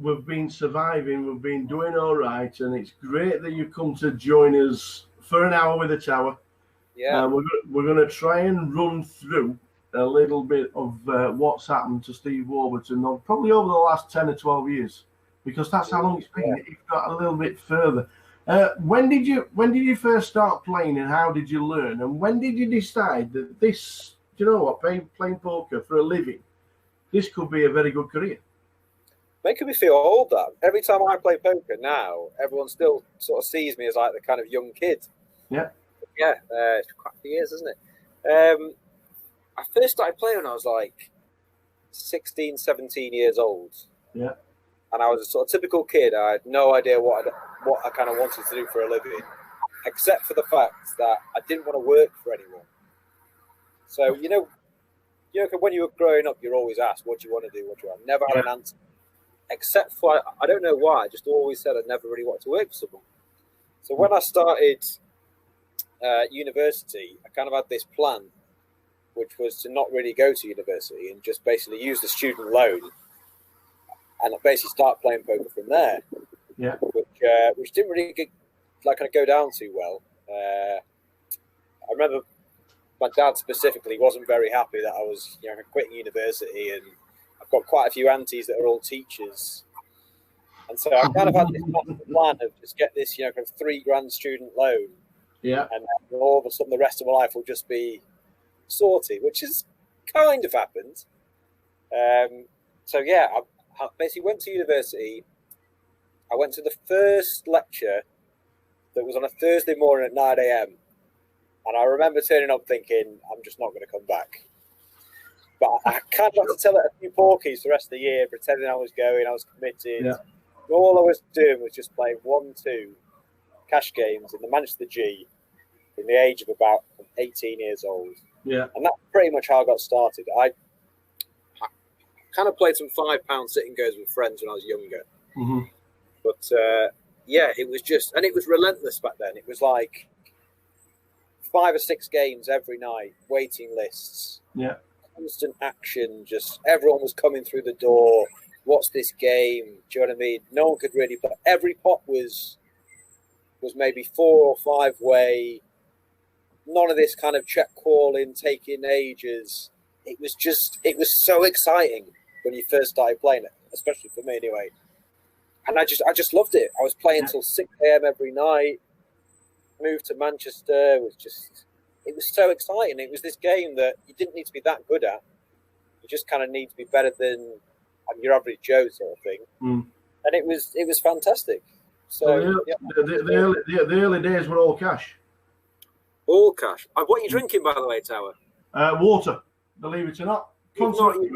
We've been surviving. We've been doing all right, and it's great that you come to join us for an hour with the tower. Yeah. We're going to try and run through a little bit of what's happened to Steve Warburton, probably over the last 10 or 12 years, because that's how long it's been. If got a little bit further. When did you first start playing, and how did you learn? And when did you decide that this, you know what, playing poker for a living, this could be a very good career? Making me feel old, that. Every time I play poker now, everyone still sort of sees me as like the kind of young kid. Yeah. Yeah, it's quite a few years, isn't it? I first started playing when I was like 16, 17 years old. Yeah. And I was a sort of typical kid. I had no idea what I kind of wanted to do for a living, except for the fact that I didn't want to work for anyone. So, when you were growing up, you're always asked, what do you want to do? What do you want? Never had an answer. Except for, I don't know why, I just always said I never really wanted to work for someone. So when I started university, I kind of had this plan, which was to not really go to university and just basically use the student loan and basically start playing poker from there. Yeah. Which didn't really go down too well. I remember my dad specifically wasn't very happy that I was quitting university, and I've got quite a few aunties that are all teachers. And so I kind of had this plan of just get this, kind of $3,000 student loan. Yeah. And all of a sudden the rest of my life will just be sorted, which has kind of happened. I basically went to university. I went to the first lecture that was on a Thursday morning at 9 a.m. And I remember turning up thinking, I'm just not going to come back. But I kind of had to tell it a few porkies the rest of the year, pretending I was going, I was committed. Yeah. All I was doing was just playing 1-2 cash games in the Manchester G in the age of about 18 years old. Yeah. And that's pretty much how I got started. I kind of played some £5 sitting goes with friends when I was younger. Mm-hmm. But it was just, and it was relentless back then. It was like 5 or 6 games every night, waiting lists. Yeah. Constant action, just everyone was coming through the door. What's this game? Do you know what I mean? No one could really play. Every pot was maybe 4 or 5 way. None of this kind of check calling, taking ages. It was so exciting when you first started playing it, especially for me anyway. And I just loved it. I was playing till 6 a.m. every night. Moved to Manchester. It was so exciting. It was this game that you didn't need to be that good at. You just kind of need to be better than your average Joe sort of thing. Mm. And it was fantastic. So the early days were all cash. All cash. What are you drinking, by the way, Tower? Water. Believe it or not. I thought I could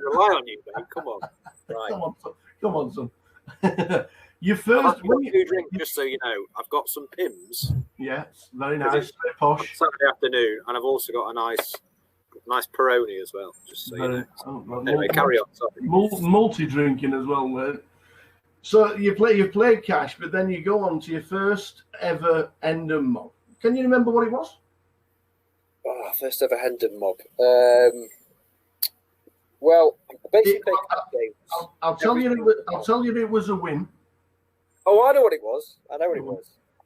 rely on you, mate. Come on. Right. Come on, son. You first drink, just so you know, I've got some Pims. Yes, very nice, very posh. Saturday afternoon, and I've also got a nice Peroni as well. Just so you know. Anyway, carry on. Sorry. Multi-drinking as well. So you've played cash, but then you go on to your first ever Hendon mob. Can you remember what it was? Oh, first ever Hendon mob. Well, basically, I'll tell you it was a win. Oh, I know what it was.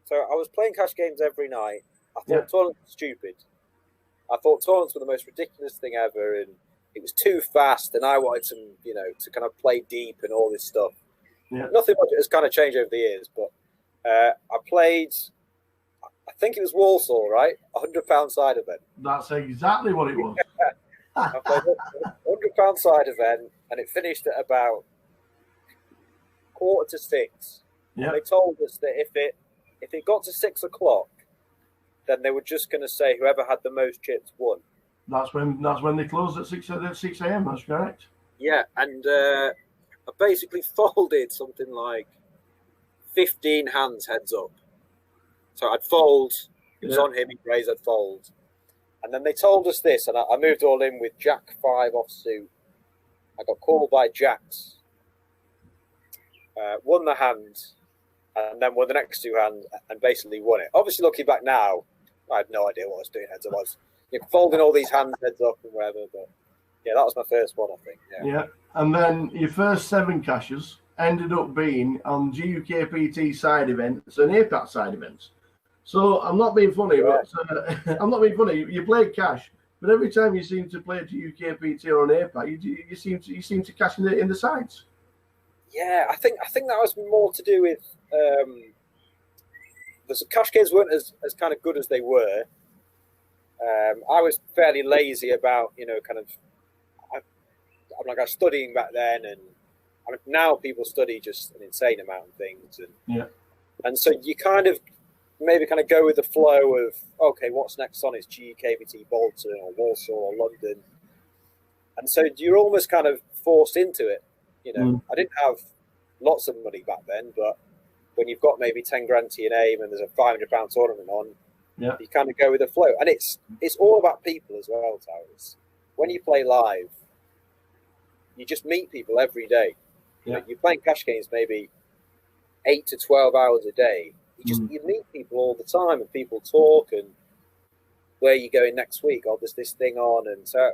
So I was playing cash games every night. I thought tournaments were stupid. I thought tournaments were the most ridiculous thing ever, and it was too fast, and I wanted to kind of play deep and all this stuff. Yeah. Nothing much has kind of changed over the years, but I played, I think it was Walsall, right? £100 side event. That's exactly what it was. I played £100 side event, and it finished at about 5:45. Yeah. They told us that if it got to 6 o'clock, then they were just going to say whoever had the most chips won. That's when they closed at 6 a.m. That's correct. Yeah, and I basically folded something like 15 hands heads up. So I'd fold. It was on him. He'd raise. I'd fold. And then they told us this, and I moved all in with Jack 5 offsuit. I got called by Jacks. Won the hand, and then won the next 2 hands, and basically won it. Obviously, looking back now, I had no idea what I was doing heads up. I was folding all these hands heads up and whatever, but Yeah, that was my first one, I think. Yeah. And then your first 7 cashes ended up being on GUKPT side events and APAT side events. So I'm not being funny, but I'm not being funny. You played cash, but every time you seem to play a GUKPT or an APAT, you seem to cash in the sides. Yeah, I think that was more to do with the cash games weren't as kind of good as they were. I was fairly lazy about, I'm like I was studying back then, and now people study just an insane amount of things, and so you kind of maybe go with the flow of, okay, what's next on is GUKPT Bolton or Warsaw or London, and so you're almost kind of forced into it. I didn't have lots of money back then, but when you've got maybe 10 grand to your name and there's a £500 tournament on, you kind of go with the flow, and it's all about people as well, Towers. When you play live, you just meet people every day. You're playing cash games maybe 8 to 12 hours a day. You meet people all the time, and people talk, and where are you going next week? Oh, there's this thing on. And so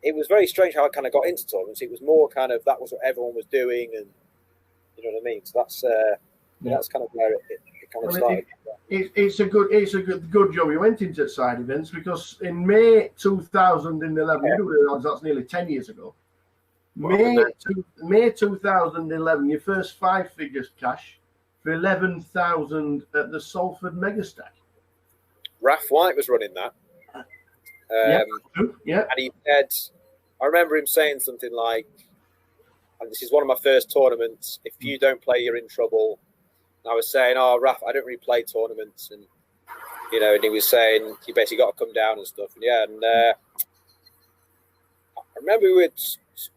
it was very strange how I kind of got into tournaments. It was more kind of, that was what everyone was doing, and you know what I mean? So that's kind of where it kind of started. It's a good job you went into side events, because in May 2011, you do realize that's nearly 10 years ago. May 2011, your first 5 figures cash for 11,000 at the Salford Megastack. Raf White was running that. And he said, I remember him saying something like, and this is one of my first tournaments, if you don't play, you're in trouble. And I was saying, Raf, I don't really play tournaments. And, and he was saying, you basically got to come down and stuff. And I remember we had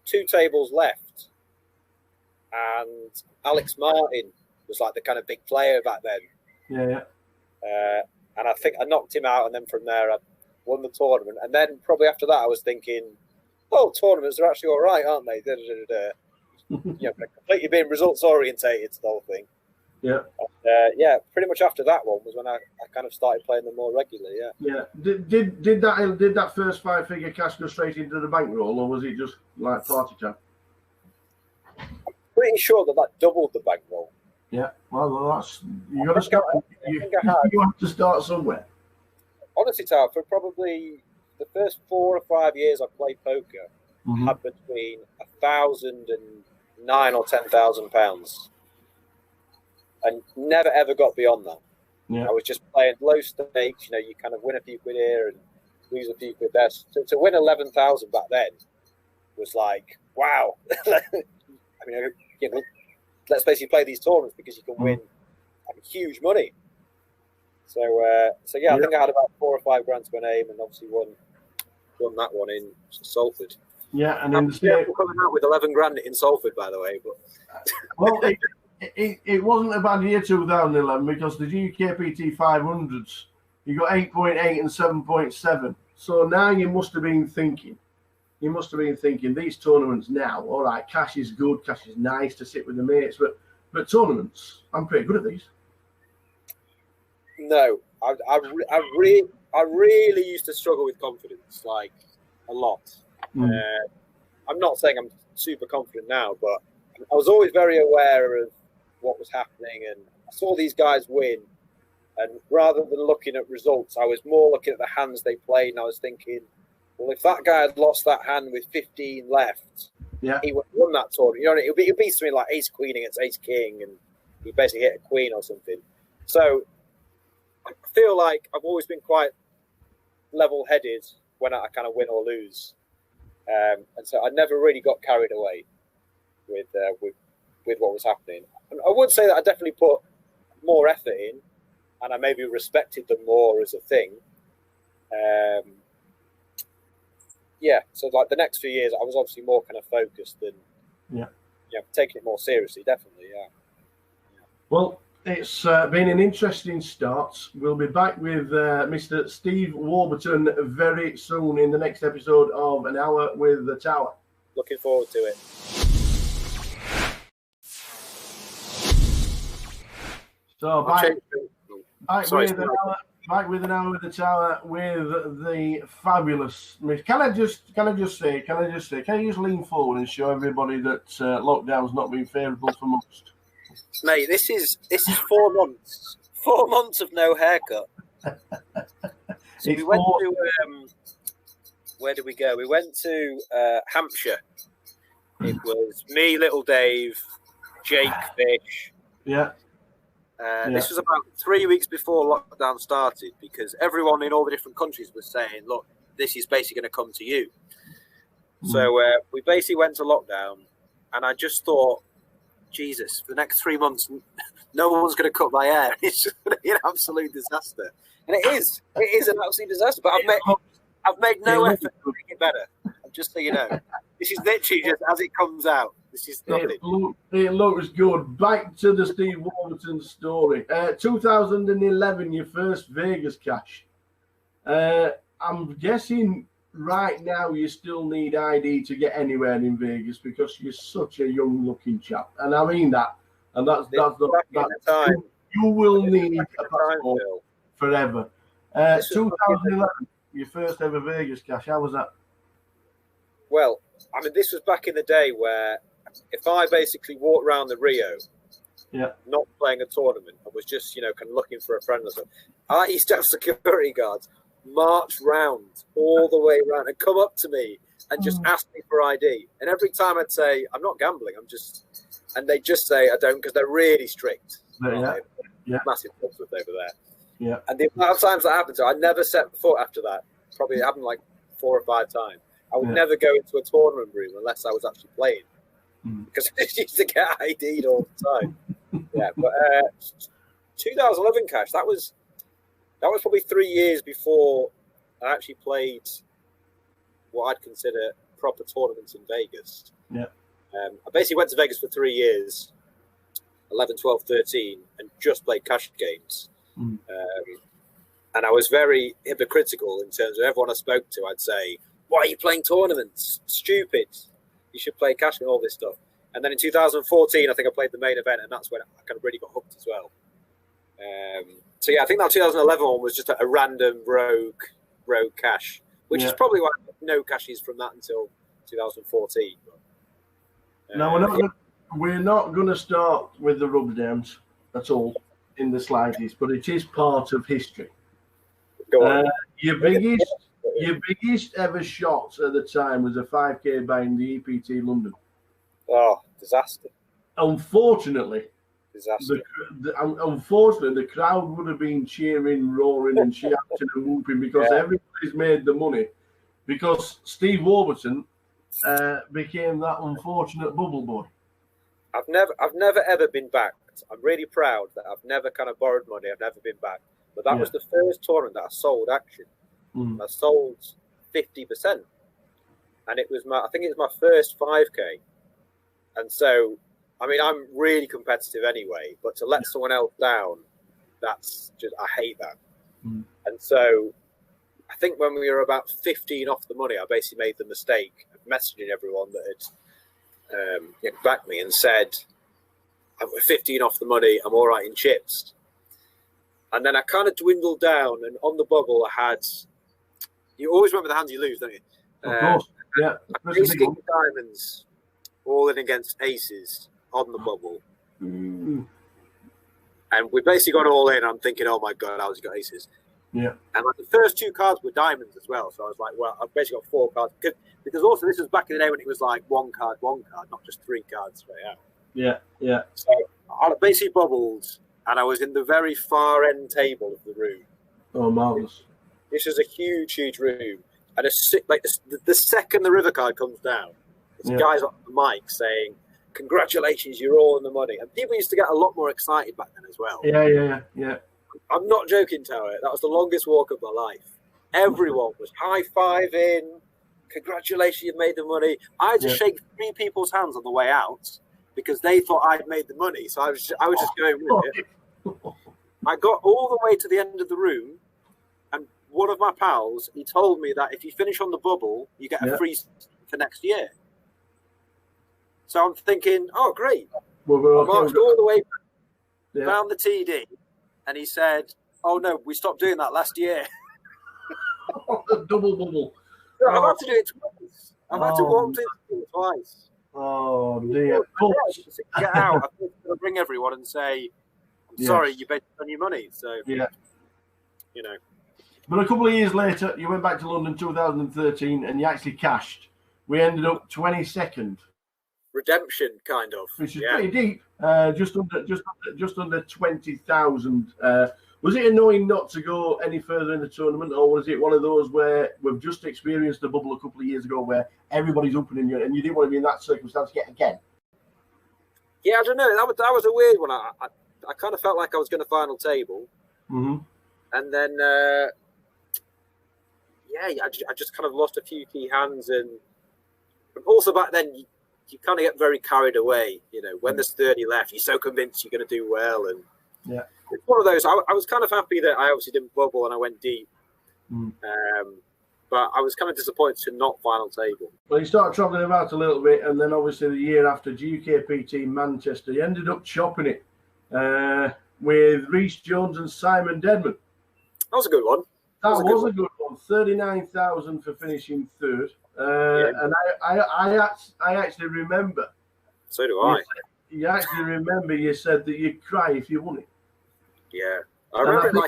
2 tables left, and Alex Martin was like the kind of big player back then. And I think I knocked him out, and then from there I won the tournament. And then probably after that I was thinking, tournaments are actually all right, aren't they? Completely being results orientated to the whole thing. Pretty much after that one was when I kind of started playing them more regularly. Did that first 5 figure cash go straight into the bankroll, or was it just like party time? I'm pretty sure that doubled the bankroll. Well, that's, you got to start. You have to start somewhere. Honestly, Tal, for probably the first 4 or 5 years I played poker, I had between £1,000 and £9,000 or £10,000, and never ever got beyond that. I was just playing low stakes. You kind of win a few quid here and lose a few quid there. So to win 11,000 back then was like, wow. I mean, let's basically play these tournaments because you can win huge money. So I think I had about 4 or 5 grand to my name, and obviously won that one in Salford. And in the state, coming out with 11 grand in Salford, by the way. But it wasn't a bad year 2011, because the GUKPT 500s, you got 8.8 and 7.7. So now you must have been thinking these tournaments now, all right, cash is good, cash is nice to sit with the mates, but tournaments, I'm pretty good at these. No, I really used to struggle with confidence, like a lot. I'm not saying I'm super confident now, but I was always very aware of what was happening, and I saw these guys win, and rather than looking at results, I was more looking at the hands they played, and I was thinking, well, if that guy had lost that hand with 15 left, he would have won that tournament. It would be something like ace queen against ace king, and he basically hit a queen or something. So I feel like I've always been quite level-headed when I kind of win or lose, and so I never really got carried away with what was happening. And I would say that I definitely put more effort in, and I maybe respected them more as a thing. So like the next few years, I was obviously more kind of focused and taking it more seriously, definitely. Well, it's been an interesting start. We'll be back with Mr. Steve Warburton very soon in the next episode of An Hour with the Tower. Looking forward to it. So back with Back with an hour at the tower with the fabulous. Can I just say? Can you just lean forward and show everybody that lockdown's not been favourable for most? Mate, this is 4 months. 4 months of no haircut. So we went to where did we go? We went to Hampshire. It was me, Little Dave, Jake Fish. Yeah. This was about 3 weeks before lockdown started, because everyone in all the different countries was saying, look, this is basically going to come to you. So we basically went to lockdown, and I just thought, Jesus, for the next 3 months, no one's going to cut my hair. It's just going to be an absolute disaster. And it is an absolute disaster. But I've made no effort to make it better. Just so you know, this is literally just as it comes out. This is nothing. It looks good. Back to the Steve Warburton story. 2011, your first Vegas cash. I'm guessing right now you still need ID to get anywhere in Vegas because you're such a young-looking chap, and I mean that. And that's time. You will need a passport forever. 2011, your first ever Vegas cash. How was that? Well, I mean, this was back in the day where if I basically walked around the Rio, not playing a tournament, I was just, kind of looking for a friend or something, I used to have security guards march round all the way around and come up to me and just ask me for ID. And every time I'd say, I'm not gambling, and they'd just say, I don't, because they're really strict. Massive clubs over there. Yeah. And the amount of times that happened, so I never set foot after that. Probably happened like 4 or 5 times. I would never go into a tournament room unless I was actually playing, because I used to get ID'd all the time. But 2011 cash, that was probably 3 years before I actually played what I'd consider proper tournaments in Vegas. I basically went to Vegas for 3 years, 11, 12, 13, and just played cash games. And I was very hypocritical in terms of everyone I spoke to. I'd say, why are you playing tournaments? Stupid. You should play cash and all this stuff. And then in 2014, I think I played the main event, and that's when I kind of really got hooked as well. I think that 2011 one was just a random rogue cash, which is probably why no cashes from that until 2014. No, we're not going to start with the rub downs at all in the slightest, but it is part of history. Go on. Your biggest ever shot at the time was a 5K buy in the EPT London. Oh, disaster. Unfortunately, disaster. The crowd would have been cheering, roaring, and shouting and whooping because everybody's made the money. Because Steve Warburton became that unfortunate bubble boy. I've never ever been backed. I'm really proud that I've never kind of borrowed money. I've never been backed. But that was the first tournament that I sold action. I sold 50%, and it was I think it was my first 5K. And so, I mean, I'm really competitive anyway. But to let someone else down, that's just, I hate that. And so, I think when we were about 15 off the money, I basically made the mistake of messaging everyone that had backed me and said, I'm 15 off the money, I'm all right in chips. And then I kind of dwindled down, and on the bubble I had, you always remember the hands you lose, don't you? Of course, yeah. Basically diamonds all in against aces on the bubble. And we basically got all in. I'm thinking, oh my God, how's he got aces? Yeah. And like the first 2 cards were diamonds as well. So I was like, well, I've basically got 4 cards. Because also this was back in the day when it was like one card, not just 3 cards straight out. Yeah. So I basically bubbled, and I was in the very far end table of the room. Oh, marvellous. This is a huge, huge room. And the second the river card comes down, this guy's on the mic saying, congratulations, you're all in the money. And people used to get a lot more excited back then as well. Yeah. I'm not joking, Tower. That was the longest walk of my life. Everyone was high-fiving. Congratulations, you've made the money. I had to shake 3 people's hands on the way out because they thought I'd made the money. So I was just going with it. I got all the way to the end of the room, and one of my pals, he told me that if you finish on the bubble, you get a free for next year. So I'm thinking, oh, great. I marched all the way, found the TD, and he said, oh no, we stopped doing that last year. The double bubble. I've had to do it twice. I've had to walk through the twice. Oh dear. Get out. I'm going to ring everyone and say, I'm sorry, you bet on your money. So, yeah. You know. But a couple of years later, you went back to London 2013 and you actually cashed. We ended up 22nd. Redemption, kind of. Which is pretty deep. Just under 20,000. Was it annoying not to go any further in the tournament, or was it one of those where we've just experienced a bubble a couple of years ago where everybody's opening you and you didn't want to be in that circumstance yet again? Yeah, I don't know. That was a weird one. I kind of felt like I was going to final table. Mm-hmm. And then, I just kind of lost a few key hands. And also back then, you kind of get very carried away. You know, when there's 30 left, you're so convinced you're going to do well. And yeah, it's one of those. I was kind of happy that I obviously didn't bubble and I went deep. But I was kind of disappointed to not final table. Well, you started travelling about a little bit, and then obviously the year after GUKPT Manchester, you ended up chopping it with Rhys Jones and Simon Dedman. That was a good one. That was a good one. 39,000 for finishing third. And I actually remember. So do I. You actually remember you said that you'd cry if you won it. Yeah. I remember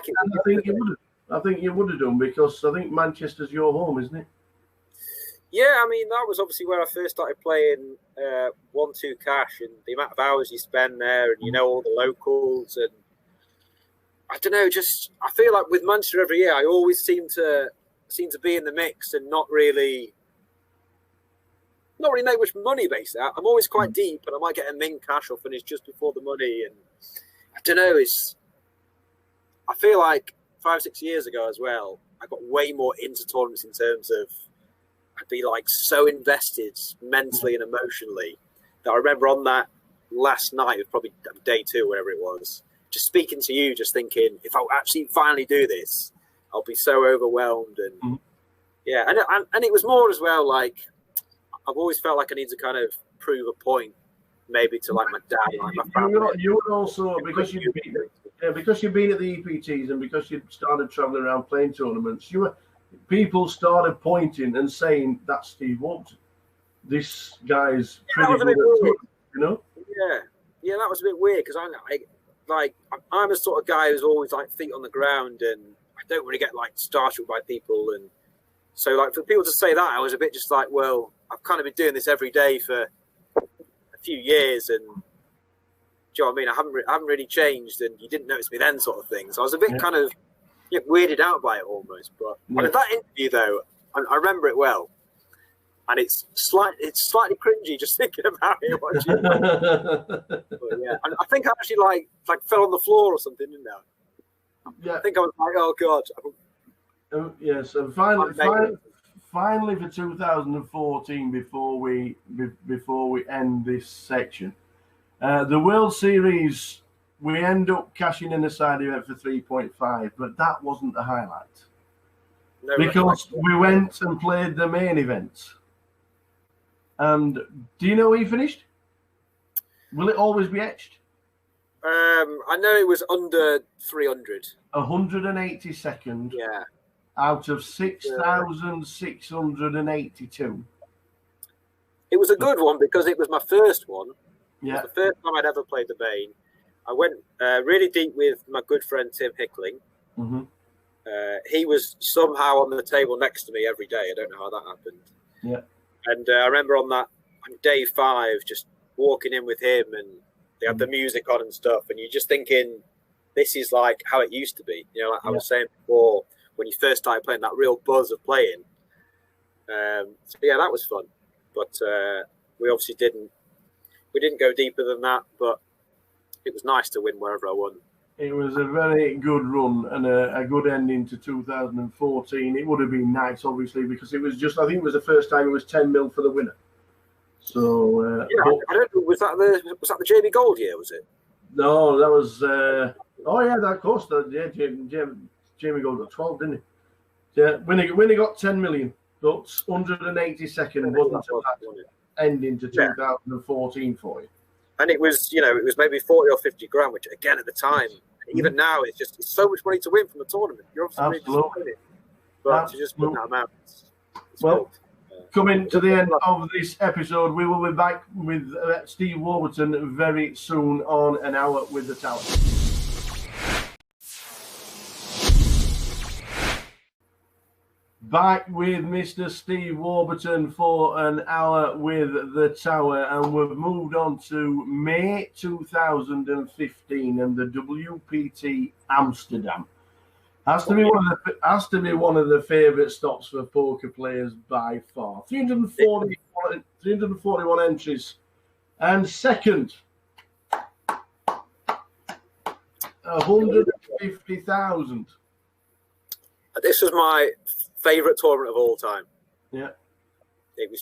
I think you would have done, because I think Manchester's your home, isn't it? Yeah, I mean, that was obviously where I first started playing 1-2 cash, and the amount of hours you spend there, and you know all the locals, and I don't know, just I feel like with Manchester every year, I always seem to be in the mix and not really make much money based out. I'm always quite deep, and I might get a min cash or finish just before the money, and I don't know. I feel like 5-6 years ago as well, I got way more into tournaments in terms of I'd be like so invested mentally and emotionally that I remember on that last night, it was probably day 2, whatever it was, just speaking to you, just thinking, if I actually finally do this, I'll be so overwhelmed. And yeah, and it was more as well, like, I've always felt like I need to kind of prove a point, maybe to like my dad, like my family. You would also, because you've been at the EPTs and because you started travelling around playing tournaments, people started pointing and saying, that's Steve Walton. This guy's pretty good at tournaments, you know? Yeah, that was a bit weird, because I'm a sort of guy who's always like feet on the ground, and I don't really get like startled by people, and so like for people to say that, I was a bit just like, well, I've kind of been doing this every day for a few years, and do you know what I mean? I haven't really changed, and you didn't notice me then, sort of thing. So I was a bit kind of weirded out by it almost. But I mean, that interview though, I remember it well, and it's slightly cringy just thinking about it. Watching. But yeah, and I think I actually like fell on the floor or something, didn't I? Yeah. I think I was like, oh god. Yes, and finally for 2014, before we end this section, the World Series, we end up cashing in a side event for 3.5, but that wasn't the highlight. No, because we went and played the main event. And do you know where you finished? Will it always be etched? I know it was under 300. 182nd. Yeah. Out of 6,682. It was a good one because it was my first one. Yeah. It was the first time I'd ever played the Bane. I went really deep with my good friend Tim Hickling. Mm-hmm. He was somehow on the table next to me every day. I don't know how that happened. Yeah. And I remember on day 5, just walking in with him, and they had the music on and stuff, and you're just thinking, this is like how it used to be. You know, like I was saying before, when you first started playing, that real buzz of playing. So yeah, that was fun. But we obviously didn't go deeper than that, but it was nice to win wherever I won. It was a very good run and a good ending to 2014. It would have been nice, obviously, because it was just, I think it was the first time it was 10 mil for the winner. So I don't know, was that the Jamie Gold year, was it? No, that was of course, Jamie Gold got 12, didn't he? Yeah, when he got 10 million, but 182nd wasn't that ending to 2014 for you. And it was maybe 40 or 50 grand, which again at the time Even now, it's so much money to win from a tournament. You're obviously really disappointed, but to just win that amount, it's well. Coming to the end of this episode, we will be back with Steve Warburton very soon on An Hour with the Tower. Back with Mr. Steve Warburton for An Hour with the Tower, and we've moved on to May 2015 and the WPT Amsterdam. Has to be one of the favourite stops for poker players by far. 341 entries, and second, 150,000. This was my favourite tournament of all time. Yeah, it was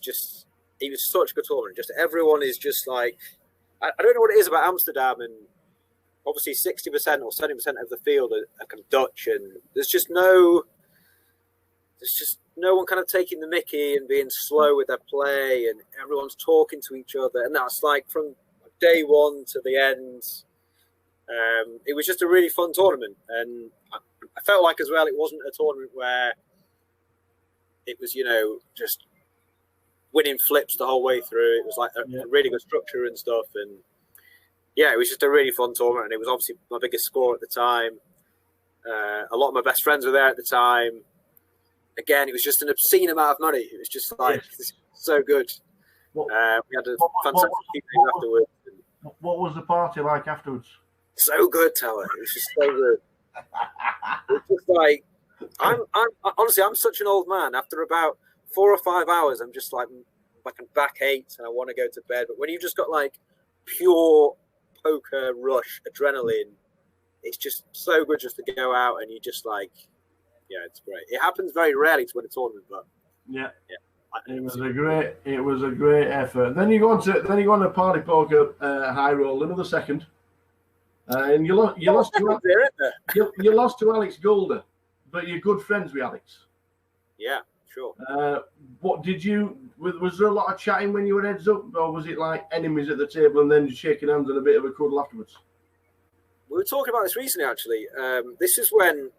such a good tournament. Just everyone is just like, I don't know what it is about Amsterdam, and obviously 60% or 70% of the field are kind of Dutch, and there's just no one kind of taking the mickey and being slow with their play, and everyone's talking to each other, and that's like from day one to the end. It was just a really fun tournament, and I felt like as well it wasn't a tournament where it was, just winning flips the whole way through. It was like a really good structure and stuff, and yeah, it was just a really fun tournament, and it was obviously my biggest score at the time. A lot of my best friends were there at the time. Again, it was just an obscene amount of money. It was just like so good. We had a fantastic few days afterwards. What was the party like afterwards? So good, Tower. It was just so good. It's just like I'm honestly, I'm such an old man. After about 4 or 5 hours, I'm just like a backache and I want to go to bed. But when you've just got like pure poker rush adrenaline, it's just so good just to go out and you just like, it's great. It happens very rarely to win a tournament, but it was a great effort. Then you go on to party poker high roll, another second, and you lost to Alex Golder, but you're good friends with Alex. Yeah, sure. What did you? Was there a lot of chatting when you were heads up, or was it like enemies at the table and then just shaking hands and a bit of a cuddle afterwards? We were talking about this recently, actually. This is when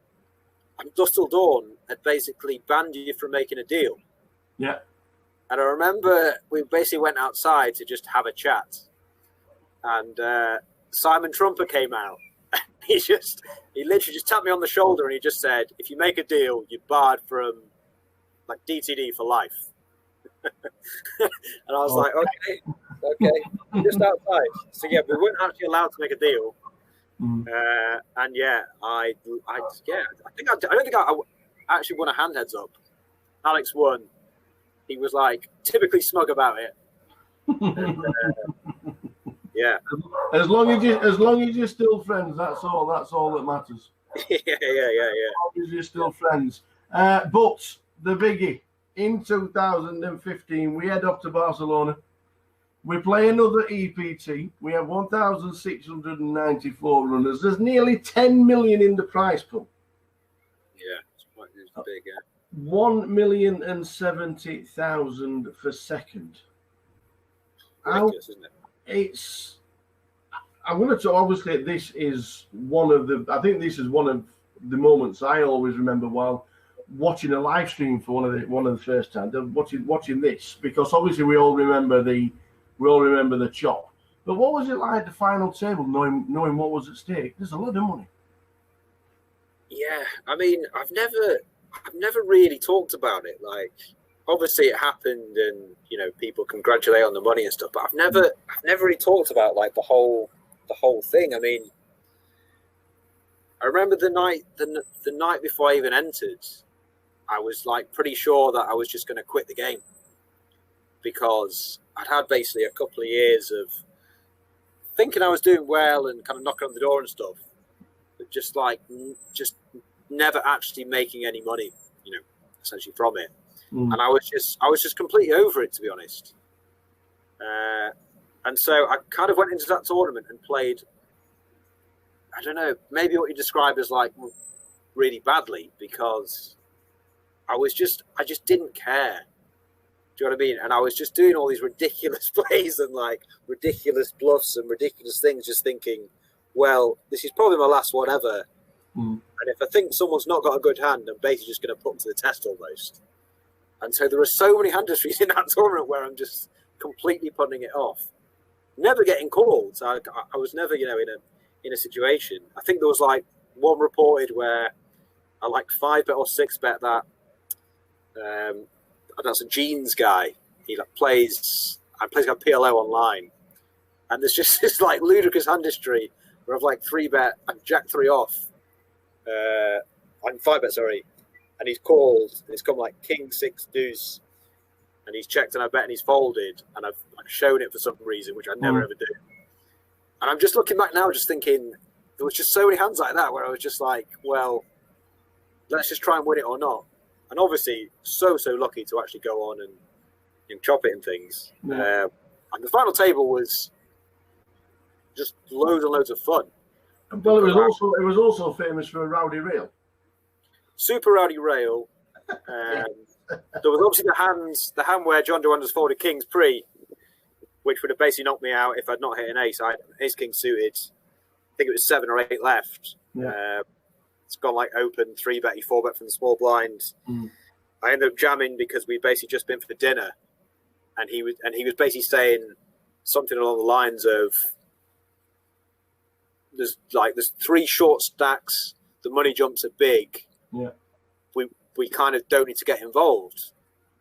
Dusk Till Dawn had basically banned you from making a deal. Yeah. And I remember we basically went outside to just have a chat, and Simon Trumper came out. He literally just tapped me on the shoulder and he just said, "If you make a deal, you're barred from like DTD for life." And I was like, okay, just outside. So yeah, we weren't actually allowed to make a deal. And I don't think I actually won a hand heads up. Alex won. He was like typically smug about it. And, yeah. As long as you're still friends, that's all that matters. Yeah. As long as you're still friends. But the biggie, in 2015, we head up to Barcelona. We play another EPT. We have 1,694 runners. There's nearly 10 million in the prize pool. Yeah, it's big, yeah. 1,070,000 for second. Ridiculous, isn't it? I'm going to obviously this is one of the moments I always remember while watching a live stream for one of the first times. Watching this, because obviously we all remember the chop. But what was it like at the final table, knowing what was at stake? There's a lot of money. Yeah, I mean, I've never really talked about it. Like, obviously it happened, and people congratulate on the money and stuff. But I've never really talked about like the whole thing. I mean, I remember the night before I even entered, I was like pretty sure that I was just going to quit the game, because I'd had basically a couple of years of thinking I was doing well and kind of knocking on the door and stuff, but just never actually making any money, essentially from it. And I was just completely over it, to be honest. And so I kind of went into that tournament and played, I don't know, maybe what you describe as like really badly, because I just didn't care. Do you know what I mean? And I was just doing all these ridiculous plays and like ridiculous bluffs and ridiculous things, just thinking, well, this is probably my last one ever. Mm. And if I think someone's not got a good hand, I'm basically just going to put them to the test almost. And so there are so many hand histories in that tournament where I'm just completely putting it off. Never getting called. So I was never, in a situation. I think there was like one reported where I like 5-bet or 6-bet that that's a jeans guy. He plays like PLO online. And there's just this like ludicrous hand history where I've like 3-bet and jack 3 off. I'm 5-bet, sorry. And he's called, and it's come like king 6 deuce. And he's checked and I bet and he's folded. And I've shown it for some reason, which I never ever do. And I'm just looking back now, just thinking, there was just so many hands like that where I was just like, well, let's just try and win it or not. And obviously, so lucky to actually go on and chop it and things. Yeah. And the final table was just loads and loads of fun. Well, it was also famous for a rowdy rail. Super rowdy rail. There was obviously the hand where John DeWander's folded kings pre, which would have basically knocked me out if I'd not hit an ace. I had ace king suited. I think it was 7 or 8 left. Yeah. It's gone like open 3-bet, 4-bet from the small blind. I ended up jamming because we'd basically just been for dinner, and he was basically saying something along the lines of, "There's 3 short stacks. The money jumps are big. Yeah. We kind of don't need to get involved."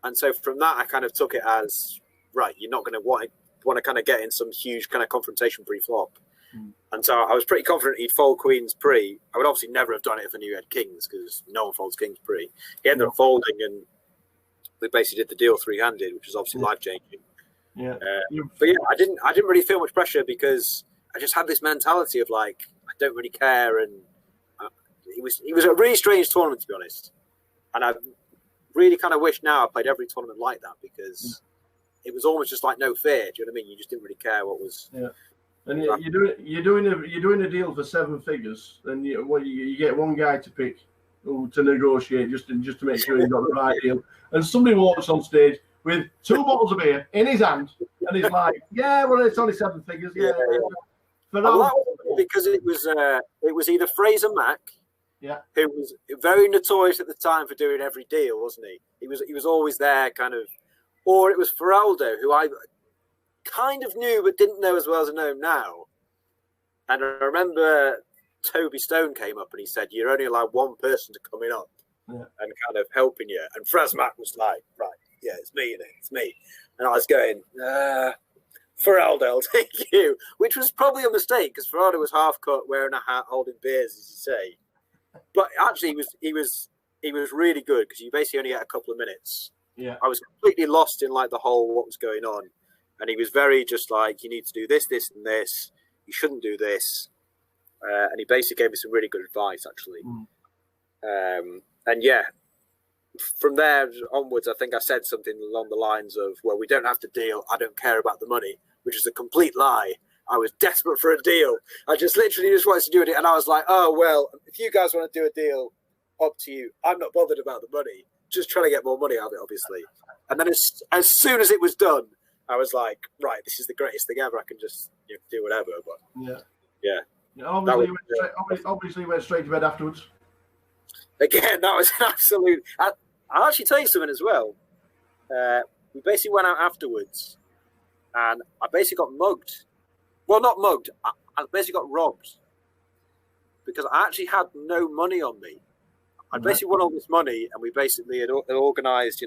And so from that, I kind of took it as, right, you're not going to want to kind of get in some huge kind of confrontation pre-flop. And so I was pretty confident he'd fold queens pre. I would obviously never have done it if I knew he had kings, because no one folds kings pre. He ended up folding, and we basically did the deal 3-handed, which was obviously life-changing. Yeah. But yeah, I didn't really feel much pressure because I just had this mentality of like, I don't really care. And it was a really strange tournament, to be honest. And I really kind of wish now I played every tournament like that, because it was almost just like no fear. Do you know what I mean? You just didn't really care what was. Yeah. And you're doing a deal for 7 figures, and you get one guy to pick to negotiate just to make sure you've got the right deal. And somebody walks on stage with 2 bottles of beer in his hand, and he's like, "Yeah, well, it's only 7 figures." Yeah. That was because it was either Fraser Mack, who was very notorious at the time for doing every deal, wasn't he? He was always there, kind of, or it was Feraldo, who I kind of knew but didn't know as well as I know him now. And I remember Toby Stone came up and he said, "You're only allowed one person to come in up and kind of helping you." And Fraz Mack was like, "Right, yeah, it's me, innit? It's me." And I was going, Feraldo, I'll take you, which was probably a mistake because Feraldo was half cut, wearing a hat, holding beers, as you say. But actually, he was really good because you basically only get a couple of minutes. Yeah, I was completely lost in like the whole what was going on. And he was very just like, you need to do this, this, and this. You shouldn't do this. And he basically gave me some really good advice, actually. And yeah, from there onwards, I think I said something along the lines of, "Well, we don't have to deal. I don't care about the money," which is a complete lie. I was desperate for a deal. I just literally wanted to do it. And I was like, "Oh, well, if you guys want to do a deal, up to you. I'm not bothered about the money. Just trying to get more money out of it, obviously." And then as soon as it was done, I was like, right, this is the greatest thing ever. I can just do whatever. But yeah. Obviously, went straight to bed afterwards. Again, that was an absolute. I'll actually tell you something as well. We basically went out afterwards, and I basically got mugged. Well, not mugged. I basically got robbed because I actually had no money on me. I basically won all this money, and we basically had organised,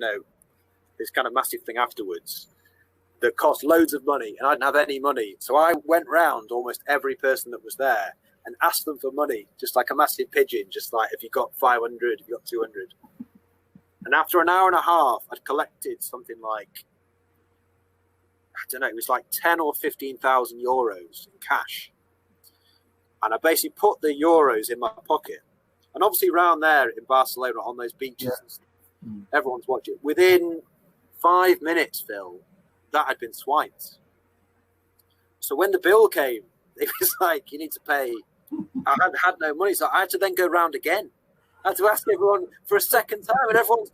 this kind of massive thing afterwards that cost loads of money, and I didn't have any money. So I went round almost every person that was there and asked them for money, just like a massive pigeon, just like, "If you got 500, if you got 200. And after an hour and a half, I'd collected something like, I don't know, it was like 10 or 15,000 euros in cash. And I basically put the euros in my pocket. And obviously around there in Barcelona on those beaches, and stuff, everyone's watching. Within 5 minutes, Phil, that had been swiped. So when the bill came, it was like, you need to pay. I had no money, so I had to then go round again. I had to ask everyone for a second time, and everyone's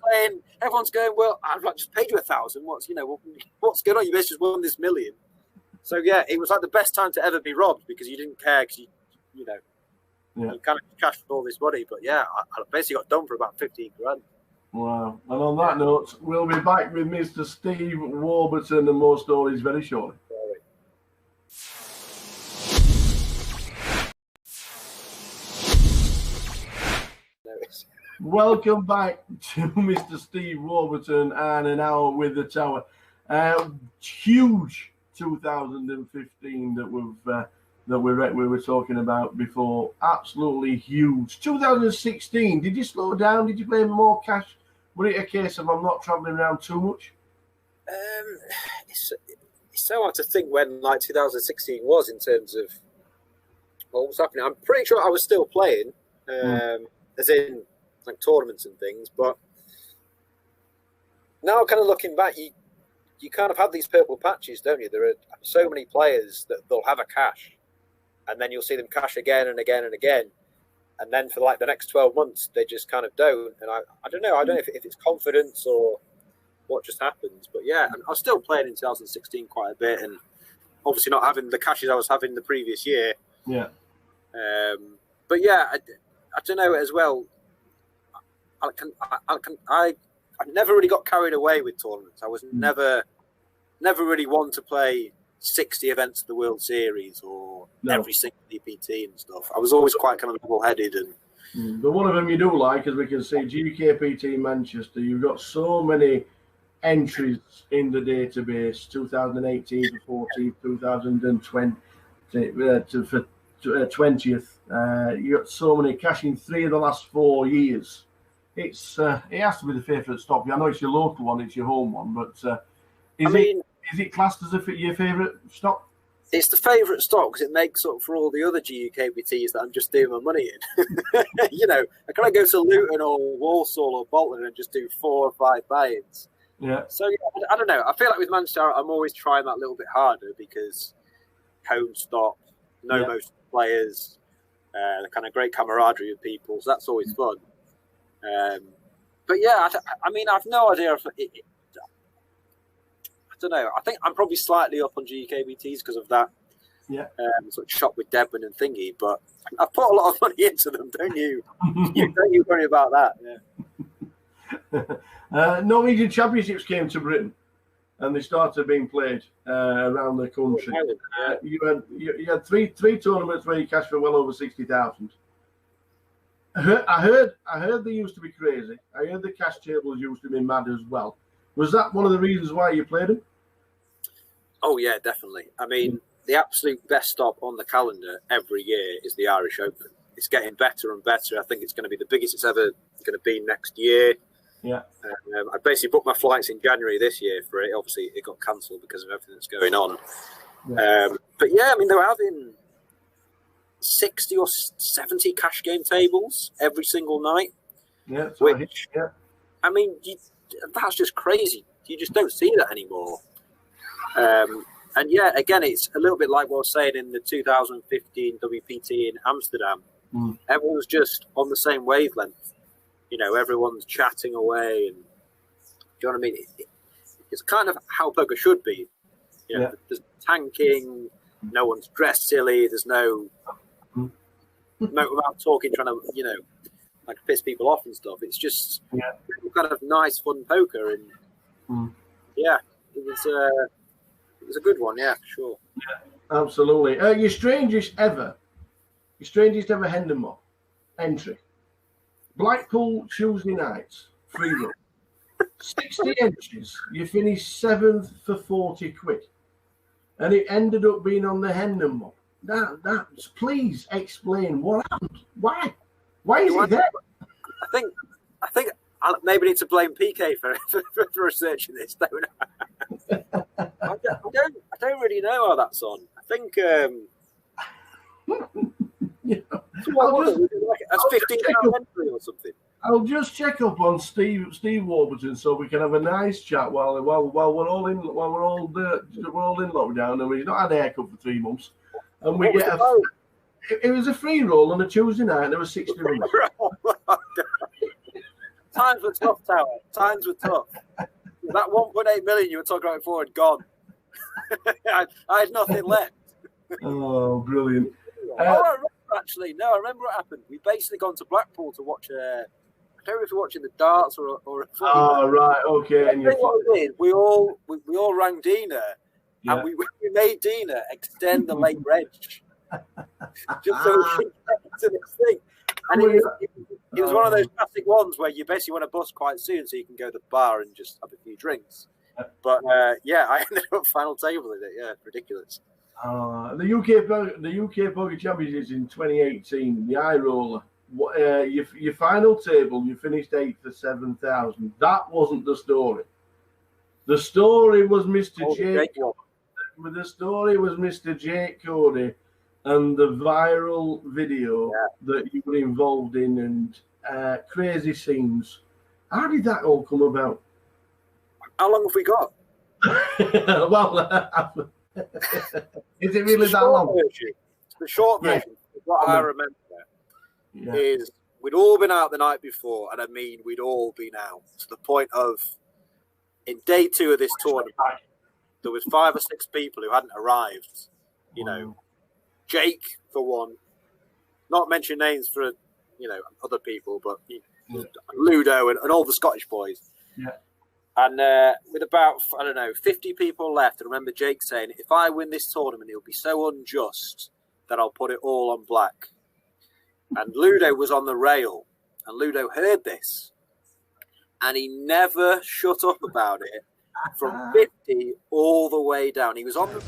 going, "Well, I've just paid you 1,000. What's going on? You basically just won this million." So yeah, it was like the best time to ever be robbed because you didn't care, because you know, Yeah. you kind of cashed all this money. But yeah, I basically got done for about 15 grand. Wow. And on that note, we'll be back with Mr. Steve Warburton and more stories very shortly. Welcome back to Mr. Steve Warburton and an hour with the Tower. Huge 2015 that we were talking about before. Absolutely huge. 2016. Did you slow down? Did you play more cash? Was it a case of I'm not travelling around too much? It's so hard to think when like 2016 was in terms of what was happening. I'm pretty sure I was still playing, as in like tournaments and things. But now, kind of looking back, you kind of have these purple patches, don't you? There are so many players that they'll have a cash, and then you'll see them cash again and again and again, and then for like the next 12 months, they just kind of don't. And I don't know. I don't know if it's confidence or what just happens. But yeah, I was still playing in 2016 quite a bit, and obviously not having the cashes I was having the previous year. Yeah. But yeah, I don't know as well. I never really got carried away with tournaments. I was never really one to play 60 events of the World Series or every single GPT and stuff. I was always quite kind of level-headed. But one of them you do like, as we can see, GUKPT Manchester. You've got so many entries in the database, 2018 to 14, 2020 for 20th. You got so many cashing 3 of the last 4 years. It has to be the favourite stop. I know it's your local one, it's your home one, but is it classed as your favourite stop? It's the favourite stop because it makes up for all the other GUKPTs that I'm just doing my money in. You know, I can't go to Luton or Walsall or Bolton and just do 4 or 5 buy-ins. Yeah. So yeah, I don't know. I feel like with Manchester, I'm always trying that little bit harder because home stop, most players, the kind of great camaraderie of people. So that's always fun. But yeah, I mean, I've no idea if I don't know. I think I'm probably slightly up on GUKPTs because of that. Yeah. Sort of shop with Deadman and thingy, but I've put a lot of money into them, don't you? Don't you worry about that. Yeah. Norwegian Championships came to Britain, and they started being played around the country. You had three tournaments where you cashed for well over 60,000. I heard they used to be crazy. I heard the cash tables used to be mad as well. Was that one of the reasons why you played them? Oh yeah, definitely. I mean, the absolute best stop on the calendar every year is the Irish Open. It's getting better and better. I think it's going to be the biggest it's ever going to be next year. Yeah. I basically booked my flights in January this year for it. Obviously, it got cancelled because of everything that's going on. Yeah. But yeah, I mean, they're having 60 or 70 cash game tables every single night. Yeah. Which, I mean, that's just crazy. You just don't see that anymore. And yeah, again, it's a little bit like what I was saying in the 2015 WPT in Amsterdam. Everyone's just on the same wavelength. You know, everyone's chatting away, and do you know what I mean? It's kind of how poker should be. You know, there's tanking, no one's dressed silly, there's no without talking, trying to, you know, like piss people off and stuff. It's just kind of nice, fun poker, and yeah, it was a good one, yeah, sure. Yeah, absolutely. Your strangest ever Hendon Mob entry. Blackpool Tuesday nights, free run. 60 entries. You finished 7th for 40 quid. And it ended up being on the Hendon Mob. Please explain what happened. Why? Why is it there? I think I maybe need to blame PK for researching this, don't I? I don't really know how that's on. I think that's 15 entry or something. I'll just check up on Steve Warburton so we can have a nice chat while we're all in lockdown and we've not had a haircut for 3 months. And we get it was a free roll on a Tuesday night and there were 60 runs. Times were tough, Tower. Times were tough. That 1.8 million you were talking about before had gone. I had nothing left. Oh, brilliant. actually. No, I remember what happened. We basically gone to Blackpool to watch. I don't know if we're watching the darts or a footy. Oh, right, okay. And what we did, we all rang Dina, and we made Dina extend the late reg, just so we could get to this thing. And it was one of those classic ones where you basically want to bus quite soon so you can go to the bar and just have a few drinks. But I ended up final table in it. Yeah, ridiculous. The UK Poker Championships in 2018, the High Roller. Your final table, you finished 8th for 7,000. That wasn't the story. The story was Mr. Jake. The story was Mr. Jake Cody and the viral video that you were involved in and crazy scenes. How did that all come about? How long have we got? Well, is it really that long? The short version, what I remember is we'd all been out the night before, and I mean we'd all been out to the point of in day 2 of this tournament, there was 5 or 6 people who hadn't arrived. You know, Jake for one, not mention names for other people, but Ludo and all the Scottish boys. Yeah. And with about 50 people left, I remember Jake saying, "If I win this tournament, it'll be so unjust that I'll put it all on black." And Ludo was on the rail, and Ludo heard this, and he never shut up about it from 50 all the way down. He was on the...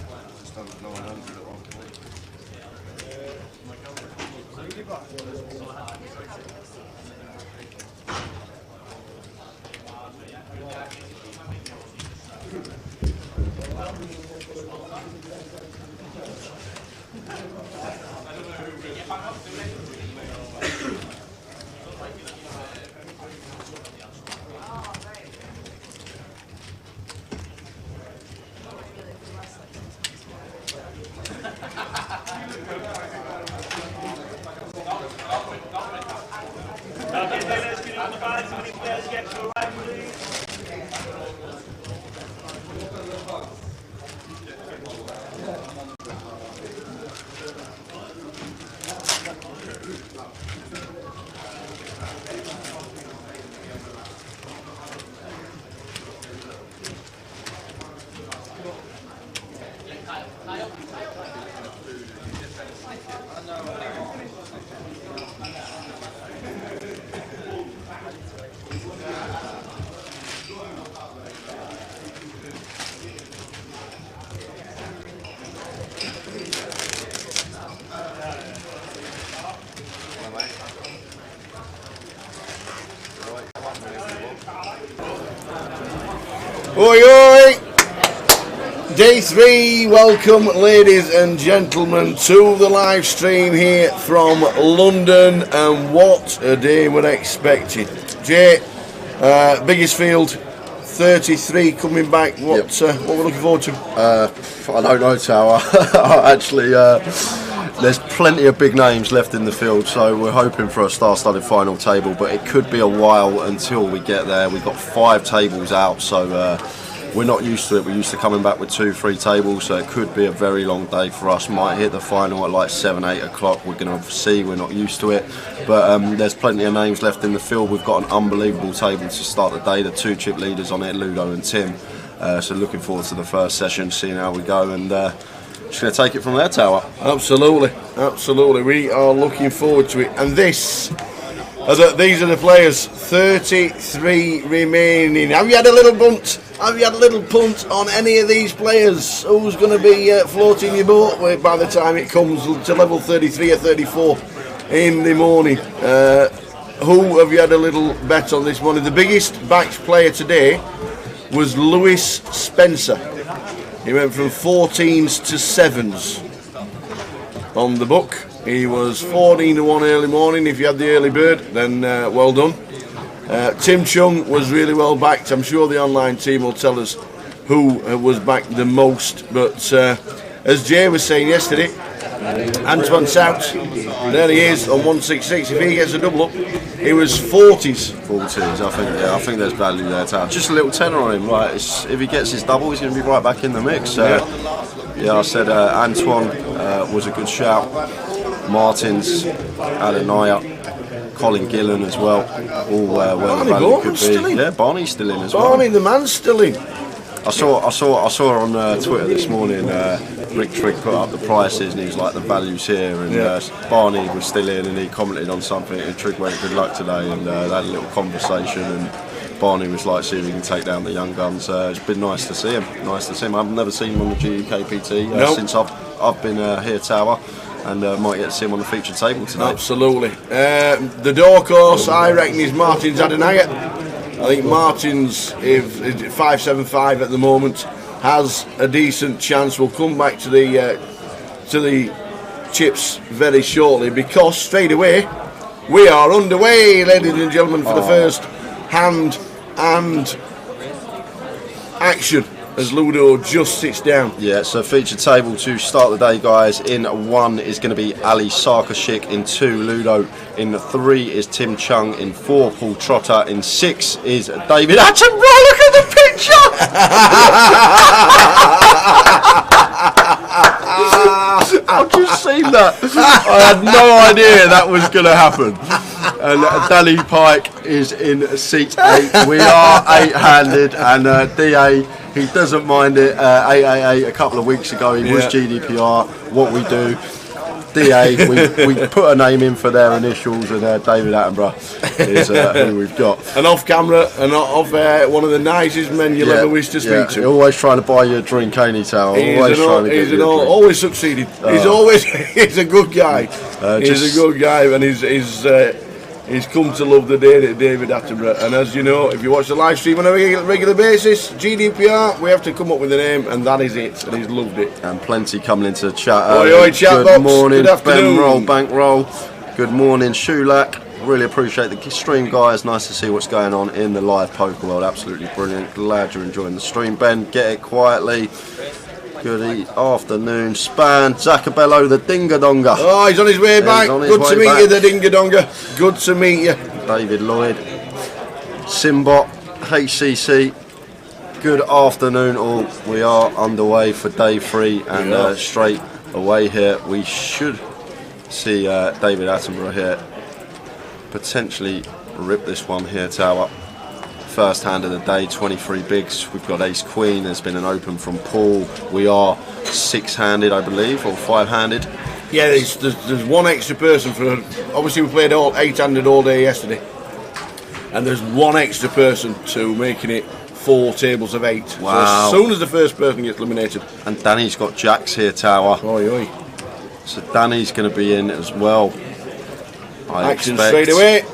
Oi, oi! Day 3, welcome ladies and gentlemen to the live stream here from London, and what a day we're expecting. Jay, biggest field, 33 coming back, what we're looking forward to? I don't know, Tower. Actually, there's plenty of big names left in the field, so we're hoping for a star-studded final table, but it could be a while until we get there. We've got 5 tables out, so we're not used to it. We're used to coming back with 2-3 tables, so it could be a very long day for us. Might hit the final at like 7-8 o'clock. We're going to see. We're not used to it, but there's plenty of names left in the field. We've got an unbelievable table to start the day. The 2 chip leaders on it, Ludo and Tim. So looking forward to the first session, seeing how we go, and just going to take it from there, Tower. Absolutely, absolutely. We are looking forward to it. And these are the players. 33 remaining. Have you had a little bunt? Have you had a little punt on any of these players? Who's going to be floating your boat by the time it comes to level 33 or 34 in the morning? Who have you had a little bet on this morning? The biggest backed player today was Lewis Spencer. He went from 14s to 7s on the book. He was 14 to 1 early morning. If you had the early bird, then well done. Tim Chung was really well backed. I'm sure the online team will tell us who was backed the most. But as Jay was saying yesterday, Antoine Sout, there he is on 166. If he gets a double up, he was 40s. 40s, I think there's value there, Tower. Just a little tenner on him. Right, if he gets his double, he's going to be right back in the mix. I said Antoine was a good shout. Martins, Adenaya, Colin Gillen as well. All where the value could be. Yeah, Barney's still in as well. Barney, the man's still in. I saw on Twitter this morning. Rick Trigg put up the prices and he was like, the value's here, and Barney was still in and he commented on something and Trigg went, good luck today, and they had a little conversation and Barney was like, see if he can take down the young guns. It's been nice to see him. I've never seen him on the GUKPT since I've been here, Tower, and might get to see him on the featured table tonight. Absolutely. The dark horse, I reckon, is Martins Adenaya. I think Martins, if 575 at the moment, has a decent chance. We'll come back to the chips very shortly, because straight away we are underway, ladies and gentlemen, for the first hand and action as Ludo just sits down. Yeah, so featured table to start the day, guys. In 1 is going to be Ali Sarkashik. In 2, Ludo. In 3 is Tim Chung. In 4, Paul Trotter. In 6 is David Attenborough. Look at the picture! I've just seen that. I had no idea that was going to happen. And Danny Pike is in seat 8. We are 8-handed, and DA, he doesn't mind it. 888 a couple of weeks ago, he was GDPR. What we do, DA, we put a name in for their initials, and David Attenborough is who we've got. And off camera, and off one of the nicest men you'll ever wish to speak to. He's always trying to buy you a drink, ain't he, Tal? Always succeeding. He's a good guy. He's a good guy, and he's come to love the day that David Attenborough. And as you know, if you watch the live stream on a regular basis, GDPR, we have to come up with a name, and that is it. And he's loved it. And plenty coming into the chat. Chat good box. Morning, good afternoon. Ben Roll, Bankroll. Good morning, Shulak. Really appreciate the stream, guys. Nice to see what's going on in the live poker world. Absolutely brilliant. Glad you're enjoying the stream. Ben, get it quietly. Good afternoon, Span, Zacabello, the Dingadonga. Oh, he's on his way back. Good to meet you, the Dingadonga. Good to meet you. David Lloyd, Simbot, HCC. Good afternoon, all. We are underway for day 3, and straight away here we should see David Attenborough here potentially rip this one here, Tower. First hand of the day, 23 bigs. We've got ace queen. There's been an open from Paul. We are 6-handed, I believe, or 5-handed. Yeah, there's one extra person for. Obviously, we played 8-handed all day yesterday, and there's one extra person to making it 4 tables of 8. Wow! So as soon as the first person gets eliminated, and Danny's got jacks here, Tower. Oi, oi. So Danny's going to be in as well. Action straight away.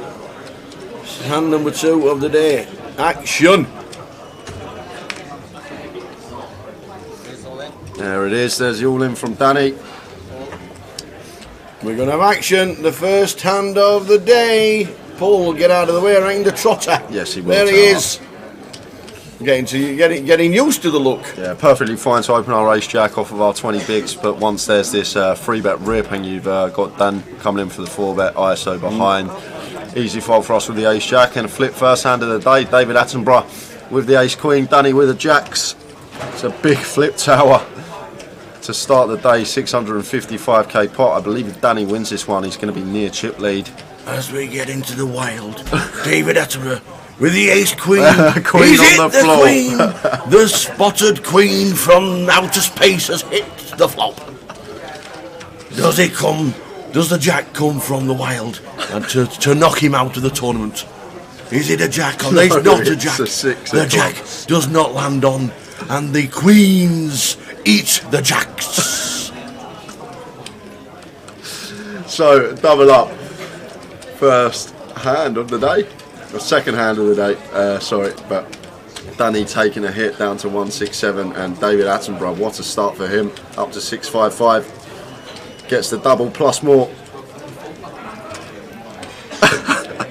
Hand number 2 of the day. Action. There it is. There's the all-in from Danny. We're going to have action. The first hand of the day. Paul will get out of the way. I reckon the trotter. Yes, he will. There he is. Getting used to the look. Yeah, perfectly fine to open our ace jack off of our 20 bigs, but once there's this 3-bet rip and you've got Dan coming in for the 4-bet ISO behind, easy fold for us with the ace jack, and a flip first hand of the day. David Attenborough with the ace queen, Danny with the jacks. It's a big flip, Tower, to start the day. 655k pot. I believe if Danny wins this one, he's going to be near chip lead. As we get into the wild, David Attenborough with the ace queen. Queen He's on hit the floor. Queen. The spotted queen from outer space has hit the flop. Does it come? Does the jack come from the wild and to knock him out of the tournament? Is it a jack? Or it's not a jack. The jack does not land on, and the queens eat the jacks. So double up. First hand of the day. The second hand of the day, but Danny taking a hit down to 167, and David Attenborough, what a start for him, up to 655, gets the double plus more.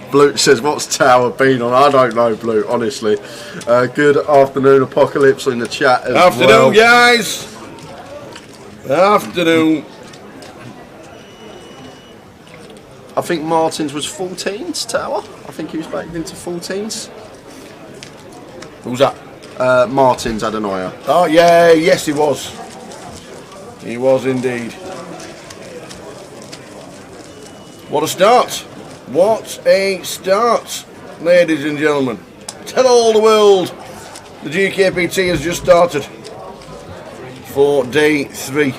Blue says, what's Tower been on? I don't know, Blue, honestly. Good afternoon, Apocalypse in the chat as well. Afternoon, guys. Afternoon. I think Martins was 14s, Tower. I think he was backed into 14s. Who's that? Martins Adenaya. Oh, yeah, yes, he was. He was indeed. What a start. What a start, ladies and gentlemen. Tell all the world the GUKPT has just started for day 3.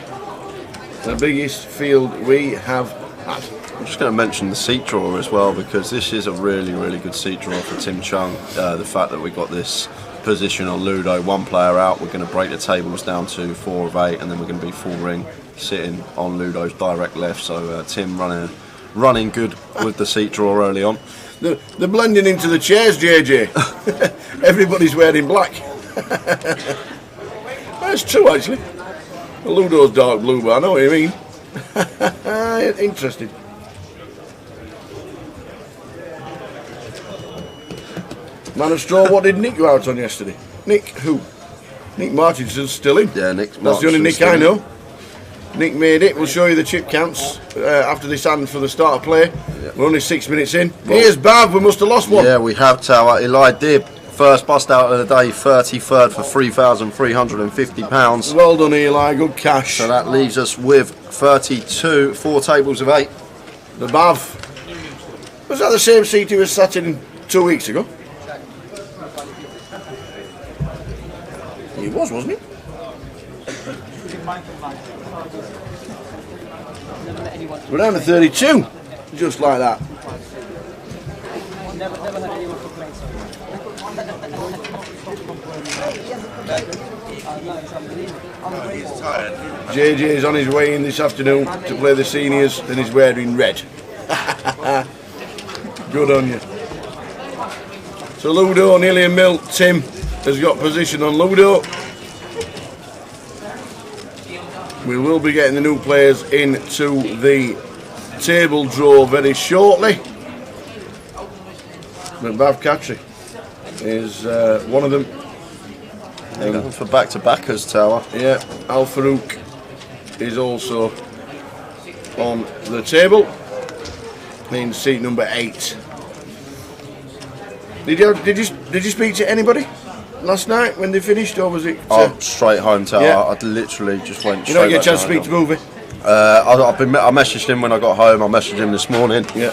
The biggest field we have had. I'm just going to mention the seat draw as well, because this is a really, really good seat draw for Tim Chung. The fact that we got this position on Ludo, 1 player out, we're going to break the tables down to 4 of 8, and then we're going to be full ring sitting on Ludo's direct left. So Tim running good with the seat draw early on. They're blending into the chairs, JJ. Everybody's wearing black. That's true, actually. Ludo's dark blue, but I know what you mean. Interesting. Man of Straw, what did Nick go out on yesterday? Nick who? Nick Martinson's still in. Yeah, Nick. That's the only Nick I know. Nick made it. We'll show you the chip counts after this hand for the start of play. Yeah. We're only 6 minutes in. Well, here's Bav. We must have lost one. Yeah, we have, Tower. Eli Dib, first bust out of the day, 33rd for £3,350. Well done, Eli. Good cash. So that leaves us with 32, 4 tables of 8. The Bav. Was that the same seat he was sat in 2 weeks ago? He was, wasn't he? We're down to 32, just like that. JJ's on his way in this afternoon to play the seniors, and he's wearing red. Good on you. So Ludo, nearly a mil. Tim has got position on Ludo. We will be getting the new players into the table draw very shortly. But Bav Katri is one of them. For back-to-backers, Tower. Yeah, Al Farouk is also on the table in seat number 8. Did you speak to anybody last night when they finished, or was it? Straight home, Tower. Yeah. I literally just went. You don't get a chance to speak to Movie. I messaged him when I got home. I messaged him this morning. Yeah.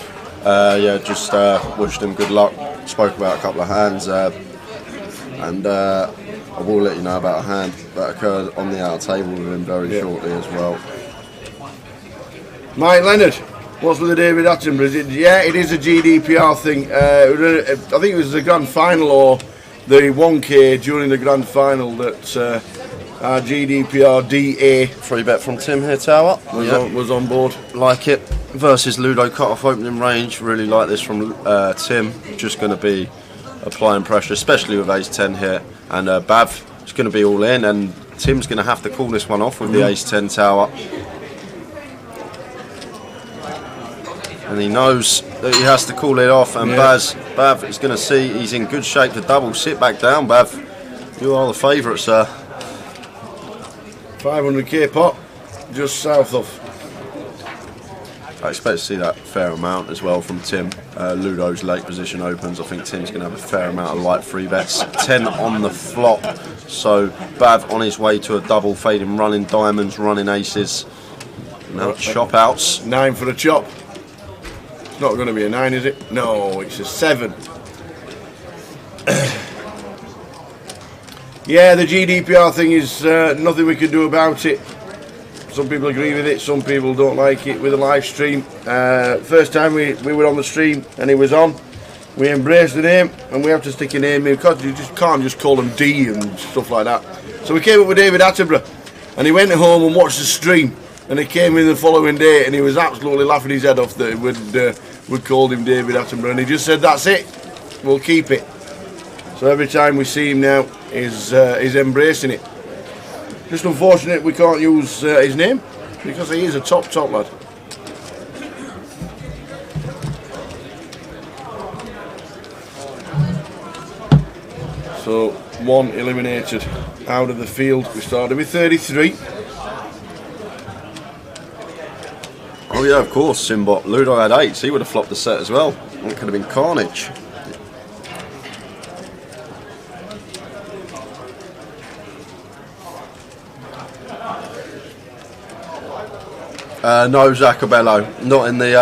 Just wished him good luck. Spoke about a couple of hands, and I will let you know about a hand that occurred on the outer table with him very shortly as well. Mike Leonard, what's with the David Attenborough? It is a GDPR thing. I think it was the grand final or the 1K during the grand final that our GDPR DA 3 bet from Tim here, Tower. Was on board. Like it. Versus Ludo cut-off opening range. Really like this from Tim. Just going to be applying pressure, especially with ace-10 here. And Bav is going to be all in, and Tim's going to have to call this one off with the ace-10 Tower. And he knows that he has to call it off, and Bav is going to see he's in good shape to double. Sit back down, Bav. You are the favourite, sir. 500k pot, just south of. I expect to see that fair amount as well from Tim. Ludo's late position opens. I think Tim's going to have a fair amount of light free bets. 10 on the flop. So Bav on his way to a double, fading, running diamonds, running aces. Now chop outs. 9 for the chop. It's not going to be a 9, is it? No, it's a 7. Yeah, the GDPR thing is nothing we can do about it. Some people agree with it, some people don't like it with a live stream. First time we were on the stream and he was on, we embraced the name, and we have to stick a name in because you just can't just call him D and stuff like that. So we came up with David Attenborough, and he went home and watched the stream, and he came in the following day and he was absolutely laughing his head off that we'd called him David Attenborough, and he just said, that's it, we'll keep it. So every time we see him now, he's embracing it. Just unfortunate we can't use his name because he is a top lad. So 1 eliminated out of the field. We started with 33. Oh yeah, of course, Simbot. Ludo had 8, so he would have flopped the set as well. It could have been carnage. No, Zacabello, not in the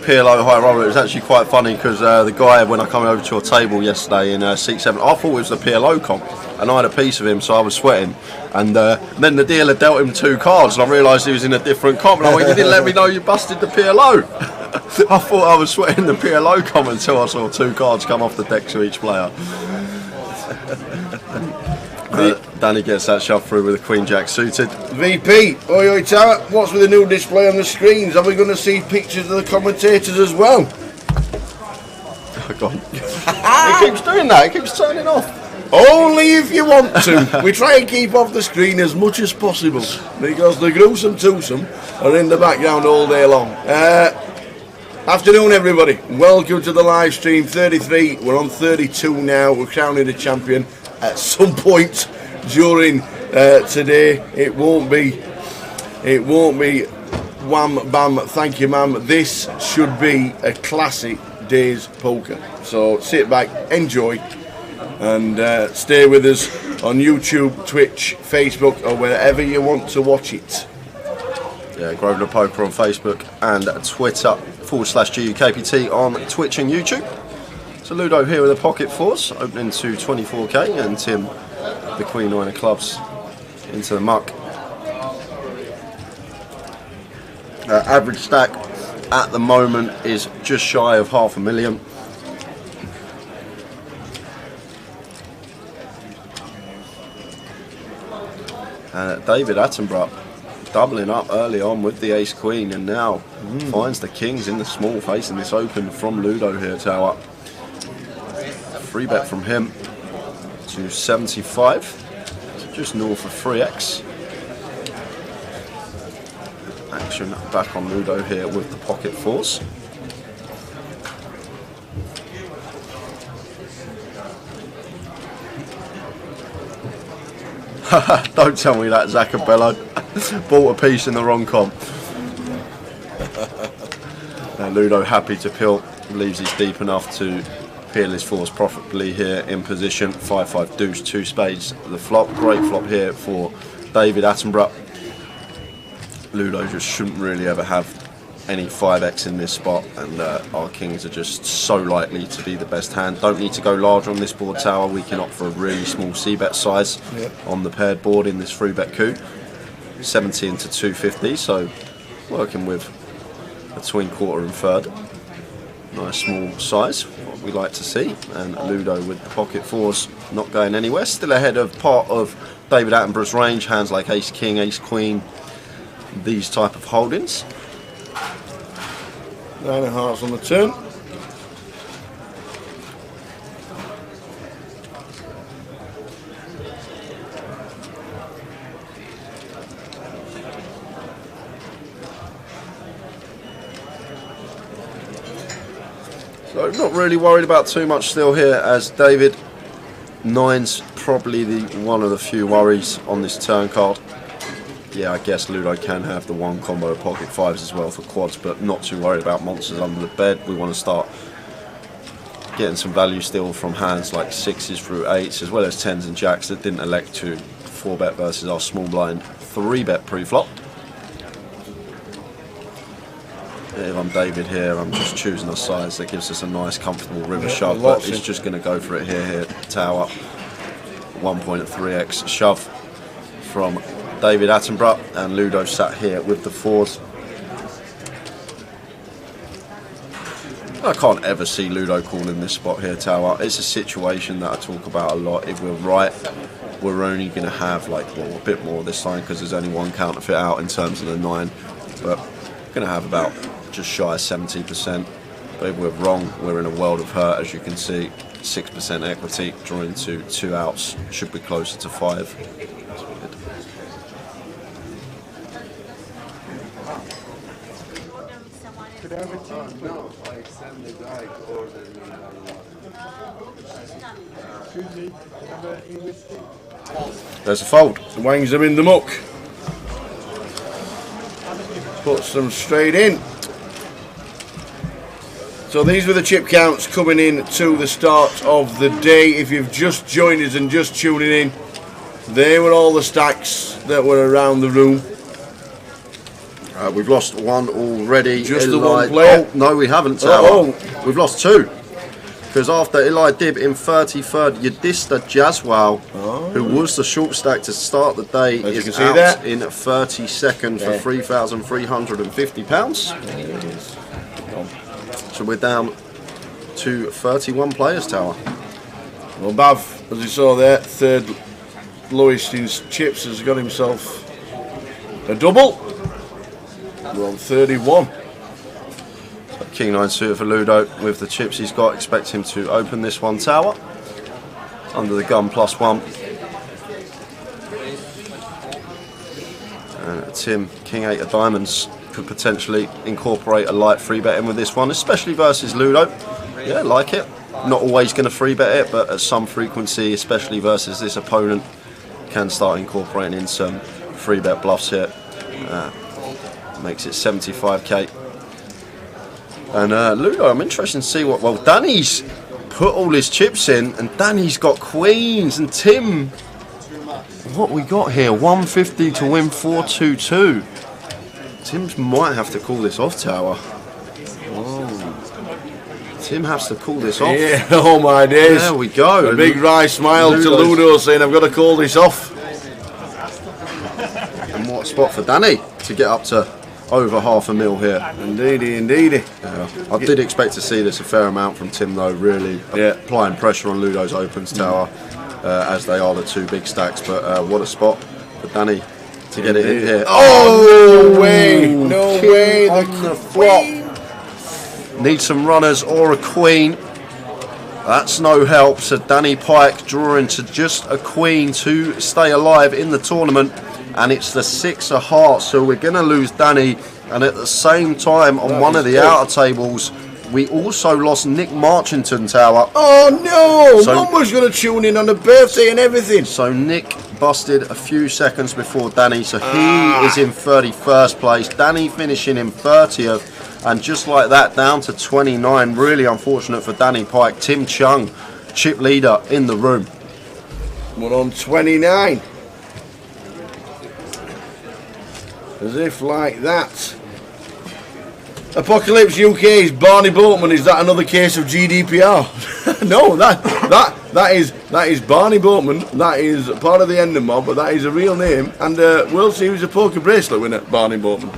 PLO high roller. It was actually quite funny because the guy, when I came over to your table yesterday in seat 7, I thought it was the PLO comp, and I had a piece of him, so I was sweating. And then the dealer dealt him 2 cards, and I realised he was in a different comp. And I went, "You didn't let me know you busted the PLO." I thought I was sweating the PLO comp until I saw 2 cards come off the deck to each player. Danny gets that shove through with a Queen Jack suited. VP, oi tower, what's with the new display on the screens? Are we going to see pictures of the commentators as well? Oh, God. He keeps doing that, he keeps turning off. Only if you want to. We try and keep off the screen as much as possible because the gruesome twosome are in the background all day long. Afternoon everybody, welcome to the live stream. 33, we're on 32 now. We're crowning a champion at some point during today. It won't be wham bam thank you ma'am. This should be a classic day's poker, so sit back, enjoy, and stay with us on YouTube, Twitch, Facebook, or wherever you want to watch it. Yeah, Grosvenor Poker on Facebook and Twitter /GUKPT on Twitch and YouTube. So Ludo here with a pocket fours, opening to 24k, and Tim, the Queen 9 of clubs, into the muck. Average stack at the moment is just shy of $500,000. David Attenborough doubling up early on with the ace queen, and now finds the kings in the small facing this open from Ludo here, tower. Free bet from him to 75, so just north of 3x. Action back on Ludo here with the pocket fours. Don't tell me that Zacabello bought a piece in the wrong comp. Now Ludo happy to peel, believes he's deep enough to peel his fours profitably here in position. 5-5 deuce, 2 spades the flop. Great flop here for David Attenborough. Ludo just shouldn't really ever have any 5x in this spot, and our kings are just so likely to be the best hand. Don't need to go larger on this board, tower. We can opt for a really small c-bet size on the paired board in this 3-bet coup. 70 into 250, so working with between quarter and third. Nice small size, what we like to see. And Ludo with the pocket fours not going anywhere, still ahead of part of David Attenborough's range. Hands like ace king, ace queen, these type of holdings. 9 of hearts on the turn. So not really worried about too much still here, as David. 9's probably one of the few worries on this turn card. Yeah, I guess Ludo can have the one combo of pocket 5s as well for quads, but not too worried about monsters under the bed. We want to start getting some value still from hands like 6s through 8s, as well as 10s and jacks that didn't elect to 4-bet versus our small blind 3-bet pre-flop. If I'm David here, I'm just choosing a size that gives us a nice comfortable river shove, but he's just going to go for it here, tower. 1.3x shove from David Attenborough, and Ludo sat here with the fours. I can't ever see Ludo calling this spot here, tower. It's a situation that I talk about a lot. If we're right, we're only going to have like a bit more this time because there's only one counterfeit out in terms of the 9, but we're going to have about just shy of 70%. But if we're wrong, we're in a world of hurt. As you can see, 6% equity, drawing to 2 outs, should be closer to 5. There's a fold. The Wangs are in the muck. Puts them straight in. So these were the chip counts coming in to the start of the day. If you've just joined us and just tuning in, they were all the stacks that were around the room. We've lost one already. Just Eli. the one player? Oh, no, we haven't, Tower. We've lost two. Because after Eli Dibb in 33rd, Yudhishthir Jaswal, who was the short stack to start the day, is out in 32nd for £3,350. So we're down to 31 players, Tower. Well, Bav, as you saw there, third lowest in chips, has got himself a double. We're on 31. King 9 suited for Ludo with the chips he's got. Expect him to open this one, Tower. Under the gun +1. Tim, King 8 of diamonds, could potentially incorporate a light free bet in with this one, especially versus Ludo. Yeah, like it. Not always going to free bet it, but at some frequency, especially versus this opponent, can start incorporating in some free bet bluffs here. Makes it 75k. And Ludo, I'm interested to see what. Well, Danny's put all his chips in, and Danny's got queens. And Tim, what we got here? 150 to win 422. Tim might have to call this off, Tower. Tim has to call this off. Yeah, oh my days. There we go. A big wry smile to Ludo saying, I've got to call this off. And what a spot for Danny to get up to over £500,000 here. Indeedy. I did expect to see this a fair amount from Tim, though, really applying pressure on Ludo's opens, Tower, as they are the two big stacks. But what a spot for Danny to get it in here. Oh, no way. No way. On the flop. Need some runners or a queen. That's no help. So Danny Pike drawing to just a queen to stay alive in the tournament. And it's the 6 of hearts. So we're going to lose Danny. And at the same time, on one of the outer tables, we also lost Nick Marchington, Tower. Oh no! So, Mum was going to tune in on the birthday and everything. So Nick busted a few seconds before Danny. So he is in 31st place. Danny finishing in 30th. And just like that, down to 29. Really unfortunate for Danny Pike. Tim Chung, chip leader in the room. We're on 29. As if like that. Apocalypse UK's Barney Boatman. Is that another case of GDPR? No, that is Barney Boatman. That is part of the Ender Mob, but that is a real name. And World Series of Poker bracelet winner, Barney Boatman.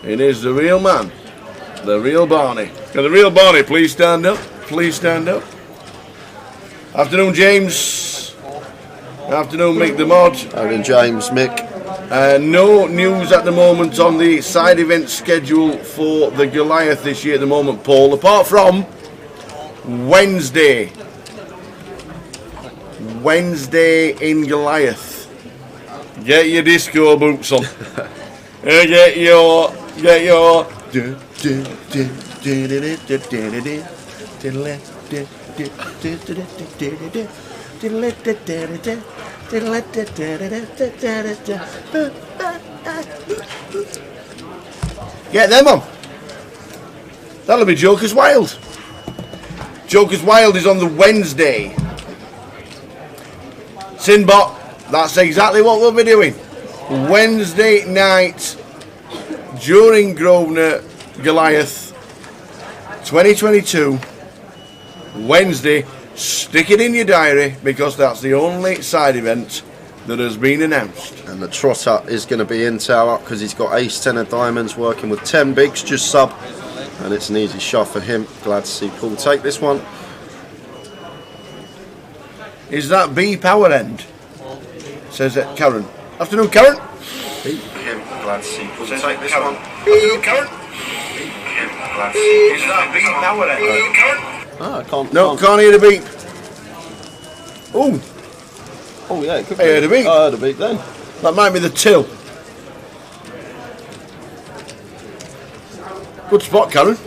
It is the real man, the real Barney. Can the real Barney please stand up? Please stand up. Afternoon, James. Afternoon, Mick the Mod. Afternoon, James, Mick. No news at the moment on the side event schedule for the Goliath this year at the moment, Paul, apart from Wednesday. Wednesday in Goliath. Get your disco boots on. Get your get them on. That'll be Joker's Wild. Joker's Wild is on the Wednesday. Sinbot, that's exactly what we'll be doing. Wednesday night during Grosvenor Goliath 2022. Wednesday. Stick it in your diary because that's the only side event that has been announced. And the trotter is going to be in, Tower, because he's got ace 10 of diamonds working with 10 bigs, just sub, and it's an easy shot for him. Glad to see Paul take this one. Is that B power end? Says it, Karen. Afternoon, Karen. Glad to see Paul take this one. Afternoon, Karen. Is that B power end? Afternoon, Karen. I can't. Can't hear the beep. Oh yeah, it could be. I heard a beep. I heard a beep then. That might be the till. Good spot, Karen.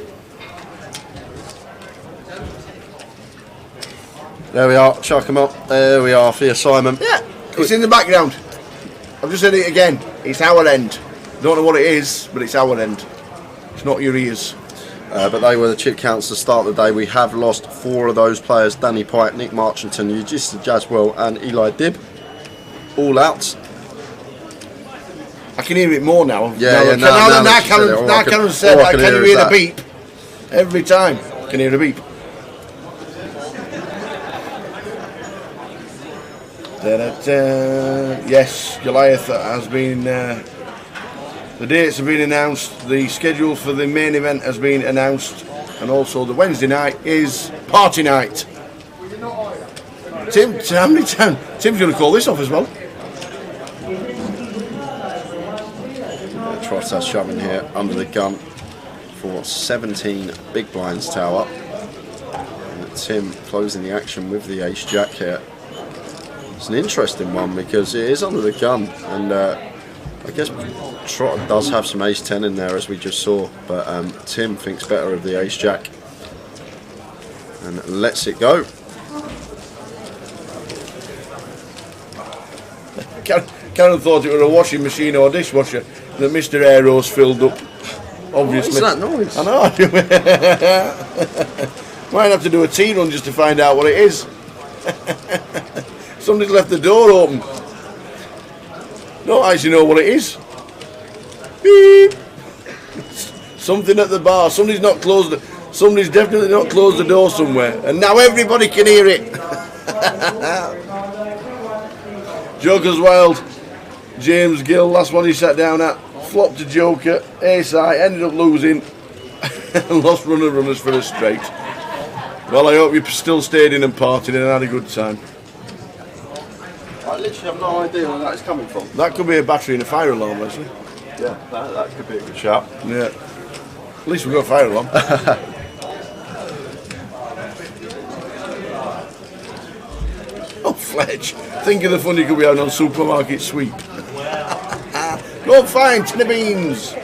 There we are. Chuck them up. There we are for you, Simon. Yeah, it's in the background. I've just said it again. It's our end. Don't know what it is, but it's our end. It's not your ears. But they were the chip counts to start the day. We have lost 4 of those players: Danny Pike, Nick Marchington, Eugista Jaswell and Eli Dibb. All out. I can hear it more now. Yeah, now Karen said I can hear the beep every time. I can hear the beep. Yes, Goliath has been. The dates have been announced. The schedule for the main event has been announced, and also the Wednesday night is party night. Tim, how many times? Tim's going to call this off as well. Trotter shoving here under the gun for 17 big blinds tower. And Tim closing the action with the ace jack here. It's an interesting one because it is under the gun, and I guess Trotter does have some ace 10 in there as we just saw, but Tim thinks better of the ace jack and lets it go. Karen thought it was a washing machine or dishwasher that Mr. Aero's filled up. Obviously. What's that noise? I know. Might have to do a tea run just to find out what it is. Somebody's left the door open. Don't actually know what it is. Beep. Something at the bar. Somebody's definitely not closed the door somewhere, and now everybody can hear it. Joker's wild. James Gill, last one he sat down at, flopped to Joker, ace high, ended up losing, and lost runners for a straight. Well, I hope you still stayed in and partied and had a good time. I literally have no idea where that is coming from. That could be a battery in a fire alarm, actually. Yeah, that could be a good shout. Yeah. At least we've got a fire alarm. Oh, Fletch. Think of the fun you could be having on Supermarket Sweep. Go and find tin of beans. Your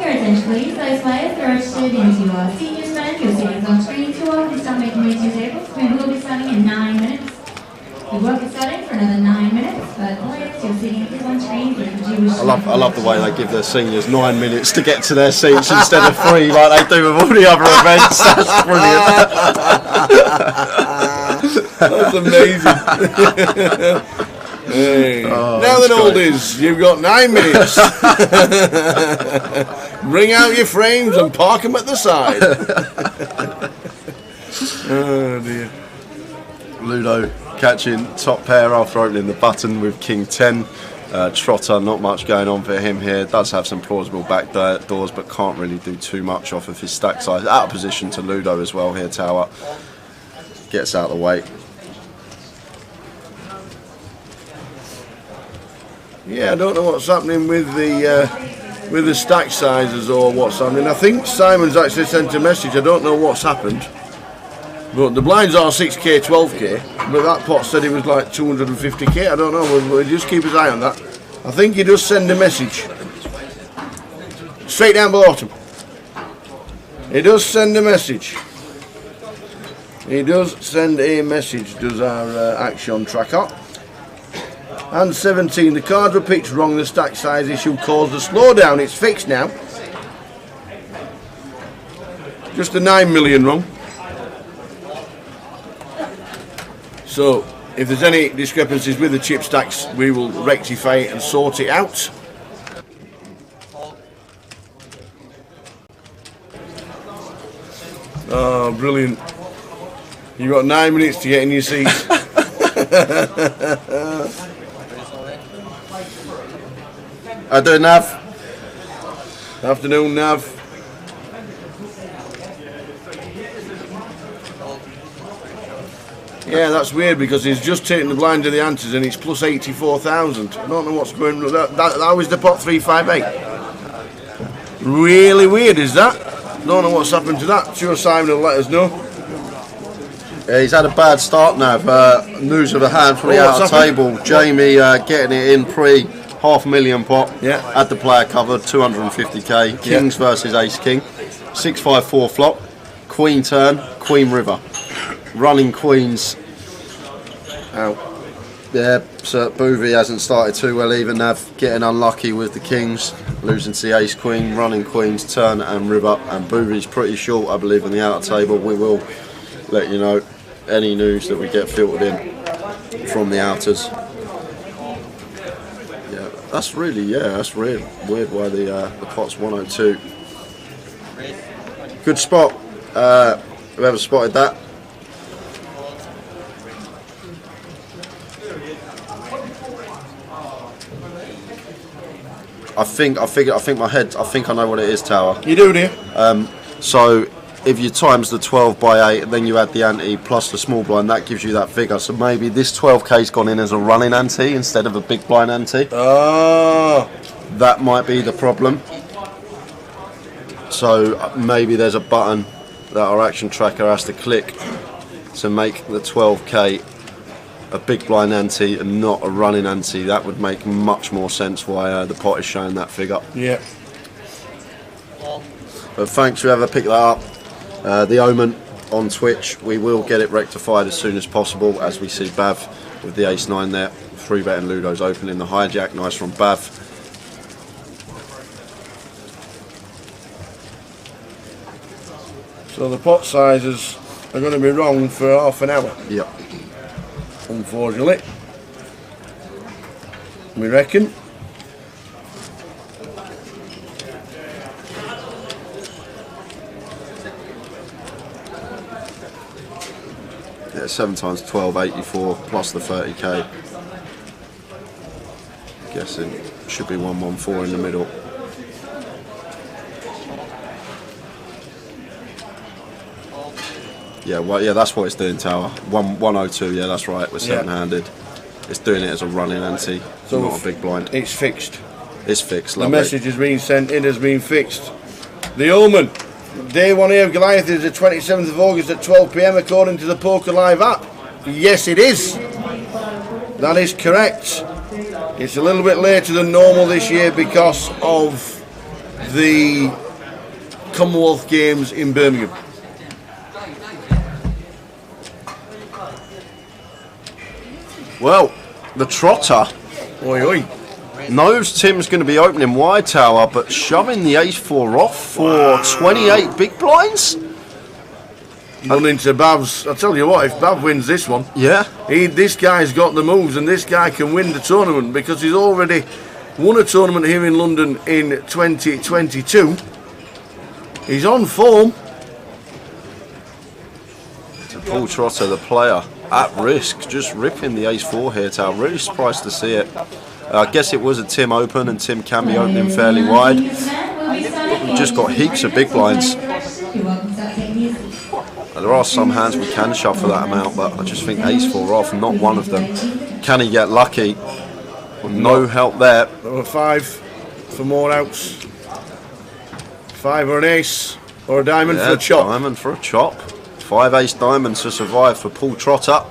attention please, those players are registered into our senior stand. Your seating is on screen. 2 hours and start making way to your tables. We will be starting in 9 minutes. We won't be starting for another 9 minutes, but players, your seating is on screen. I love the way they give their seniors 9 minutes to get to their seats instead of 3 like they do with all the other events. That's brilliant. That's amazing. Hey. Oh, now then, oldies, you've got 9 minutes. Bring out your frames and park them at the side. Oh dear. Ludo catching top pair after opening the button with King 10. Trotter, not much going on for him here. Does have some plausible back doors, but can't really do too much off of his stack size. Out of position to Ludo as well here, Tower. Gets out of the way. Yeah, I don't know what's happening with the stack sizes or what's happening. I think Simon's actually sent a message. I don't know what's happened. But the blinds are 6k, 12k. But that pot said it was like 250k. I don't know. We'll just keep his eye on that. I think he does send a message. Straight down below him. He does send a message. He does send a message, does our action tracker. And 17, the cards were picked wrong, the stack size issue caused a slowdown. It's fixed now. Just a 9 million wrong. So, if there's any discrepancies with the chip stacks, we will rectify it and sort it out. Oh, brilliant. You've got 9 minutes to get in your seat. I do, Nav. Afternoon, Nav. Yeah, that's weird because he's just taken the blind of the answers and it's plus 84,000. I don't know what's going on. That was the pot 358. Really weird, is that? Don't know what's happened to that. Sure, Simon will let us know. Yeah, he's had a bad start, Nav. News of a handfully out of table. Jamie getting it in pre. $500,000 pot. Yeah. Had the player covered, 250k. Kings versus Ace King. 6-5-4 flop. Queen turn, Queen river. Running queens. Out. Yeah, So Boovie hasn't started too well either. Nav getting unlucky with the kings, losing to the ace queen, running queens, turn and river. And Boovie's pretty short, I believe, on the outer table. We will let you know any news that we get filtered in from the outers. Yeah, that's weird why the pot's 102. Good spot. Whoever spotted that. I think I know what it is, Tower. You do, dear. So if you times the 12 by 8 and then you add the ante plus the small blind, that gives you that figure. So maybe this 12k's gone in as a running ante instead of a big blind ante. Oh. That might be the problem. So maybe there's a button that our action tracker has to click to make the 12k a big blind ante and not a running ante. That would make much more sense why the pot is showing that figure. Yeah. But thanks whoever picked that up. The Omen on Twitch, we will get it rectified as soon as possible, as we see Bav with the ace-9 there. 3-betting Ludo's opening the hijack. Nice from Bav. So the pot sizes are going to be wrong for half an hour. Yep. Unfortunately. We reckon. Yeah, 7 times 12, 84 plus the 30k. Guessing should be 114 in the middle. Yeah, well, yeah, that's what it's doing, Tower. 102, yeah, that's right. We're seven-handed. It's doing it as a running ante, so not a big blind. It's fixed. It's fixed. The Lovely. message has been sent. It has been fixed. The Omen. Day 1 here of Goliath is the 27th of August at 12 PM according to the Poker Live app. Yes, it is. That is correct. It's a little bit later than normal this year because of the Commonwealth Games in Birmingham. Well, the trotter Oi, oi. knows Tim's going to be opening wide, Tower, but shoving the ace-4 off for 28 big blinds? Run into Bav's. I'll tell you what, if Bav wins this one, Yeah. this guy's got the moves and this guy can win the tournament because he's already won a tournament here in London in 2022. He's on form. Paul Trotter, the player, at risk, just ripping the ace-4 here, Tower. Really surprised to see it. I guess it was a Tim Open, and Tim can be opening fairly wide. But we've just got heaps of big blinds. There are some hands we can shove for that amount, but I just think ace-4 off, not one of them. Can he get lucky? Well, no help there. Number 5 for more outs. 5 or an ace or a diamond for a chop. Diamond for a chop. 5 ace diamonds to survive for Paul Trotter.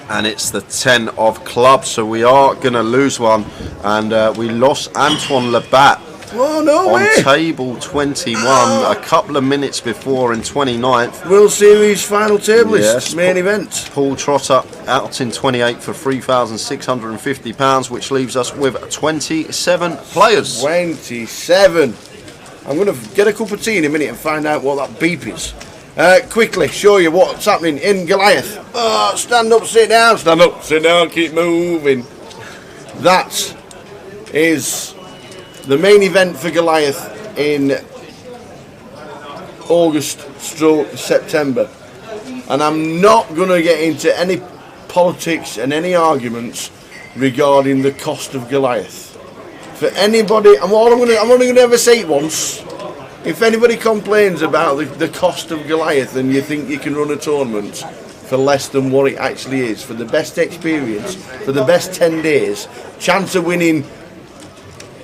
And it's the 10 of clubs, so we are going to lose one. And we lost Antoine Labatt on table 21 a couple of minutes before in 29th. World Series final table list, main event. Paul Trotter out in 28 for £3,650, which leaves us with 27 players. 27. I'm going to get a cup of tea in a minute and find out what that beep is. Quickly show you what's happening in Goliath. Stand up, sit down, stand up, sit down, keep moving. That is the main event for Goliath in August/September. And I'm not going to get into any politics and any arguments regarding the cost of Goliath. For anybody, I'm only going to ever say it once. If anybody complains about the cost of Goliath and you think you can run a tournament for less than what it actually is, for the best experience, for the best 10 days, chance of winning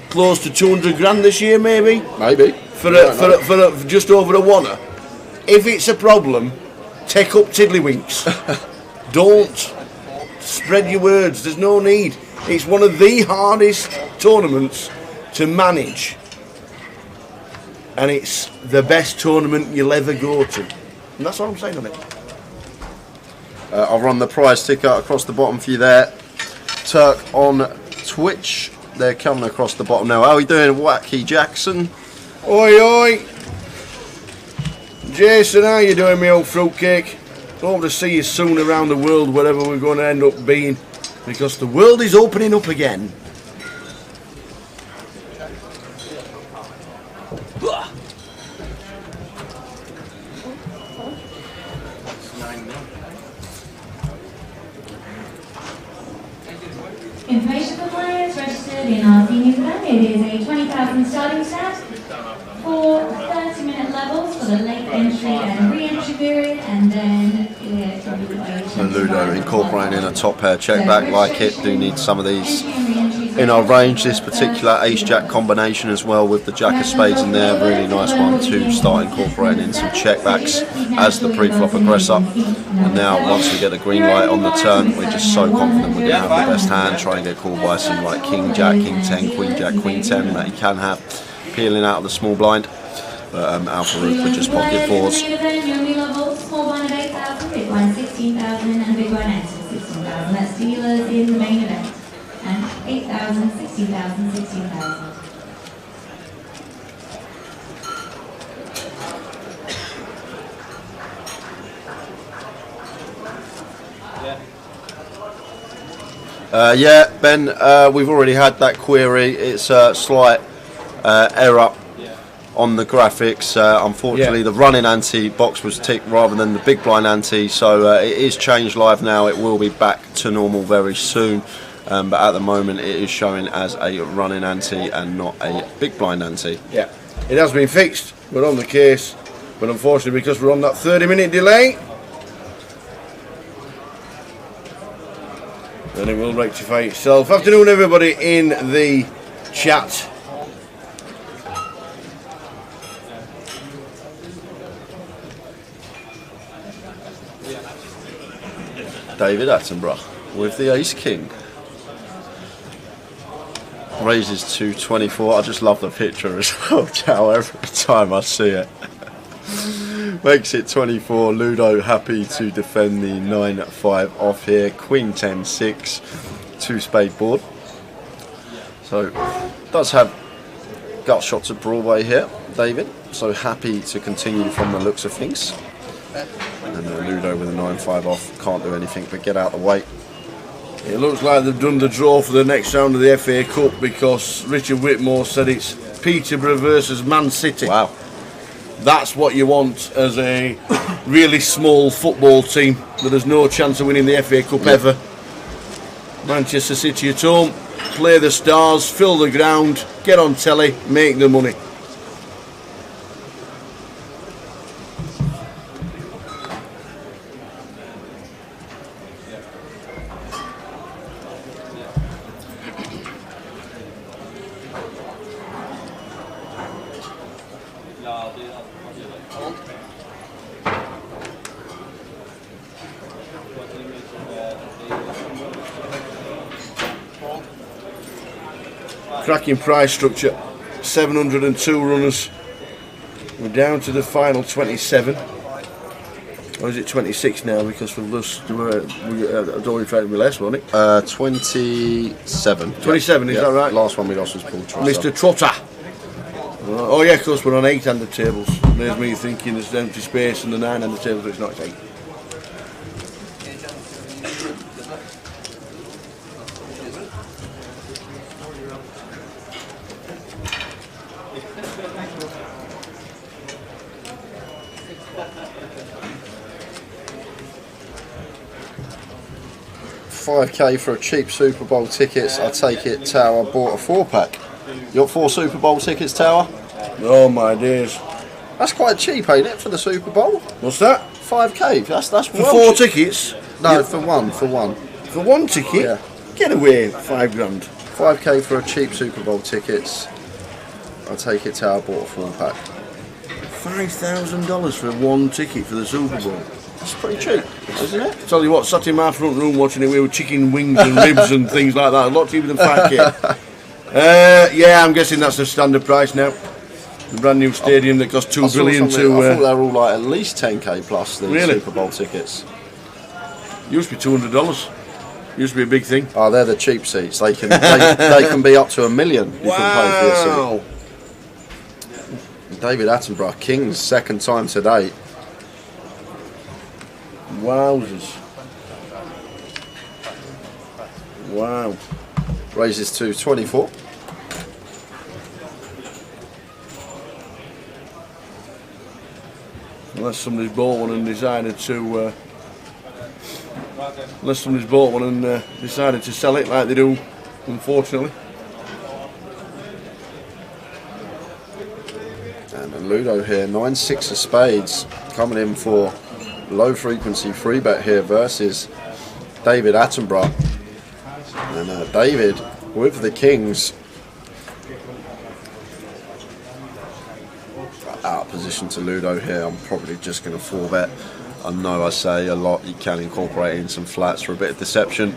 close to 200 grand this year, maybe? Maybe. For just over a wanna. If it's a problem, take up tiddlywinks. Don't spread your words, there's no need. It's one of the hardest tournaments to manage. And it's the best tournament you'll ever go to. And that's all I'm saying on it. I'll run the prize ticker across the bottom for you there. Turk on Twitch. They're coming across the bottom now. How are we doing, Wacky Jackson? Oi, oi. Jason, how you doing, me old fruitcake? Hope to see you soon around the world, wherever we're going to end up being, because the world is opening up again. Information for players registered in our seniors event. It is a 20,000 starting stat for 30-minute levels for the late entry and re-entry period, and then it will be And Ludo incorporating in a top pair check back, like it. Do need some of these in our range. This particular ace-jack combination as well, with the jack of spades in there, really nice one to start incorporating in some check backs as the pre-flop aggressor. And now once we get the green light on the turn, we're just so confident we're going to have the best hand. Try and get called by some like king jack, king 10, queen jack, queen 10 that he can have peeling out of the small blind. But Alpha Root would just pocket fours. Small blind of 8,000, big blind 16,000, and big blind extra 16,000. That's dealers in the main event. And 8,000, 16,000, 16,000. Yeah, Ben, we've already had that query. It's a slight error on the graphics. Unfortunately, the running ante box was ticked rather than the big blind ante, so it is changed live now. It will be back to normal very soon, but at the moment it is showing as a running ante and not a big blind ante. Yeah, it has been fixed. We're on the case, but unfortunately, because we're on that 30-minute delay, then it will rectify itself. Afternoon, everybody in the chat. David Attenborough with the ace king. Raises to 24. I just love the picture as well, Chow, every time I see it. Makes it 24. Ludo happy to defend the 9-5 off here. Queen 10-6. 2-spade board. So does have gut shots at Broadway here, David. So happy to continue from the looks of things. And Ludo with a 9-5 off, can't do anything but get out the way. It looks like they've done the draw for the next round of the FA Cup, because Richard Whitmore said it's Peterborough versus Man City. Wow. That's what you want as a really small football team that has no chance of winning the FA Cup ever. Manchester City at home, play the stars, fill the ground, get on telly, make the money. Cracking prize structure, 702 runners. We're down to the final 27. Or is it 26 now? Because we've lost. I'd already tried to be less, wasn't it? 27. 27, is that right? Last one we lost was Paul Trotter. Mr. Trotter. Oh yeah, of course we're on 8-handed tables. There's me thinking there's empty space in the 9-handed tables, but it's not, it's 8. £5k for a cheap Super Bowl tickets. I take it, Tower bought a 4-pack. You got 4 Super Bowl tickets, Tower? Oh my days. That's quite cheap, ain't it, for the Super Bowl? What's that? 5k. That's for well 4 tickets? No, yeah. for one. For 1 ticket? Yeah. Get away, £5 grand. 5k for a cheap Super Bowl tickets. I take it, Tower bought a 4-pack. $5,000 for 1 ticket for the Super Bowl. It's pretty cheap, isn't it? Tell you what, sat in my front room watching it with chicken wings and ribs and things like that. A lot cheaper than 5k. Yeah, I'm guessing that's the standard price now. The brand new stadium that cost $2 billion to. I thought they were all like at least 10k plus these really? Super Bowl tickets. Used to be $200. Used to be a big thing. Oh, they're the cheap seats. They can they can be up to $1 million. You can pay for your seat. David Attenborough, Kings, second time today. Wowzers. Wow. Raises to 24. Unless somebody's bought one and decided to decided to sell it like they do, unfortunately. And a Ludo here, 9-6 of spades, coming in for low frequency free bet here versus David Attenborough. And David with the Kings. Out of position to Ludo here. I'm probably just going to 4-bet. I know I say a lot, you can incorporate in some flats for a bit of deception.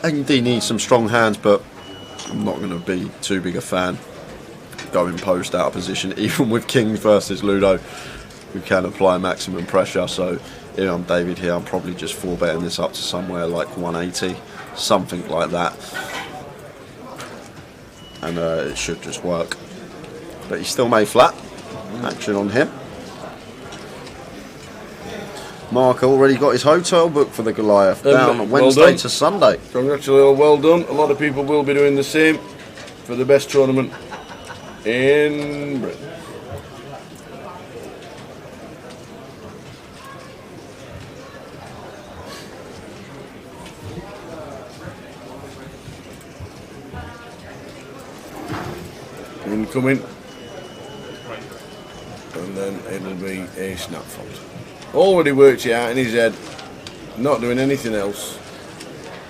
And you need some strong hands, but I'm not going to be too big a fan going post out of position. Even with Kings versus Ludo, we can apply maximum pressure. So if I'm David here, I'm probably just 4-betting this up to somewhere like 180, something like that. And it should just work. But he still made flat. Action on him. Mark already got his hotel booked for the Goliath down Wednesday to Sunday. Congratulations, well done. A lot of people will be doing the same for the best tournament in Britain. Incoming. And then it'll be a snap fold. Already worked it out in his head, not doing anything else.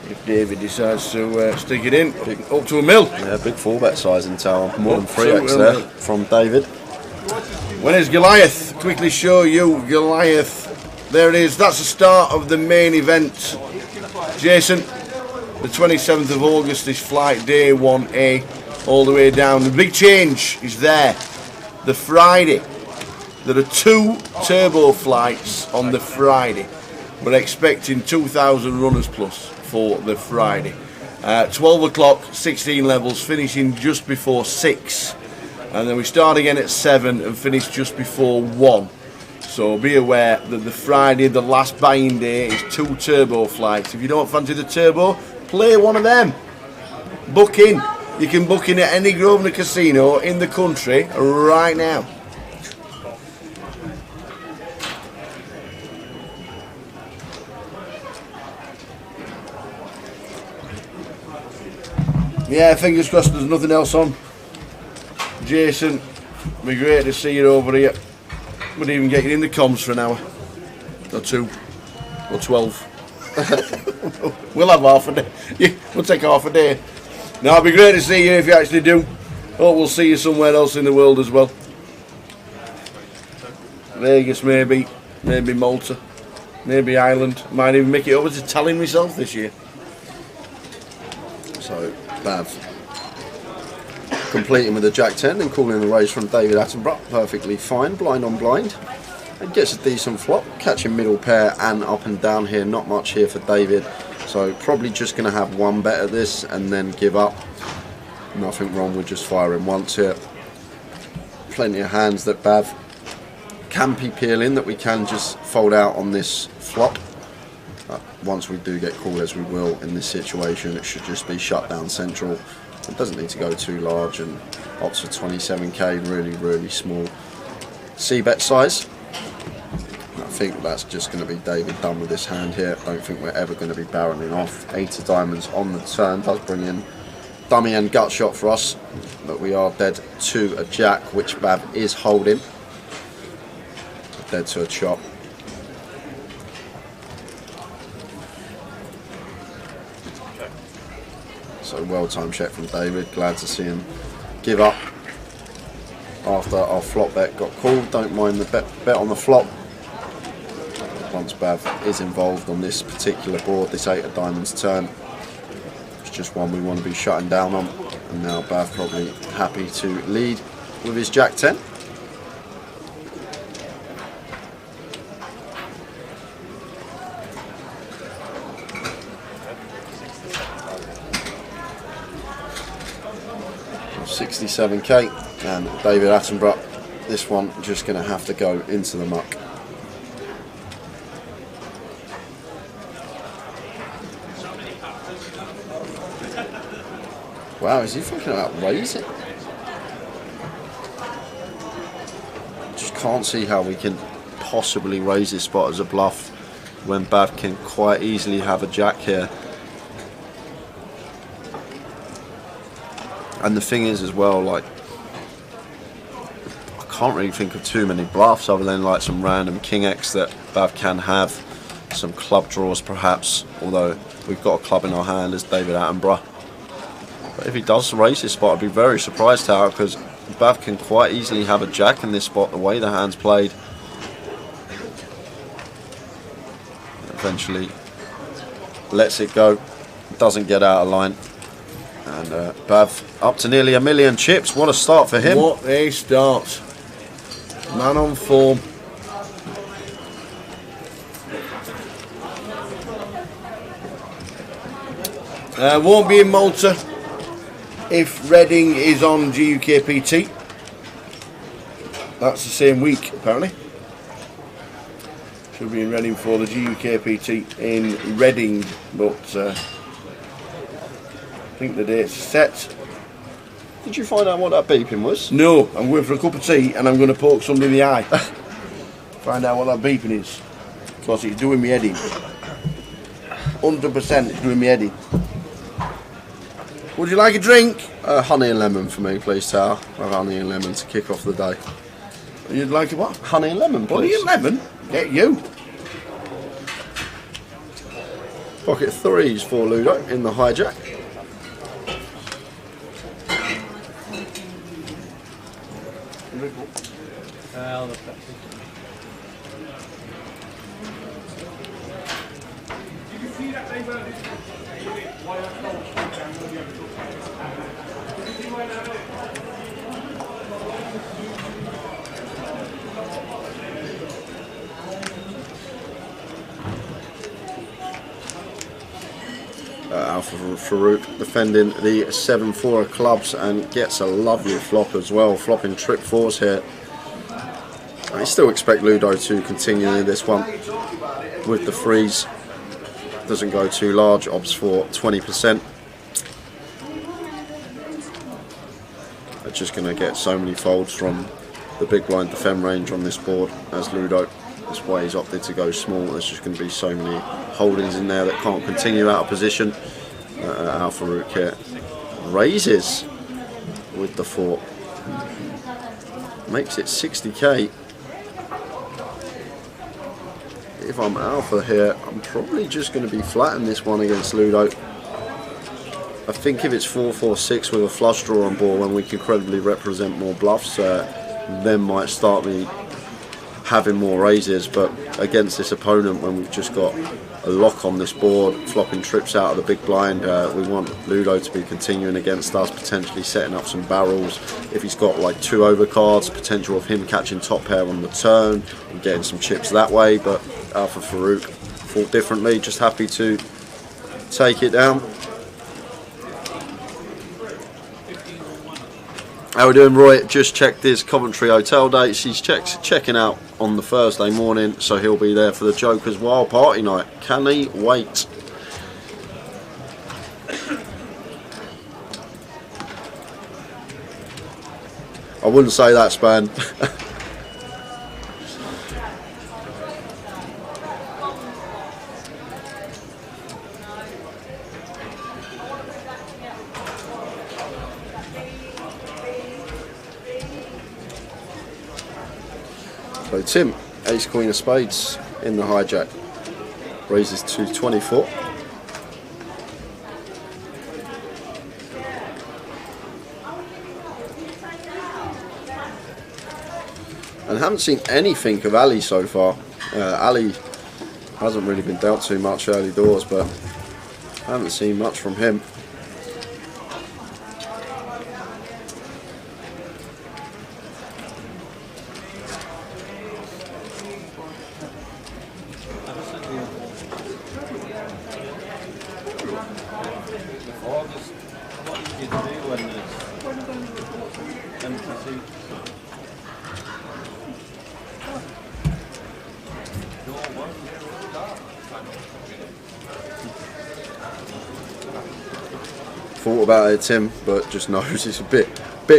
If David decides to stick it in, up to $1 million. Yeah, big 4-bet size in tower, more than 3x there from David. When is Goliath? Quickly show you Goliath. There it is, that's the start of the main event. Jason, the 27th of August is flight day 1A, all the way down. The big change is there. The Friday. There are 2 turbo flights on the Friday. We're expecting 2,000 runners plus for the Friday. 12 o'clock, 16 levels, finishing just before 6. And then we start again at 7 and finish just before 1. So be aware that the Friday, the last buying day, is 2 turbo flights. If you don't fancy the turbo, play one of them. Book in. You can book in at any Grosvenor casino in the country right now. Yeah, fingers crossed there's nothing else on. Jason, it'd be great to see you over here. We'd even get you in the comms for an hour. Or 2. Or 12. We'll have half a day. Yeah, we'll take half a day. No, it'd be great to see you if you actually do. Hope we'll see you somewhere else in the world as well. Vegas maybe. Maybe Malta. Maybe Ireland. Might even make it over to Tallinn myself this year. So, Bav completing with the Jack 10 and calling the raise from David Attenborough. Perfectly fine, blind on blind. And gets a decent flop, catching middle pair and up and down here. Not much here for David. So probably just going to have 1 bet at this and then give up. Nothing wrong with just firing once here. Plenty of hands that Bav can be peeling that we can just fold out on this flop. Once we do get called, as we will in this situation, it should just be shut down central. It doesn't need to go too large, and opts for 27k, really small C-bet size. I think that's just going to be David done with this hand here. I don't think we're ever going to be barreling off. 8 of diamonds on the turn does bring in dummy and gut shot for us, but we are dead to a jack, which Bav is holding. Dead to a chop. So well-timed check from David. Glad to see him give up after our flop bet got called. Don't mind the bet on the flop. Once Bav is involved on this particular board, this 8 of diamonds turn, it's just one we want to be shutting down on. And now Bav probably happy to lead with his Jack 10. 67k, and David Attenborough, this one just going to have to go into the muck. Wow, is he thinking about raising? Just can't see how we can possibly raise this spot as a bluff when Bav can quite easily have a jack here. And the thing is as well, like, I can't really think of too many bluffs other than like some random King X that Bav can have, some club draws perhaps, although we've got a club in our hand as David Attenborough. But if he does raise this spot, I'd be very surprised, Tower, because Bav can quite easily have a jack in this spot the way the hand's played. Eventually lets it go, doesn't get out of line. And Bav up to nearly 1 million chips. What a start for him. What a start. Man on form. Won't be in Malta if Reading is on GUKPT. That's the same week, apparently. Should be in Reading for the GUKPT in Reading, but I think the date's set. Did you find out what that beeping was? No, I'm going for a cup of tea and I'm going to poke somebody in the eye. Find out what that beeping is. Because it's doing me head in. 100% it's doing me head in. Would you like a drink? Honey and lemon for me, please, Tower. Honey and lemon to kick off the day. You'd like a what? Honey and lemon, please. Honey and lemon? Get you. Pocket threes for Ludo in the hijack. Alpha Farouk defending the 7-4 of clubs and gets a lovely flop as well, flopping trip fours here. I still expect Ludo to continue in this one with the threes. Doesn't go too large, opts for 20%. They're just going to get so many folds from the big blind defend range on this board as Ludo. That's why he's opted to go small. There's just going to be so many holdings in there that can't continue out of position. Al Farouk here raises with the 4. Makes it 60k. If I'm Alpha here, I'm probably just going to be flat in this one against Ludo. I think if it's 4-4-6 with a flush draw on board when we can credibly represent more bluffs, then might start me having more raises, but against this opponent when we've just got a lock on this board, flopping trips out of the big blind, we want Ludo to be continuing against us, potentially setting up some barrels. If he's got like 2 overcards, potential of him catching top pair on the turn and getting some chips that way, but Alpha Farouk thought differently, just happy to take it down. How we doing, Roy? Just checked his Coventry hotel dates. He's checking out on the Thursday morning, so he'll be there for the Joker's Wild Party night. Can he wait? I wouldn't say that, Span. So Tim, ace queen of spades in the hijack, raises to 24. And haven't seen anything of Ali so far. Ali hasn't really been dealt too much early doors, but haven't seen much from him. thought about it, Tim, but just knows it's a bit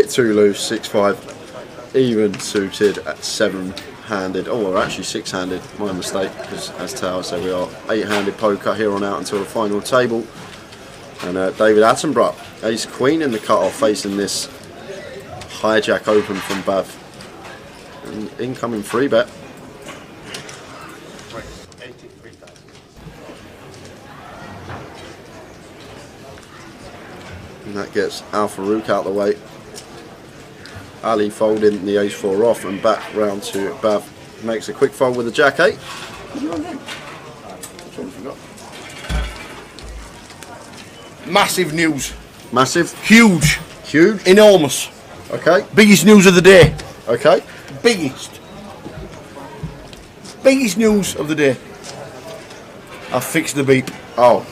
too loose. 6-5, even suited at 7-handed. Oh, we're actually 6-handed. My mistake, because as Tower said, we are 8-handed poker here on out until the final table. And David Attenborough, ace queen in the cut-off, facing this hijack open from Bav. And incoming free bet. And that gets Al Farouk out the way. Ali folding the ace-4 off and back round to Bav. Makes a quick fold with the jack-8. Massive news. Massive. Huge. Huge. Enormous. Okay. Biggest news of the day. Okay. Biggest. Biggest news of the day. I fixed the beep. Oh.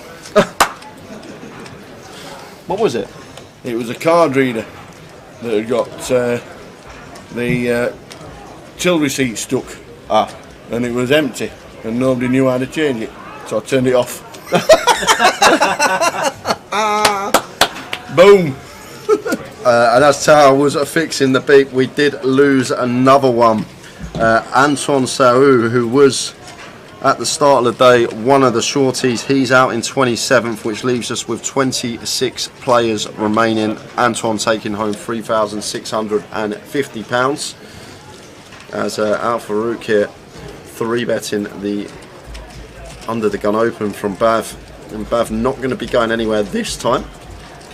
What was it? It was a card reader that had got the till receipt stuck. Ah. And it was empty and nobody knew how to change it. So I turned it off. Boom. And as Tara was fixing the beep, we did lose another one. Anton Saou, who was at the start of the day one of the shorties, he's out in 27th, which leaves us with 26 players remaining. Anton taking home £3,650. As Al Farouk here 3-betting the under the gun open from Bav, and Bav not going to be going anywhere this time,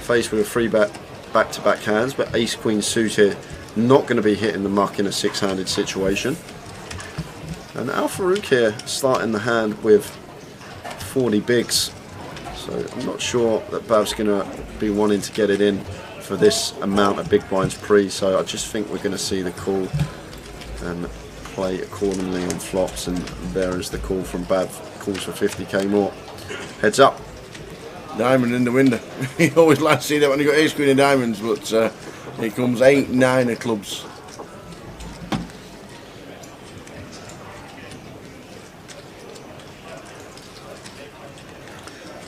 faced with a 3-bet back-to-back hands, but ace queen suited, not going to be hitting the muck in a 6-handed situation. And Al Farouk here starting the hand with 40 bigs, so I'm not sure that Bav's going to be wanting to get it in for this amount of big blinds pre, so I just think we're going to see the call and play accordingly on flops, and there is the call from Bav, calls for 50k more. Heads up. Diamond in the window. You always like to see that when you got ace queen of diamonds, but it comes 8-9 of clubs.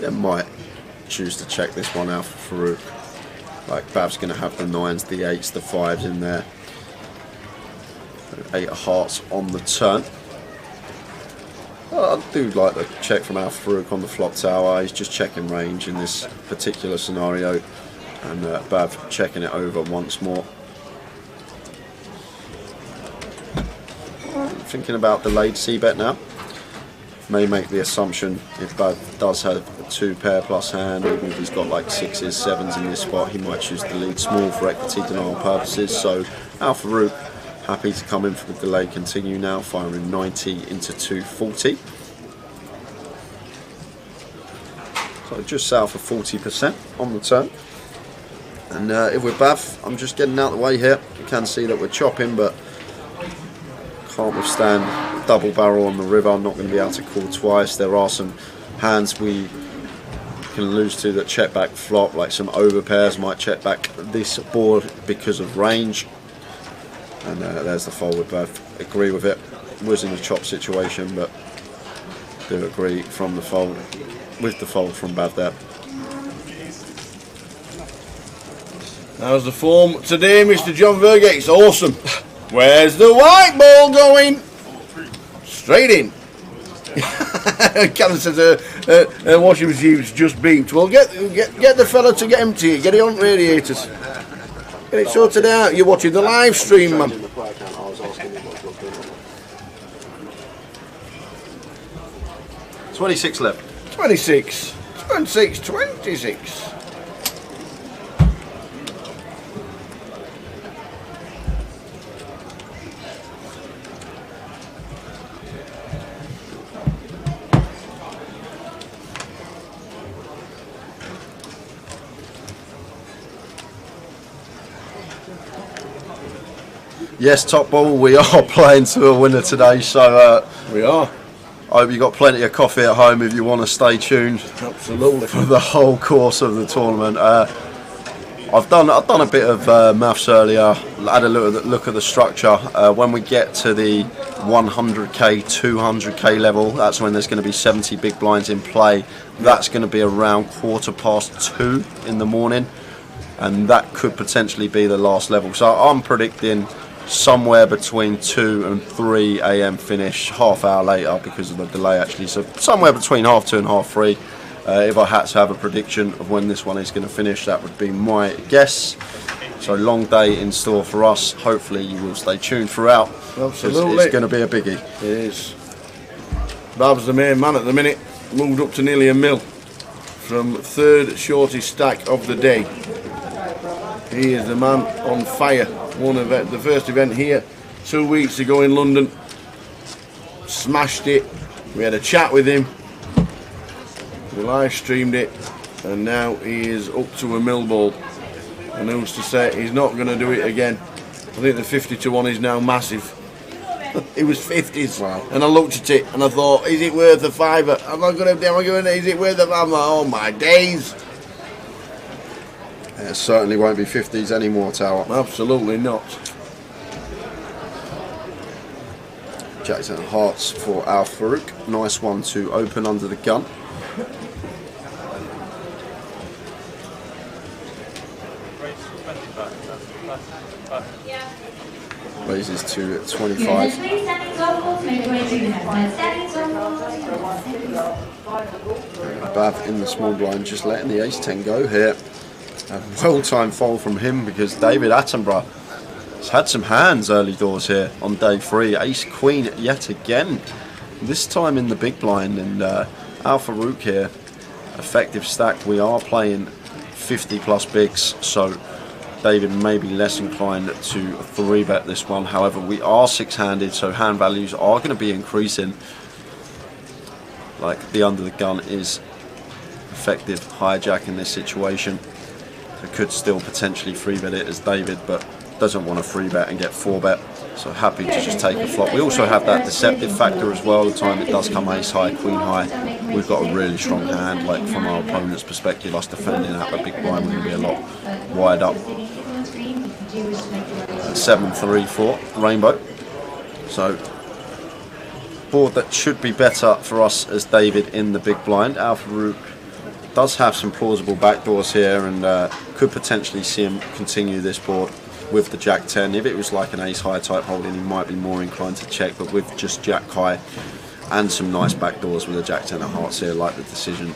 They might choose to check this one out for Farouk. Like Bav's going to have the 9s, the 8s, the 5s in there. 8 of hearts on the turn. I do like the check from Al Farouk on the flop tower. He's just checking range in this particular scenario, and Bav checking it over once more. Thinking about delayed c-bet now. May make the assumption if Bav does have a 2-pair plus hand, even if he's got like 6s, 7s in this spot, he might choose to lead small for equity denial purposes. So Al Farouk happy to come in for the delay continue now, firing 90 into 240. So just south of 40% on the turn. And if we're Bav, I'm just getting out of the way here. You can see that we're chopping, but can't withstand double barrel on the river. I'm not going to be able to call twice. There are some hands we can lose to that check back flop, like some overpairs might check back this board because of range. And there's the fold with Bav. Agree with it. Was in a chop situation, but do agree from the fold with the fold from Bav there. How's the form today, Mr. John Vergate? It's awesome. Where's the white ball going? Straight in. Callum says washing machine's just beeped. Well, get the fella to get empty it. Get it on radiators. Get it sorted out. You're watching the live stream, man. 26 left. 26. 26. Yes, top ball, we are playing to a winner today, so We are. I hope you got plenty of coffee at home if you want to stay tuned. Absolutely. For the whole course of the tournament. I've done a bit of maths earlier. Had a look at the structure. When we get to the 100k, 200k level, that's when there's going to be 70 big blinds in play. That's going to be around 2:15 in the morning, and that could potentially be the last level. So I'm predicting somewhere between 2 and 3 a.m. finish, half hour later because of the delay actually. So somewhere between 2:30 and 3:30. If I had to have a prediction of when this one is going to finish, that would be my guess. So long day in store for us. Hopefully you will stay tuned throughout. Absolutely. It's going to be a biggie. It is. Bab's the main man at the minute. Moved up to nearly a mil from third shortest stack of the day. He is the man on fire. Won the first event here 2 weeks ago in London. Smashed it. We had a chat with him. We live streamed it, and now he is up to a mil ball. And who's to say he's not going to do it again? I think the 50 to 1 is now massive. It was 50s, wow. And I looked at it and I thought, is it worth a fiver? Am I going to? Is it worth a fiver? Oh my days! It certainly won't be 50s anymore, Tower. Absolutely not. Jackson Hearts for Al Farouk. Nice one to open under the gun. Raises to 25. Bav in the small blind, just letting the ace-10 go here. A well-timed fold from him because David Attenborough has had some hands early doors here on day 3. Ace-Queen yet again. This time in the big blind, and Al Farouk here, effective stack. We are playing 50 plus bigs, so David may be less inclined to 3-bet this one. However, we are 6-handed, so hand values are going to be increasing. Like the under the gun is effective hijack in this situation. So could still potentially 3-bet it as David, but doesn't want to 3-bet and get 4-bet. So happy to just take a flop. We also have that deceptive factor as well. The time it does come ace high, queen high, we've got a really strong hand. Like from our opponent's perspective, us defending out the big blind, we're going to be a lot wide up. 7-3-4 rainbow. So board that should be better for us as David in the big blind. Al Farouk does have some plausible backdoors here, and could potentially see him continue this board with the Jack 10. If it was like an ace high type holding, he might be more inclined to check, but with just Jack high and some nice backdoors with a Jack 10 of hearts here, like the decision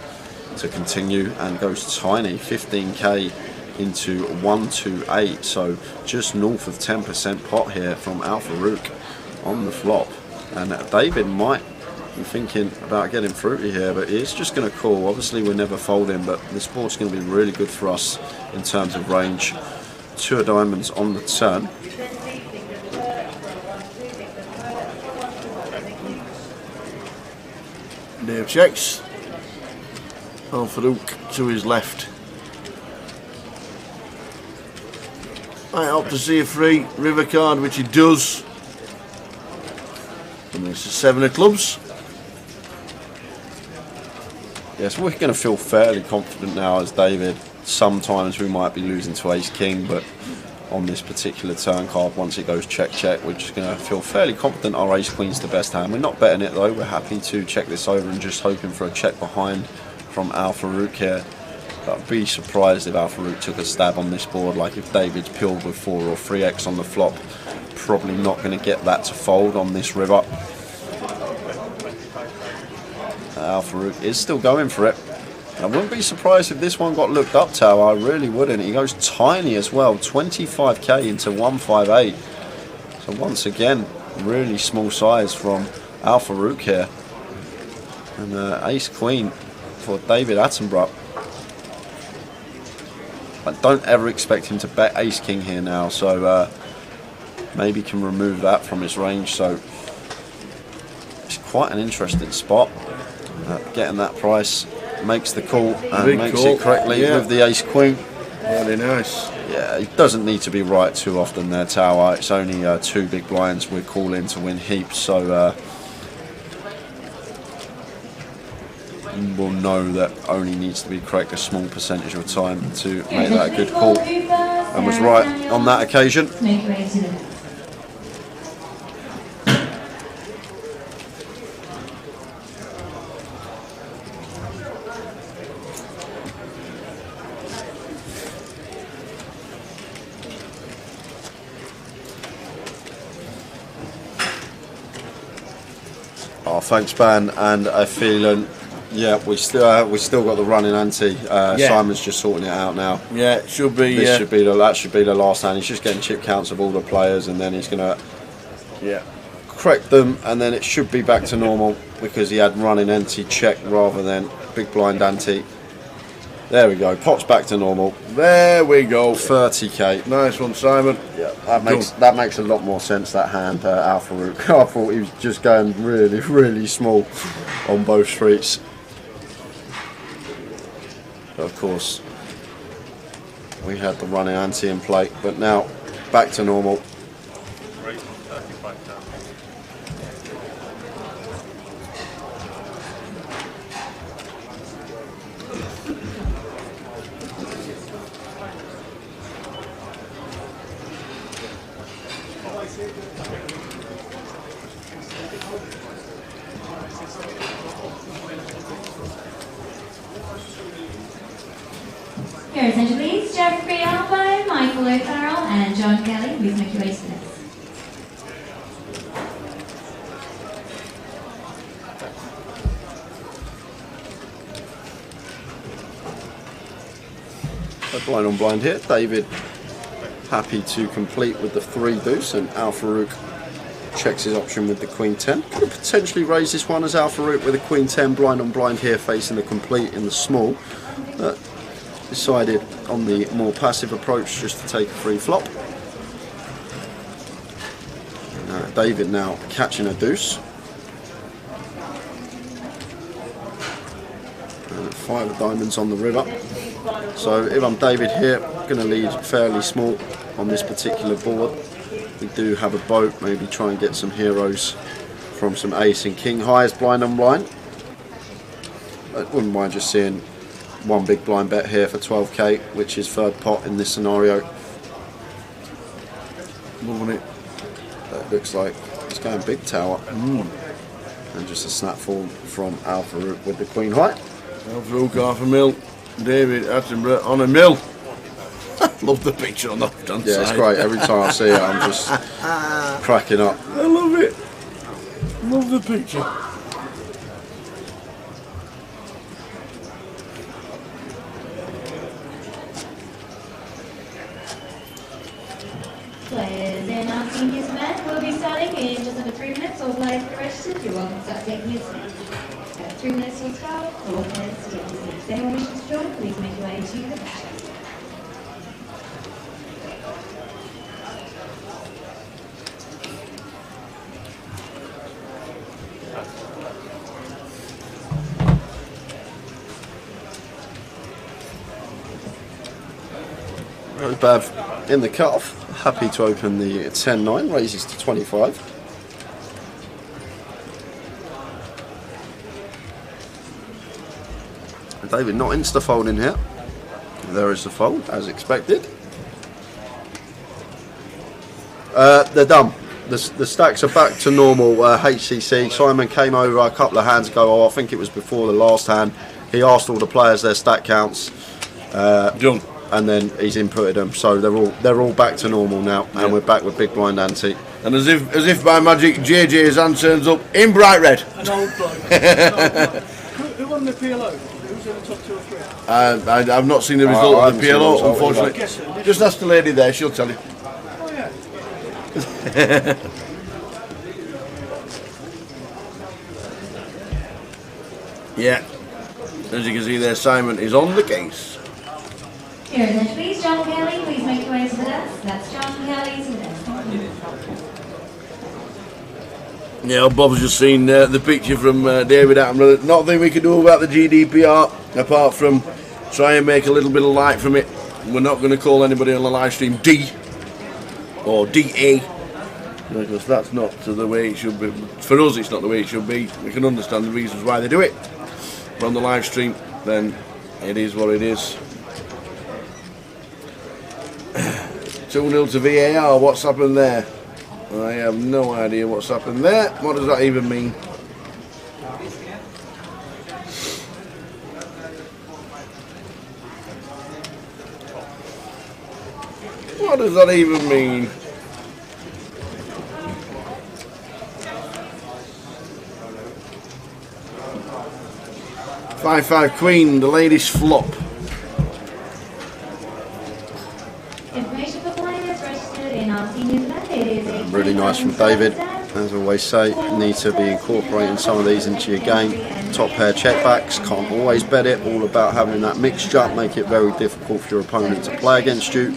to continue, and goes tiny, 15k into 128, so just north of 10% pot here from Al Farouk on the flop. And David might be thinking about getting fruity here, but he's just going to call. Obviously we're never folding, but this board's going to be really good for us in terms of range. 2 of diamonds on the turn. Dave checks. Al Farouk to his left. I hope to see a free river card, which he does. And this is 7 of clubs. Yes, we're going to feel fairly confident now as David. Sometimes we might be losing to ace king, but on this particular turn card, once it goes check check, we're just going to feel fairly confident our ace queen's the best hand. We're not betting it though. We're happy to check this over and just hoping for a check behind from Al Farouk here. But I'd be surprised if Al Farouk took a stab on this board. Like if David's pilled with 4 or 3x on the flop, probably not going to get that to fold on this river. Al Farouk is still going for it. I wouldn't be surprised if this one got looked up, Tower. I really wouldn't. He goes tiny as well, 25k into 158. So once again, really small size from Al Farouk here. And ace queen for David Attenborough. I don't ever expect him to bet ace king here now, so maybe can remove that from his range. So it's quite an interesting spot. Getting that price, makes the call and big makes call. it correctly with the ace queen. Very nice. Yeah, it doesn't need to be right too often there, Tower. It's only 2 big blinds we're calling to win heaps, so will know that only needs to be correct a small percentage of time to make that a good call, and was right on that occasion. Oh, thanks, Ben, and a feeling. Yeah, we still got the running ante. Simon's just sorting it out now. Yeah, it should be. That should be the last hand. He's just getting chip counts of all the players, and then he's gonna correct them, and then it should be back to normal because he had running ante check rather than big blind ante. There we go. Pot's back to normal. There we go. 30k. Nice one, Simon. Yeah, that makes a lot more sense. That hand, Alpha Rook. I thought he was just going really, really small on both streets. But of course, we had the running ante in play, but now back to normal. Your attention please, Jeffrey Alpine, Michael O'Farrell and John Kelly, please make your way to this. Blind on blind here. David happy to complete with the 3 deuce, and Alpha Rook checks his option with the Queen 10. Could have potentially raised this one as Alpha Rook with a Queen 10 blind on blind here facing the complete in the small. But decided on the more passive approach just to take a free flop. David now catching a deuce. And 5 of diamonds on the river. So if I'm David here, going to lead fairly small on this particular board. We do have a boat, maybe try and get some heroes from some ace and king highs blind on blind. I wouldn't mind just seeing one big blind bet here for 12k, which is third pot in this scenario. Moving it. That looks like it's going big tower. And just a snapfall from Alpha Rook with the Queen high. Alpha Rook half a mil. David Attenborough on a mil. Love the picture on the left hand side. Yeah, it's great. Every time I see it, I'm just cracking up. I love it. Love the picture. Players in our seniors event will be starting in just under 3 minutes. All players are registered. You're welcome to start taking your seat. 3 minutes will start. All players to take your seats. If anyone wishes to join, please make your way to the back. Bav in the cutoff, happy to open the 10-9, raises to 25. David not insta-folding here. There is the fold, as expected. They're done. The stacks are back to normal. HCC, Simon came over a couple of hands ago, I think it was before the last hand. He asked all the players their stack counts. Done. And then he's inputted them, so they're all back to normal now, and we're back with big blind ante. And as if by magic, JJ's hand turns up in bright red. An old bloke. Who won the PLO? Who's in the top 2 or 3? I've not seen the result of the PLO, unfortunately. Guessing. Just ask the lady there; she'll tell you. Oh yeah. Yeah. As you can see there, Simon is on the case. Here is it, please, John Kelly. Please make your way to the desk. That's John Kelly to the desk. Yeah, Bob's just seen the picture from David Attenborough. Nothing we can do about the GDPR apart from try and make a little bit of light from it. We're not going to call anybody on the live stream D or DA because that's not the way it should be. For us, it's not the way it should be. We can understand the reasons why they do it. We're on the live stream, then it is what it is. 2-0 to VAR. What's happened there? I have no idea what's happened there. What does that even mean? What does that even mean? Five Queen, the ladies flop. Really nice from David. As I always say, you need to be incorporating some of these into your game. Top pair checkbacks, can't always bet it. All about having that mixture, make it very difficult for your opponent to play against you.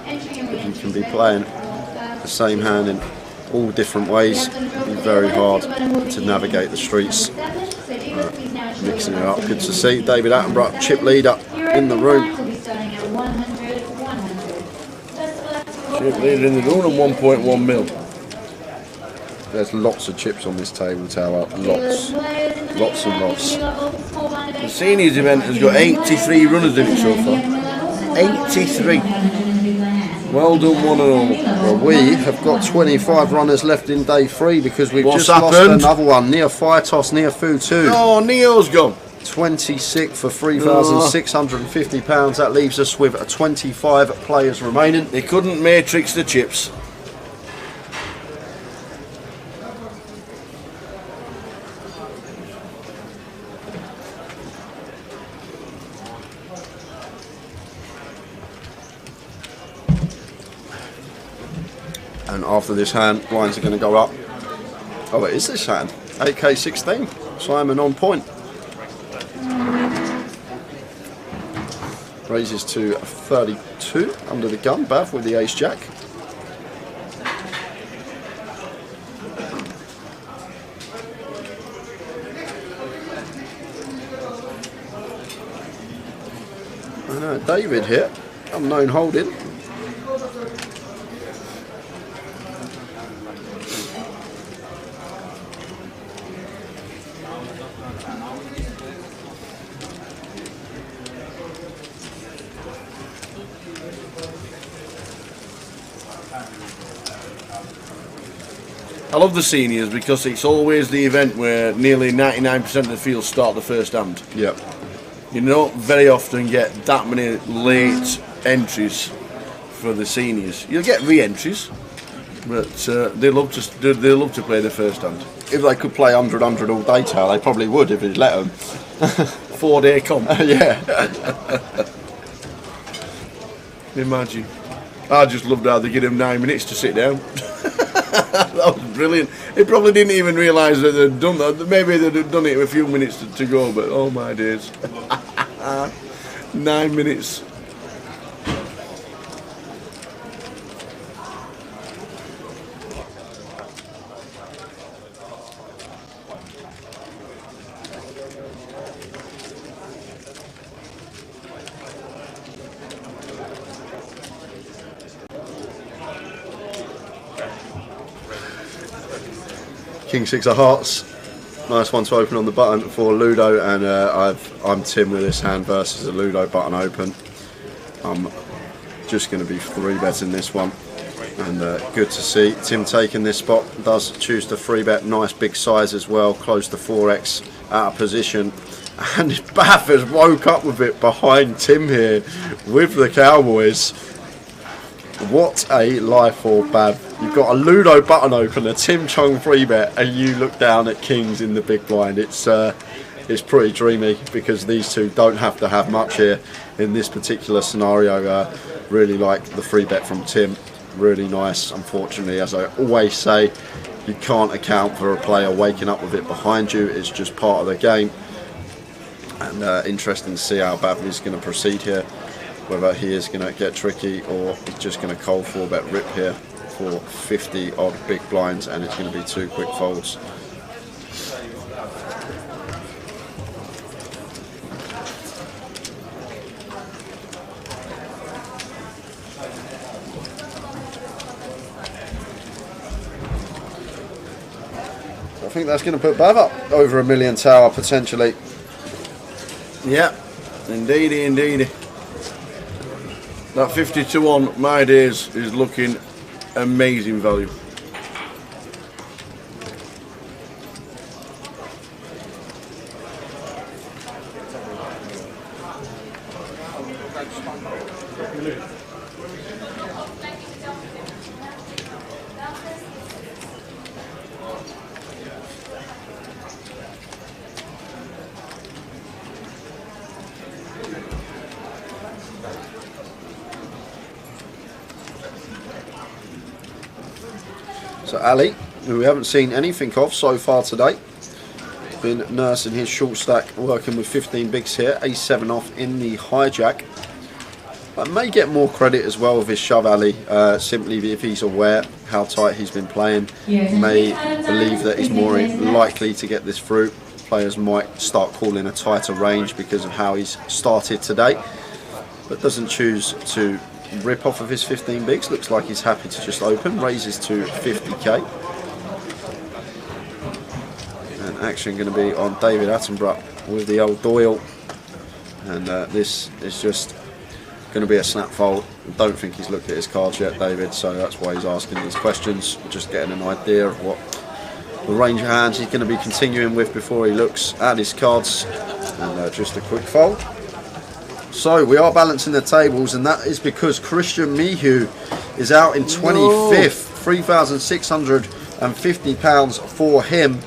If you can be playing the same hand in all different ways, it'll be very hard to navigate the streets. Mixing it up, good to see. David Attenborough, chip leader in the room. Chip leader in the room and 1.1 mil. There's lots of chips on this table tower, lots and lots. The seniors event has got 83 runners in it so far. 83. Well done, one and all. Well, we have got 25 runners left in day 3 because we've What's just happened? lost another one. Near Fire Toss, near Fu 2. Oh, Neo's gone. 26 for £3,650. That leaves us with 25 players remaining. They couldn't matrix the chips. And after this hand, blinds are going to go up. Oh, it is this hand. 8K16. Simon on point. Raises to 32 under the gun. Bav with the ace-jack. And David here. Unknown holding. I love the seniors because it's always the event where nearly 99% of the field start the first hand. Yep. You don't very often get that many late entries for the seniors. You'll get re-entries, but they love to play the first hand. If they could play 100 all day, Tal, they probably would if he'd let them. 4-day comp. Yeah. Imagine. I just loved how they give him 9 minutes to sit down. That was brilliant. He probably didn't even realise that they'd done that. Maybe they'd done it a few minutes to go, but oh my days. 9 minutes. King 6 of hearts. Nice one to open on the button for Ludo, and I'm Tim with this hand versus a Ludo button open. I'm just going to be 3-betting this one, and good to see Tim taking this spot. Does choose to 3-bet, nice big size as well, close to 4x out of position, and Bath has woke up with it behind Tim here with the Cowboys. What a life for Bav. You've got a Ludo button open, a Tim Chung 3-bet, and you look down at Kings in the big blind. It's pretty dreamy because these two don't have to have much here in this particular scenario. Really like the 3-bet from Tim. Really nice. Unfortunately, as I always say, you can't account for a player waking up with it behind you. It's just part of the game. And interesting to see how Bav is going to proceed here. Whether he is going to get tricky or he's just going to cold 4-bet rip here for 50 odd big blinds, and it's going to be 2 quick folds. I think that's going to put Bav up over $1 million tower potentially. Yeah, indeedy. That 50 to 1, my days, is looking amazing value. So Ali, who we haven't seen anything of so far today, been nursing his short stack, working with 15 bigs here, A7 off in the hijack. But may get more credit as well with his shove, Ali, simply if he's aware how tight he's been playing. May believe that he's more likely to get this through. Players might start calling a tighter range because of how he's started today, but doesn't choose to rip off of his 15 bigs. Looks like he's happy to just open, raises to 50k. And action going to be on David Attenborough with the old Doyle, and this is just going to be a snap fold. I don't think he's looked at his cards yet, David, so that's why he's asking these questions, just getting an idea of what the range of hands he's going to be continuing with before he looks at his cards. And just a quick fold. So we are balancing the tables, and that is because Christian Mihu is out in 25th, £3,650 for him.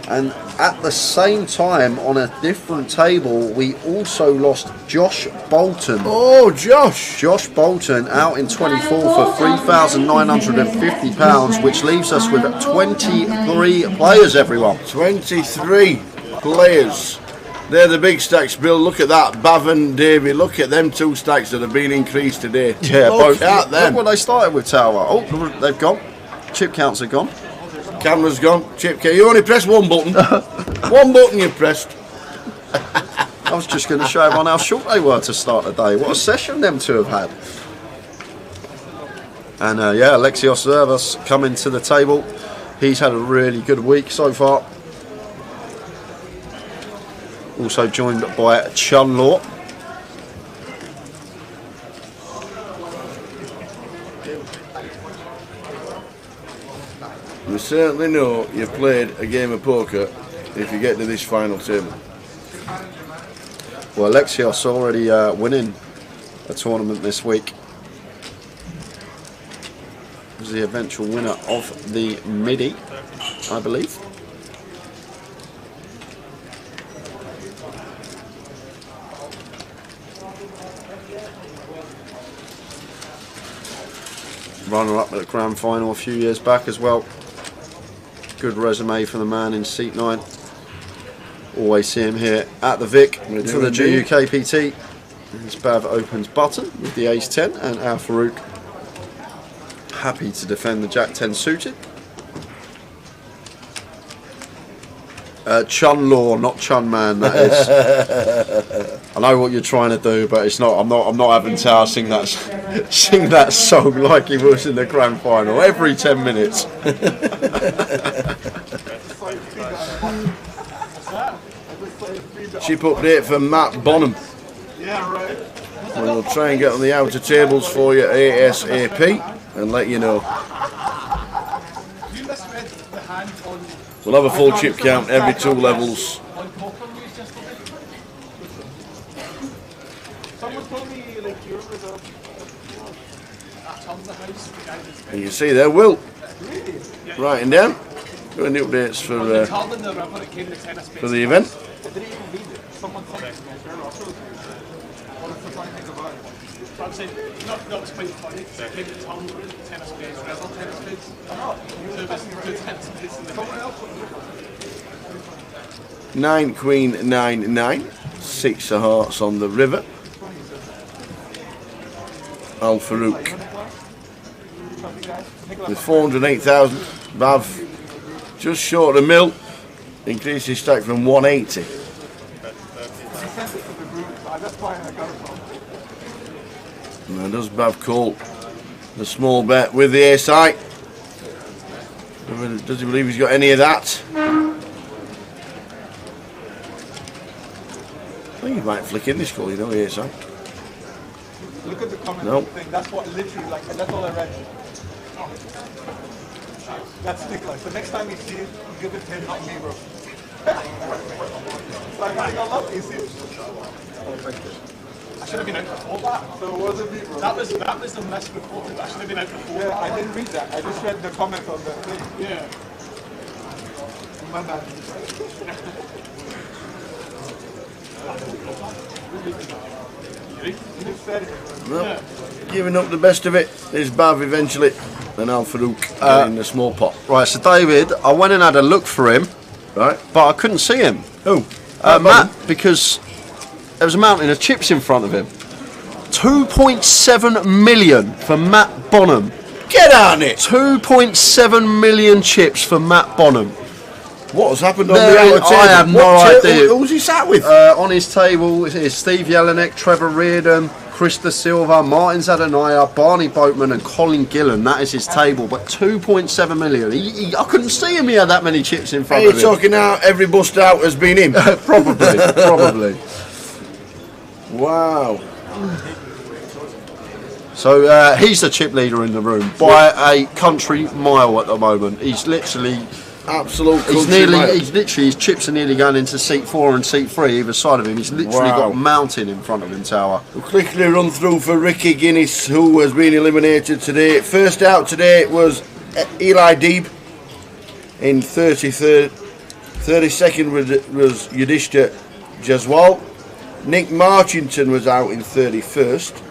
And at the same time, on a different table, we also lost Josh Bolton. Oh, Josh! Josh Bolton out in 24th for £3,950, which leaves us with 23 players, everyone. 23 players. They're the big stacks, Bill. Look at that. Bav and Davey. Look at them 2 stacks that have been increased today. Yeah, look at them. Look what they started with, Tower. Oh, they've gone. Chip counts are gone. Camera's gone. Chip count. You only pressed one button. One button you pressed. I was just going to show everyone how short they were to start the day. What a session them two have had. And yeah, Alexios Zervas coming to the table. He's had a really good week so far. Also joined by Chun Law. We certainly know you've played a game of poker if you get to this final table. Well, Alexios already winning a tournament this week. Was the eventual winner of the MIDI, I believe. Runner-up at the grand final a few years back as well. Good resume for the man in seat 9. Always see him here at the Vic for the GUKPT. As Bav opens button with the ace 10, and Al Farouk happy to defend the jack 10 suited. Chun Law, not Chun Man, that is. I know what you're trying to do, but it's not. I'm not having Tower sing that song like he was in the grand final every 10 minutes. Chip update for Matt Bonham. Yeah, right. We'll try and get on the outer tables for you ASAP and let you know. We'll have a full chip count every 2 levels. And you see there, Will writing down doing the updates for the event. Nine Queen 9-9, 6 of hearts on the river. Al Farouk with 408,000. Bav just short of a mil, increased his stack from 180. And does Bav call the small bet with the ace high? Does he believe he's got any of that? think you might flick in this call, you know, here, Sam. Look at the comment No. thing. That's what literally, like, that's all I read. That's Nicholas. The next time you see it, you give it to him, not me, bro. Like, I love you, see? Oh, thank you. I should have been out before that. So it wasn't me, bro. That was the mess before. I should have been out before. Yeah, I didn't read that. I just read the comment on the thing. Yeah. My bad. No. Giving up the best of it is Bav eventually, and Al Farouk in the small pot. Right, so David, I went and had a look for him, Right? but I couldn't see him. Who? Matt, because there was a mountain of chips in front of him. 2.7 million for Matt Bonham. Get on it! 2.7 million chips for Matt Bonham. What has happened on There the outer is- table? I have no idea. Who's he sat with? On his table is Steve Jelinek, Trevor Reardon, Chris Da Silva, Martin Zadanaya, Barney Boatman and Colin Gillen. That is his table, but 2.7 million. I couldn't see him, he had that many chips in Are front you of him. talking now every bust out has been him? Probably. Wow. So he's the chip leader in the room by a country mile at the moment. He's literally... Absolute his chips are nearly going into seat 4 and seat 3 either side of him. He's literally got a mountain in front of him, Tower. We'll quickly run through for Ricky Guinness, who has been eliminated today. First out today was Eli Deeb in 33rd. 32nd was Yudhishthir Jaswal. Nick Marchington was out in 31st.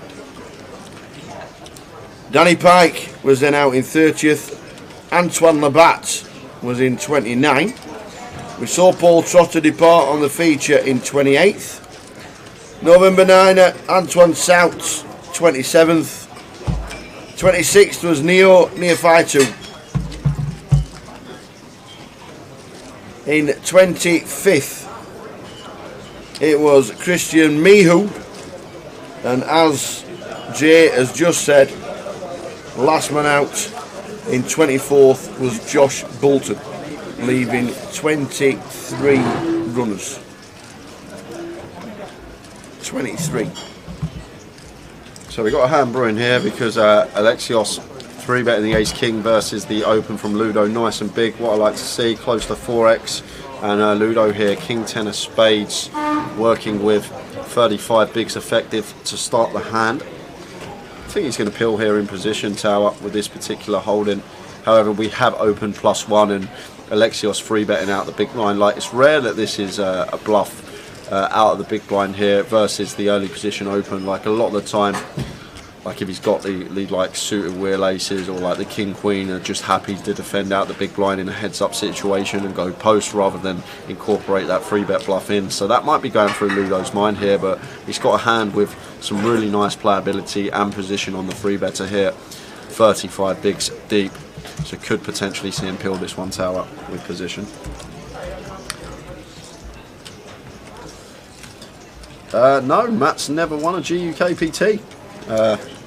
Danny Pike was then out in 30th. Antoine Labatt was in 29. We saw Paul Trotter depart on the feature in 28th. November 9, Antoine Sout, 27th. 26th was Neo Neophytu. In 25th, it was Christian Mihu. And as Jay has just said, last man out in 24th was Josh Bolton, leaving 23 runners. 23. So we got a hand brewing here because Alexios 3-betting the Ace King versus the Open from Ludo, nice and big. What I like to see, close to 4x, and Ludo here, King 10 of spades, working with 35 bigs effective to start the hand. I think he's going to pill here in position, Tower, with this particular holding. However, we have open +1 and Alexios 3-betting out the big blind. Like, it's rare that this is a bluff out of the big blind here versus the early position open. Like, a lot of the time, like if he's got the like suited wheel aces or like the king queen, are just happy to defend out the big blind in a heads up situation and go post rather than incorporate that 3-bet bluff in. So that might be going through Ludo's mind here, but he's got a hand with some really nice playability and position on the 3-better here. 35 bigs deep, so could potentially see him peel this one, Tower, with position. No, Matt's never won a GUKPT.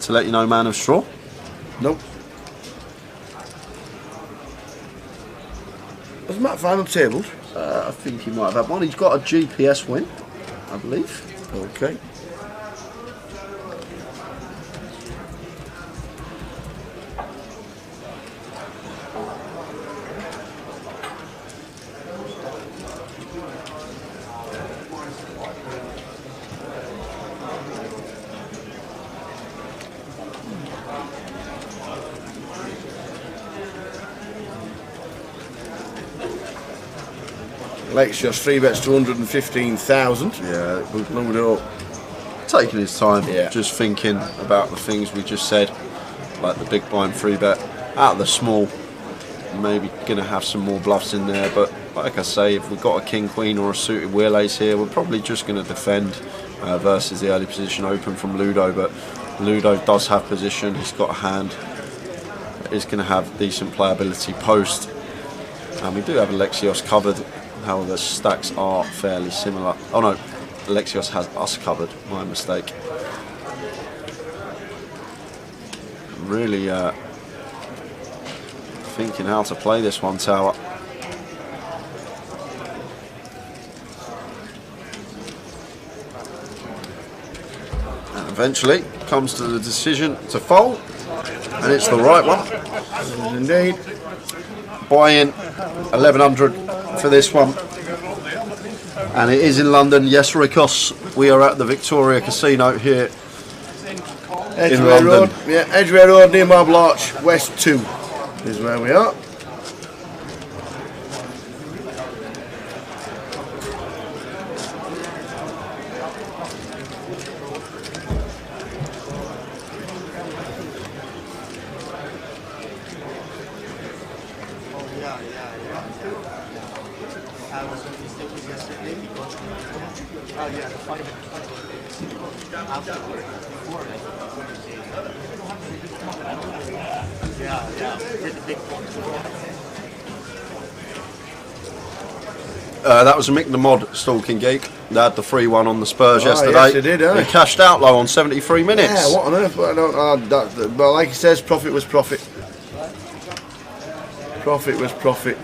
To let you know, man of straw. Nope. Was Matt final tabled? I think he might have had one. He's got a GPS win, I believe. Okay. Alexios 3-bets to 115,000. Yeah, We've loaded up. taking his time, Yeah. just thinking about the things we just said, like the big blind 3-bet out of the small. Maybe going to have some more bluffs in there, but like I say, if we've got a king queen or a suited wheel ace here, we're probably just going to defend versus the early position open from Ludo. But Ludo does have position, he's got a hand, he's going to have decent playability post, and we do have Alexios covered. How the stacks are fairly similar. Oh no, Alexios has us covered, my mistake. Really thinking how to play this one, Tower. eventually comes to the decision to fold, and it's the right one. Indeed. Buy-in 1100 for this one, and it is in London. Yes, Rikos, we are at the Victoria Casino here in London. Road, yeah, Edgware Road near Marble Arch, West 2 is where we are. That was a Mick the Mod stalking geek. They had the free one on the Spurs yesterday. Yes, they did, They cashed out low on 73 minutes. Yeah, what on earth? I don't, but like he says, profit was profit. Profit was profit.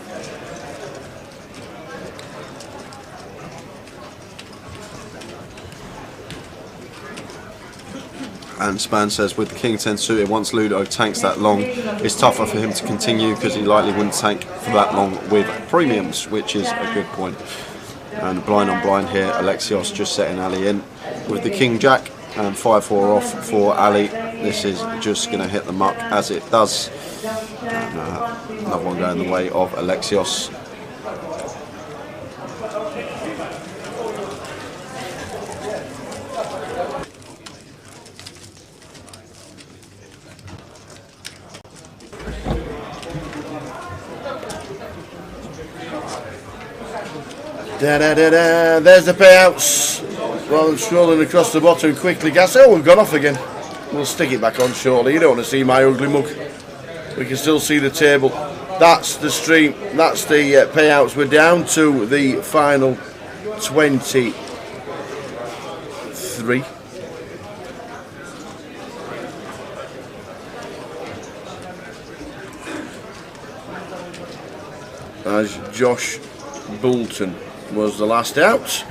And Span says, with the King 10 suited, once Ludo tanks that long, it's tougher for him to continue because he likely wouldn't tank for that long with premiums, which is a good point. And blind on blind here, Alexios just setting Ali in with the King Jack, and 5-4 off for Ali. This is just going to hit the muck as it does. And, another one going the way of Alexios. There's the payouts. Well, scrolling across the bottom quickly. Gas. Oh, we've gone off again. We'll stick it back on shortly. You don't want to see my ugly mug. We can still see the table. That's the stream. That's the payouts. We're down to the final 23. As Josh Boulton was the last out.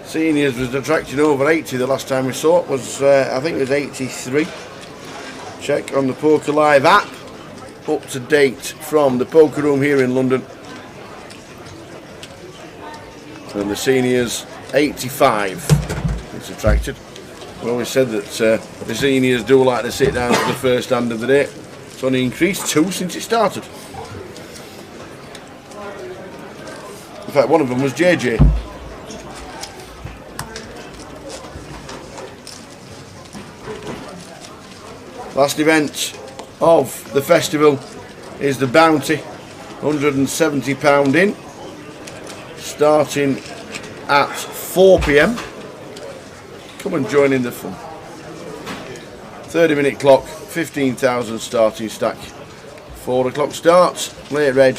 Seniors was attracting over 80 the last time we saw it. Was I think it was 83. Check on the Poker Live app. Up to date from the Poker Room here in London. And the seniors 85. It's attracted. We always said that the seniors do like to sit down for the first hand of the day. It's only increased 2 since it started. In fact, one of them was JJ. Last event of the festival is the Bounty, £170 in, starting at 4 p.m. Come and join in the fun. 30-minute clock, 15,000 starting stack. 4 o'clock starts, late reg,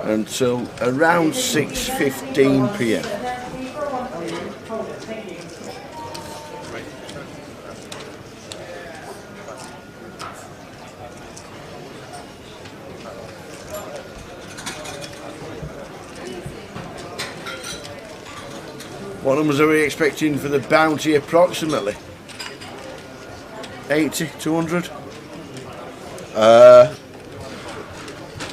until around 6:15 p.m. What numbers are we expecting for the Bounty approximately? 80, 200?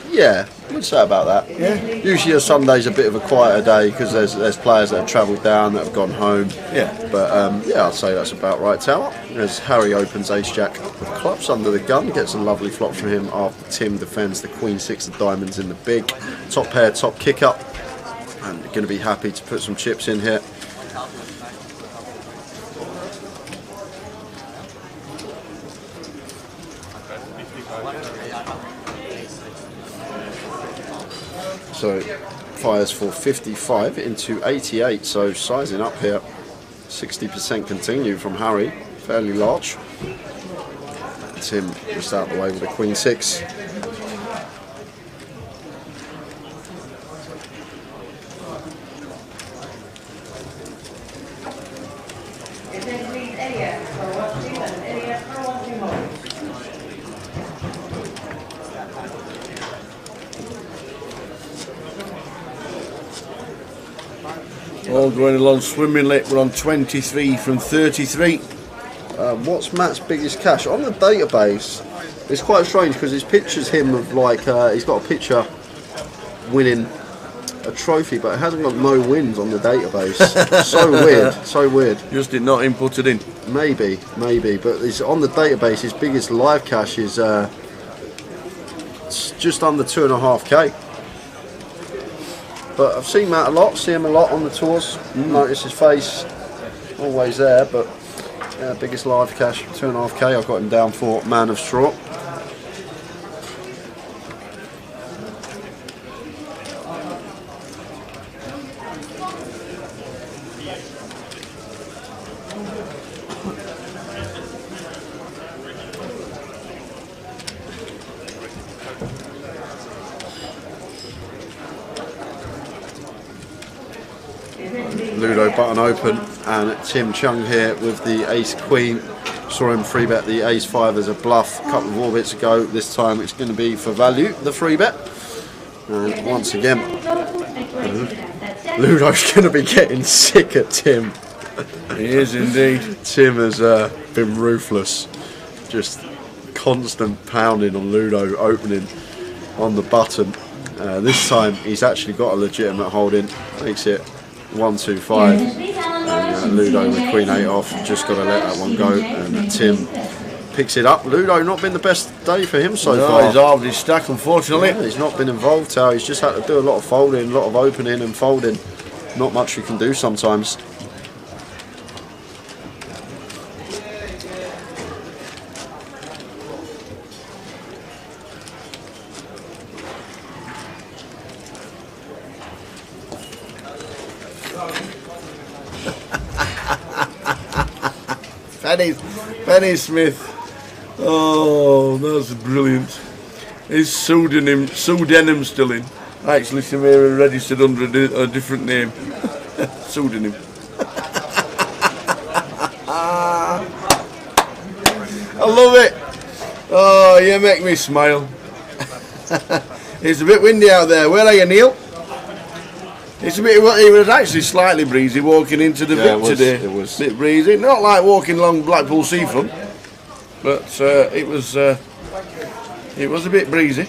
Yeah, we'd say about that. Yeah. Usually a Sunday's a bit of a quieter day because there's players that have travelled down, that have gone home. Yeah. But yeah, I'd say that's about right, Tower. As Harry opens Ace-Jack of clubs under the gun, gets a lovely flop from him after Tim defends the Queen-6 of diamonds in the big. Top pair, top kick-up. And going to be happy to put some chips in here. So fires for 55 into 88, so sizing up here. 60% continue from Harry, fairly large. Tim just out the way with the Queen 6. All going along swimmingly. We're on 23 from 33. What's Matt's biggest cash? On the database, it's quite strange because his picture's him of like, he's got a picture winning a trophy, but it hasn't got no wins on the database. So weird, so weird. Just did not input it in. Maybe, but it's on the database. His biggest live cash is just under 2.5k. But I've seen Matt a lot, see him a lot on the tours. Notice his face, always there. But yeah, biggest live cash, 2.5k. I've got him down for Man of Straw. Ludo button open, and Tim Chung here with the Ace Queen. Saw him free bet the Ace 5 as a bluff a couple of orbits ago. This time it's going to be for value, the free bet. And once again, Ludo's going to be getting sick at Tim. He is indeed. Tim has been ruthless, just constant pounding on Ludo, opening on the button. This time he's actually got a legitimate holding, makes it 1-2-5, and Ludo with Queen 8 off, just got to let that one go, and Tim picks it up. Ludo, not been the best day for him so far. He's halved his stack, unfortunately. Yeah, he's not been involved, he's just had to do a lot of folding, a lot of opening and folding. Not much you can do sometimes. Penny Smith. Oh, that's brilliant. Is Sue Denham still in? Actually, Samira registered under a different name. Pseudonym. I love it. Oh, you make me smile. It's a bit windy out there. Where are you, Neil? It's a bit. It was actually slightly breezy walking into the Vic today. It was a bit breezy, not like walking along Blackpool seafront, but it was a bit breezy.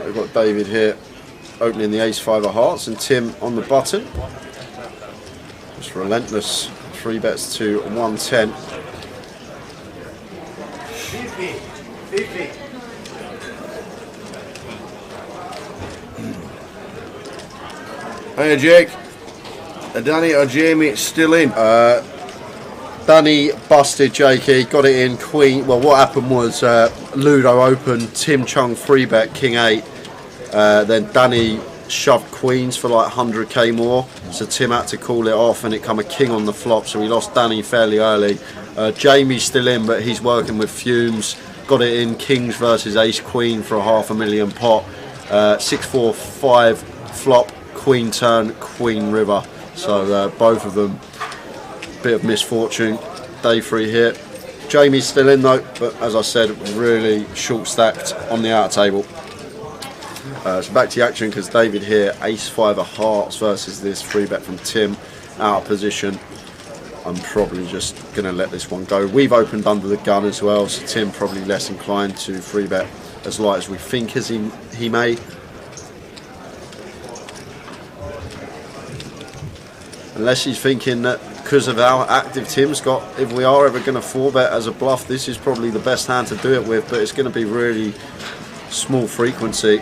We've got David here opening the Ace 5 of Hearts and Tim on the button. Just relentless. 3 bets to 110. 50. Hiya, Jake. Are Danny or Jamie still in? Danny busted Jakey, got it in Queen. Well, what happened was Ludo opened, Tim Chung 3 bet King 8. Then Danny shoved Queens for like 100k more. So Tim had to call it off and it come a King on the flop. So we lost Danny fairly early. Jamie's still in, but he's working with fumes. Got it in Kings versus Ace Queen for a $500,000 pot. 6-4-5 flop. Queen turn, Queen river. So both of them, bit of misfortune. Day 3 here. Jamie's still in though, but as I said, really short stacked on the outer table. So back to the action because David here, Ace 5 of Hearts versus this 3 bet from Tim, out of position. I'm probably just going to let this one go. We've opened under the gun as well, so Tim probably less inclined to 3 bet as light as we think as he may. Unless he's thinking that because of how active Tim's got, if we are ever going to 4-bet as a bluff, this is probably the best hand to do it with, but it's going to be really small frequency.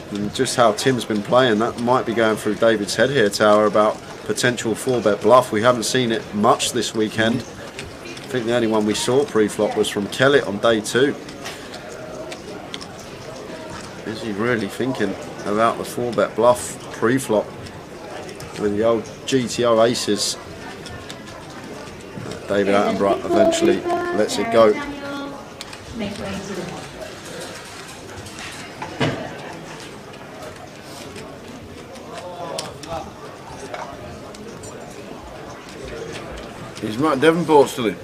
And just how Tim's been playing, that might be going through David's head here, Tower, about potential 4-bet bluff. We haven't seen it much this weekend. I think the only one we saw pre-flop was from Kellett on day 2. Is he really thinking about the 4-bet bluff pre-flop? with the old GTO aces. David Attenborough eventually lets it go. Is Matt Davenport still in?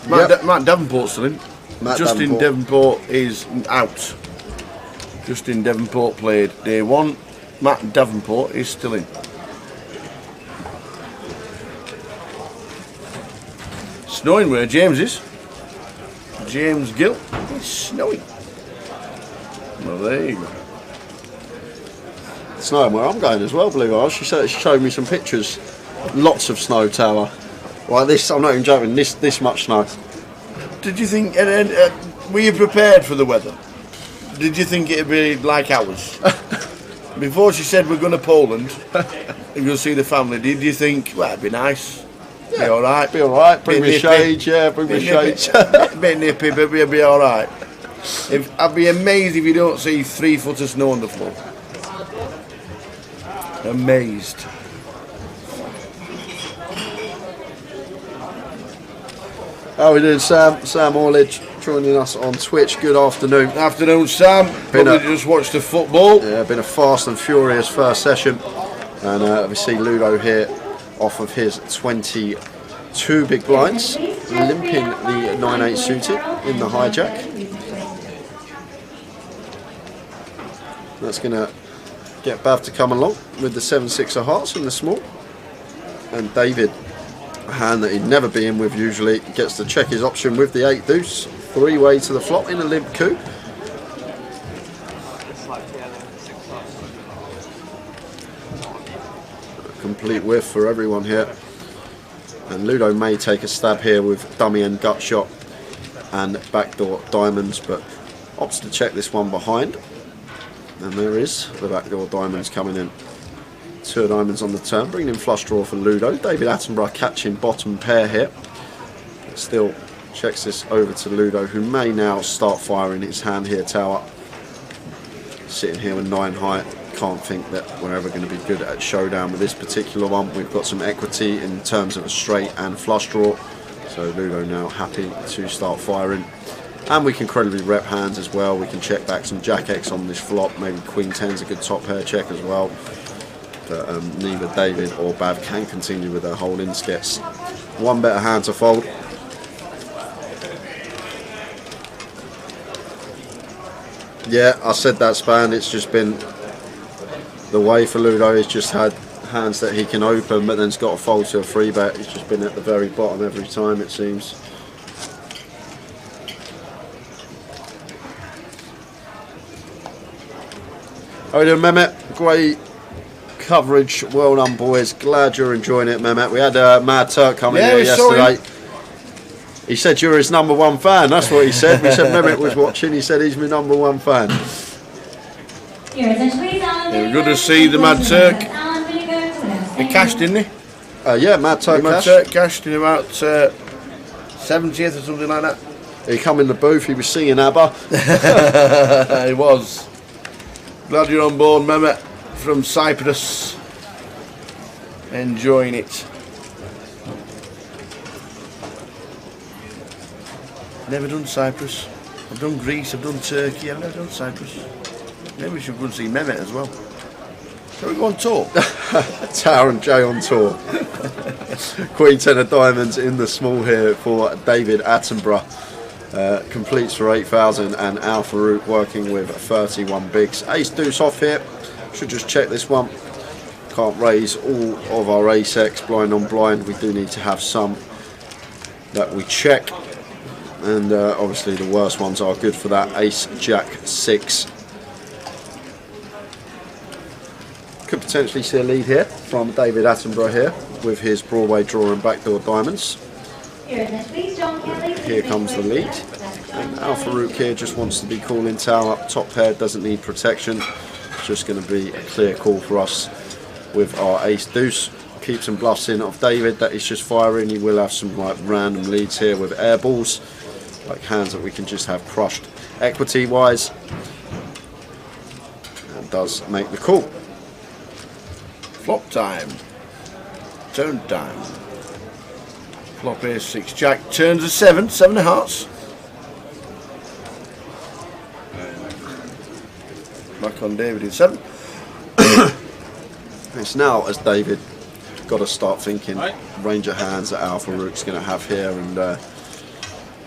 Matt Davenport's still in. Justin Davenport is out. Justin Davenport played day 1. Matt Davenport is still in. Snowing where James is. James Gill is snowing. Well, there you go. It's snowing where I'm going as well, Blue Eyes. She showed me some pictures. Lots of snow, Tower. Like this, I'm not even joking, this much snow. Did you think, were you prepared for the weather? Did you think it'd be like ours? Before she said we're going to Poland and go see the family, did you think, well, it'd be nice? Yeah, be alright. Be alright, bring me shades, yeah, bring me shades. Bit nippy, but we'll be alright. I'd be amazed if you don't see 3 foot of snow on the floor. Amazed. How are we doing, Sam? Sam Orledge joining us on Twitch. Good afternoon. Afternoon, Sam. Probably just watched the football. Yeah, been a fast and furious first session. And we see Ludo here off of his 22 big blinds, limping the 9-8 suited in the hijack. That's going to get Bav to come along with the 7-6 of hearts in the small. And David, a hand that he'd never be in with usually, gets to check his option with the 8 deuce. 3-way to the flop in a limp coup. A complete whiff for everyone here. And Ludo may take a stab here with dummy and gut shot and backdoor diamonds, but opts to check this one behind. And there is the backdoor diamonds coming in. 2 diamonds on the turn, bringing in flush draw for Ludo. David Attenborough catching bottom pair here. But still checks this over to Ludo, who may now start firing his hand here, Tower. Sitting here with 9 high. Can't think that we're ever going to be good at showdown with this particular one. We've got some equity in terms of a straight and flush draw. So Ludo now happy to start firing. And we can credibly rep hands as well. We can check back some Jack X on this flop. Maybe Queen 10's a good top pair check as well. But neither David or Bav can continue with their hold-in skets. One better hand to fold. Yeah, I said that, Span. It's just been the way for Ludo. He's just had hands that he can open, but then he's got to fold to a 3-bet. He's just been at the very bottom every time, it seems. How are you doing, Mehmet? Great coverage. Well done, boys. Glad you're enjoying it, Mehmet. We had Mad Turk come in here yesterday. He said you're his #1 fan. That's what he said. We said Mehmet was watching. He said he's my #1 fan. Yeah, good to see the Mad Turk. He cashed, didn't he? Yeah, Mad Turk cashed in about 70th or something like that. He come in the booth. He was singing ABBA. He was. Glad you're on board, Mehmet, from Cyprus. Enjoying it. Never done Cyprus. I've done Greece, I've done Turkey, I've never done Cyprus. Maybe we should go and see Mehmet as well. Shall we go on tour? Tower and Jay on tour. Queen 10 of diamonds in the small here for David Attenborough. Completes for 8,000, and Al Farouk working with 31 bigs. Ace deuce off here. Should just check this one. Can't raise all of our ace X blind on blind. We do need to have some that we check. And obviously the worst ones are good for that. Ace Jack 6. Could potentially see a lead here from David Attenborough here with his Broadway draw and backdoor diamonds. Here comes the lead. And Al Farouk here just wants to be calling Tower up. Top pair doesn't need protection. It's just going to be a clear call for us with our ace deuce. Keep some bluffs in of David that he's just firing. He will have some like random leads here with air balls, like hands that we can just have crushed equity wise. And does make the call. Flop time. Turned down. Flop ace 6 jack. Turns a 7. 7 of hearts. Back on David in 7. It's now, as David, got to start thinking range of hands that Alpha Rook's going to have here, and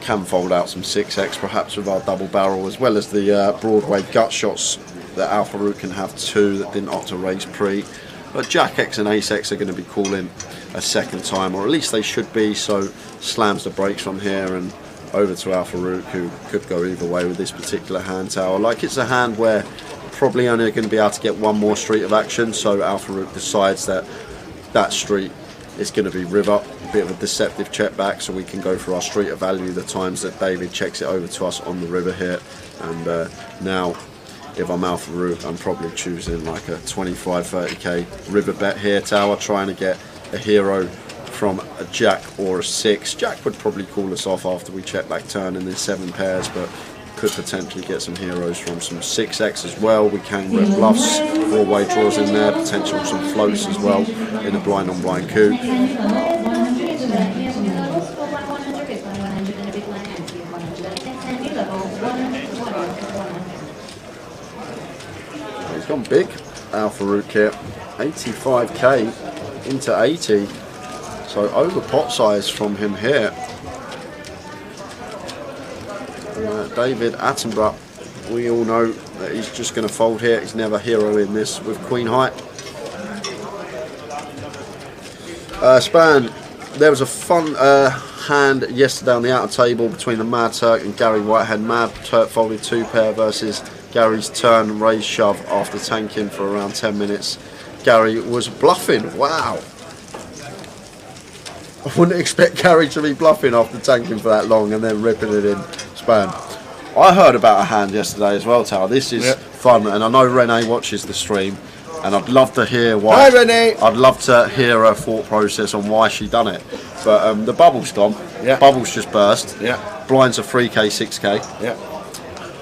can fold out some 6x perhaps with our double barrel, as well as the Broadway gut shots that Alpha Rook can have too that didn't opt to raise pre. But Jack X and Ace X are going to be calling a second time, or at least they should be, so slams the brakes from here and over to Alpha Rook, who could go either way with this particular hand tower. Like, it's a hand where probably only going to be able to get one more street of action, so Alpha Rook decides that that street is going to be river, a bit of a deceptive check back, so we can go for our street of value the times that David checks it over to us on the river here. And now, if I'm Alpha Rook, I'm probably choosing like a 25-30k river bet here, tower, trying to get a hero from a jack or a 6. Jack would probably call us off after we check back turn and then 7 pairs, but could potentially get some heroes from some 6x as well. We can rip bluffs, 4-way draws in there, potential some floats as well in a blind on blind coup. He's gone big, Alpha Rook here, 85k into 80, so over pot size from him here. David Attenborough, we all know that he's just going to fold here. He's never hero in this with Queen High. Span, there was a fun hand yesterday on the outer table between the Mad Turk and Gary Whitehead. Mad Turk folded 2 pair versus Gary's turn raise shove after tanking for around 10 minutes. Gary was bluffing. Wow. I wouldn't expect Gary to be bluffing after tanking for that long and then ripping it in. Span. I heard about a hand yesterday as well, Tower. This is fun, and I know Renee watches the stream, and I'd love to hear why. Hi, Renee. I'd love to hear her thought process on why she done it. But the bubble's gone. Yeah. Bubble's just burst. Yeah. Blinds are 3k, 6k. Yeah.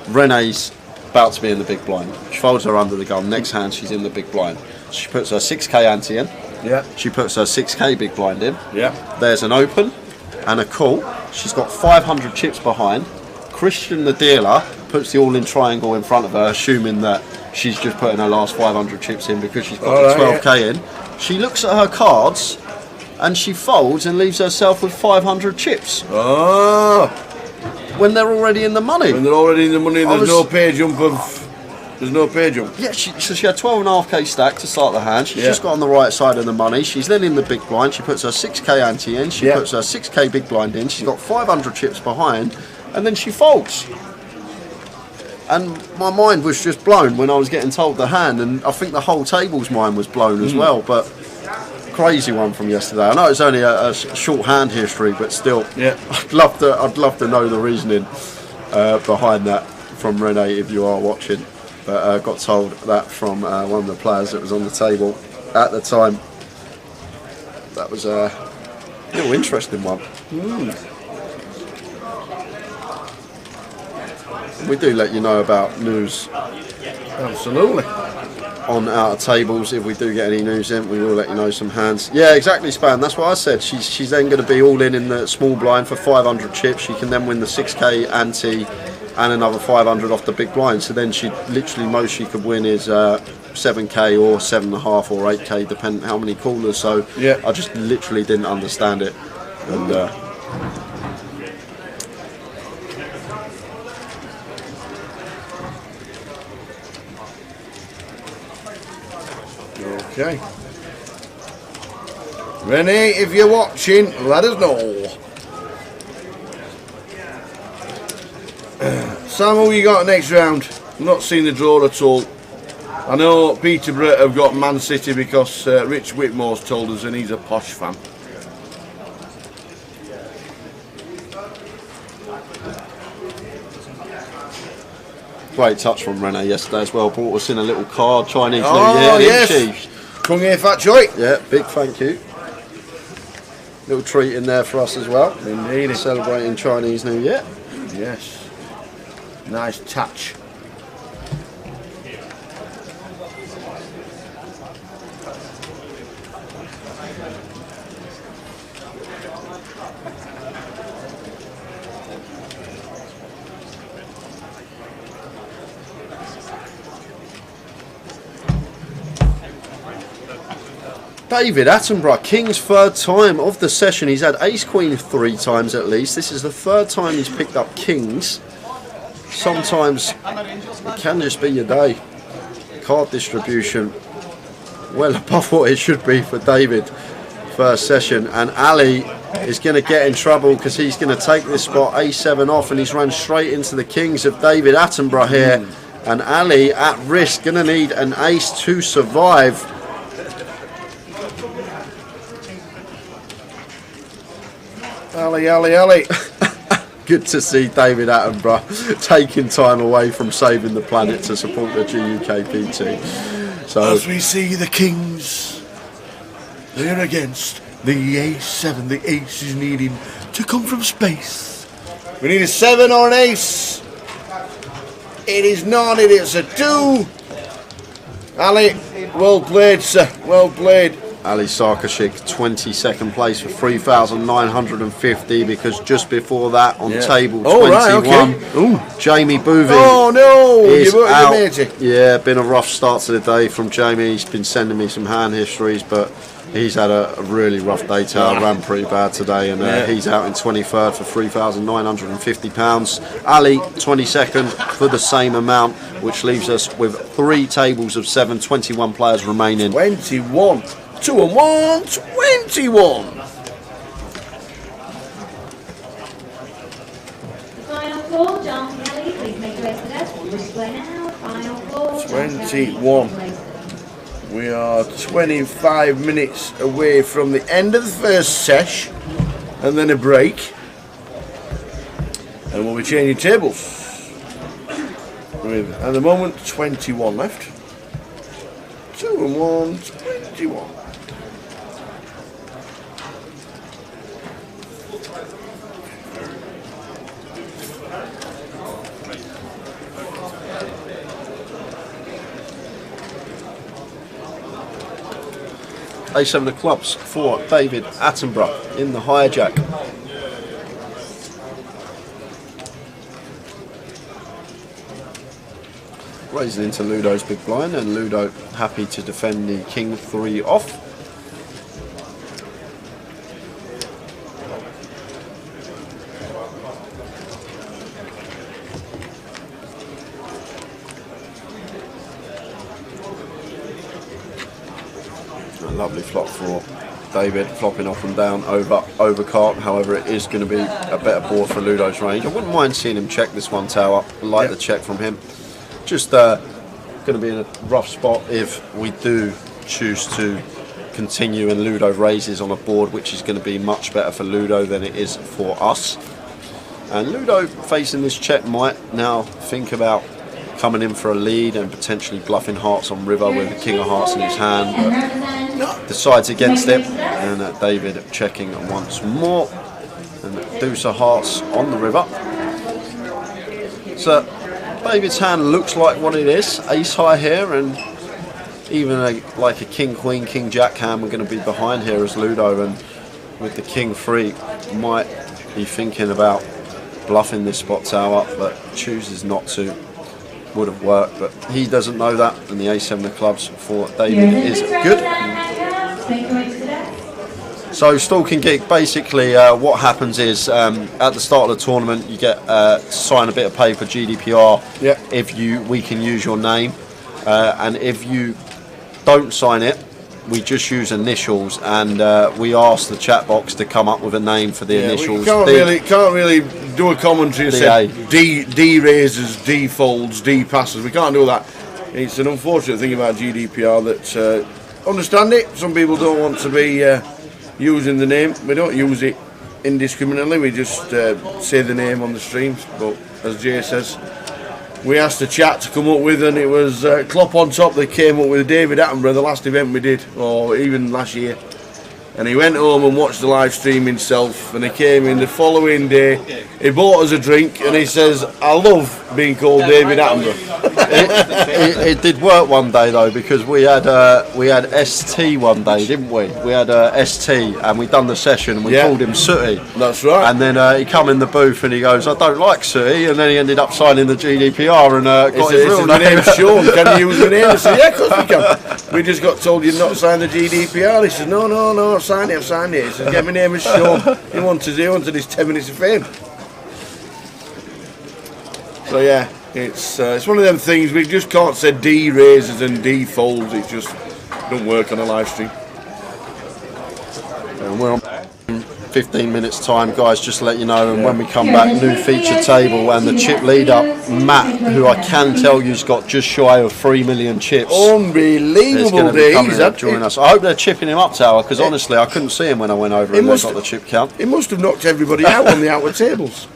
Renee's about to be in the big blind. She folds her under the gun. Next hand, she's in the big blind. She puts her 6k ante in. Yeah. She puts her 6k big blind in. Yeah. There's an open and a call. She's got 500 chips behind. Christian the dealer puts the all-in triangle in front of her, assuming that she's just putting her last 500 chips in because she's got the 12k in. She looks at her cards and she folds and leaves herself with 500 chips. Oh. When they're already in the money. When they're already in the money, there's no pay jump of... There's no pay jump. Yeah, so she had 12.5k stack to start the hand. She's just got on the right side of the money. She's then in the big blind. She puts her 6k ante in. She puts her 6k big blind in. She's got 500 chips behind. And then she folds. And my mind was just blown when I was getting told the hand, and I think the whole table's mind was blown as well. But crazy one from yesterday. I know it's only a short hand history, but still, I'd love to know the reasoning behind that from Renee if you are watching. But I got told that from one of the players that was on the table at the time. That was a little interesting one. We do let you know about news. Absolutely. On outer tables, if we do get any news in, we will let you know some hands. Yeah, exactly, Span. That's what I said. She's then going to be all in the small blind for 500 chips. She can then win the 6k ante and another 500 off the big blind. So then she literally most she could win is 7k or 7.5 or 8k, depending how many callers. So I just literally didn't understand it. And okay. Renee, if you're watching, let us know. Sam, who you got next round? I've not seen the draw at all. I know Peterborough have got Man City because Rich Whitmore's told us and he's a posh fan. Great touch from Renee yesterday as well. Brought us in a little card, Chinese New Year. Yes. Kung Ye Fat Choi. Yeah, big thank you. Little treat in there for us as well. Indeed. Celebrating Chinese New Year. Yes. Nice touch. David Attenborough, King's third time of the session. He's had Ace Queen 3 times at least. This is the third time he's picked up Kings. Sometimes it can just be your day. Card distribution well above what it should be for David. First session, and Ali is going to get in trouble because he's going to take this spot A7 off, and he's run straight into the Kings of David Attenborough here. And Ali at risk, going to need an ace to survive. Ali. Good to see David Attenborough taking time away from saving the planet to support the GUKPT. So as we see the Kings, they're against the A7. The ace is needing to come from space. We need a 7 or an ace. It is not, it is a 2. Ali, well played, sir. Well played. Ali Sarkashik, 22nd place for 3,950, because just before that on table 21, right, okay. Jamie Boovin. Oh no, is out. Amazing. Yeah, been a rough start to the day from Jamie. He's been sending me some hand histories, but he's had a really rough day. Ran pretty bad today, and he's out in 23rd for £3,950. Ali 22nd for the same amount, which leaves us with 3 tables of 7, 21 players remaining. 21. 2 and 1, 21. Final call, John Kelly, please make your way to the desk. Display now. Final call, John 21. We are 25 minutes away from the end of the first sesh, and then a break, and we'll be changing tables. With, at the moment, 21 left. 2 and 1, 21. A7 of clubs for David Attenborough in the hijack. Raising into Ludo's big blind, and Ludo happy to defend the King 3 off. Lovely flop for David, flopping up and down over cart. However, it is going to be a better board for Ludo's range. I wouldn't mind seeing him check this one tower. I like the check from him. Just going to be in a rough spot if we do choose to continue and Ludo raises on a board, which is going to be much better for Ludo than it is for us. And Ludo facing this check might now think about coming in for a lead and potentially bluffing hearts on river with the King of Hearts in his hand, but decides against it. And David checking once more, and deuce of hearts on the river. So David's hand looks like what it is, ace high here, and even like a king queen, king jack hand we're going to be behind here as Ludo, and with the king 3 might be thinking about bluffing this spot tower, but chooses not to. Would have worked, but he doesn't know that, and the A7 of clubs for David is good. So Stalking Geek, basically what happens is at the start of the tournament you get sign a bit of paper, GDPR, if we can use your name, and if you don't sign it, we just use initials, and we ask the chat box to come up with a name for the initials. We can't really do a commentary and say D raises, D folds, D passes. We can't do that. It's an unfortunate thing about GDPR that understand it. Some people don't want to be using the name. We don't use it indiscriminately. We just say the name on the streams. But as Jay says, we asked the chat to come up with, and it was Klopp on top that came up with David Attenborough, the last event we did, or even last year. And he went home and watched the live stream himself, and he came in the following day, he bought us a drink, and he says, I love being called David Attenborough. It did work one day though, because we had ST one day, didn't we? We had ST and we done the session and we called him Sooty. That's right. And then he come in the booth and he goes, I don't like Sooty, and then he ended up signing the GDPR and got his real name. My name's Sean. Can you use my name? I said, yeah, of course we can. We just got told you'd not sign the GDPR. He said, no, I've signed it. He said, yeah, my name is Sean. He wanted his 10 minutes of fame. So yeah, it's one of them things we just can't say D raises and D folds. It just don't work on a live stream. And we're on 15 minutes time, guys, just to let you know. And when we come back, new feature table and the chip leader, Matt, who I can tell you's got just shy of 3 million chips. Unbelievable days. Join us. I hope they're chipping him up, Tower, because honestly, I couldn't see him when I went over and they got the chip count. It must have knocked everybody out on the outer tables.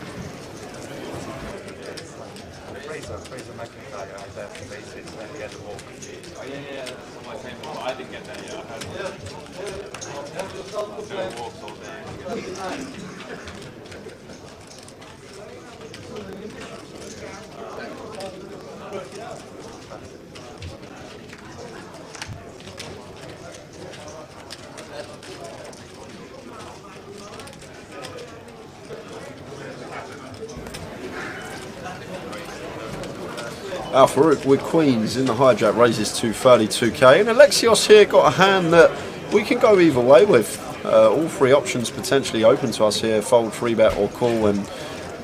Al Farouk with Queens in the hijack raises to 32k, and Alexios here got a hand that we can go either way with. All three options potentially open to us here: fold, free bet, or call. And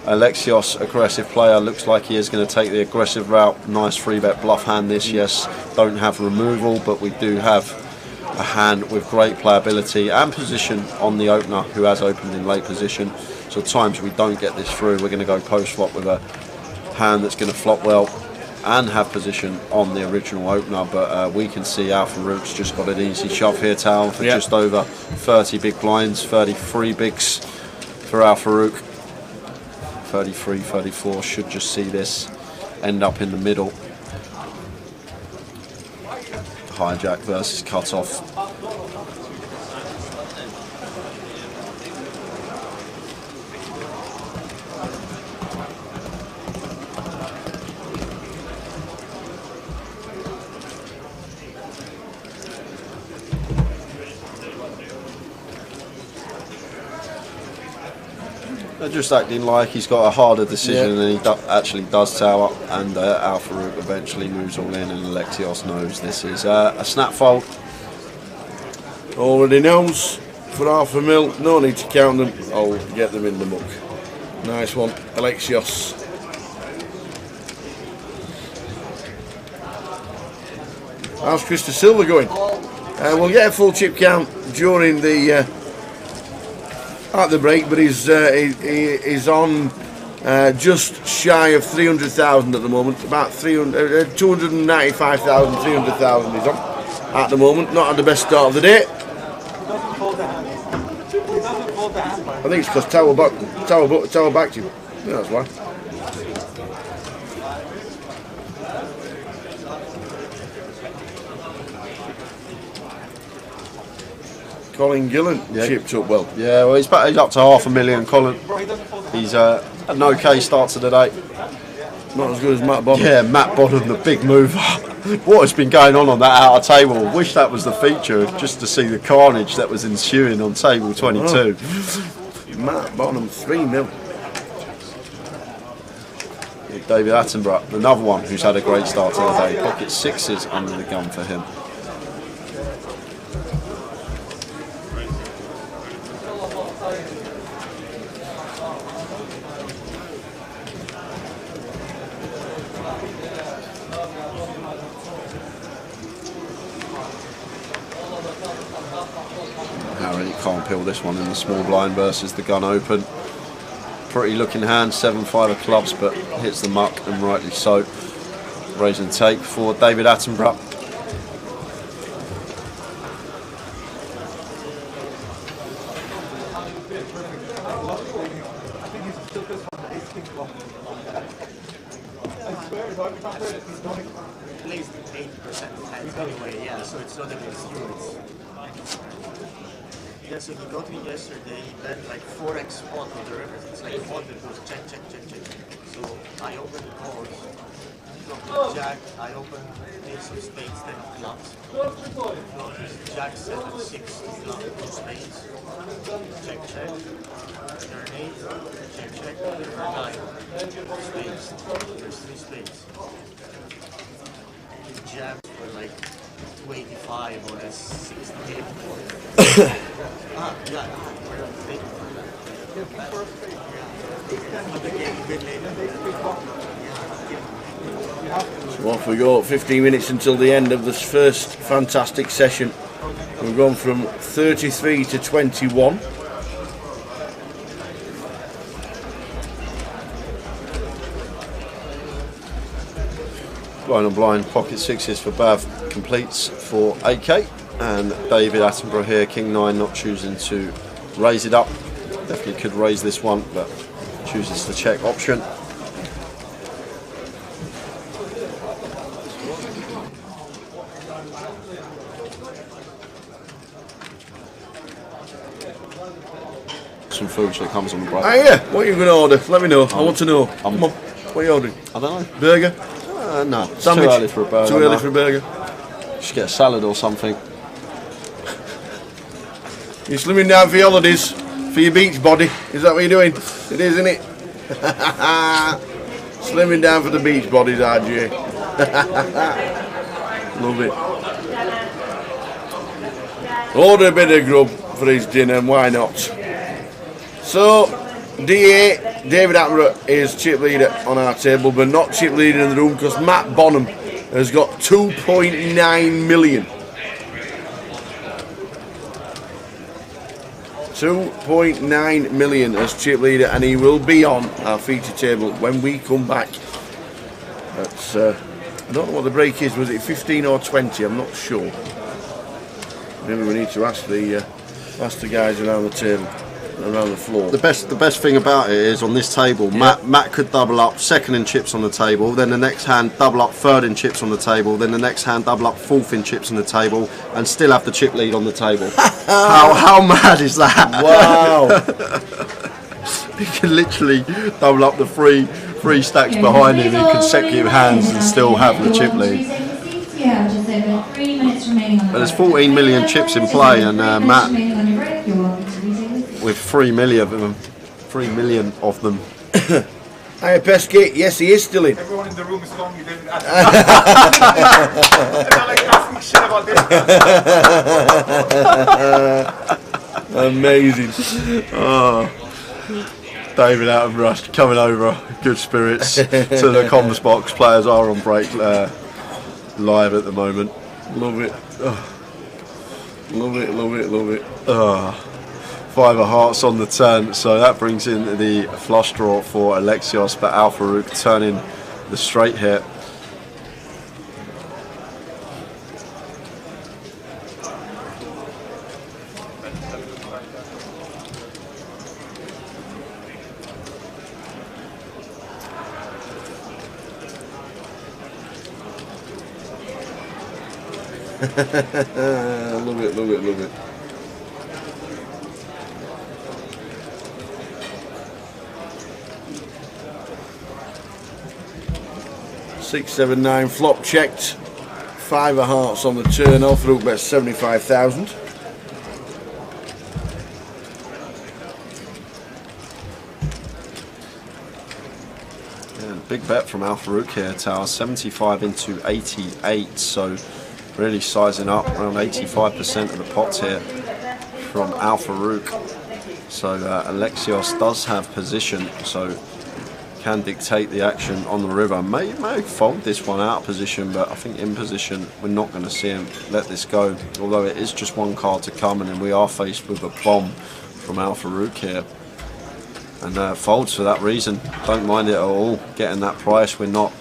Alexios, aggressive player, looks like he is going to take the aggressive route. Nice free bet bluff hand. This, yes, don't have removal, but we do have a hand with great playability and position on the opener, who has opened in late position. So at times we don't get this through, we're going to go post flop with a hand that's going to flop well and have position on the original opener. But we can see Al Farouk's just got an easy shove here, Tal, for just over 30 big blinds, 33 bigs for Al Farouk. 33, 34 should just see this end up in the middle. Hijack versus cut off. They're just acting like he's got a harder decision than he actually does, Tower, and Al Farouk eventually moves all in, and Alexios knows this is a snap fold. Already knows for half a mil, no need to count them. I'll get them in the muck. Nice one, Alexios. How's Krista Silva going? We'll get a full chip count during the at the break, but he's on just shy of 300,000 at the moment. About 295,000, 300,000 he's on at the moment. Not had the best start of the day. I think it's because Tower backed him. Yeah, that's why. Colin Gillen chipped up well. Yeah, well, he's up to 500,000, Colin. He's had an okay start to the day. Not as good as Matt Bonham. Yeah, Matt Bonham, the big mover. What has been going on that outer table? Wish that was the feature, just to see the carnage that was ensuing on table 22. Oh. Matt Bonham, 3-0. David Attenborough, another one who's had a great start to the day. Pocket sixes under the gun for him. Can't peel this one in the small blind versus the gun open. Pretty looking hand, 7-5 of clubs, but hits the muck, and rightly so. Raise and take for David Attenborough. At least 80% anyway, yeah, so it's not a big Yeah, so he got me yesterday, he bet like 4x spot with the river. It's like 1 that goes check, check, check, check. So I opened the calls, got jack, I opened ace of spades, 10 of clubs. Got his jack 7, 6, 2 spades. Check, check. Turn 8, check, check. Turn 9, spades. There's 3 spades. His jabs were like 285 or 68. Yeah. So off we go, 15 minutes until the end of this first fantastic session. We've gone from 33 to 21. Blind on blind, pocket sixes for Bav completes for 8k, and David Attenborough here, King 9, not choosing to raise it up. Definitely could raise this one, but chooses the check option. Some food that comes on the break. Oh yeah, what are you going to order? Let me know, I want to know. Come on, what are you ordering? I don't know. Burger? No, Sandwich? too early for a burger. Too early for a burger? Just get a salad or something. You're slimming down for your holidays, for your beach body. Is that what you're doing? It is, isn't it? Slimming down for the beach bodies, RJ. Love it. Order a bit of grub for his dinner, and why not? So, DA, David Attenborough, is chip leader on our table, but not chip leader in the room because Matt Bonham has got 2.9 million. 2.9 million as chip leader, and he will be on our feature table when we come back. That's I don't know what the break is. Was it 15 or 20? I'm not sure. Maybe we need to ask the guys around the table, around the floor. The best thing about it is on this table, yeah. Matt could double up second in chips on the table, then the next hand double up third in chips on the table, then the next hand double up fourth in chips on the table, and still have the chip lead on the table. how mad is that? Wow! He can literally double up the three stacks behind him in consecutive hands and still have the chip lead. But there's 14 million chips in play, and Matt with 3 million of them. Hiya Pesky, yes he is still in. Everyone in the room is calling you David Attenborough. They're like asking shit about this. Amazing. Oh, David Attenborough coming over, good spirits to the comms box. Players are on break live at the moment. Love it. Oh. Love it, love it, love it. Oh. 5 of hearts on the turn, so that brings in the flush draw for Alexios, but Al Farouk turning the straight here. Love it, love it, love it. Six, 7, 9, flop checked. 5 of hearts on the turn. Al Farouk bets 75,000. Yeah, big bet from Al Farouk here, Tower. 75 into 88, so really sizing up around 85% of the pots here from Al Farouk. So Alexios does have position, so can dictate the action on the river. May fold this one out of position, but I think in position we're not going to see him let this go, although it is just one card to come, and then we are faced with a bomb from Al Farouk here, and folds for that reason. Don't mind it at all getting that price. We're not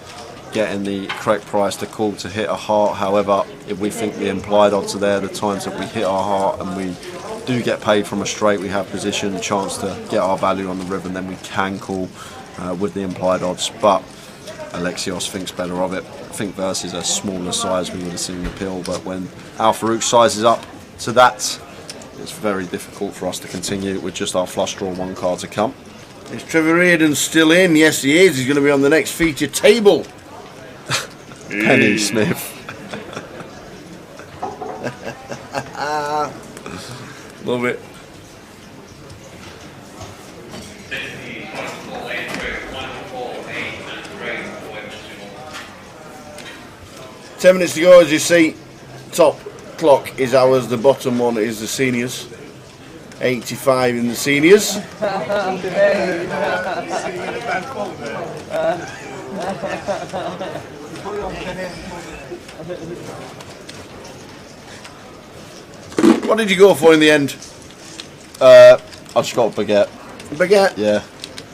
getting the correct price to call to hit a heart. However, if we think the implied odds are there, the times that we hit our heart and we do get paid from a straight, we have position, chance to get our value on the river, and then we can call with the implied odds. But Alexios thinks better of it. I think versus a smaller size we would have seen the appeal, but when Al Farouk sizes up to that it's very difficult for us to continue with just our flush draw 1 card to come. Is Trevor Reardon still in? Yes, he is. He's going to be on the next feature table. Penny Smith. Love it. Ten minutes to go. As you see, top clock is ours. The bottom one is the seniors. 85 in the seniors. What did you go for in the end? I just got a baguette. Baguette? Yeah,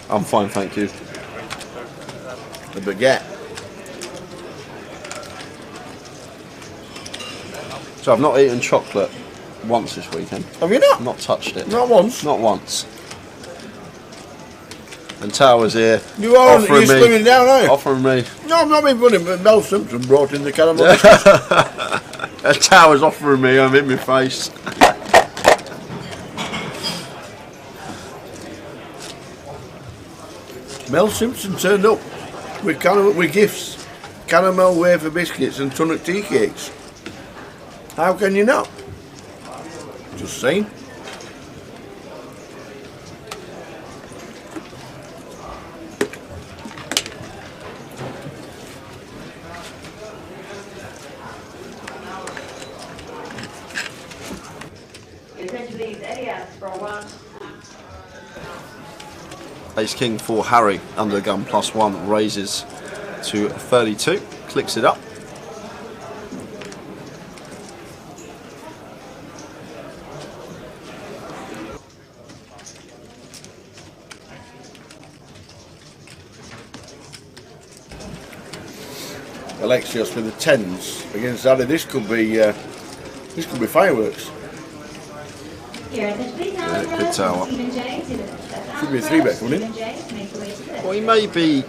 I'm fine, thank you. The baguette. So I've not eaten chocolate once this weekend. Have you not? Not touched it. Not once? Not once. And Tower's here. You are offering you're slimming down, are you? Offering me. No, I'm not being funny, but Mel Simpson brought in the caramel. And Tower's offering me, I'm in my face. Mel Simpson turned up with gifts, caramel wafer biscuits and tonic tea cakes. How can you not? Just saying. Ace King for Harry, under the gun +1, raises to 32, clicks it up. Alexios with the 10s against Harry. This could be fireworks. Good Tower. Should be a 3-bet coming in. Well, he may be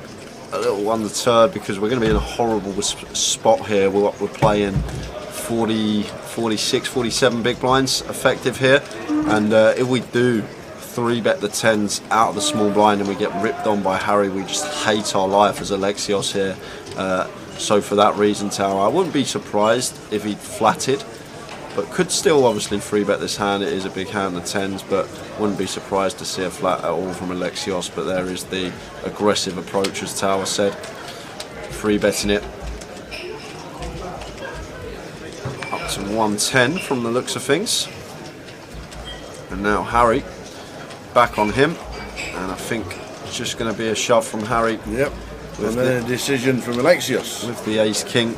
a little undeterred because we're going to be in a horrible spot here. We're playing 40, 46, 47 big blinds effective here, and if we do 3-bet the 10s out of the small blind and we get ripped on by Harry, we just hate our life as Alexios here. So for that reason, Tower, I wouldn't be surprised if he flatted, but could still obviously 3-bet this hand. It is a big hand, the 10s, but wouldn't be surprised to see a flat at all from Alexios. But there is the aggressive approach, as Tower said, 3-betting it up to 110 from the looks of things. And now Harry back on him, and I think it's just going to be a shove from Harry. Yep. And then a decision from Alexios with the Ace King.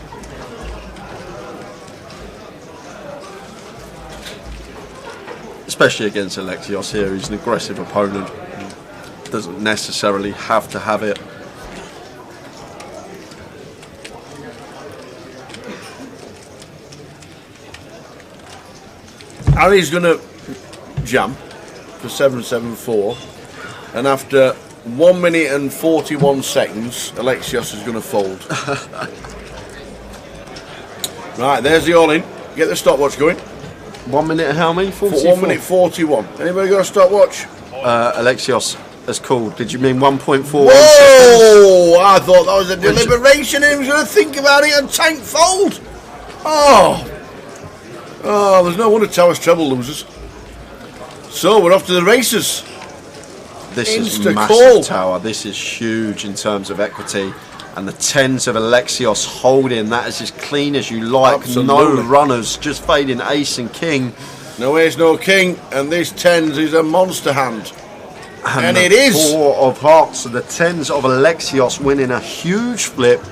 Especially against Alexios here, he's an aggressive opponent. Doesn't necessarily have to have it. Harry's going to jam for 7-7-4, and after 1 minute and 41 seconds, Alexios is going to fold. Right, there's the all-in. Get the stopwatch going. 1 minute and how many? 1 minute 41. Anybody got a stopwatch? Alexios has called. Did you mean 1.41 Whoa! seconds? I thought that was a deliberation and he was going to think about it and tank fold. Oh, there's no wonder Tower's treble losers. So we're off to the races. This is Insta massive, call. Tower. This is huge in terms of equity. And the 10s of Alexios holding, that is as clean as you like. Absolutely. No runners, just fading ace and king. No ace, no king, and this 10s is a monster hand. And it is. 4 of hearts, so the 10s of Alexios winning a huge flip.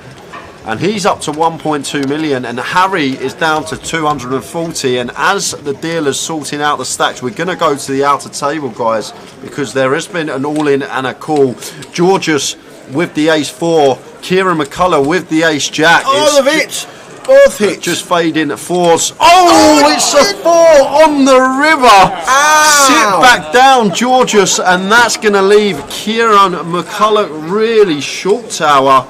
And he's up to 1.2 million, and Harry is down to 240. And as the dealer's sorting out the stacks, we're going to go to the outer table, guys, because there has been an all-in and a call. Georgius with the ace-4, Kieran McCullough with the ace-jack. All of it. Both hits. Just fading 4s. Oh, it's a 4 on the river. Ow. Sit back down, Georgius, and that's going to leave Kieran McCullough really short, Tower.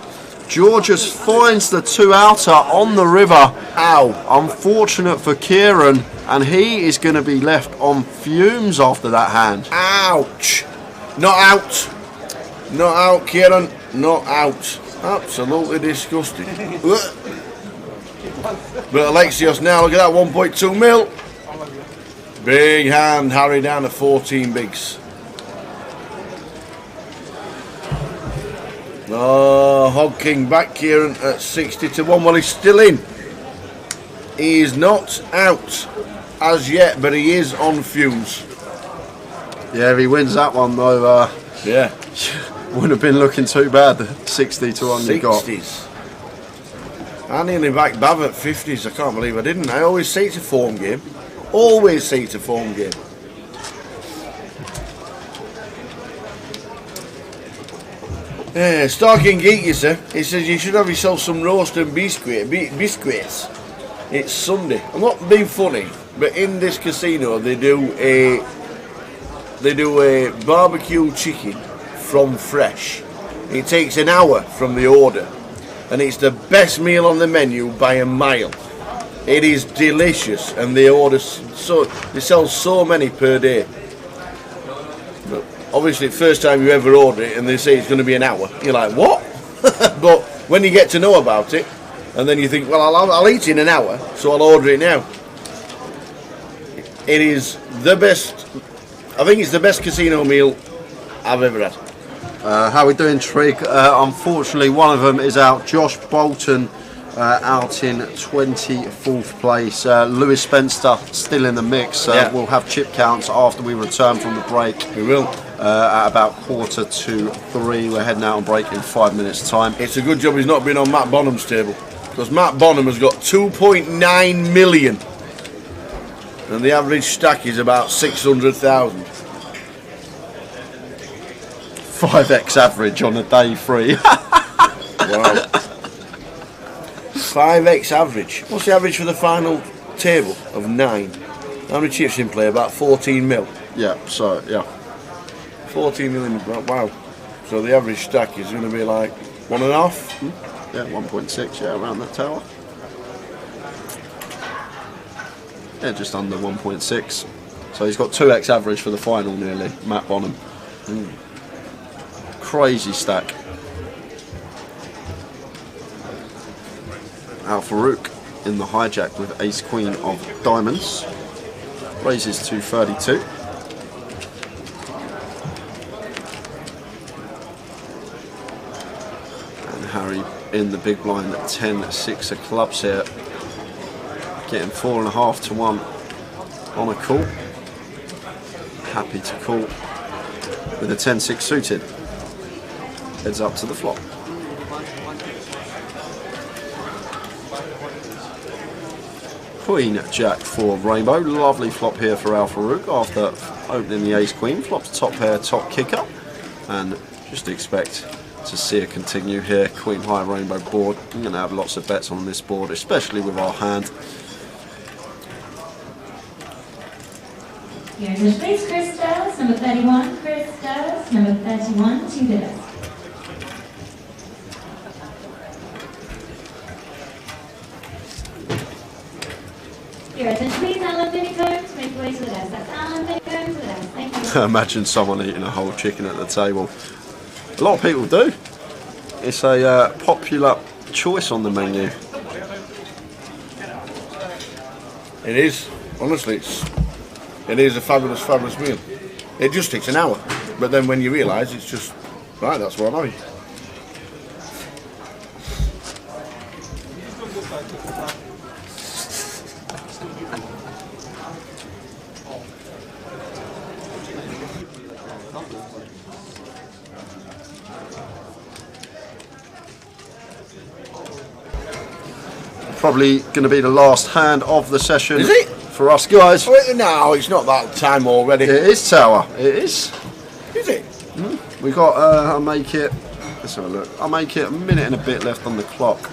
Georges finds the 2 outer on the river. Ow. Unfortunate for Kieran, and he is going to be left on fumes after that hand. Ouch. Not out. Not out, Kieran. Not out. Absolutely disgusting. But Alexios now, look at that, 1.2 mil. Big hand, Harry down to 14 bigs. Oh, Hog King back, Kieran, at 60 to 1. Well, he's still in. He is not out as yet, but he is on fumes. Yeah, if he wins that one though, yeah, wouldn't have been looking too bad. The 60 to 1 you got. 60s. I nearly backed Bav at 50s. I can't believe I didn't. I always say it's a form game. Always say it's a form game. Yeah, Starking Geek, you say. He says you should have yourself some roast and biscuits. It's Sunday. I'm not being funny, but in this casino they do a barbecue chicken from fresh. It takes an hour from the order, and it's the best meal on the menu by a mile. It is delicious, and they sell so many per day. But obviously, first time you ever order it, and they say it's going to be an hour, you're like, what? But when you get to know about it, and then you think, well, I'll eat in an hour, so I'll order it now. It is the best. I think it's the best casino meal I've ever had. How are we doing, Trig? Unfortunately, one of them is out. Josh Bolton out in 24th place. Lewis Spencer still in the mix. We'll have chip counts after we return from the break. We will. At about 2:45. We're heading out on break in 5 minutes' time. It's a good job he's not been on Matt Bonham's table, because Matt Bonham has got 2.9 million. And the average stack is about 600,000. 5x average on a day 3. Wow. 5x average. What's the average for the final table of 9? How many chips in play? About 14 mil. Yeah, so, yeah. 14 million, wow. So the average stack is going to be like 1.5? Yeah, 1.6, yeah, around that tower. Yeah, just under 1.6. So he's got 2x average for the final nearly, Matt Bonham. Crazy stack. Al Farouk in the hijack with ace queen of diamonds. Raises to 32. And Harry in the big blind at 10-6 of clubs here. Getting 4.5 to 1 on a call. Happy to call with a 10-6 suited. Heads up to the flop. Queen Jack for Rainbow. Lovely flop here for Al Farouk after opening the ace queen. Flops top pair, top kicker. And just expect to see it continue here. Queen high Rainbow board. I'm going to have lots of bets on this board, especially with our hand. Here's the space, Chris Dallas, number 31, Chris Dallas, number 31, 2 bids. Your attention please, Alan Vinnycombs, make way to the desk. That's Alan Vinnycombs to the desk. Thank you. Imagine someone eating a whole chicken at the table. A lot of people do. It's a popular choice on the menu. It is. Honestly, it is a fabulous, fabulous meal. It just takes an hour. But then when you realise it's just, right, that's what I'm having. Probably going to be the last hand of the session. Is it? For us guys. No, it's not that time already. It is Tower. It is. Is it? We got, I'll make it, let's have a look. I'll make it a minute and a bit left on the clock.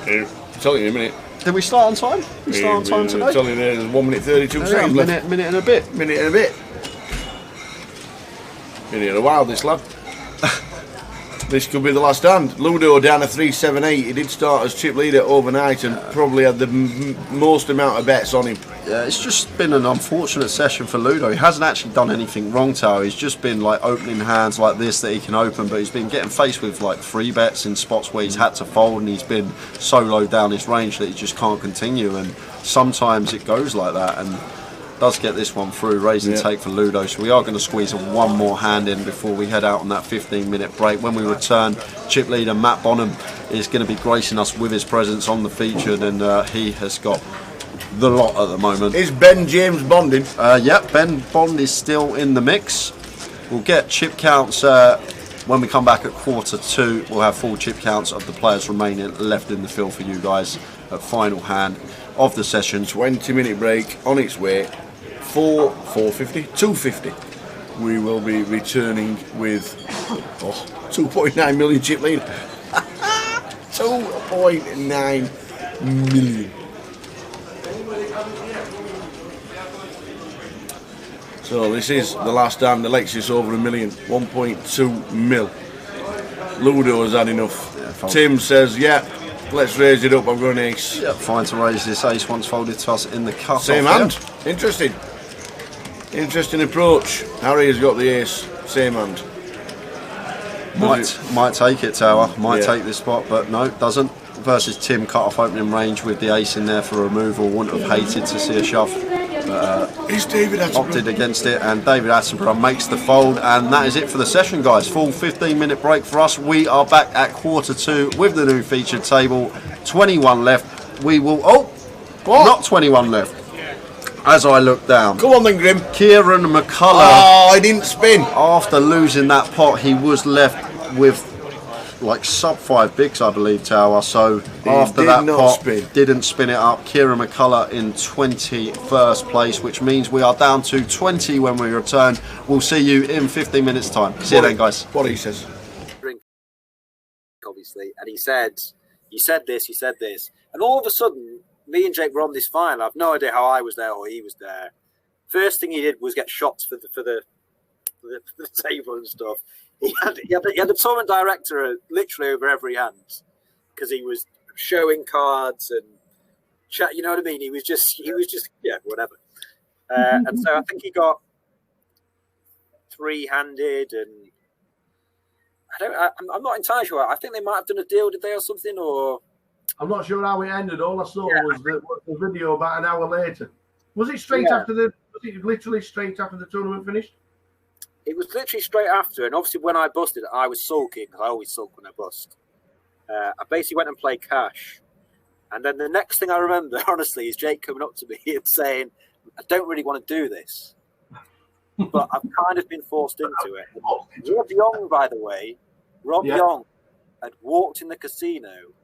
I'll tell you in a minute. Did we start on time? We start on time today? I'll tell you there's 1 minute 32 seconds left. Minute and a bit. Minute and a bit. Been here a while, this lad. This could be the last hand. Ludo down to 378. He did start as chip leader overnight and probably had the most amount of bets on him. Yeah, it's just been an unfortunate session for Ludo. He hasn't actually done anything wrong, Tower. He's just been like opening hands like this that he can open, but he's been getting faced with like 3 bets in spots where he's had to fold, and he's been so low down his range that he just can't continue. And sometimes it goes like that, and does get this one through, raise and take for Ludo. So we are going to squeeze one more hand in before we head out on that 15-minute break. When we return, chip leader Matt Bonham is going to be gracing us with his presence on the feature, and he has got the lot at the moment. Is Ben James bonding? Yep, Ben Bond is still in the mix. We'll get chip counts when we come back at 1:45. We'll have full chip counts of the players remaining left in the field for you guys at final hand of the session. 20-minute break on its way. 450, 250. We will be returning with 2.9 million chip lead. 2.9 million. So this is the last hand. The Lexus over $1 million, 1.2 mil. Ludo has had enough. Yeah, Tim says, yeah, let's raise it up. I'm going ace. Yep, fine to raise this ace once folded to us in the cut. Same hand. Interesting. Interesting approach. Harry has got the ace. Same hand. Might take it, Tower. Might take this spot, but no, doesn't. Versus Tim, cut off opening range with the ace in there for removal. Wouldn't have hated to see a shove. But it's David Attenborough. Opted against it, and David Attenborough makes the fold, and that is it for the session, guys. Full 15-minute break for us. We are back at 1:45 with the new featured table. 21 left. We will. Oh, what? Not 21 left. As I look down. Come on then, Grim. Kieran McCullough. Oh, I didn't spin. After losing that pot, he was left with like sub 5 bigs, I believe, Tower. So after that pot, didn't spin it up. Kieran McCullough in 21st place, which means we are down to 20 when we return. We'll see you in 15 minutes time. See you then, guys. What he says. Drink, obviously, and he said, "You said this, you said this," and all of a sudden, me and Jake were on this final. I've no idea how I was there or he was there. First thing he did was get shots for the table and stuff. He had the tournament director literally over every hand because he was showing cards and chat. You know what I mean? He was just yeah, whatever. And so I think he got 3-handed, and I'm not entirely sure. I think they might have done a deal, did they, or something? Or I'm not sure how it ended. All I saw was the video about an hour later. Was it straight after Was it literally straight after the tournament finished? It was literally straight after, and obviously when I busted, I was sulking because I always sulk when I bust. I basically went and played cash, and then the next thing I remember, honestly, is Jake coming up to me and saying, "I don't really want to do this, but I've kind of been forced into it." Rob Young, by the way, Young had walked in the casino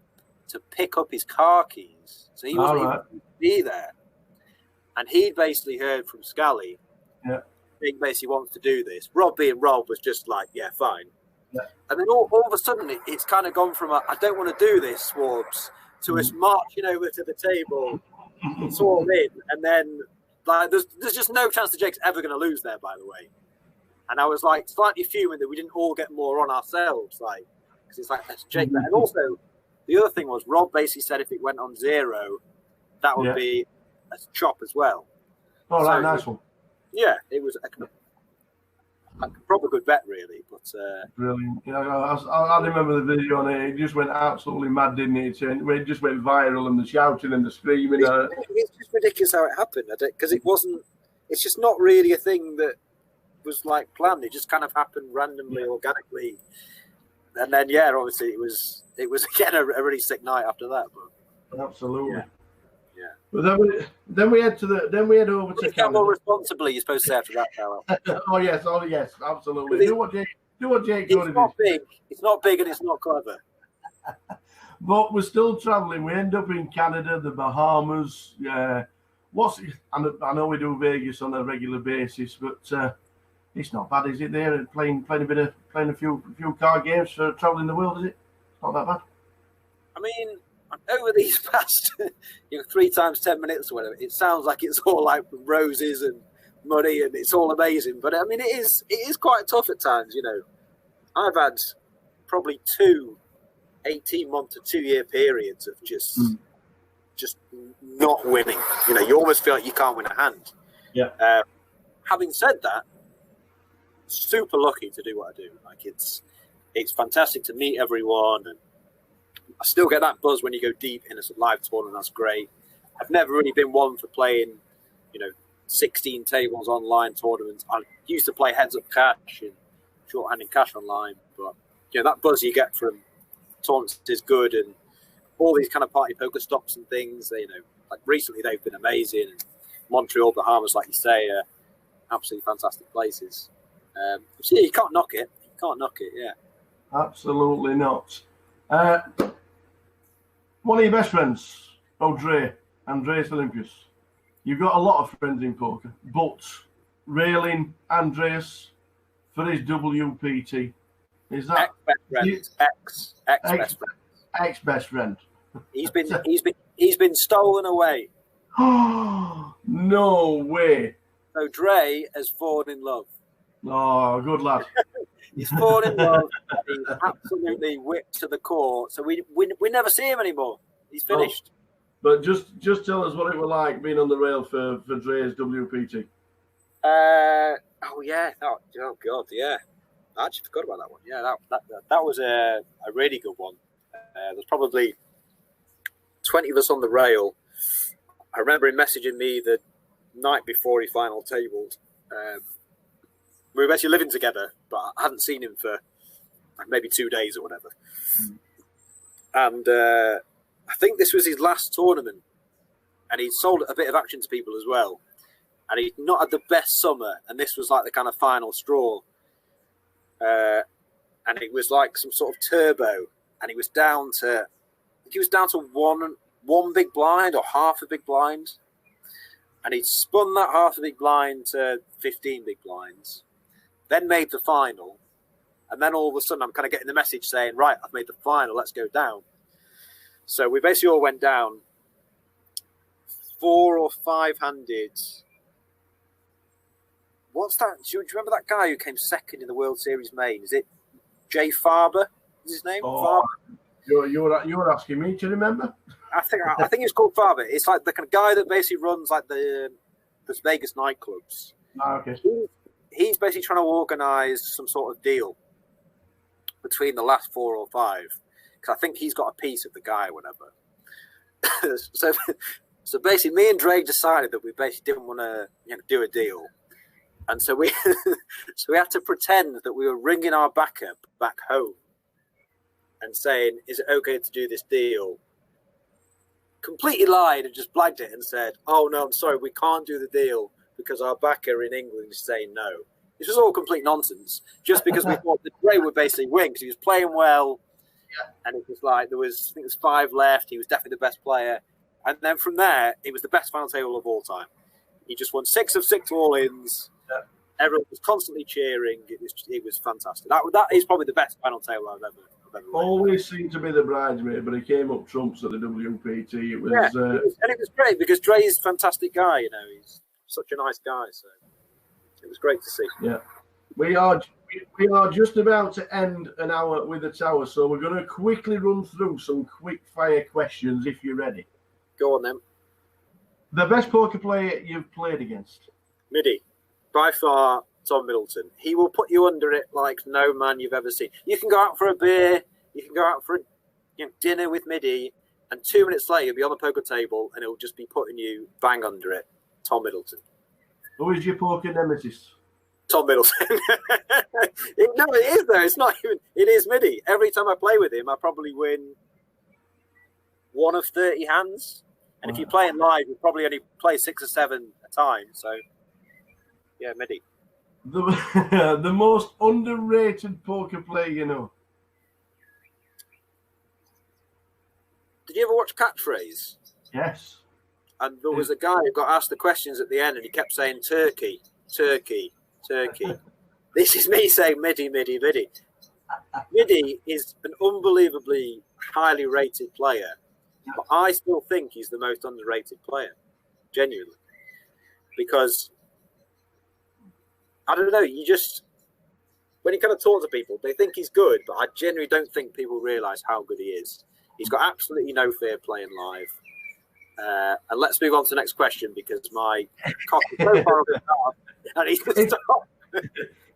to pick up his car keys, so he wasn't even to be there, and he'd basically heard from Scally. Yeah. He basically wants to do this. Rob being Rob was just like, yeah, fine. Yeah. And then all of a sudden, it's kind of gone from I don't want to do this, Swabs, to us marching over to the table. It's all in. And then like, there's just no chance that Jake's ever going to lose there, by the way. And I was like slightly fuming that we didn't all get more on ourselves. Like, because it's like, that's Jake. And also, the other thing was Rob basically said if it went on 0, that would be a chop as well. Oh, right, nice one. Yeah, it was a proper good bet, really. But brilliant. You know, I remember the video on it. It just went absolutely mad, didn't it? It just went viral, and the shouting and the screaming. It's just ridiculous how it happened, because it wasn't. It's just not really a thing that was like planned. It just kind of happened randomly, organically, and then obviously it was again a really sick night after that. But absolutely. Yeah. But then we head over to Canada. Responsibly, you're supposed to say after that, Carol. oh yes, absolutely. Do what Jake it's not big. It's not big and it's not clever. But we're still travelling. We end up in Canada, the Bahamas. I know we do Vegas on a regular basis, but it's not bad, is it? There playing a few card games for travelling the world, is it? Not that bad. I mean, over these past 3 times 10 minutes or whatever, it sounds like it's all like roses and money and it's all amazing. But I mean, it is quite tough at times. I've had probably 2 18-month to 2-year periods of just not winning. You know, you almost feel like you can't win a hand. Yeah. Having said that, super lucky to do what I do. Like it's fantastic to meet everyone, and I still get that buzz when you go deep in a live tournament. That's great. I've never really been one for playing, 16 tables online tournaments. I used to play heads up cash and short-handed cash online, but that buzz you get from tournaments is good, and all these kind of party poker stops and things. Like recently they've been amazing. And Montreal, Bahamas, like you say, are absolutely fantastic places. So yeah, you can't knock it. You can't knock it. Yeah, absolutely not. One of your best friends, Andreas Olympius. You've got a lot of friends in poker, but railing Andreas for his WPT. Is that ex-best friend? He's been stolen away. No way. So Dre has fallen in love. Oh, good lad. He's fallen in love. He's absolutely whipped to the core. So we never see him anymore. He's finished. Oh, but just tell us what it was like being on the rail for Dre's WPT. Oh yeah. Oh god, yeah. I actually forgot about that one. Yeah, that was a really good one. There's probably 20 of us on the rail. I remember him messaging me the night before he final tabled. We were basically living together, but I hadn't seen him for maybe 2 days or whatever. And I think this was his last tournament, and he'd sold a bit of action to people as well. And he'd not had the best summer, and this was like the kind of final straw. And it was like some sort of turbo, and he was down to one big blind or half a big blind, and he'd spun that half a big blind to 15 big blinds, then made the final, and then all of a sudden I'm kind of getting the message saying, right, I've made the final, let's go down. So we basically all went down 4 or 5 handed. What's that? Do you remember that guy who came second in the World Series main? Is it Jay Farber? Is his name? Oh, you're asking me to remember? I think it's called Farber. It's like the kind of guy that basically runs like the Vegas nightclubs. Oh, okay. He's basically trying to organise some sort of deal between the last 4 or 5, because I think he's got a piece of the guy or whatever. so basically, me and Drake decided that we basically didn't want to do a deal. And so we had to pretend that we were ringing our backup back home and saying, is it okay to do this deal? Completely lied and just blagged it and said, oh, no, I'm sorry, we can't do the deal because our backer in England is saying no. This was all complete nonsense, just because we thought that Ray would basically win because he was playing well. Yeah. And it was like, I think there was 5 left. He was definitely the best player. And then from there, it was the best final table of all time. He just won 6 of 6 all-ins. Yeah. Everyone was constantly cheering. It was fantastic. That is probably the best final table I've ever always seemed to be the bridesmaid, but he came up trumps at the WPT. It was great because Dre is a fantastic guy. He's such a nice guy. So it was great to see. Yeah, we are just about to end an hour with the tower, so we're going to quickly run through some quick fire questions. If you're ready, go on then. The best poker player you've played against? Midi. By far, Tom Middleton. He will put you under it like no man you've ever seen. You can go out for a beer, you can go out for a dinner with Midi, and 2 minutes later you'll be on the poker table and it'll just be putting you bang under it. Tom Middleton. Who is your poker nemesis? Tom Middleton. No, it is though. It's not even. It is Midi. Every time I play with him, I probably win 1 of 30 hands. And if you play it live, you probably only play 6 or 7 a time. So, yeah, Midi. The most underrated poker player you know. Did you ever watch Catchphrase? Yes. And there was a guy who got asked the questions at the end and he kept saying Turkey, Turkey, Turkey. This is me saying Midi, Midi, Midi. Midi is an unbelievably highly rated player, but I still think he's the most underrated player, genuinely. Because, I don't know, when you kind of talk to people, they think he's good, but I genuinely don't think people realise how good he is. He's got absolutely no fear playing live. And let's move on to the next question because my cock is so far up the top, and he's going to stop.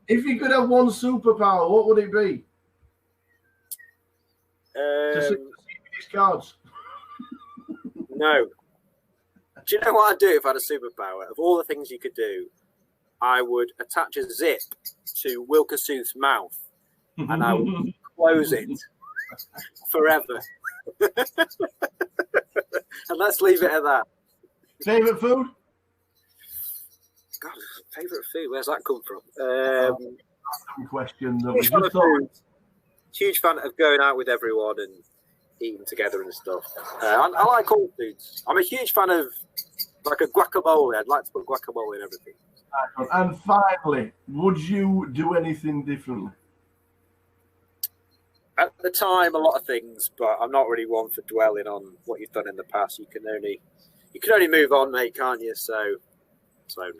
If you could have one superpower, what would it be? To see these cards. No. Do you know what I'd do if I had a superpower? Of all the things you could do, I would attach a zip to Wilker Sooth's mouth and I would close it forever. And let's leave it at that. Favourite food? God, favourite food? Where's that come from? Question. Huge fan of going out with everyone and eating together and stuff. I like all foods. I'm a huge fan of like a guacamole. I'd like to put guacamole in everything. And finally, would you do anything differently? At the time, a lot of things, but I'm not really one for dwelling on what you've done in the past. You can only move on, mate, can't you? So nah.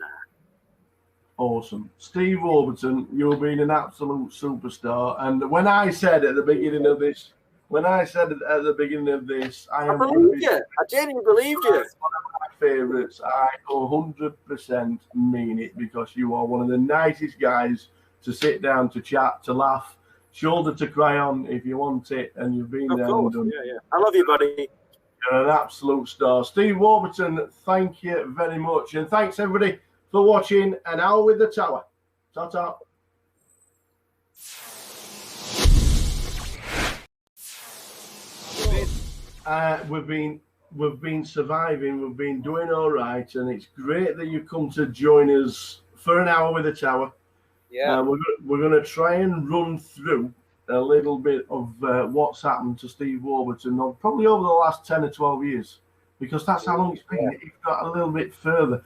Awesome. Steve Warburton, you've been an absolute superstar. And when I said at the beginning of this, I believed you. I genuinely believed you. One of my favourites. I 100% mean it because you are one of the nicest guys to sit down, to chat, to laugh, shoulder to cry on if you want it, and you've been there and done. Yeah. I love you, buddy. You're an absolute star. Steve Warburton, thank you very much. And thanks, everybody, for watching An Hour with the Tower. Ta-ta. We've been surviving. We've been doing all right, and it's great that you come to join us for An Hour with the Tower. Yeah, we're going to try and run through a little bit of what's happened to Steve Warburton, probably over the last 10 or 12 years, because that's how long it's been. If got a little bit further.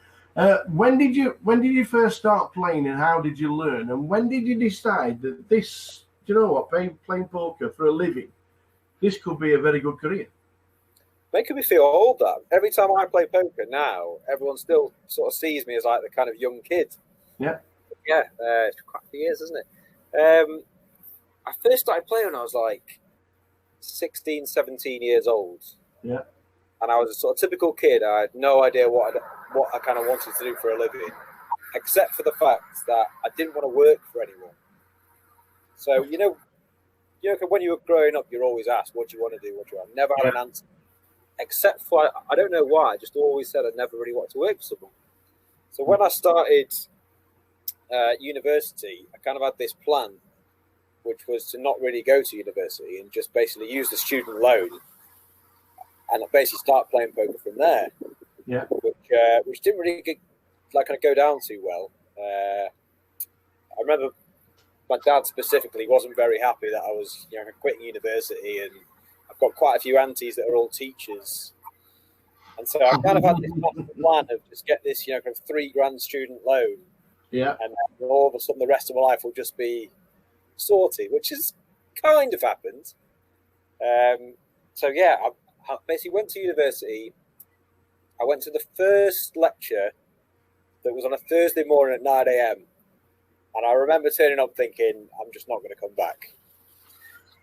When did you first start playing, and how did you learn? And when did you decide that this, do you know what, playing poker for a living, this could be a very good career? Making me feel old, that. Every time I play poker now, everyone still sort of sees me as like the kind of young kid. Yeah. Yeah, it's quite a few years, isn't it? I first started playing when I was like 16, 17 years old. Yeah. And I was a sort of typical kid. I had no idea what I kind of wanted to do for a living, except for the fact that I didn't want to work for anyone. So, you know, when you were growing up, you're always asked, what do you want to do? What do you want? Never had an answer. Except for, I don't know why, I just always said I never really wanted to work for someone. So when I started university, I kind of had this plan, which was to not really go to university and just basically use the student loan and basically start playing poker from there. Yeah. Which didn't really go down too well. I remember my dad specifically wasn't very happy that I was quitting university, and I've got quite a few aunties that are all teachers. And so I kind of had this plan of just get this, kind of $3,000 student loan. Yeah. And all of a sudden the rest of my life will just be sorted, which has kind of happened. So yeah, I basically went to university. I went to the first lecture that was on a Thursday morning at 9 a.m. And I remember turning up thinking, I'm just not going to come back.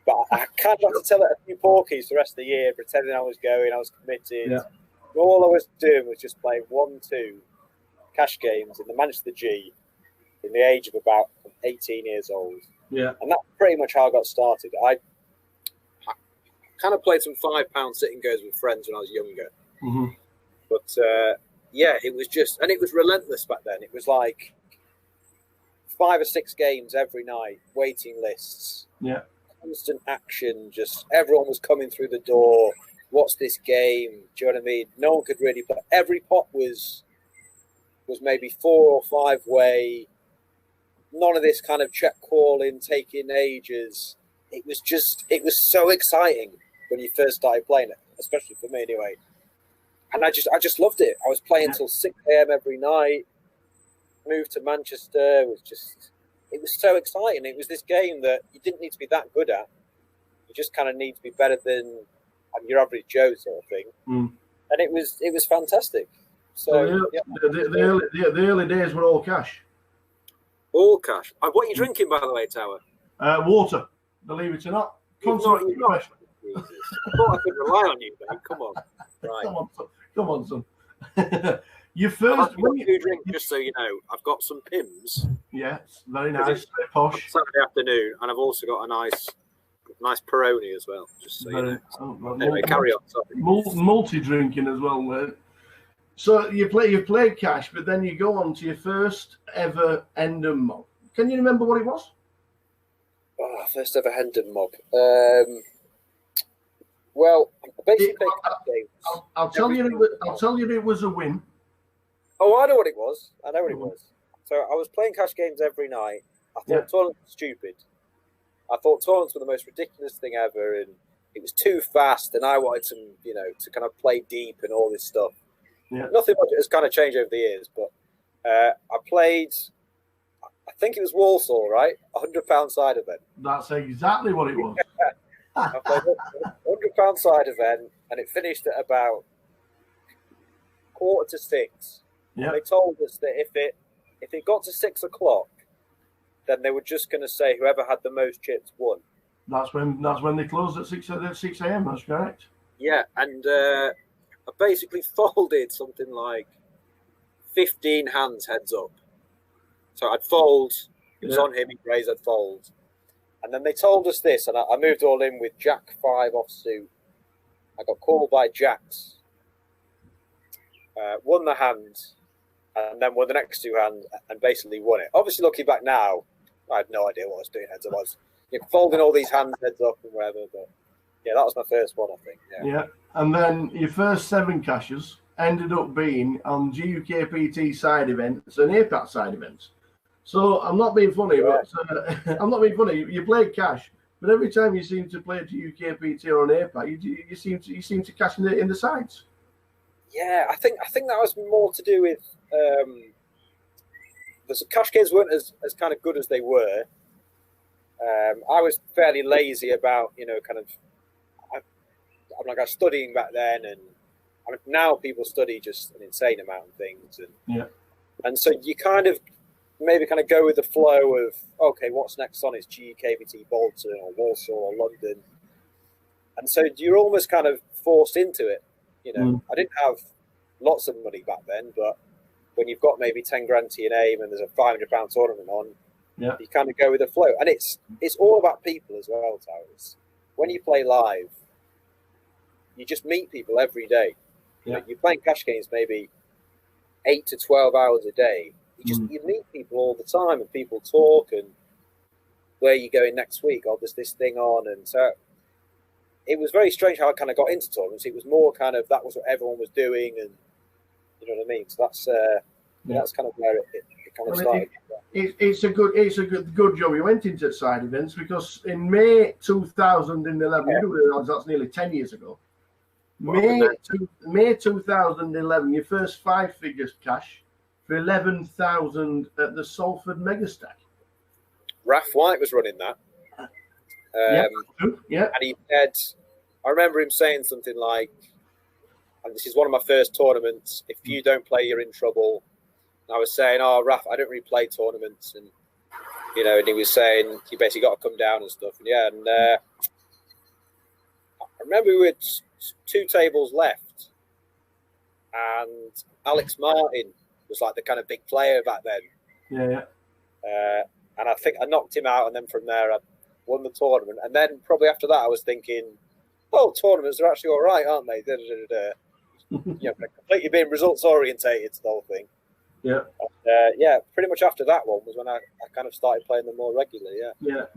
But I kind of had to tell it a few porkies the rest of the year, pretending I was going, I was committed. Yeah. All I was doing was just playing 1-2 cash games in the Manchester G from the age of about 18 years old. Yeah. And that's pretty much how I got started. I kind of played some £5 sitting goes with friends when I was younger. Mm-hmm. But yeah, it was just, and it was relentless back then. It was like 5 or 6 games every night, waiting lists. Yeah. Constant action, just everyone was coming through the door. What's this game? Do you know what I mean? No one could really play. Every pot was maybe 4 or 5 way. None of this kind of check calling, taking ages. It was so exciting when you first started playing it, especially for me anyway. And I just loved it. I was playing till 6 a.m. every night. Moved to Manchester. It was so exciting. It was this game that you didn't need to be that good at. You just kind of need to be better than your average Joe sort of thing. Mm. And it was fantastic. So the early days were all cash. All cash. And what are you drinking, by the way, Tower? Water, believe it or not. Concentrate fresh. Jesus. I thought I could rely on you, mate. Come on. Right. Come on, son. Your first drink, just so you know, I've got some Pims. Yes, very nice, very posh. Saturday afternoon, and I've also got a nice Peroni as well. Just so you know. Anyway, carry on. Multi-drinking as well, mate. So you played cash, but then you go on to your first ever Hendon mob. Can you remember what it was? Oh, first ever Hendon mob. Well, basically, I'll tell you it was a win. Oh, I know what it was. So I was playing cash games every night. I thought tournaments were stupid. I thought tournaments were the most ridiculous thing ever, and it was too fast. And I wanted to kind of play deep and all this stuff. Yeah. Nothing much has kind of changed over the years, but I played. I think it was Walsall, right? £100 side event. That's exactly what it was. I played £100 side event, and it finished at about 5:45. Yeah. They told us that if it got to 6 o'clock, then they were just going to say whoever had the most chips won. That's when they closed at 6 a.m. That's correct. Yeah, and I basically folded something like 15 hands heads up. So I'd fold. It was on him. He'd raise. I'd fold. And then they told us this, and I moved all in with Jack 5 offsuit. I got called by Jacks. Won the hand, and then won the next 2 hands, and basically won it. Obviously, looking back now, I had no idea what I was doing heads up. I was folding all these hands heads up and whatever, but yeah, that was my first one, I think. Yeah. And then your first 7 cashes ended up being on GUKPT side events and APAT side events. So I'm not being funny, but I'm not being funny. You played cash, but every time you seem to play GUKPT or an APAT, you seem to cash in the sides. Yeah, I think that was more to do with the cash games weren't as kind of good as they were. I was fairly lazy about, I'm like I was studying back then, and now people study just an insane amount of things, and so you kind of maybe go with the flow of, okay, what's next on is GUKPT Bolton or Walsall or London, and so you're almost kind of forced into it. I didn't have lots of money back then, but when you've got maybe 10 grand to your name and there's a £500 tournament on, you kind of go with the flow. And it's all about people as well, Towers. When you play live, you just meet people every day. You're playing cash games maybe 8 to 12 hours a day. You meet people all the time, and people talk, and where are you going next week? Oh, there's this thing on. And so it was very strange how I kind of got into tournaments. It was more kind of, that was what everyone was doing, and you know what I mean? So that's kind of where it kind of started. It's a good job you went into side events, because in May 2011, you do realise that's nearly 10 years ago. May 2011, your first 5 figures cash for 11,000 at the Salford Megastack. Raf White was running that. And he said, I remember him saying something like, and this is one of my first tournaments, if you don't play, you're in trouble. And I was saying, oh, Raf, I don't really play tournaments. And, and he was saying, you basically got to come down and stuff. And I remember we had 2 tables left, and Alex Martin was like the kind of big player back then. And I think I knocked him out, and then from there I won the tournament. And then probably after that I was thinking, oh, tournaments are actually all right, aren't they? Completely being results orientated to the whole thing. Pretty much after that one was when I kind of started playing them more regularly.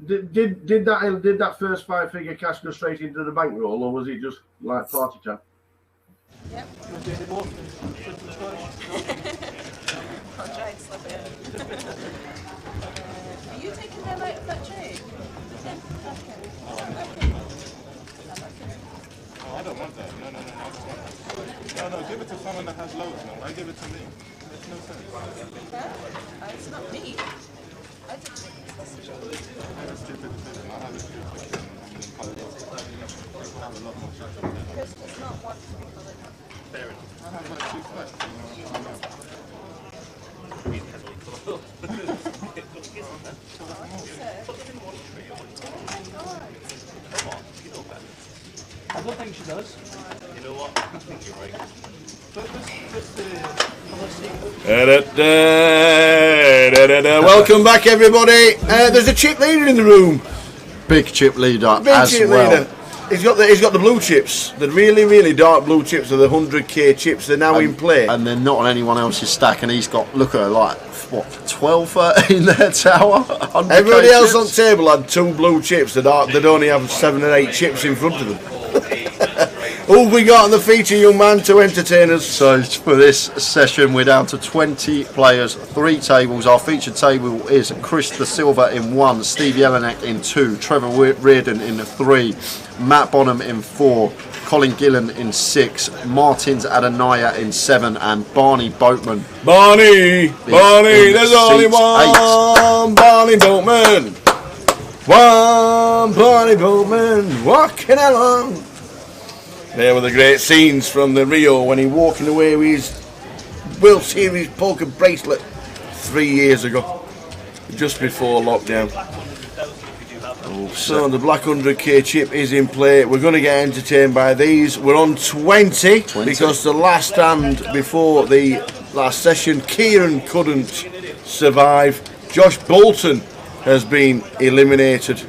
Did that first 5 figure cash go straight into the bankroll, or was it just like party time? Yep. I'll try and slip it. Are you taking them out of that tray? Yeah. Okay. Oh, I don't want that. No. No, give it to someone that has loads. No, I give it to me. Makes no sense. Huh? It's not me. I didn't make this decision. I have a stupid decision. I have a stupid decision. I have a lot more shots. Because it's not one to be coloured. Fair enough. I have like 2 sweats. I don't think she does. You know what? I think you're right. Welcome back, everybody. There's a chip leader in the room. Big chip leader Big as chip well. leader. He's got the blue chips, the really dark blue chips, of the 100k chips. They're now in play, and they're not on anyone else's stack. And he's got, look at her, like what, 12, 13 there, Tower. Everybody else on the table had 2 blue chips that only have 7 or 8 chips in front of them. Who have we got on the feature, young man, to entertain us? So for this session, we're down to 20 players, 3 tables. Our featured table is Chris Da Silva in 1, Steve Jelinek in 2, Trevor Reardon in 3, Matt Bonham in 4, Colin Gillen in 6, Martins Adenaya in 7, and Barney Boatman. Barney, there's only one 8. Barney Boatman. One Barney Boatman walking along. There were the great scenes from the Rio when he walking away with his World Series poker bracelet 3 years ago, just before lockdown. So the black 100k chip is in play. We're going to get entertained by these. We're on 20 because the last hand before the last session, Kieran couldn't survive. Josh Bolton has been eliminated,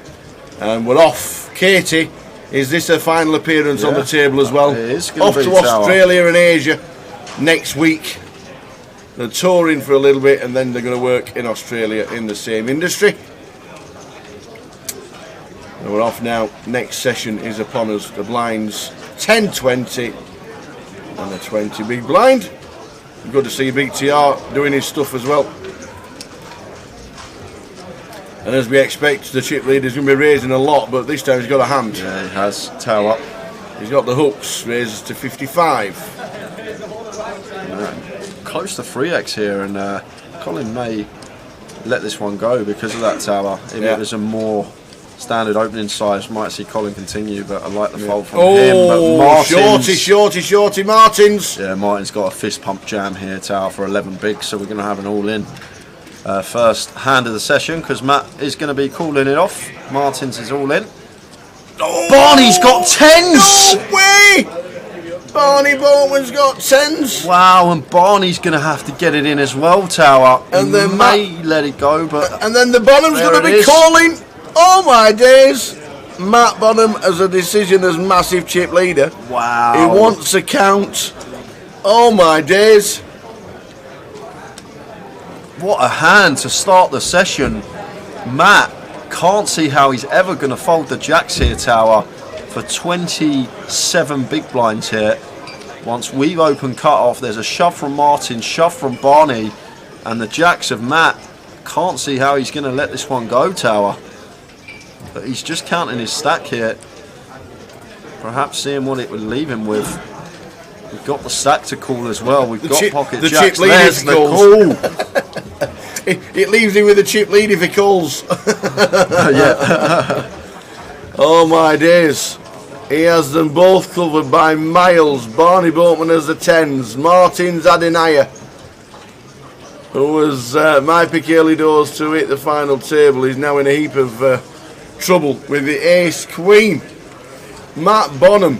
and we're off. Katie, is this her final appearance on the table as well? It is off to Australia and Asia next week. They're touring for a little bit, and then they're going to work in Australia in the same industry. And we're off now. Next session is upon us. The blinds 10-20 and a 20 big blind. Good to see Big TR doing his stuff as well. And as we expect, the chip leader's going to be raising a lot, but this time he's got a hand. Yeah, he has. Tower. He's got the hooks, raises to 55. Close to 3x here, and Colin may let this one go because of that tower. If it was a more standard opening size, might see Colin continue, but I like the fold from him. But Martins, shorty Martins. Yeah, Martin's got a fist pump jam here, tower for 11 big, so we're going to have an all-in first hand of the session because Matt is going to be calling it off. Martins is all in. Barney's got 10s! No way! Barney Bowman's got 10s. Wow, and Barney's going to have to get it in as well, Tower. And then may let it go, but and then the Bonham's going to be calling. Oh my days! Matt Bonham as a decision as massive chip leader. Wow. He wants a count. Oh my days! What a hand to start the session. Matt can't see how he's ever going to fold the jacks here, Tower, for 27 big blinds here. Once we've opened cut-off, there's a shove from Martin, shove from Barney, and the jacks of Matt. Can't see how he's going to let this one go, Tower. But he's just counting his stack here. Perhaps seeing what it would leave him with. We've got the stack to call as well. We've got pocket jacks. There's the call. It leaves him with a chip lead if he calls. Yeah. Oh my days. He has them both covered by miles. Barney Boatman has the 10s. Martins Adenaya, who was my pick early doors to hit the final table, is now in a heap of trouble with the ace queen. Matt Bonham,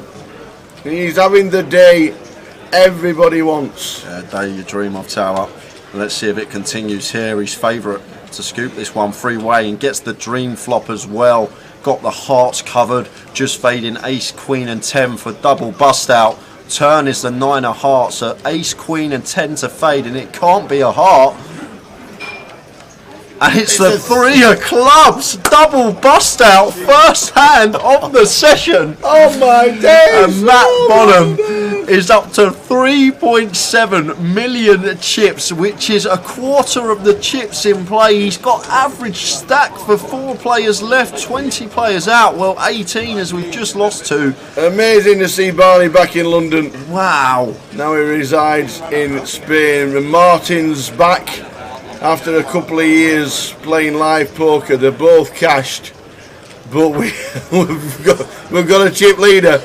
he's having the day everybody wants. Day you dream of, Tower. Let's see if it continues here. He's favourite to scoop this one freeway and gets the dream flop as well. Got the hearts covered, just fading ace, queen and 10 for double bust out. Turn is the 9 of hearts, so ace, queen and 10 to fade, and it can't be a heart. And it's the 3 of clubs, double bust out, first hand of the session. Oh my days! And Matt Bonham is up to 3.7 million chips, which is a quarter of the chips in play. He's got average stack for 4 players left, 20 players out. Well, 18 as we've just lost 2. Amazing to see Barney back in London. Wow. Now he resides in Spain. And Martin's back. After a couple of years playing live poker, they're both cashed, but we've got a chip leader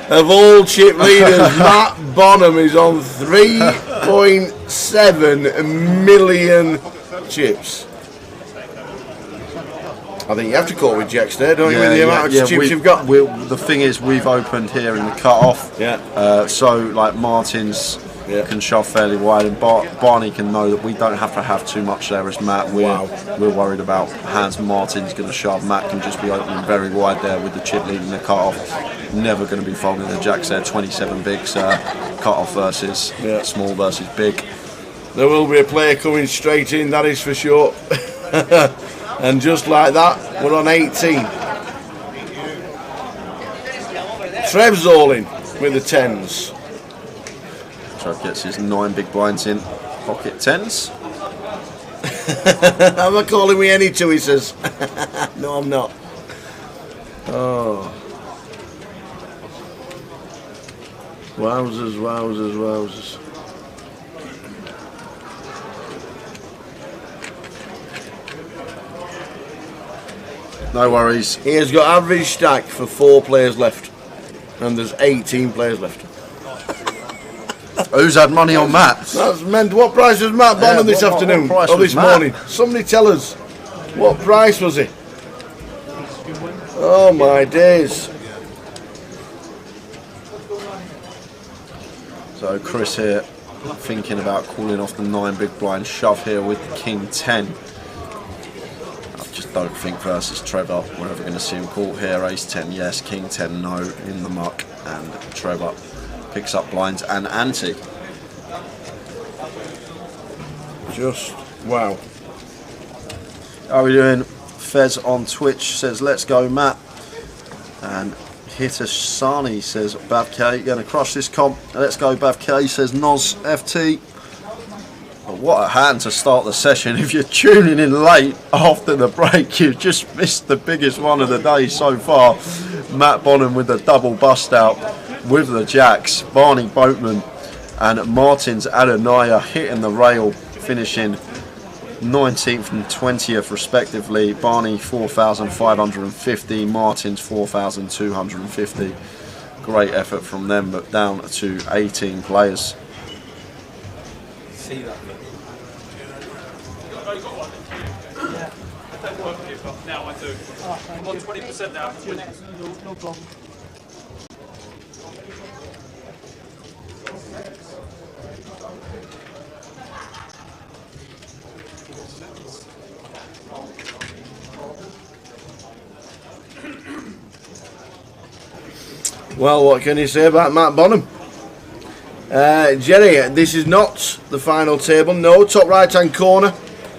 of all chip leaders. Matt Bonham is on 3.7 million chips. I think you have to call with jacks there, don't you? With the amount of chips you've got. The thing is, we've opened here in the cut-off. Yeah. So, like, Martin's can shove fairly wide, and Barney can know that we don't have to have too much there as Matt. We're worried about hands Martin's going to shove. Matt can just be opening very wide there with the chip leading the cut-off. Never going to be folding the jacks there. 27 bigs, cut-off versus small versus big. There will be a player coming straight in, that is for sure. And just like that, we're on 18. Trev's all in with the 10s. Trev gets his 9 big blinds in, pocket 10s. I'm not calling me any two, he says. No, I'm not. Oh. Wowzers, wowzers, wowzers. No worries. He has got average stack for 4 players left. And there's 18 players left. Who's had money on Matt? That's meant. What price was Matt Bonham this afternoon? Or this morning? Somebody tell us. What price was he? Oh my days. So Chris here thinking about calling off the 9 big blind shove here with the King 10. I just don't think versus Trevor we're ever going to see him call here. Ace 10 yes, King 10 no in the muck, and Trevor picks up blinds and ante. Just wow. How are we doing? Fez on Twitch says let's go Matt, and Hitashani says Bav K going to crush this comp. Let's go Bav K says Noz FT. But what a hand to start the session. If you're tuning in late after the break, you've just missed the biggest one of the day so far. Matt Bonham with the double bust out with the jacks. Barney Boatman and Martin's Adonaya hitting the rail, finishing 19th and 20th respectively. Barney 4,550, Martin's 4,250. Great effort from them, but down to 18 players. See that? Yeah. I don't work here, but now I do. I'm on 20% now. No problem. Well, what can you say about Matt Bonham? Jerry, this is not the final table. No, top right hand corner.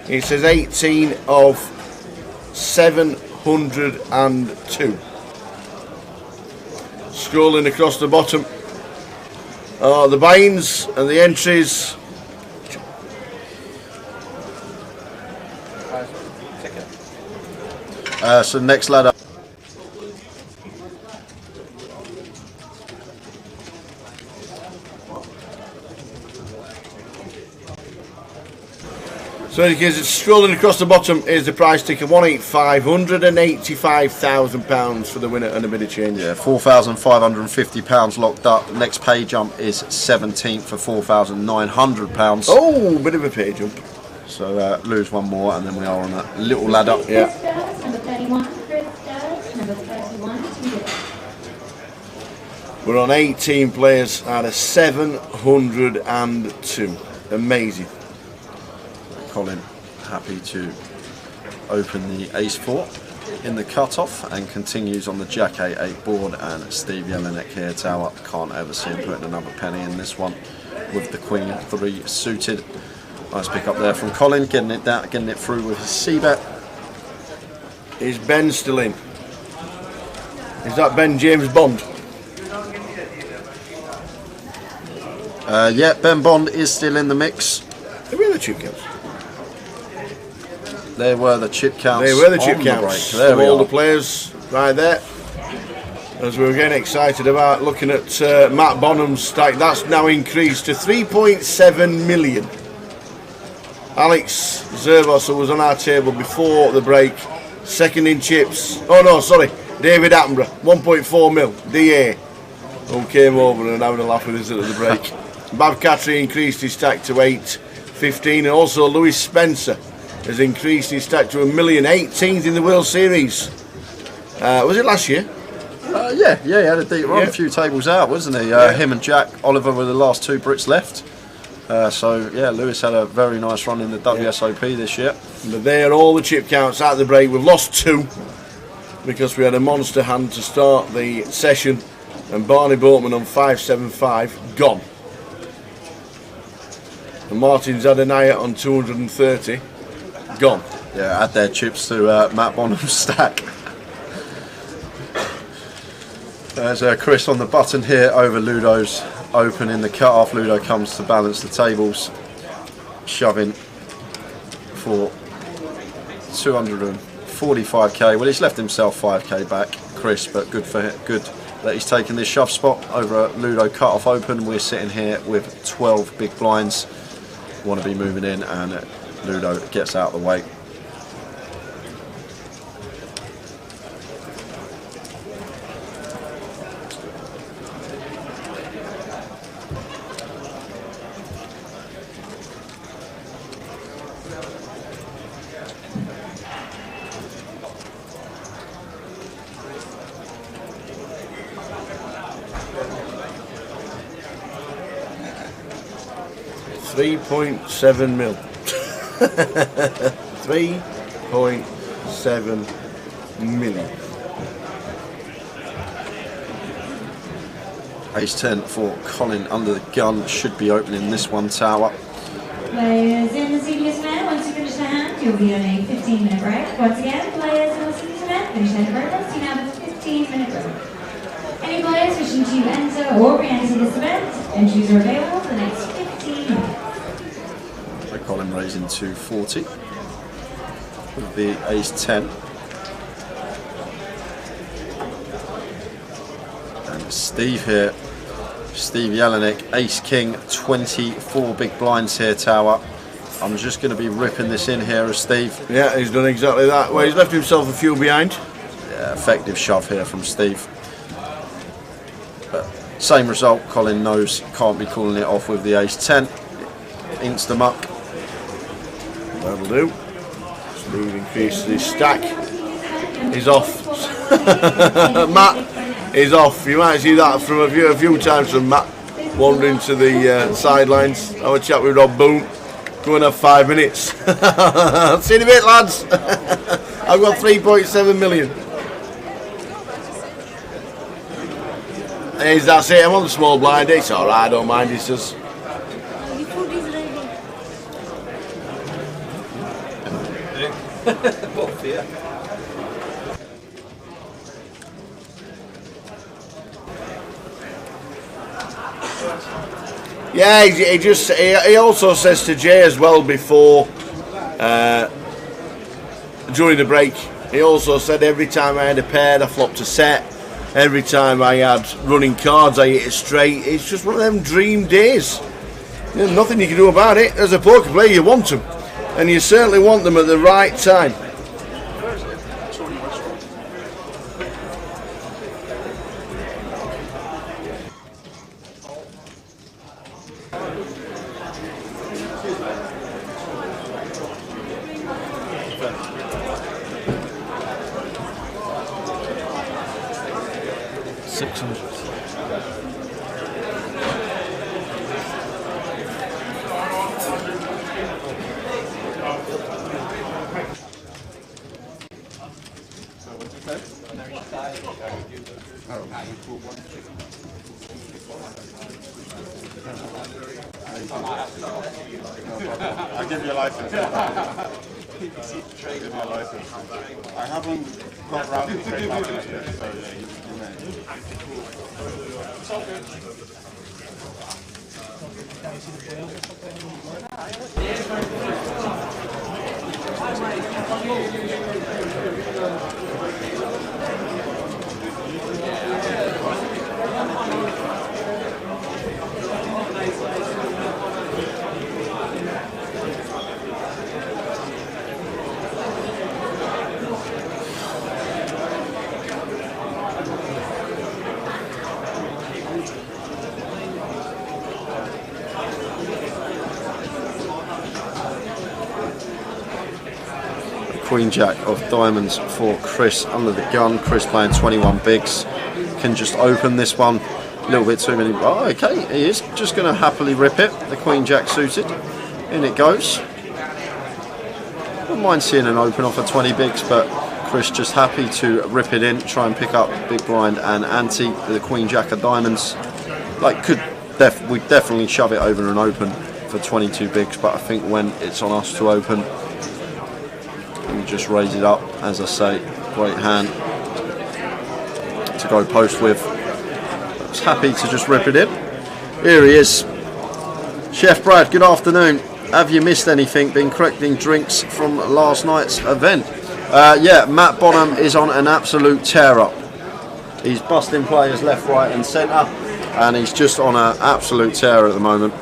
It says 18 of 702. Scrolling across the bottom. Oh, the binds and the entries. So next ladder. So because it's scrolling across the bottom is the price ticker, £185,000 for the winner and a bit of change. Yeah, £4,550 locked up. Next pay jump is 17th for £4,900. Oh, bit of a pay jump. So lose one more and then we are on a little ladder. Yeah. Number 31, Chris Stubbs. Number 31, Tweedle. We're on 18 players out of 702. Amazing. Colin happy to open the ace 4 in the cutoff and continues on the jack 8-8 board, and Steve Jelinek here tower. Can't ever see him putting another penny in this one with the queen 3 suited. Nice pick up there from Colin, getting it down, getting it through with his C-bet. Is Ben still in? Is that Ben James Bond? Yeah, Ben Bond is still in the mix. Are we in the chip counts? There were the chip counts. They were the chip counts. There we all are. the players right there. As we were getting excited about looking at Matt Bonham's stack, that's now increased to 3.7 million. Alex Zervos, who was on our table before the break, second in chips. Oh no, sorry, David Attenborough, 1.4 mil. DA, who came over and having a laugh with us at the break. Bav Catry increased his stack to 8.15, and also Lewis Spencer has increased his stack to 1,018th in the World Series. Was it last year? Yeah, he had a deep run, a few tables out, wasn't he? Him and Jack Oliver were the last two Brits left. So yeah, Lewis had a very nice run in the WSOP this year. But there, all the chip counts at the break. We've lost 2 because we had a monster hand to start the session, and Barney Boatman on 575 gone. And Martin Zadanaya on 230 gone. Yeah, add their chips to Matt Bonham's stack. There's Chris on the button here over Ludo's open in the cut-off. Ludo comes to balance the tables, shoving for 245k. Well, he's left himself 5k back, Chris, but good for him. Good that he's taken this shove spot over Ludo cut-off open. We're sitting here with 12 big blinds. Want to be moving in, and Ludo gets out of the way. $3.7 million. 3.7 million. Ace 10 for Colin under the gun, should be opening this one tower. Players in the seniors event, once you finish the hand, you'll be on a 15-minute break. Once again, players in the seniors event, finish the hand, you have a 15-minute break. Any players wishing to enter or re-enter this event, entries are available for the next 15 minutes. So Colin raising 240 with the Ace 10. And Steve here, Steve Jelinek, Ace King, 24 big blinds here, tower. I'm just going to be ripping this in here as Steve. Yeah, he's done exactly that. Well, he's left himself a few behind. Yeah, effective shove here from Steve. But same result, Colin knows, can't be calling it off with the Ace 10. Insta muck. That'll do. Steve increases his stack. He's off. Matt is off. You might see that from a few times from Matt wandering to the sidelines. Have a chat with Rob Boone. Go and have 5 minutes. See you in a bit, lads. I've got 3.7 million. That's it. I'm on the small blind. It's alright, I don't mind. It's just. Yeah, he also says to Jay as well before, during the break, he also said every time I had a pair I flopped a set, every time I had running cards I hit it straight. It's just one of them dream days. There's nothing you can do about it. As a poker player you want them, and you certainly want them at the right time. I'll give you a license. Give me a license. I haven't got around to trademarking it yet, so yeah, you may. It's all good. Queen Jack of diamonds for Chris under the gun. Chris playing 21 bigs. Can just open this one. A little bit too many. Oh, okay, he is just going to happily rip it. The Queen Jack suited. In it goes. Wouldn't mind seeing an open off of 20 bigs, but Chris just happy to rip it in, try and pick up big blind and ante. The Queen Jack of diamonds. Like, we'd definitely shove it over an open for 22 bigs, but I think when it's on us to open, we just raise it up. As I say, great hand to go post with. I was happy to just rip it in. Here he is. Chef Brad, good afternoon. Have you missed anything? Been collecting drinks from last night's event? Yeah, Matt Bonham is on an absolute tear up. He's busting players left, right and centre, and he's just on an absolute tear at the moment.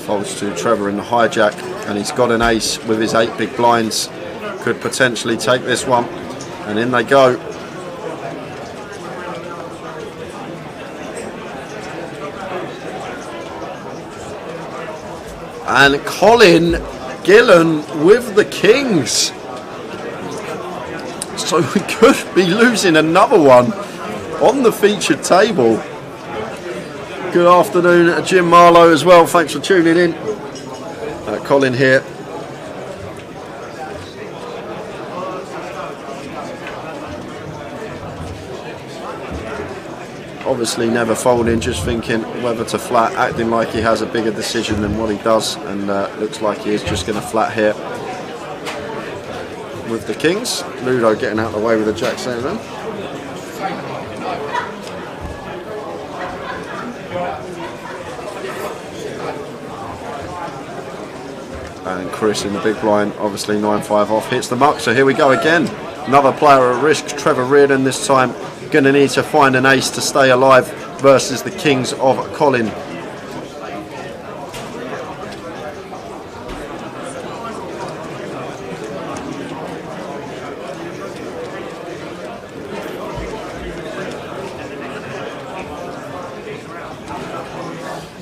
Folds to Trevor in the hijack, and he's got an ace with his 8 big blinds. Could potentially take this one, and in they go. And Colin Gillen with the kings. So we could be losing another one on the featured table. Good afternoon, Jim Marlowe as well. Thanks for tuning in. Colin here. Obviously never folding, just thinking whether to flat, acting like he has a bigger decision than what he does, and looks like he is just going to flat here with the kings. Ludo getting out of the way with the jack 7. And Chris in the big blind, obviously 9-5 off, hits the muck. So here we go again. Another player at risk, Trevor Reardon this time. Going to need to find an ace to stay alive versus the kings of Colin.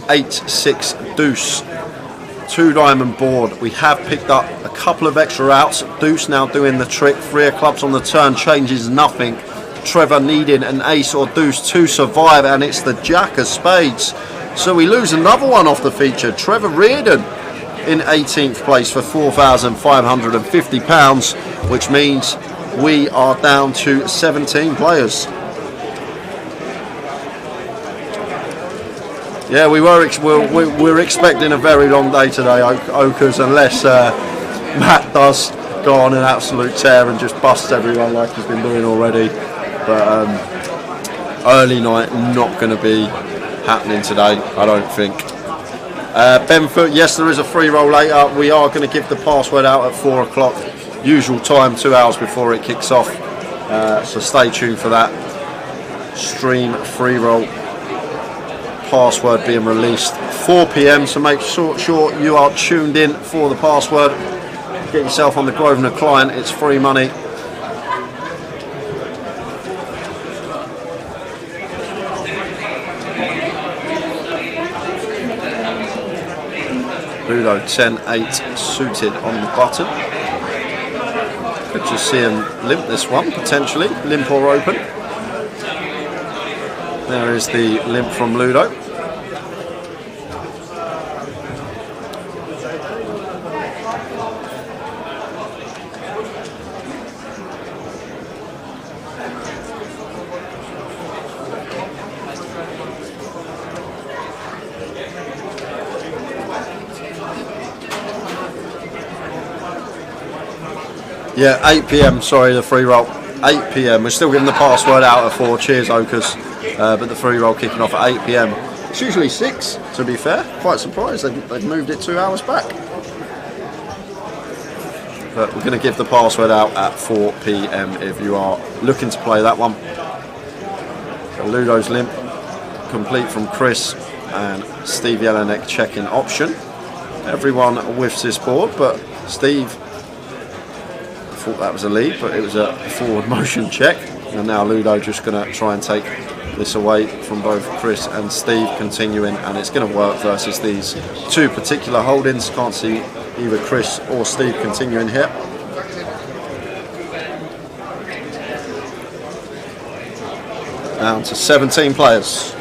Eight, 6 deuce. 2 diamond board. We have picked up a couple of extra outs. Deuce now doing the trick. 3 of clubs on the turn changes nothing. Trevor needing an ace or deuce to survive, and it's the jack of spades. So we lose another one off the feature. Trevor Reardon in 18th place for £4,550, which means we are down to 17 players. Yeah, we're expecting a very long day today, Oakers, unless Matt does go on an absolute tear and just busts everyone like he's been doing already. But early night not going to be happening today, I don't think. Benfoot, yes, there is a free roll later. We are going to give the password out at 4 o'clock, usual time, 2 hours before it kicks off. So stay tuned for that. Stream free roll. Password being released 4 PM, so make sure you are tuned in for the password. Get yourself on the Grosvenor client, it's free money. Ludo 10-8 suited on the button. Could just see him limp this one potentially, limp or open. There is the limp from Ludo. Yeah, 8 PM, sorry, the free roll. 8 PM, we're still giving the password out at 4. Cheers, Oakers. But the free roll kicking off at 8 PM. It's usually 6, to be fair. Quite surprised they've moved it 2 hours back. But we're going to give the password out at 4 PM if you are looking to play that one. Ludo's limp, complete from Chris and Steve Jelinek checking option. Everyone whiffs this board, but Steve thought that was a lead, but it was a forward motion check. And now Ludo just going to try and take this away from both Chris and Steve, continuing, and it's going to work versus these two particular holdings. Can't see either Chris or Steve continuing here. Down to 17 players.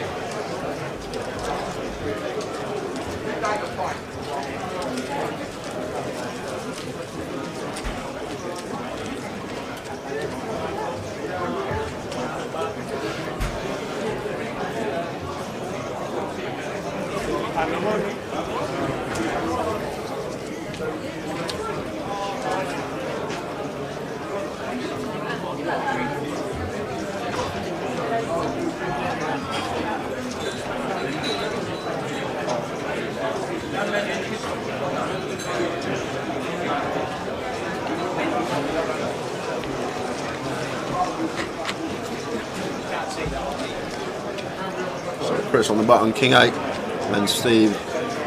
Chris on the button, King 8, and Steve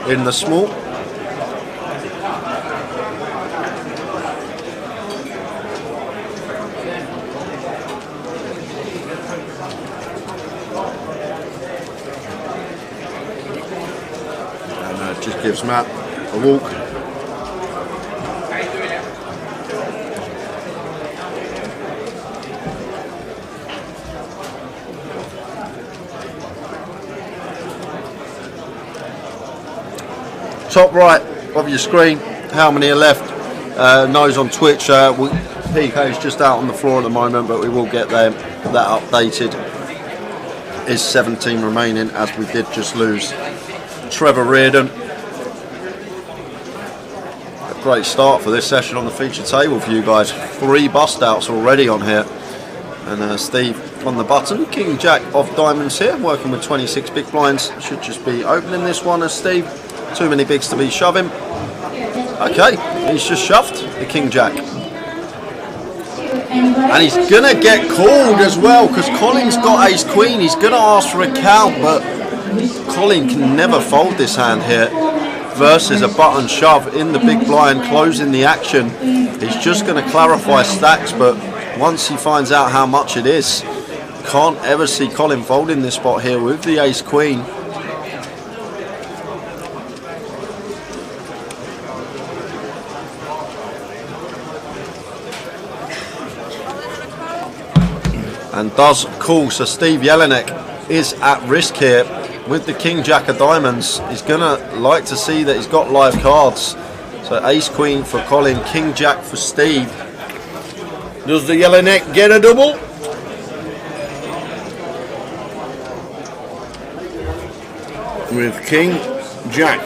in the small. And just gives Matt a walk. Top right of your screen, how many are left? Knows on Twitch. PK is just out on the floor at the moment, but we will get that updated. Is 17 remaining, as we did just lose Trevor Reardon. A great start for this session on the feature table for you guys. 3 bust outs already on here. And Steve on the button. King Jack of diamonds here, working with 26 big blinds. Should just be opening this one as Steve. Too many bigs to be shoving. Okay, he's just shoved the King Jack. And he's going to get called as well, because Colin's got Ace Queen. He's going to ask for a count, but Colin can never fold this hand here versus a button shove in the big blind, closing the action. He's just going to clarify stacks, but once he finds out how much it is, can't ever see Colin folding this spot here with the Ace Queen. And does call, so Steve Jelinek is at risk here with the King Jack of diamonds. He's gonna like to see that he's got live cards. So Ace Queen for Colin, King Jack for Steve. Does the Jelinek get a double? With King Jack.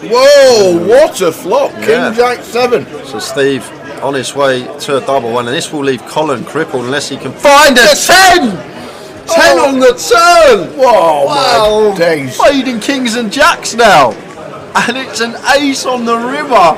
Whoa, what a flop. King Jack 7. So Steve on his way to a double one, and this will leave Colin crippled unless he can find a 10! 10 on the turn! Whoa, wow. My days. Fading Kings and Jacks now. And it's an ace on the river.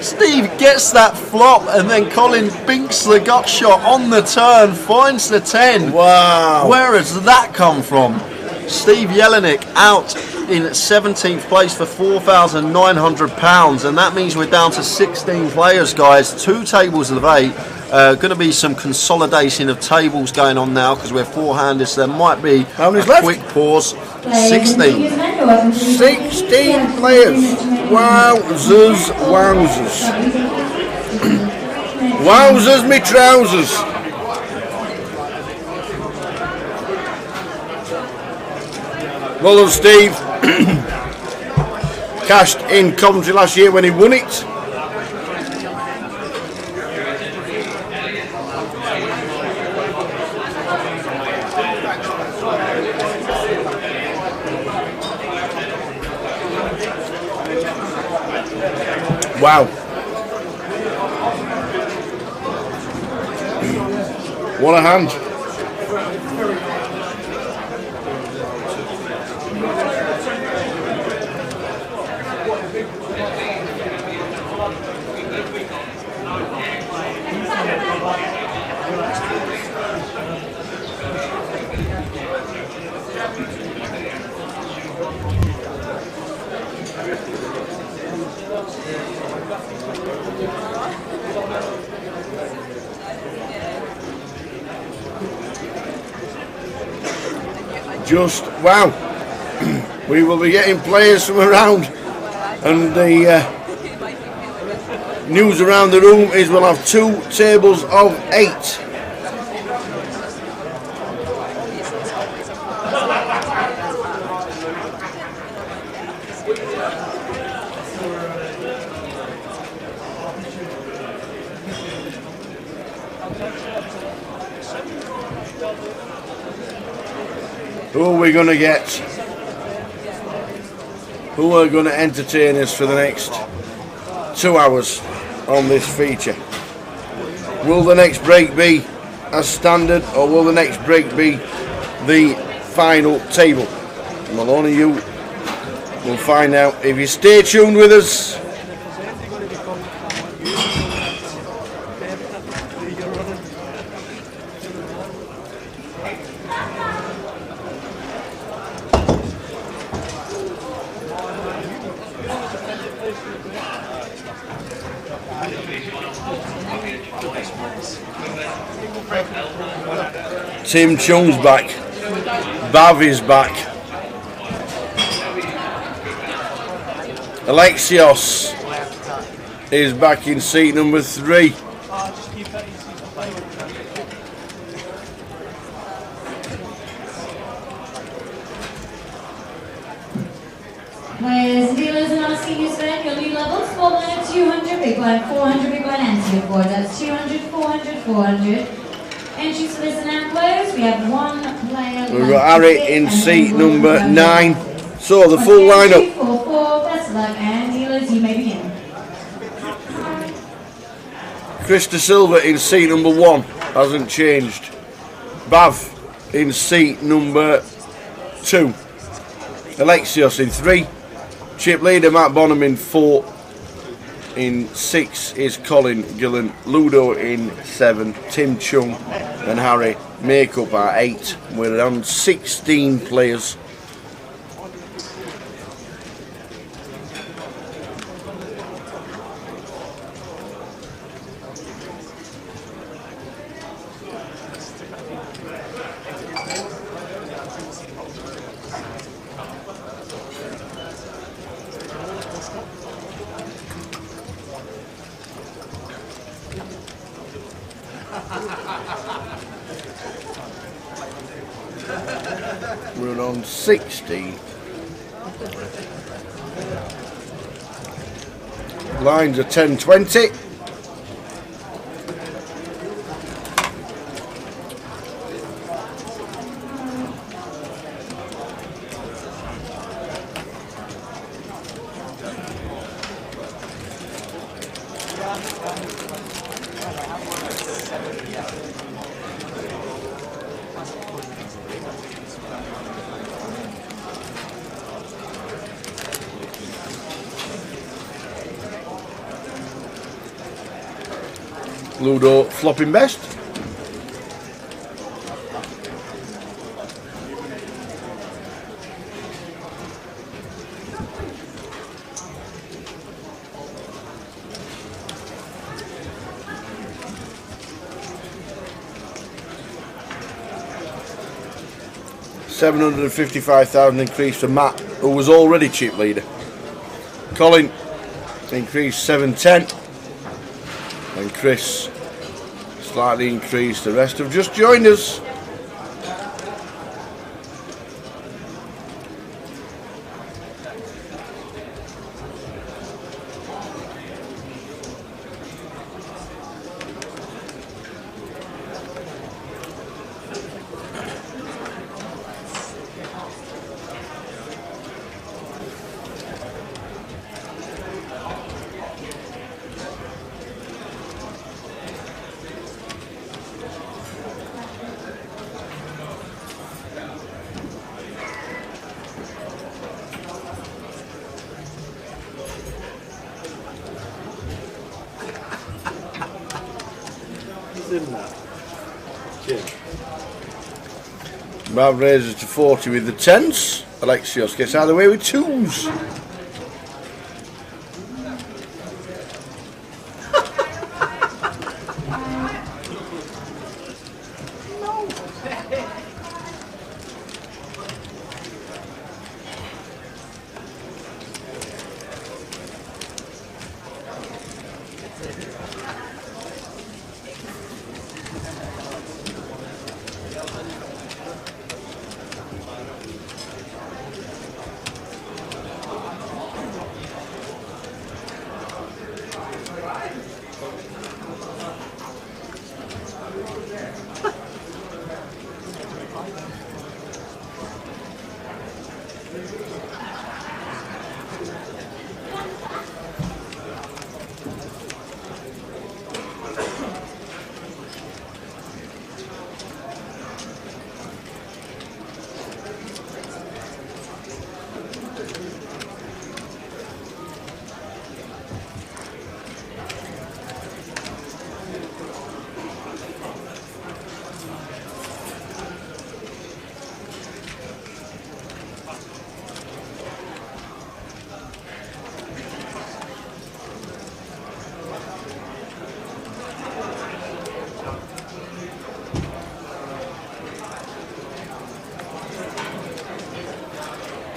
Steve gets that flop, and then Colin binks the gut shot on the turn, finds the 10. Wow. Where has that come from? Steve Jelinek out in 17th place for £4,900, and that means we're down to 16 players, guys. 2 tables of 8. Going to be some consolidation of tables going on now because we're 4-handed, so there might be a quick pause. 16. 16 players. Wowzers, wowzers. Wowzers, me trousers. Well done, Steve. Cashed in Coventry last year when he won it. Wow. What a hand. Just wow. We will be getting players from around, and the news around the room is we'll have 2 tables of 8. Who are we going to get? Who are going to entertain us for the next 2 hours on this feature? Will the next break be as standard, or will the next break be the final table? Well, only you will find out if you stay tuned with us. Tim Chung's back. Bav is back. Alexios is back in seat number 3. Players and dealers in our seniors event, your lead levels, small blind 200, big blind 400, big blind and 2 4. That's 200, 400, 400. Entries for this and out players, we have 1 player. We've got Harry in seat number 9. So the full lineup. 4 4, best of luck, and dealers, you may begin. Chris De Silva in seat number 1, hasn't changed. Bav in seat number 2. Alexios in 3. Chip leader Matt Bonham in 4. In 6 is Colin Gillen. Ludo in 7. Tim Chung and Harry make up our 8. We're on 16 players. We're on 16. Lines are 10-20. Ludo flopping best. $755,000 increase for Matt, who was already chip leader. Colin increased 710. And Chris slightly increased. The rest have just joined us. Mav raises to 40 with the 10s. Alexios gets out of the way with 2s.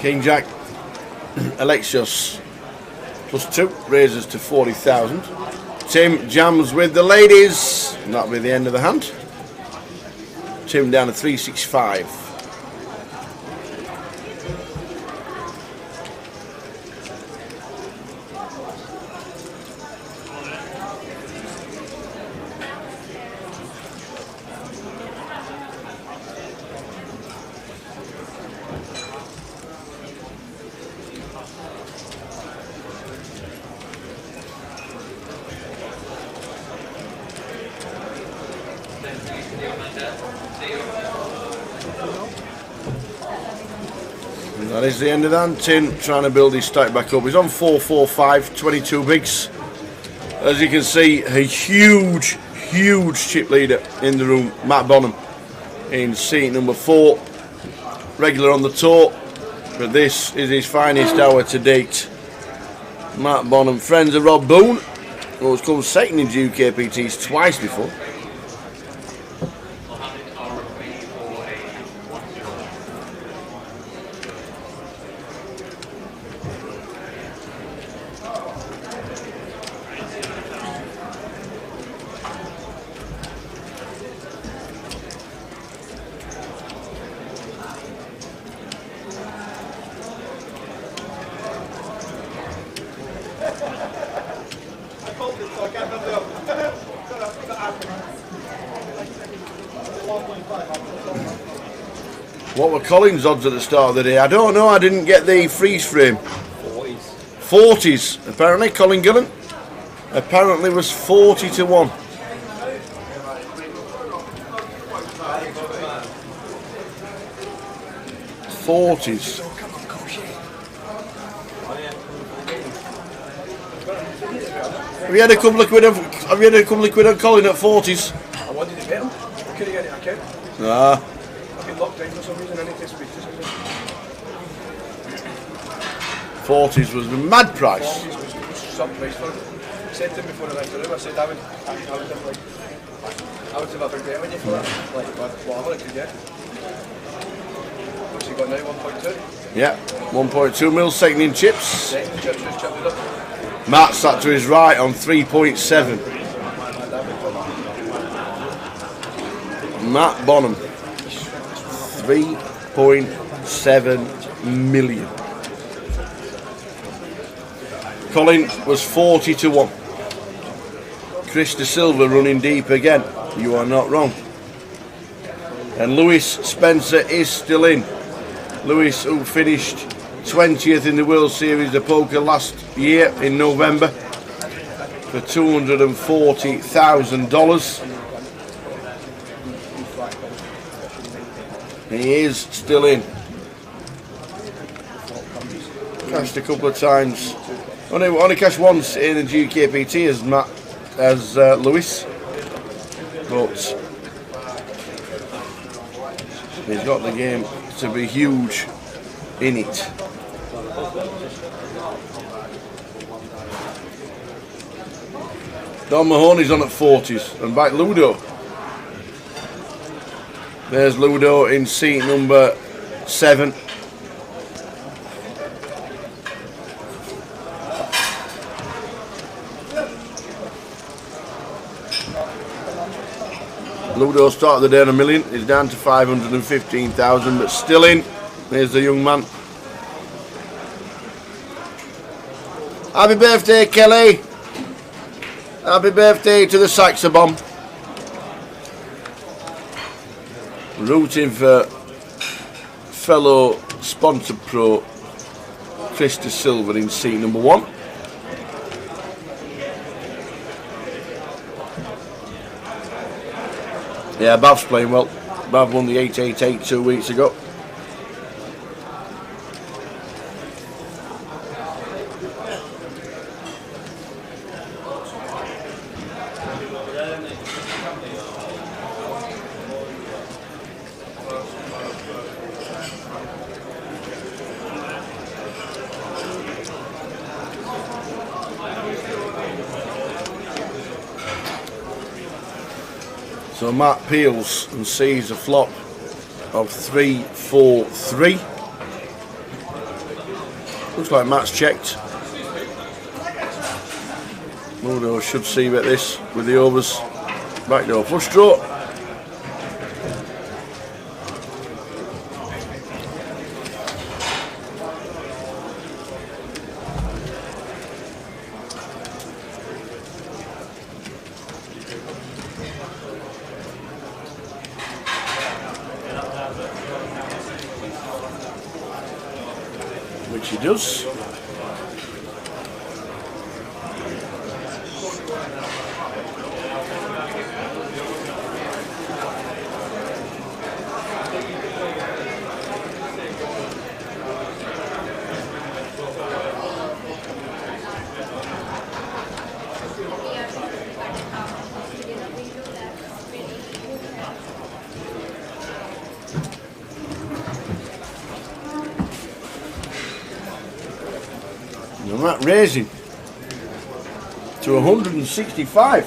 King Jack. Alexios +2 raises to 40,000. Tim jams with the ladies. And that'll be the end of the hand. Tim down to 365. And that is the end of that. Tim trying to build his stack back up. He's on 445, 22 bigs. As you can see, a huge chip leader in the room, Matt Bonham, in seat number 4. Regular on the tour, but this is his finest hour to date. Matt Bonham, friends of Rob Boone, who's come second in GUKPTs twice before. What were Collins' odds at the start of the day? I don't know, I didn't get the freeze frame. 40s, apparently. Colin Gillen apparently was 40 to 1. '40s. Have you had a couple of quid on Colin at 40s? I wanted to bet him. I couldn't get it account. Ah. I've been locked down for some reason. I need to speak to somebody. 40s was the mad price. 40s was some price for him. I said to him before I left the room, I said I would have a big bet with you for that. Like whatever I could get. What's he got now? 1.2? Yeah, 1.2 mil, second in chips. Second in chips, just chipped it up. Matt sat to his right on 3.7. Matt Bonham, 3.7 million. Colin was 40 to 1. Chris De Silva running deep again. You are not wrong. And Lewis Spencer is still in. Lewis, who finished 20th in the World Series of Poker last year in November for $240,000. He is still in. Cashed a couple of times. Only cashed once in the GUKPT as Lewis, but he's got the game to be huge in it. Don Mahoney's on at 40s and back Ludo. There's Ludo in seat number 7. Ludo started the day on $1 million. He's down to 515,000, but still in. There's the young man. Happy birthday, Kelly. Happy birthday to the Saxobomb. Rooting for fellow sponsor pro Chris De Silva in seat number 1. Yeah, Bav's playing well. Bav won the 888 2 weeks ago. So Matt peels and sees a flop of 3-4-3. Looks like Matt's checked. Ludo should see about this with the overs. Back door flush draw. Which he does. And that raising to 165.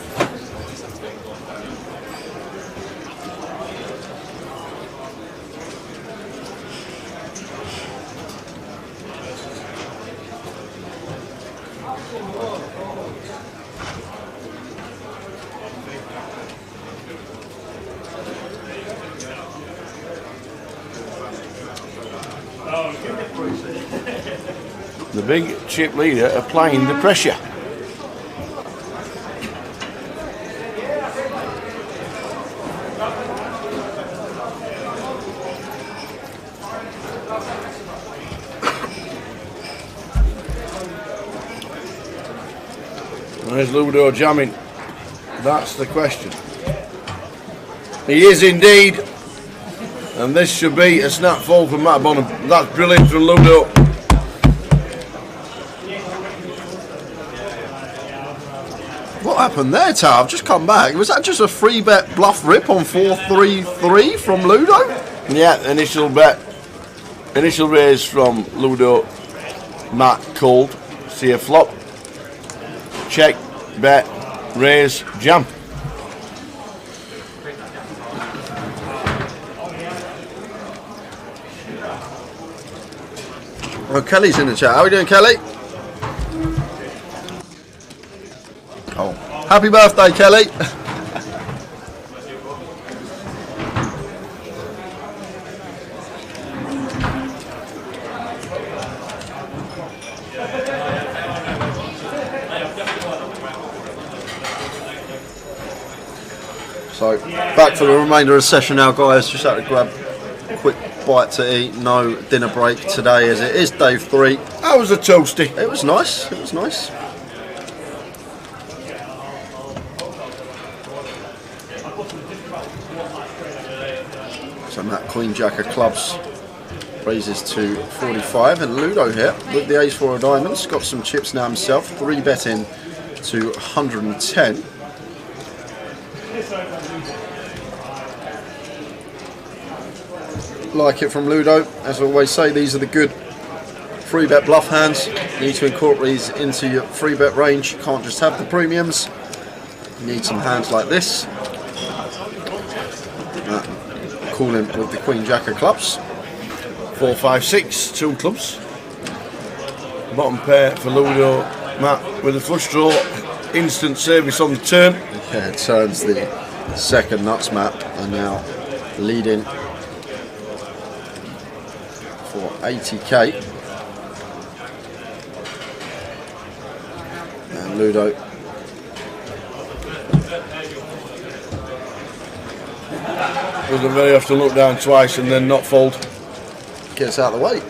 The big chip leader applying the pressure. There's Ludo jamming. That's the question. He is indeed. And this should be a snap fall from Matt Bonham. That's brilliant from Ludo. What happened there, Tal? I've just come back. Was that just a free bet bluff rip on 4-3-3 from Ludo? Yeah, initial bet. Initial raise from Ludo. Matt called. See a flop. Check, bet, raise, jam. Oh, Kelly's in the chat. How are we doing, Kelly? Oh, happy birthday, Kelly. So, back for the remainder of the session now, guys. Just had to grab a quick bite to eat. No dinner break today, as it is day 3. That was a toasty. It was nice. It was nice. So Matt Queen Jack of clubs raises to 45, and Ludo here with the ace 4 of diamonds got some chips now himself. 3 betting to 110. Like it from Ludo. As I always say, these are the good free bet bluff hands. You need to incorporate these into your free bet range. You can't just have the premiums. You need some hands like this. Calling with the Queen Jack of clubs. 4, 5, 6, 2 clubs. Bottom pair for Ludo. Matt with a flush draw. Instant service on the turn. Yeah, turns the second nuts map, and now leading for 80k. And Ludo doesn't very often look down twice and then not fold. Gets out of the way.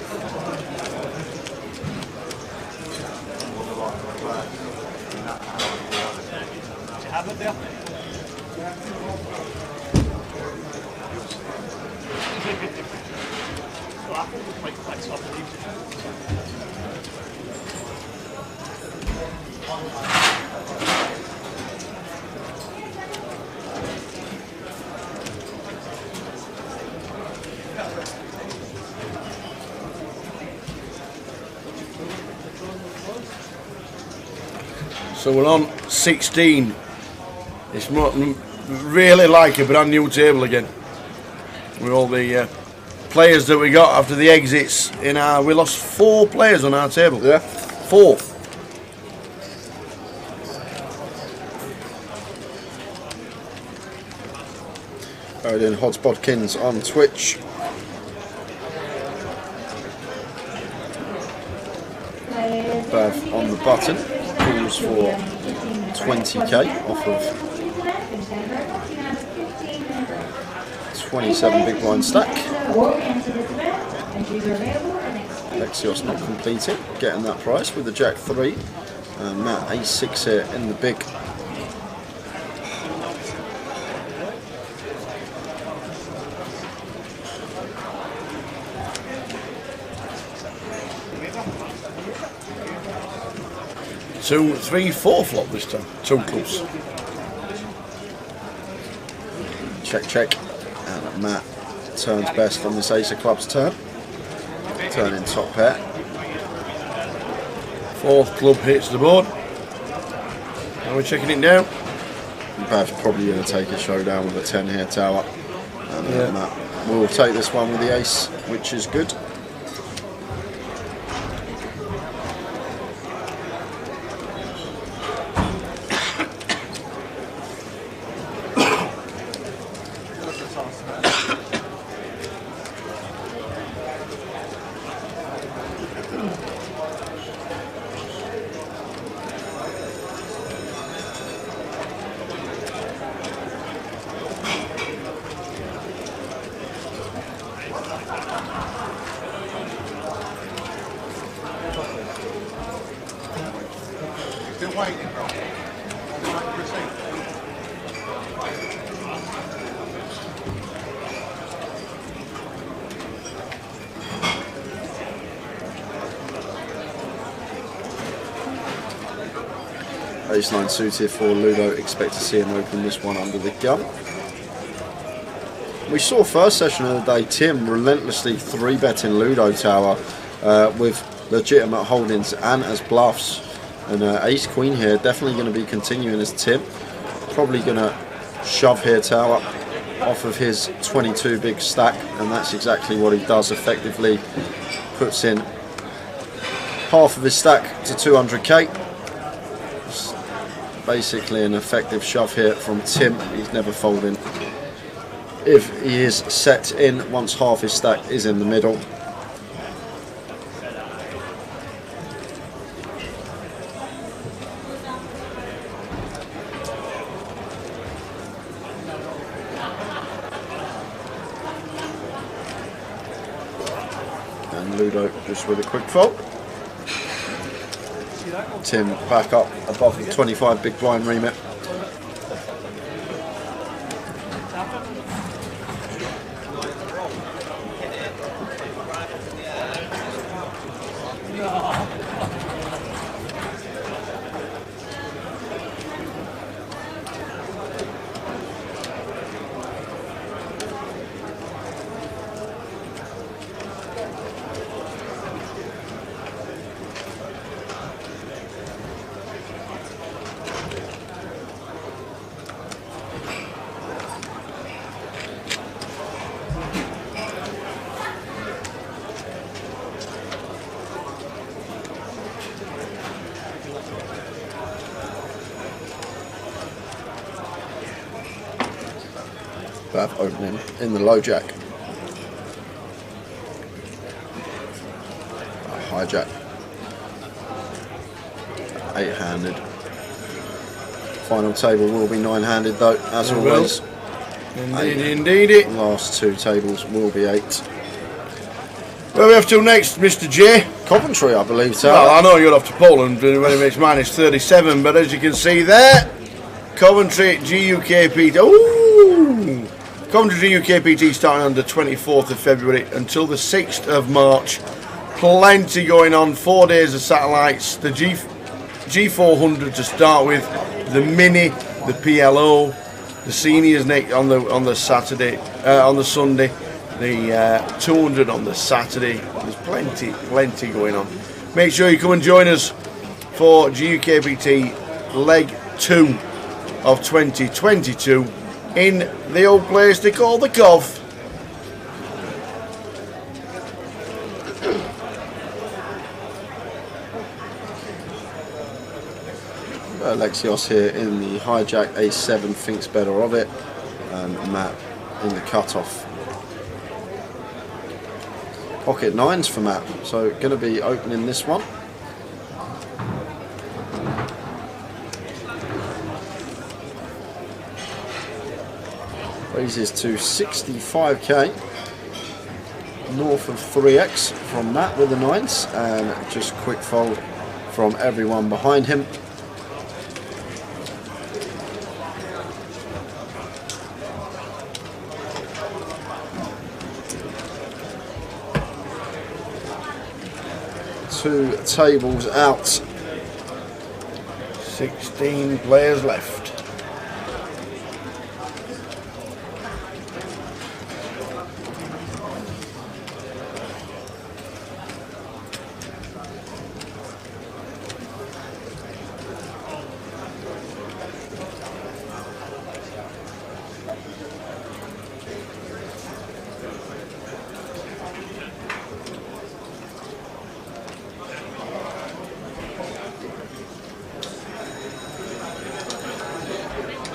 So we're on 16. It's not really like a brand new table again with all the players that we got after the exits in our. We lost 4 players on our table. Yeah. 4. Odin Hodspodkins on Twitch. Bav on the button. Calls for 20k off of 27 big blind stack. Lexios not completing, getting that price with the Jack 3. And Matt A6 here in the big. Two, 3, 4 flop this time. 2 clubs. Check, check. And Matt turns best on this Ace of Clubs turn. Turning top pair. 4th club hits the board. And we're checking it down. Bav's probably going to take a showdown with a 10 here tower. And Matt will take this one with the ace, which is good. Ace 9 suited for Ludo, expect to see him open this one under the gun. We saw first session of the day Tim relentlessly 3-betting Ludo tower with legitimate holdings and as bluffs. And Ace Queen here definitely going to be continuing as Tim. Probably going to shove here tower off of his 22 big stack, and that's exactly what he does effectively. Puts in half of his stack to 200k. Basically an effective shove here from Tim. He's never folding if he is set in once half his stack is in the middle. And Ludo just with a quick fold. Tim back up above the 25 big blind remit. Bav opening in the low jack. High jack. 8-handed. Final table will be 9-handed though, as always. Indeed. Last 2 tables will be 8. Where are we off to next, Mr. J? Coventry, I believe so. Well, I know you're off to Poland when it makes minus 37, but as you can see there, Coventry GUKPT. Ooh! Coventry GUKPT starting on the 24th of February until the 6th of March. Plenty going on, 4 days of satellites, the G400 to start with, the Mini, the PLO, the seniors on the Saturday, on the Sunday, the 200 on the Saturday. There's plenty going on. Make sure you come and join us for GUKPT leg 2 of 2022 in the old place they call the Cov. Alexios here in the hijack, A7, thinks better of it, and Matt in the cutoff. Pocket nines for Matt, so going to be opening this one. Raises to 65k, north of 3x from Matt with the nines, and just quick fold from everyone behind him. Two tables out. 16 players left.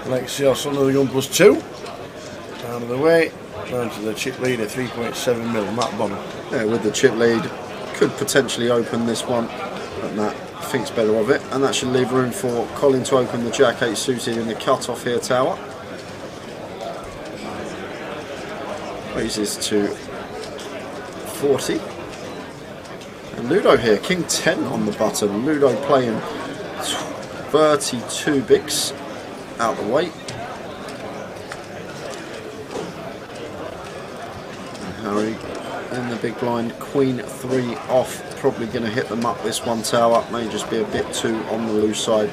Alexios under the gun +2. Out of the way. Down to the chip lead at 3.7 mil. Matt Bonham. Yeah, with the chip lead, could potentially open this one, but Matt thinks better of it, and that should leave room for Colin to open the Jack 8 suited in the cut-off here tower. Raises to 40. And Ludo here, King 10 on the button. Ludo playing 32 bigs. Out the way. And Harry in the big blind, Queen 3 off, probably going to hit them up this one tower, may just be a bit too on the loose side.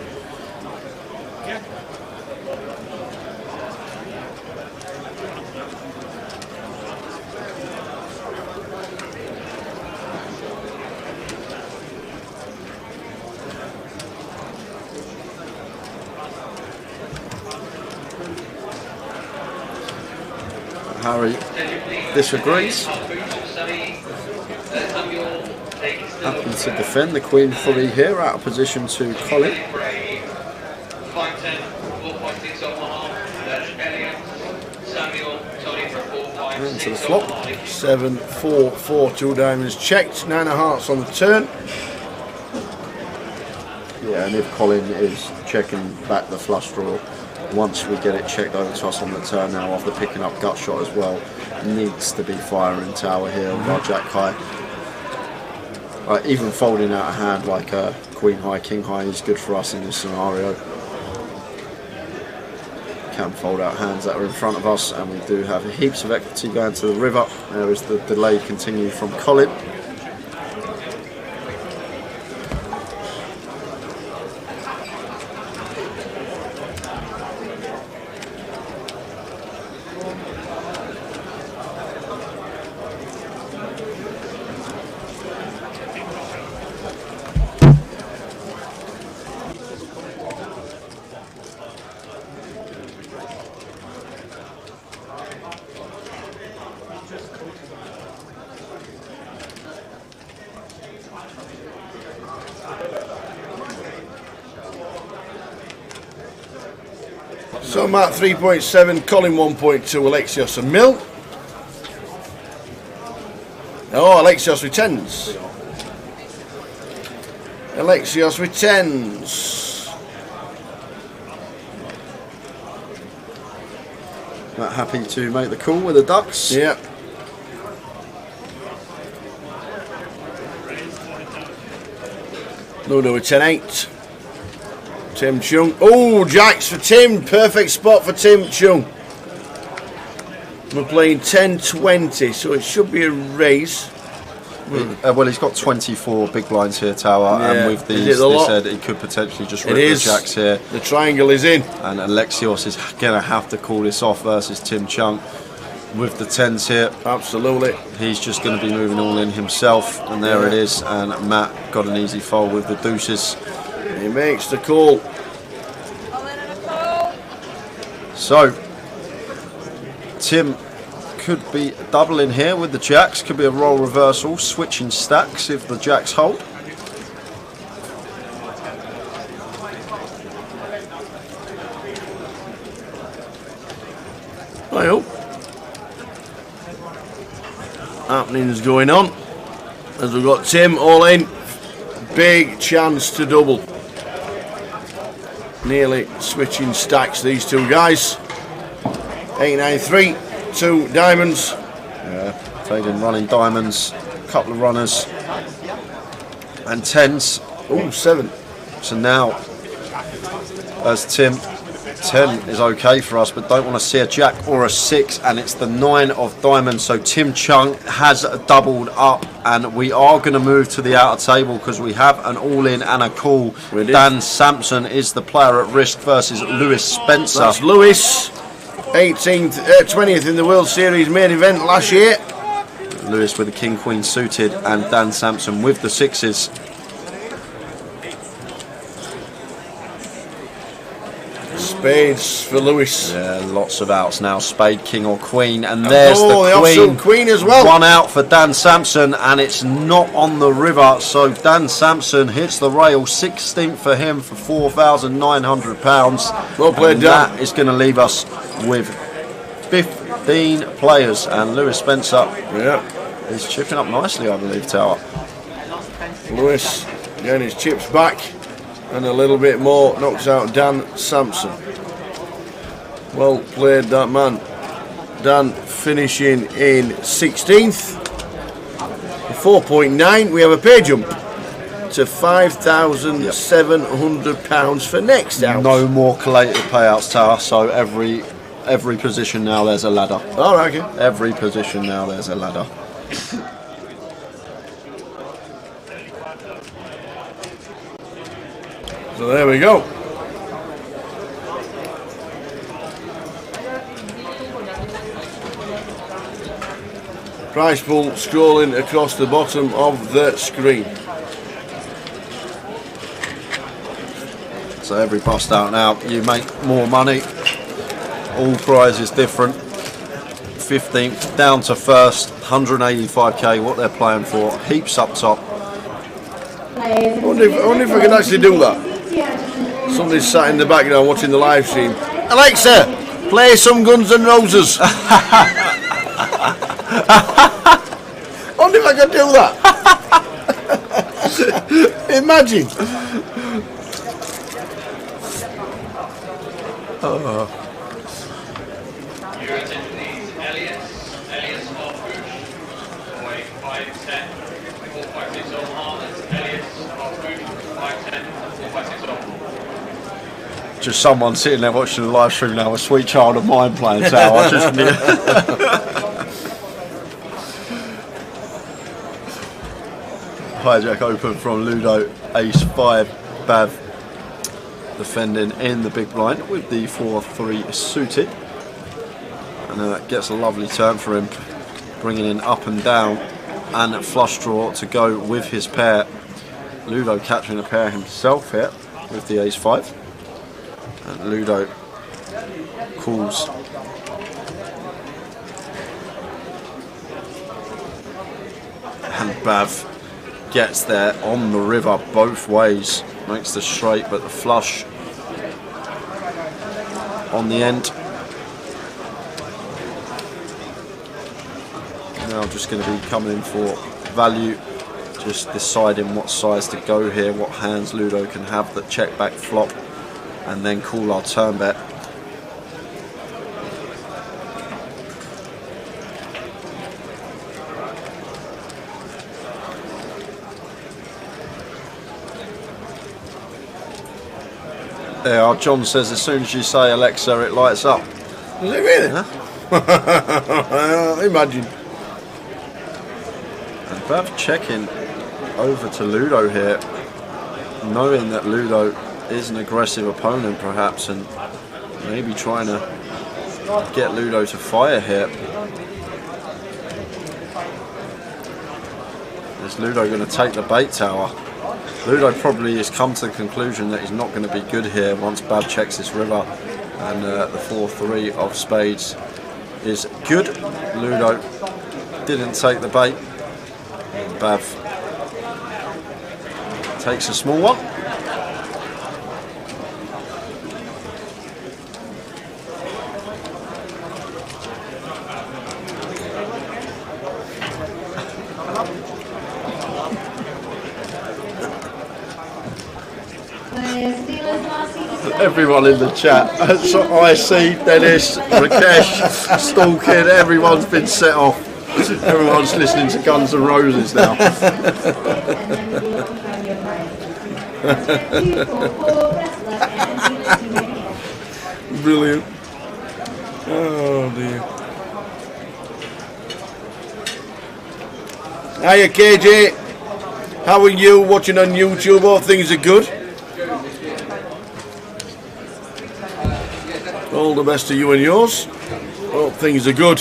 Harry disagrees. Happy to defend the Queen 3 here, out of position to Colin. And to the flop. 7, 4, 4, 2 diamonds checked. 9 of hearts on the turn. Yeah, and if Colin is checking back the flush draw, once we get it checked over to us on the turn now, after picking up gut shot as well, needs to be firing tower here with our Jack high. Even folding out a hand like a Queen high, King high is good for us in this scenario. Can fold out hands that are in front of us, and we do have heaps of equity going to the river. There is the delay continued from Colin. So Matt 3.7, Colin 1.2, Alexios a mil. Oh, Alexios with 10s. Alexios with 10s. Matt happy to make the call with the ducks. Yeah. Ludo with 10-8. Tim Chung. Oh, jacks for Tim. Perfect spot for Tim Chung. We're playing 10-20, so it should be a raise. Well, he's got 24 big blinds here, tower, Yeah. and with these, they said he could potentially just rip the jacks here. The triangle is in. And Alexios is going to have to call this off versus Tim Chung with the 10s here. Absolutely. He's just going to be moving all in himself, and there it is. And Matt got an easy fold with the deuces. He makes the call. So, Tim could be doubling here with the jacks. Could be a roll reversal, switching stacks if the jacks hold. I hope. Happenings going on as we've got Tim all in. Big chance to double. Nearly switching stacks, these two guys. 893, 2 diamonds. Yeah, trading running diamonds, a couple of runners, and 10s. Oh, 7. So now, as Tim, 10 is okay for us, but don't want to see a jack or a 6, and it's the 9 of diamonds. So Tim Chung has doubled up, and we are going to move to the outer table because we have an all-in and a call. Dan Sampson is the player at risk versus Lewis Spencer. That's Lewis, 20th in the World Series main event last year. Lewis with the king-queen suited, and Dan Sampson with the 6s. Spades for Lewis. Yeah, lots of outs now. Spade, king or queen, and there's the queen. Queen as well. One out for Dan Sampson, and it's not on the river. So Dan Sampson hits the rail. 16th for him for £4,900. Well played, Dan. That is going to leave us with 15 players, and Lewis Spencer is chipping up nicely, I believe, Tower. Lewis getting his chips back, and a little bit more knocks out Dan Sampson. Well played, that man. Dan finishing in 16th. 4.9. We have a pay jump to £5,700 for next out. No more collated payouts, Tower. So every position now there's a ladder. All right, okay. Every position now there's a ladder. So there we go. Prizepool scrolling across the bottom of the screen. So every bust out now, you make more money. All prizes different. 15th down to first, 185k. What they're playing for, heaps up top. I wonder if I can actually do that. Somebody's sat in the background watching the live stream. Alexa, play some Guns N' Roses. I wonder if I could do that. Imagine. Just someone sitting there watching the live stream now, a Sweet Child of Mine playing. So I just hijack open from Ludo, ace 5, Bav defending in the big blind with the 4-3 suited, and gets a lovely turn for him, bringing in up and down and a flush draw to go with his pair. Ludo capturing a pair himself here with the ace 5. And Ludo calls. And Bav gets there on the river both ways. Makes the straight, but the flush on the end. Now just going to be coming in for value. Just deciding what size to go here, what hands Ludo can have that check back flop, and then call our turn bet. Yeah, John says as soon as you say Alexa, it lights up. Is it really? Huh? Imagine. And Bav checking over to Ludo here, knowing that Ludo is an aggressive opponent perhaps, and maybe trying to get Ludo to fire here. Is Ludo going to take the bait tower? Ludo probably has come to the conclusion that he's not going to be good here once Bav checks this river, and the 4-3 of spades is good. Ludo didn't take the bait. Bav takes a small one. Everyone in the chat, so I see Dennis, Rakesh, Stalking, everyone's been set off. Everyone's listening to Guns N' Roses now. Brilliant. Oh dear. Hiya KJ, how are you watching on YouTube? All things are good. All the best to you and yours. All things are good.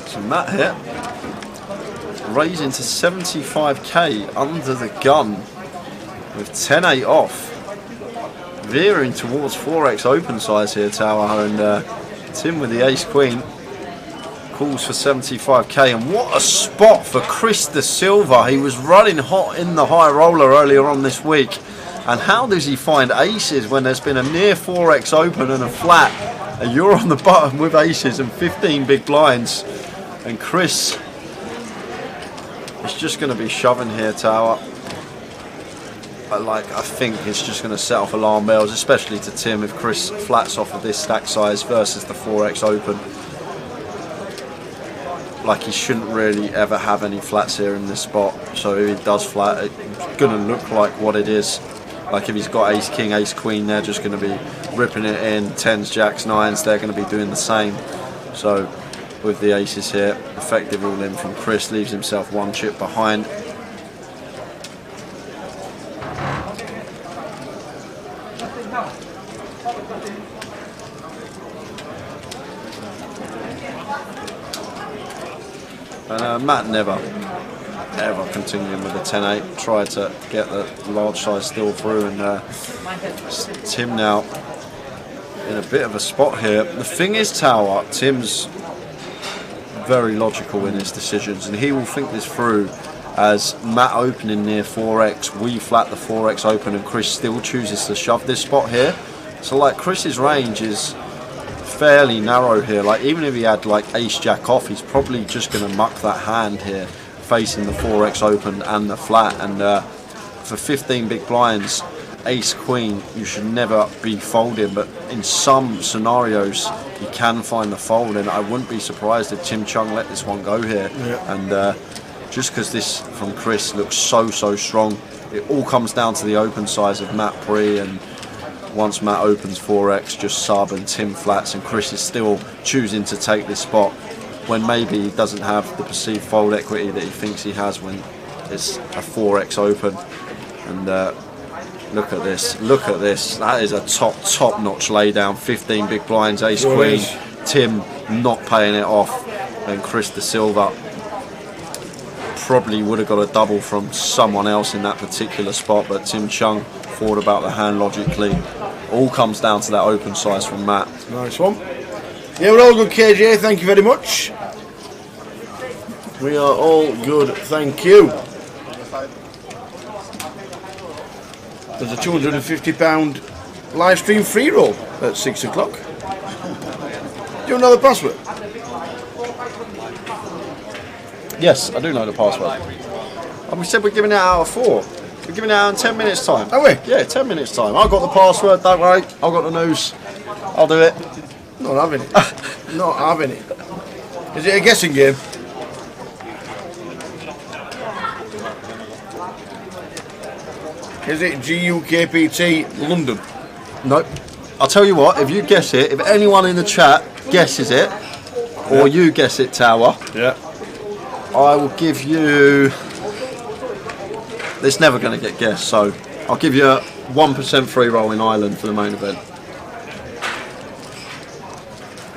So Matt here, raising to 75k under the gun with 10-8 off. Veering towards 4x open size here, Tower, and Tim with the ace queen calls for 75k. And what a spot for Chris De Silva. He was running hot in the high roller earlier on this week. And how does he find aces when there's been a near 4x open and a flat? And you're on the button with aces and 15 big blinds. And Chris is just going to be shoving here, Tower. But I think it's just going to set off alarm bells, especially to Tim if Chris flats off of this stack size versus the 4x open. Like, he shouldn't really ever have any flats here in this spot. So if he does flat, it's going to look like what it is. Like if he's got ace king, ace queen, they're just going to be ripping it in. 10s, jacks, 9s, they're going to be doing the same. So with the aces here, effective all in from Chris, leaves himself one chip behind. And Matt never continuing with the 10-8, tried to get the large size still through, and Tim now in a bit of a spot here. The thing is, Tower, Tim's very logical in his decisions, and he will think this through. As Matt opening near 4x, we flat the 4x open, and Chris still chooses to shove this spot here. So like Chris's range is fairly narrow here. Like even if he had like ace jack off, he's probably just going to muck that hand here, facing the 4x open and the flat. And for 15 big blinds, ace queen, you should never be folding, but in some scenarios you can find the fold, and I wouldn't be surprised if Tim Chung let this one go here. Yeah. And just because this from Chris looks so strong, it all comes down to the open size of Matt pre, and once Matt opens 4x, just sub, and Tim flats, and Chris is still choosing to take this spot when maybe he doesn't have the perceived fold equity that he thinks he has when it's a 4x open. And look at this, that is a top notch laydown. 15 big blinds, ace queen, Tim not paying it off, and Chris De Silva probably would have got a double from someone else in that particular spot, but Tim Chung thought about the hand logically. All comes down to that open size from Matt. Nice one. Yeah, we're all good, KJ, thank you very much. We are all good, thank you. There's a £250 live stream free roll at 6 o'clock. Do you know the password? Yes, I do know the password. And we said we're giving it out of 4. We're giving it out in 10 minutes time. Are we? Yeah, 10 minutes time. I've got the password, don't worry. I've got the news. I'll do it. Not having it. Not having it. Is it a guessing game? Is it GUKPT London? Nope. I'll tell you what, if you guess it, if anyone in the chat guesses it, or you guess it, Tower, yeah, I will give you... It's never going to get guessed, so I'll give you a 1% free roll in Ireland for the main event.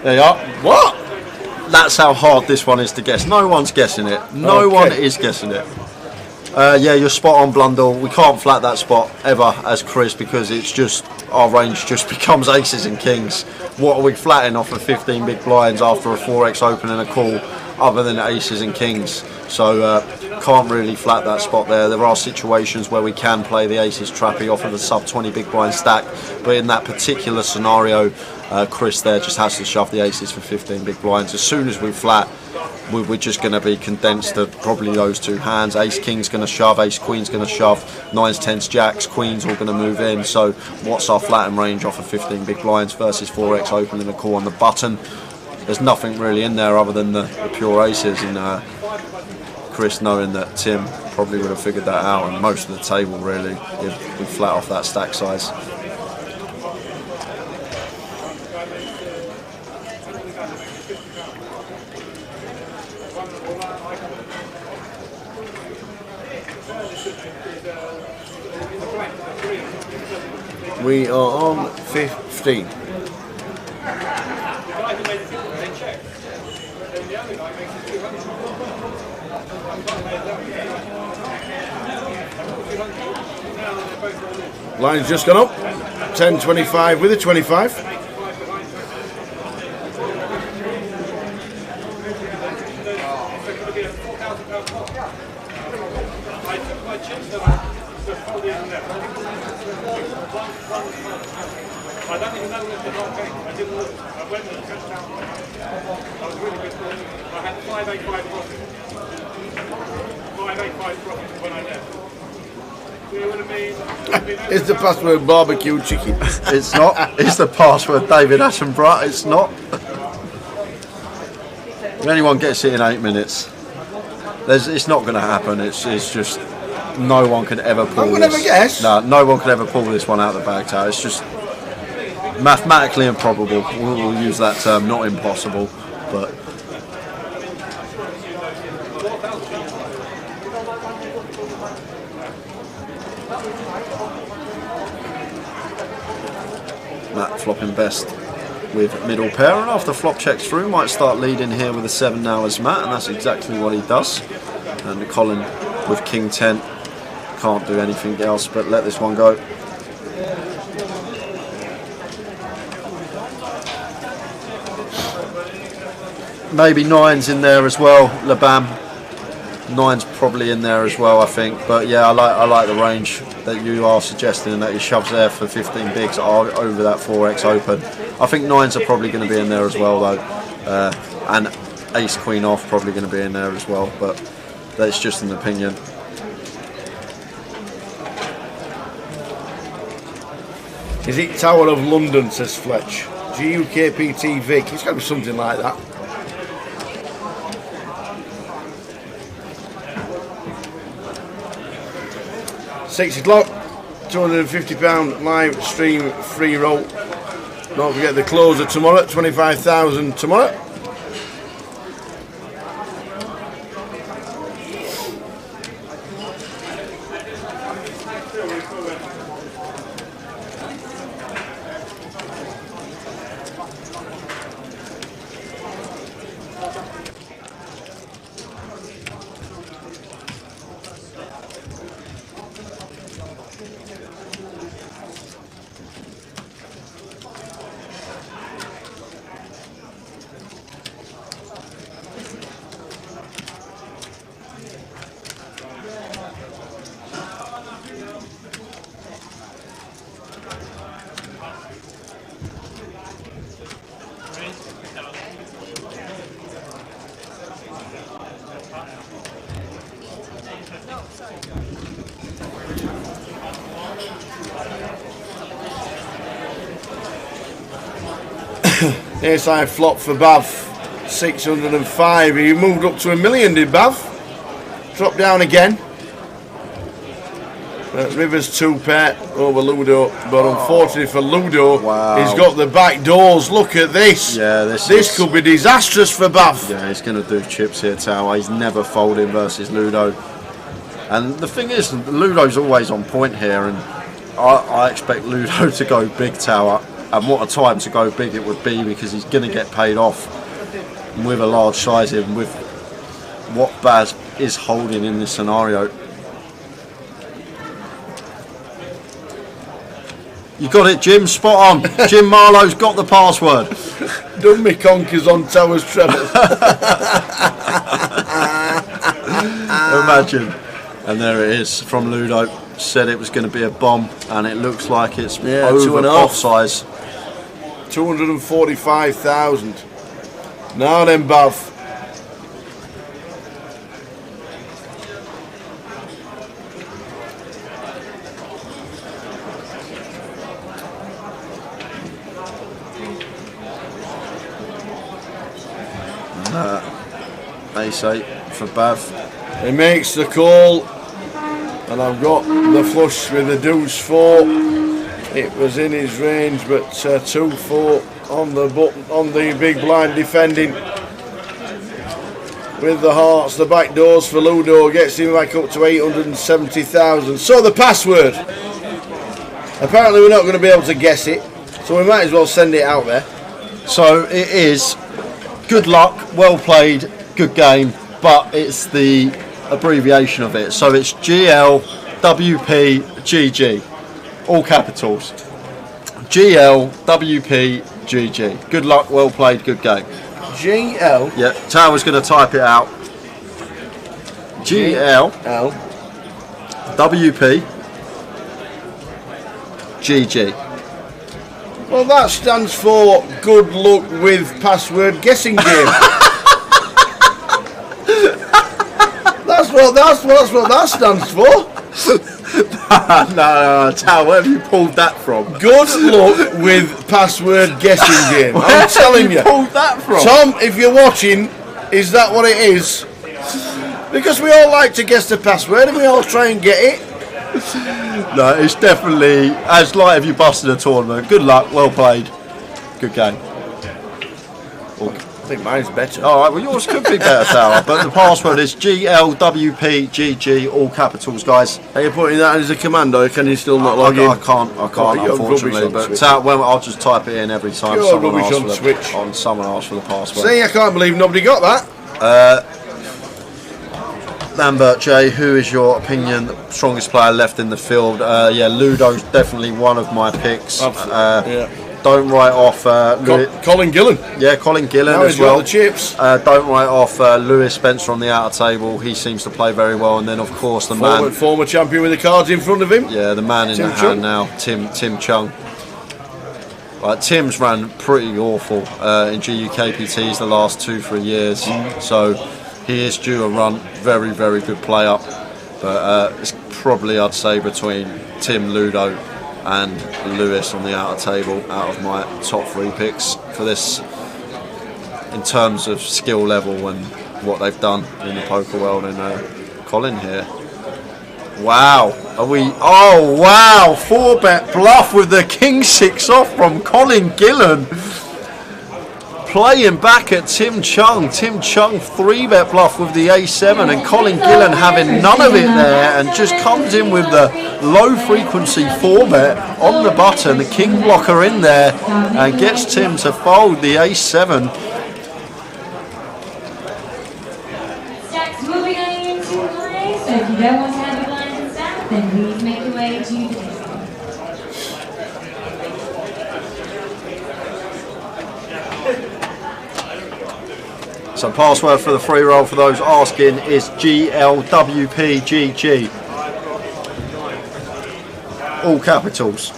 There you are. What? That's how hard this one is to guess. No one's guessing it. No one is guessing it. Yeah, you're spot on, Blundell. We can't flat that spot ever as Chris, because it's just, our range just becomes aces and kings. What are we flatting off of 15 big blinds after a 4x open and a call other than aces and kings. So can't really flat that spot there. There are situations where we can play the aces trappy off of the sub 20 big blind stack, but in that particular scenario, Chris there just has to shove the aces for 15 big blinds. As soon as we flat, we're just going to be condensed to probably those two hands. Ace king's going to shove, ace queen's going to shove, nines, tens, jacks, queens all going to move in. So what's our flattened range off of 15 big blinds versus 4x open and a call on the button? There's nothing really in there other than the pure aces, and Chris, knowing that Tim probably would have figured that out, and most of the table really, if we flat off that stack size. We are on 15. Line's just gone up. 10.25 with a 25. I don't even know if they're not going. I didn't look. I went and touched down. I was really good. I had 585 profit. 585 profit when I left. It would have been It's the password barbecue chicken. It's not. It's the password David Attenborough. It's not. If anyone gets it in 8 minutes, it's not going to happen. It's just no one can ever pull this. Never guess. No one can ever pull this one out of the bag, Tower. It's just mathematically improbable. We'll use that term, not impossible, but Matt flopping best with middle pair, and after flop checks through, might start leading here with a 7 now as Matt, and that's exactly what he does. And Colin with king 10 can't do anything else but let this one go. Maybe nines in there as well, Labam. Nine's probably in there as well, I think. But yeah, I like the range that you are suggesting, that he shoves there for 15 bigs over that 4x open. I think nines are probably going to be in there as well, though. And ace queen off probably going to be in there as well. But that's just an opinion. Is it Tower of London, says Fletch. GUKPT Vic. It's got to be something like that. £60, £250 live stream free roll. Don't forget the closer tomorrow, 25,000 tomorrow. Yes, I flopped for Bav, 605. He moved up to $1 million, did Bav? Dropped down again. Rivers 2 pair over Ludo, but unfortunately for Ludo, he's got the back doors. Look at this. Yeah, this could be disastrous for Bav. Yeah, he's going to do chips here, Tower. He's never folding versus Ludo. And the thing is, Ludo's always on point here, and I expect Ludo to go big, Tower. And what a time to go big it would be, because he's going to get paid off with a large size in, with what Baz is holding in this scenario. You got it, Jim. Spot on. Jim Marlowe's got the password. Done me conkers on Towers treble. Imagine. And there it is from Ludo. Said it was going to be a bomb, and it looks like it's over 2.5 size. 245,000. Now then, Bav. Ace-8 for Bav. He makes the call, and I've got the flush with the deuce 4. It was in his range, but 2-4 on the button, on the big blind defending. With the hearts, the back doors for Ludo gets him back up to 870,000. So the password. Apparently we're not going to be able to guess it, so we might as well send it out there. So it is good luck, well played, good game, but it's the abbreviation of it. So it's GLWPGG, all capitals. GLWPGG. Good luck, well played, good game. GL. Yeah, Tower's going to type it out. GLWPGG. Well, that stands for good luck with password guessing game. That's what that stands for. No, Tower, where have you pulled that from? Good luck with password guessing game. I'm telling you. Pulled that from? Tom, if you're watching, is that what it is? Because we all like to guess the password and we all try and get it. No, it's definitely as light as you busted a tournament. Good luck, well played, good game. I think mine's better. Alright, well yours could be better, Tower, but the password is GLWPGG, all capitals, guys. Are you putting that as a command or can you still not log in? I can't unfortunately, but I'll just type it in every time someone asks for the password. See, I can't believe nobody got that. Lambert J, who is your opinion strongest player left in the field? Yeah, Ludo's definitely one of my picks. Don't write off Colin Gillen. Yeah, Colin Gillen now as well. The chips. Don't write off Lewis Spencer on the outer table. He seems to play very well. And then of course the former champion with the cards in front of him. Yeah, the man in the hand now, Tim Chung. Right, Tim's ran pretty awful in GUKPTs the last 2-3 years. So he is due a run. Very, very good player. But it's probably, I'd say, between Tim, Ludo and Lewis on the outer table out of my top 3 picks for this in terms of skill level and what they've done in the poker world. And Colin here. Wow. Oh wow, 4-bet bluff with the King 6 off from Colin Gillen. Playing back at Tim Chung. Tim Chung 3-bet bluff with the A7 and Colin Gillen having none of it there and just comes in with the low frequency 4-bet on the button. The King blocker in there and gets Tim to fold the A7. Stacks moving on into play, so if you don't want to have the blinds and stack, then please make your way to the table. So password for the free roll for those asking is GLWPGG. All capitals.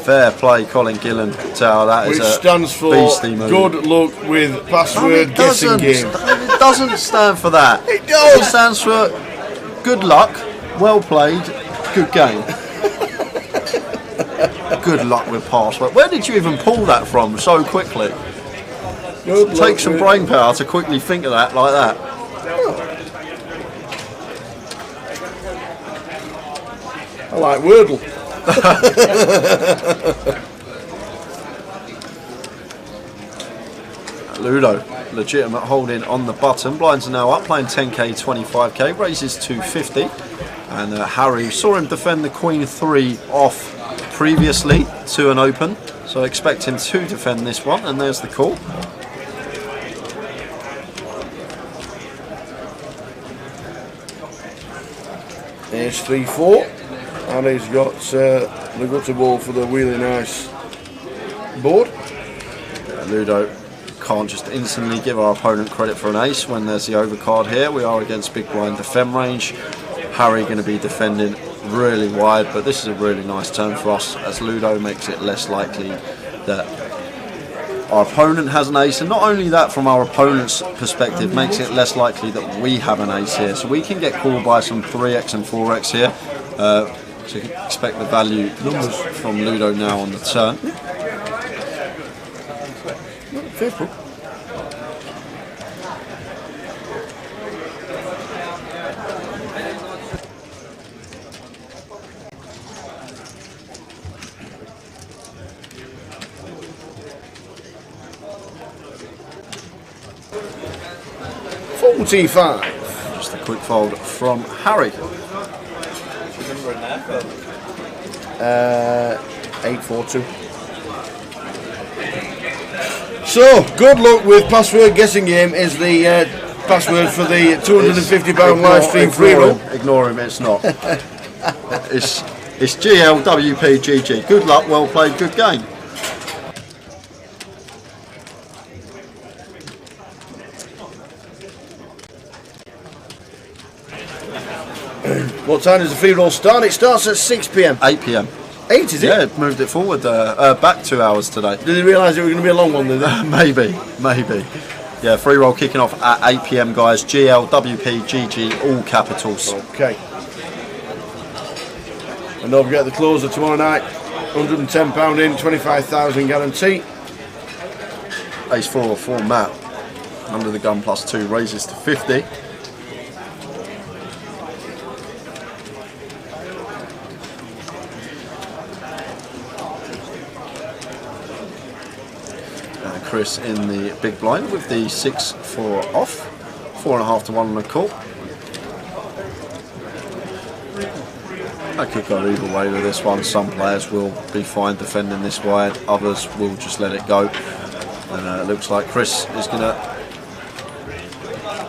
Fair play, Colin Gillen. Tower, that is which a stands for beastly move. Good luck with password guessing game. It doesn't stand for that. It does. It stands for good luck, well played, good game. Good luck with password. Where did you even pull that from so quickly? Take some brain power to quickly think of that like that. I like Wordle. Ludo, legitimate holding on the button. Blinds are now up, playing 10k, 25k, raises to 50. And Harry saw him defend the Queen 3 off previously to an open, so expect him to defend this one. And there's the call. There's 3-4, and he's got the gutter ball for the wheelie nice board. Ludo can't just instantly give our opponent credit for an ace when there's the overcard here. We are against big blind defend range. Harry going to be defending really wide, but this is a really nice turn for us as Ludo makes it less likely that our opponent has an ace, and not only that, from our opponent's perspective, makes it less likely that we have an ace here. So we can get called by some 3x and 4x here. So you can expect the value numbers from Ludo now on the turn. Faithful. Just a quick fold from Harry. 842. So, good luck with password guessing game is the password for the £250 live stream free roll. Ignore him, it's not. It's GLWPGG. Good luck, well played, good game. What time does the free roll start? It starts at 6 PM. 8 PM. 8 is it? Yeah, it moved it forward back 2 hours today. Did they realise it was going to be a long one, did they? Maybe. Yeah, free roll kicking off at 8 PM, guys. GLWPGG, all capitals. Okay. And don't forget the closer tomorrow night. £110 in, 25,000 guarantee. Ace 4 for Matt. Under the gun +2 raises to 50. Chris in the big blind with the 6-4 off, 4.5 to 1 on the call. That could go either way with this one. Some players will be fine defending this wide, others will just let it go. And it looks like Chris is going to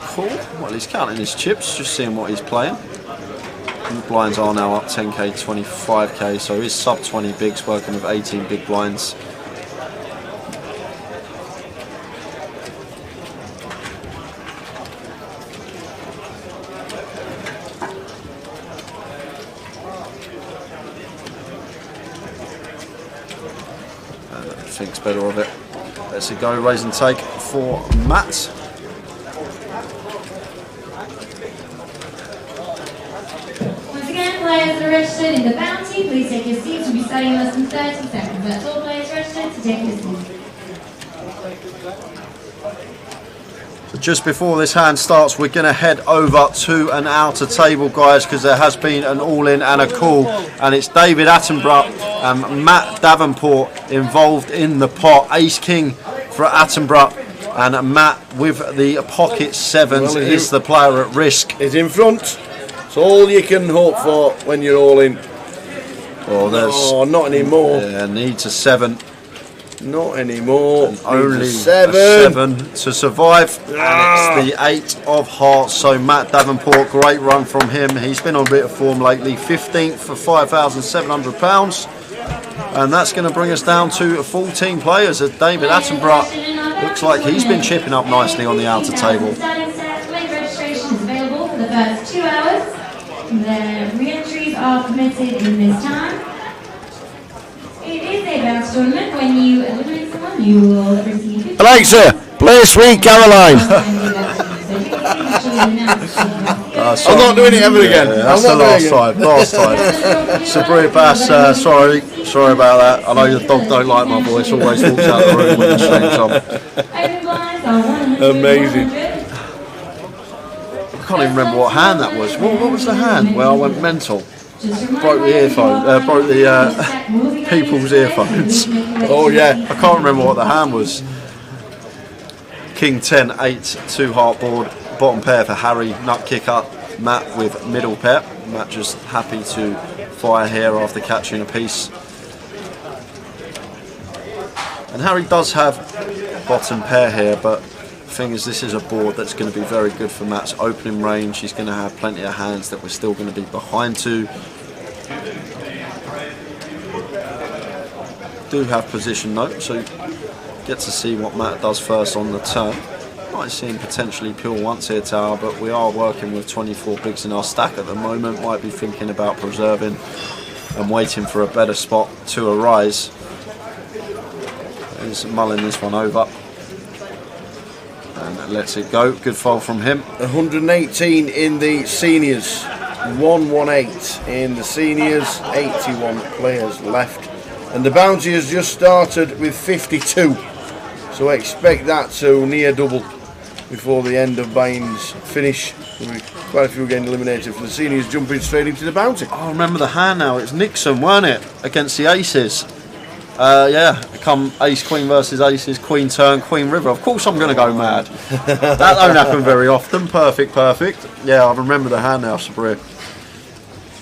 call. Well, he's counting his chips, just seeing what he's playing. And the blinds are now up 10k, 25k, so he's sub 20 bigs, working with 18 big blinds. Thinks better of it. Let's go, raise and take for Matt. Once again, players that are registered in the bounty, please take your seats. We'll be starting in less than 30 seconds. That's all players registered to take your seats. So just before this hand starts, we're going to head over to an outer table, guys, because there has been an all-in and a call, and it's David Attenborough and Matt Davenport involved in the pot. Ace-King for Attenborough, and Matt with the pocket sevens is the player at risk. He's in front. It's all you can hope for when you're all in. Oh, not anymore. Yeah, needs a 7. Not anymore. Only a 7. A 7 to survive. And it's the 8 of hearts. So Matt Davenport, great run from him. He's been on a bit of form lately. 15th for £5,700. And that's going to bring us down to 14 players. As David Attenborough looks like he's been chipping up nicely on the outer table. Registration is available for the first 2 hours. The re-entries are permitted in this time. It is a bounce tournament. When you eliminate someone, you will receive Alexa, play Sweet Caroline. I'm not doing it ever again. That's the last time. Sabrina Bass, sorry about that. I know your dog don't like my voice, always walks out of the room when the stream's on. Amazing. I can't even remember what hand that was. What was the hand? Well, I went mental. Broke the earphone, broke the people's earphones. Oh yeah. I can't remember what the hand was. King 10, 8, 2 heart board, bottom pair for Harry, nut kick up, Matt with middle pair. Matt just happy to fire here after catching a piece. And Harry does have bottom pair here, but the thing is, this is a board that's going to be very good for Matt's opening range. He's going to have plenty of hands that we're still going to be behind to. Do have position though, so Get to see what Matt does first on the turn. Might see him potentially peel once here, Tower, but we are working with 24 bigs in our stack at the moment. Might be thinking about preserving and waiting for a better spot to arise. He's mulling this one over and lets it go. Good fold from him. 118 in the seniors, 118 in the seniors, 81 players left, and the bounty has just started with 52, so expect that to near double before the end of Bain's finish. Quite a few getting eliminated for the seniors, jumping straight into the bounty. Oh, I remember the hand now. It's Nixon, weren't it, against the aces? Yeah, come ace queen versus aces, queen turn, queen river. Of course I'm going to go mad. That don't happen very often. Perfect. Yeah, I remember the hand now, Sabri.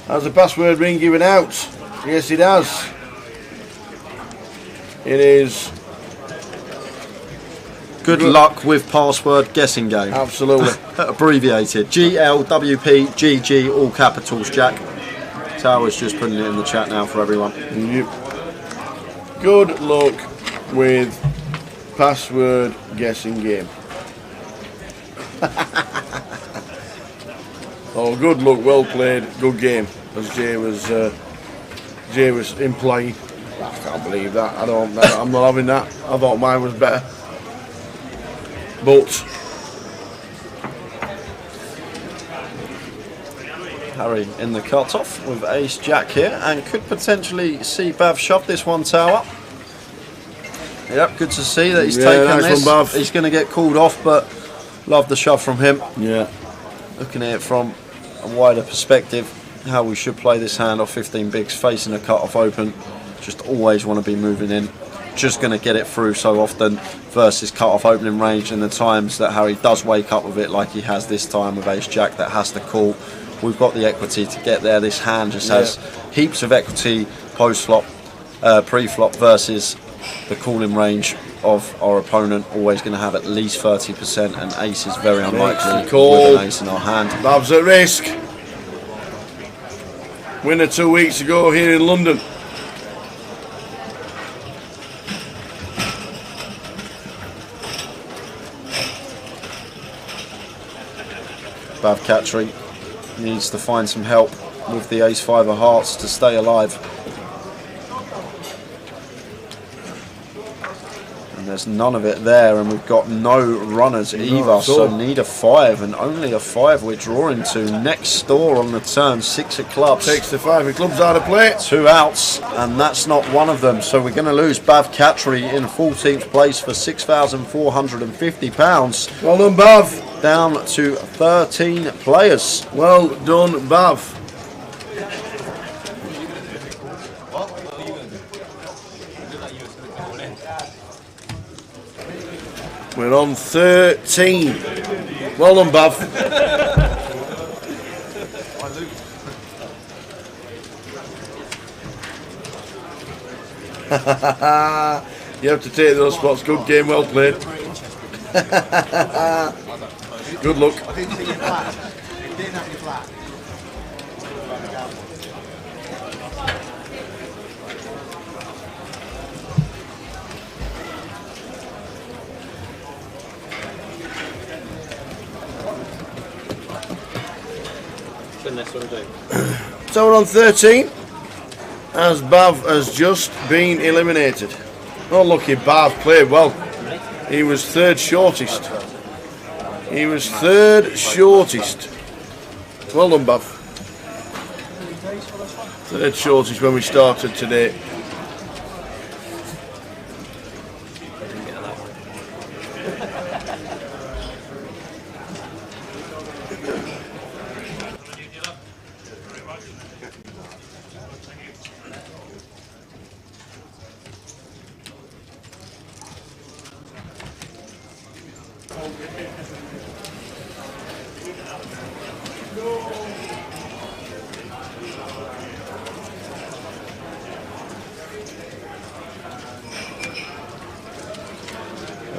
Has the password been given out? Yes, it has. It is. Good luck with password guessing game. Absolutely. Abbreviated. GLWPGG, all capitals, Jack. Tower's just putting it in the chat now for everyone. Yep. Good luck with password guessing game. Oh, good luck, well played, good game, as Jay was implying. I can't believe that. I'm not having that. I thought mine was better. But Harry in the cut-off with ace jack here, and could potentially see Bav shove this one, Tower. Yep, good to see that he's taken nice this. One, Bav. He's going to get called off, but love the shove from him. Yeah. Looking at it from a wider perspective, how we should play this hand off 15 bigs, facing a cut-off open. Just always want to be moving in. Just going to get it through so often versus cut-off opening range, and the times that Harry does wake up with it like he has this time with ace jack that has to call. We've got the equity to get there. This hand just has heaps of equity post-flop, pre-flop versus the calling range of our opponent. Always going to have at least 30%, and ace is very unlikely with an ace in our hand. Bav's at risk. Winner 2 weeks ago here in London. Bav Catry needs to find some help with the ace-5 of hearts to stay alive. And there's none of it there, and we've got no runners either, so need a 5, and only a 5 we're drawing to. Next door on the turn, 6 of clubs. Takes the 5 of clubs out of play. 2 outs, and that's not one of them, so we're going to lose Bav Catry in 14th place for £6,450. Well done, Bav. Down to 13 players. Well done, Bav. We're on 13. Well done, Bav. You have to take those spots. Good game, well played. Good luck. So we're on 13 as Bav has just been eliminated. Oh, lucky Bav played well. He was third shortest. Well done, Bav. Third shortest when we started today.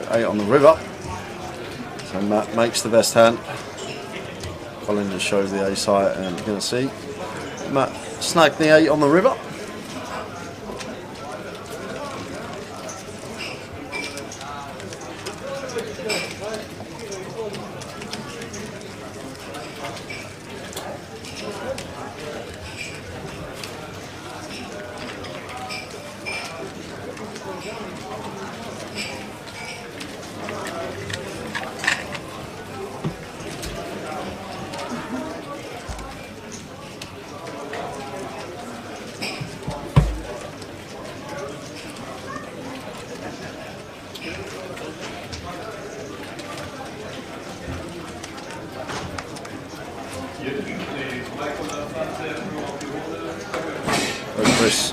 Eight on the river, so Matt makes the best hand. Colin just shows the ace high, and you're going to see Matt snagged the 8 on the river. Chris,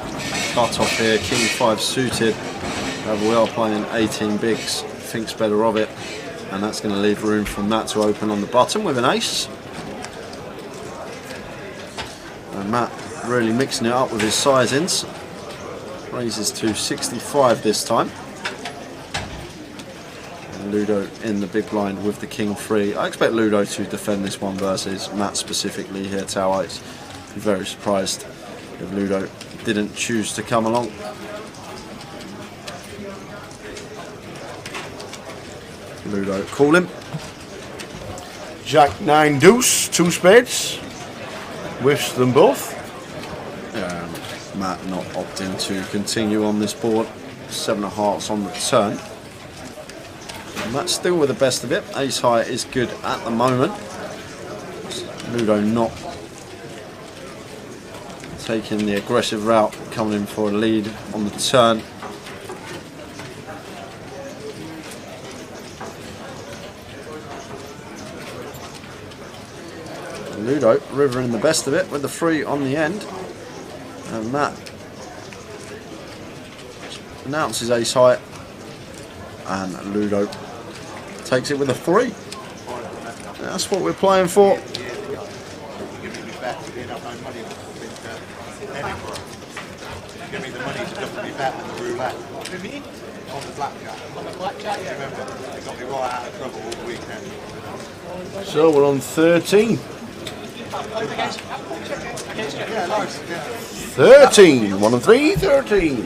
cut off here, King 5 suited. We are playing 18 bigs, thinks better of it, and that's going to leave room for Matt to open on the button with an ace. And Matt really mixing it up with his sizings. Raises to 65 this time. And Ludo in the big blind with the King 3. I expect Ludo to defend this one versus Matt specifically here, Tower. It's very surprised if Ludo didn't choose to come along. Ludo calling. Jack 9 deuce, 2 spades. Whiffs them both. Matt not opting to continue on this board. 7 of hearts on the turn. And Matt's still with the best of it. Ace high is good at the moment. Ludo not taking the aggressive route, coming in for a lead on the turn. Ludo rivering the best of it with the 3 on the end, and Matt announces ace high, and Ludo takes it with a 3. That's what we're playing for. Give me the money to definitely bet on the roulette. What do you mean? On the blackjack. On the blackjack, yeah. Remember, they got me right out of trouble all the weekend. So we're on 13. 13. 1 and 3, 13.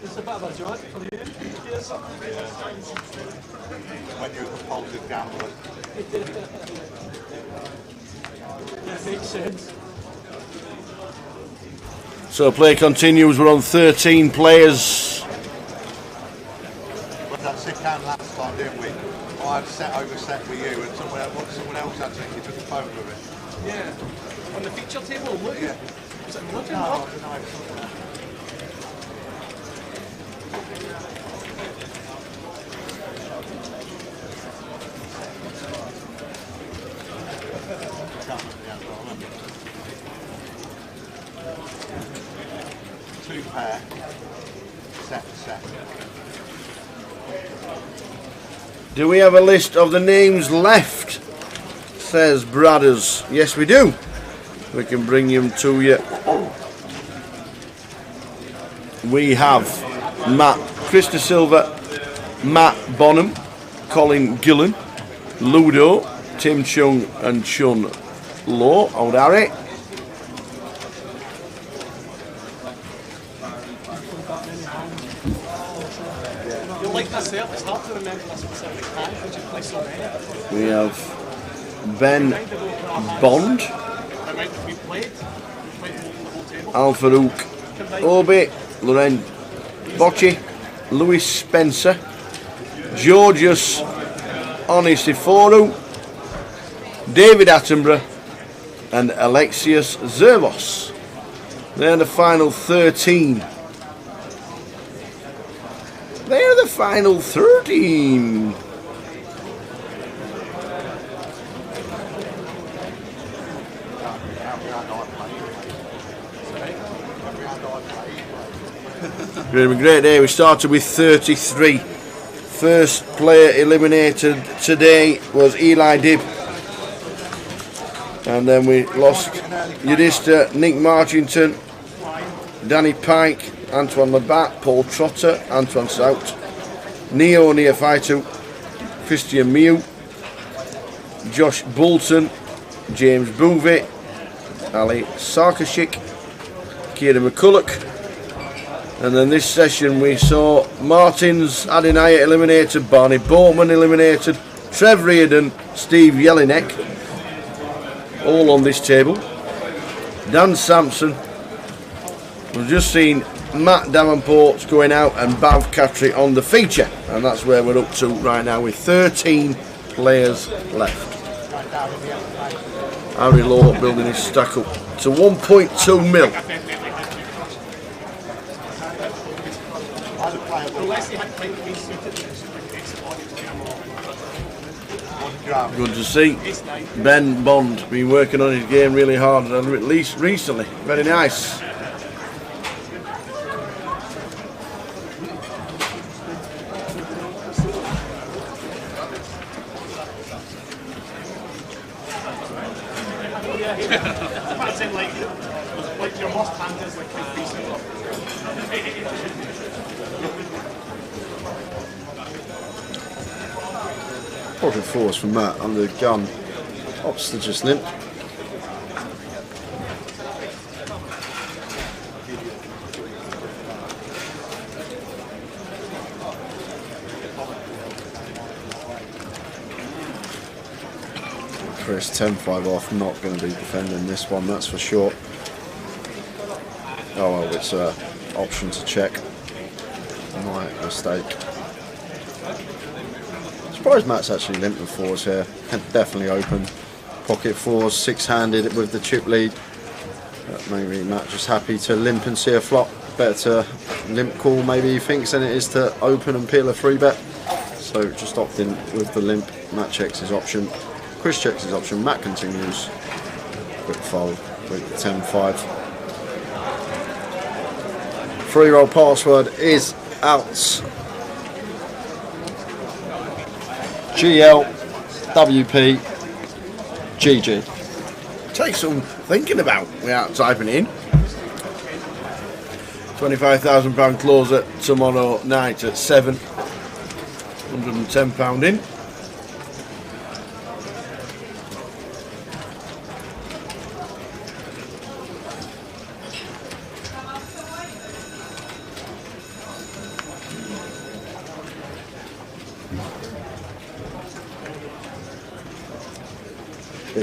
It's a bit of a joint for you. Yes. When you're a compulsive gambler. That makes sense. So play continues. We're on 13 players. But that sick hand last time, didn't we? I had set over set for you, and someone else had to. You took the phone with it. Yeah. On the feature table, look. Yeah. Was it looking No, up? no. Two pair, set to set. Do we have a list of the names left? Says Bradders. Yes, we do. We can bring them to you. We have Matt Krista Silva, Matt Bonham, Colin Gillen, Ludo, Tim Chung and Chun Law. Old Harry. You'll like myself, it's hard to remember a specific hand because you play so many. We have Ben Bond, That might be played. Played the whole table. Al Farouk, Obi, Loren Bocci, Louis Spencer, Georgius Onisiforu, David Attenborough and Alexius Zervos. They're the final 13. They're the final 13. It's been a great day. We started with 33. First player eliminated today was Eli Dibb. And then we lost Yudhishthir, Nick Marchington, Danny Pike, Antoine Labatt, Paul Trotter, Antoine Sout, Neo Neophytu, Christian Mew, Josh Bolton, James Bouvet, Ali Sarkashik, Kieran McCulloch. And then this session we saw Martins, Adinaya eliminated, Barney Bowman eliminated, Trev Reardon, Steve Jelinek, all on this table. Dan Sampson. We've just seen Matt Davenport's going out and Bav Katri on the feature, and that's where we're up to right now with 13 players left. Harry Law building his stack up to 1.2 mil. Good to see Ben Bond been working on his game really hard, and at least recently. Very nice. Pocket force from Matt under the gun. Opts to just limp. Chris 10-5 off, not going to be defending this one, that's for sure. Oh well, it's an option to check. My mistake. Surprised Matt's actually limped with fours here. Can definitely open. Pocket fours, six-handed with the chip lead. Maybe Matt just happy to limp and see a flop. Better to limp call, maybe he thinks, than it is to open and peel a 3-bet. So just opting with the limp. Matt checks his option. Chris checks his option. Matt continues. Quick fold with the 10-5. 3-roll password is out. GL, WP, GG. Take some thinking about without typing in. £25,000 closer tomorrow night at 7. £110 in.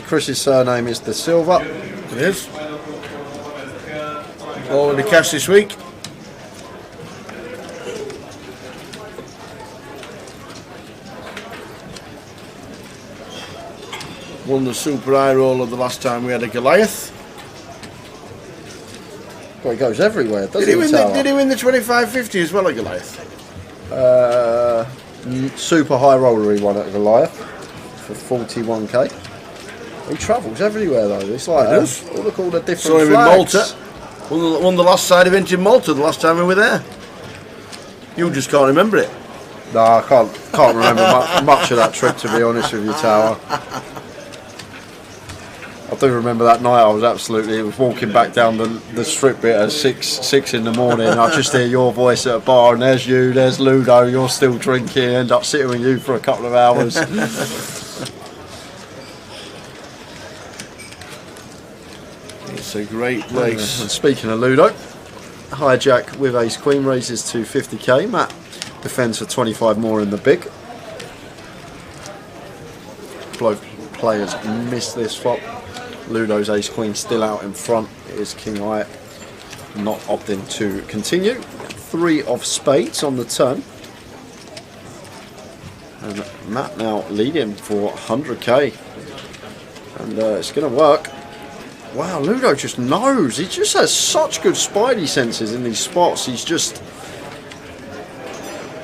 Chris's surname is De Silva. It is. All in the cash this week. Won the super high roller the last time we had a Goliath. Well, he goes everywhere, doesn't he? Did he win the 25-50 as well at Goliath? Super high roller he won at Goliath for 41k. He travels everywhere though. It's like all the different Saw him flags. in Malta. Won the last side event in Malta the last time we were there. You just can't remember it. No, I can't remember much of that trip, to be honest with you, Tower. I do remember that night. I was walking back down the strip bit at 6 in the morning. I just hear your voice at a bar, and there's you, there's Ludo. You're still drinking. End up sitting with you for a couple of hours. It's a great place. And speaking of Ludo, hijack with ace queen raises to 50k. Matt defends for 25 more in the big. Both players miss this flop. Ludo's ace queen still out in front. It is king eye, not opting to continue. 3 of spades on the turn. And Matt now leading for 100k. And it's going to work. Wow, Ludo just knows. He just has such good spidey senses in these spots. He's just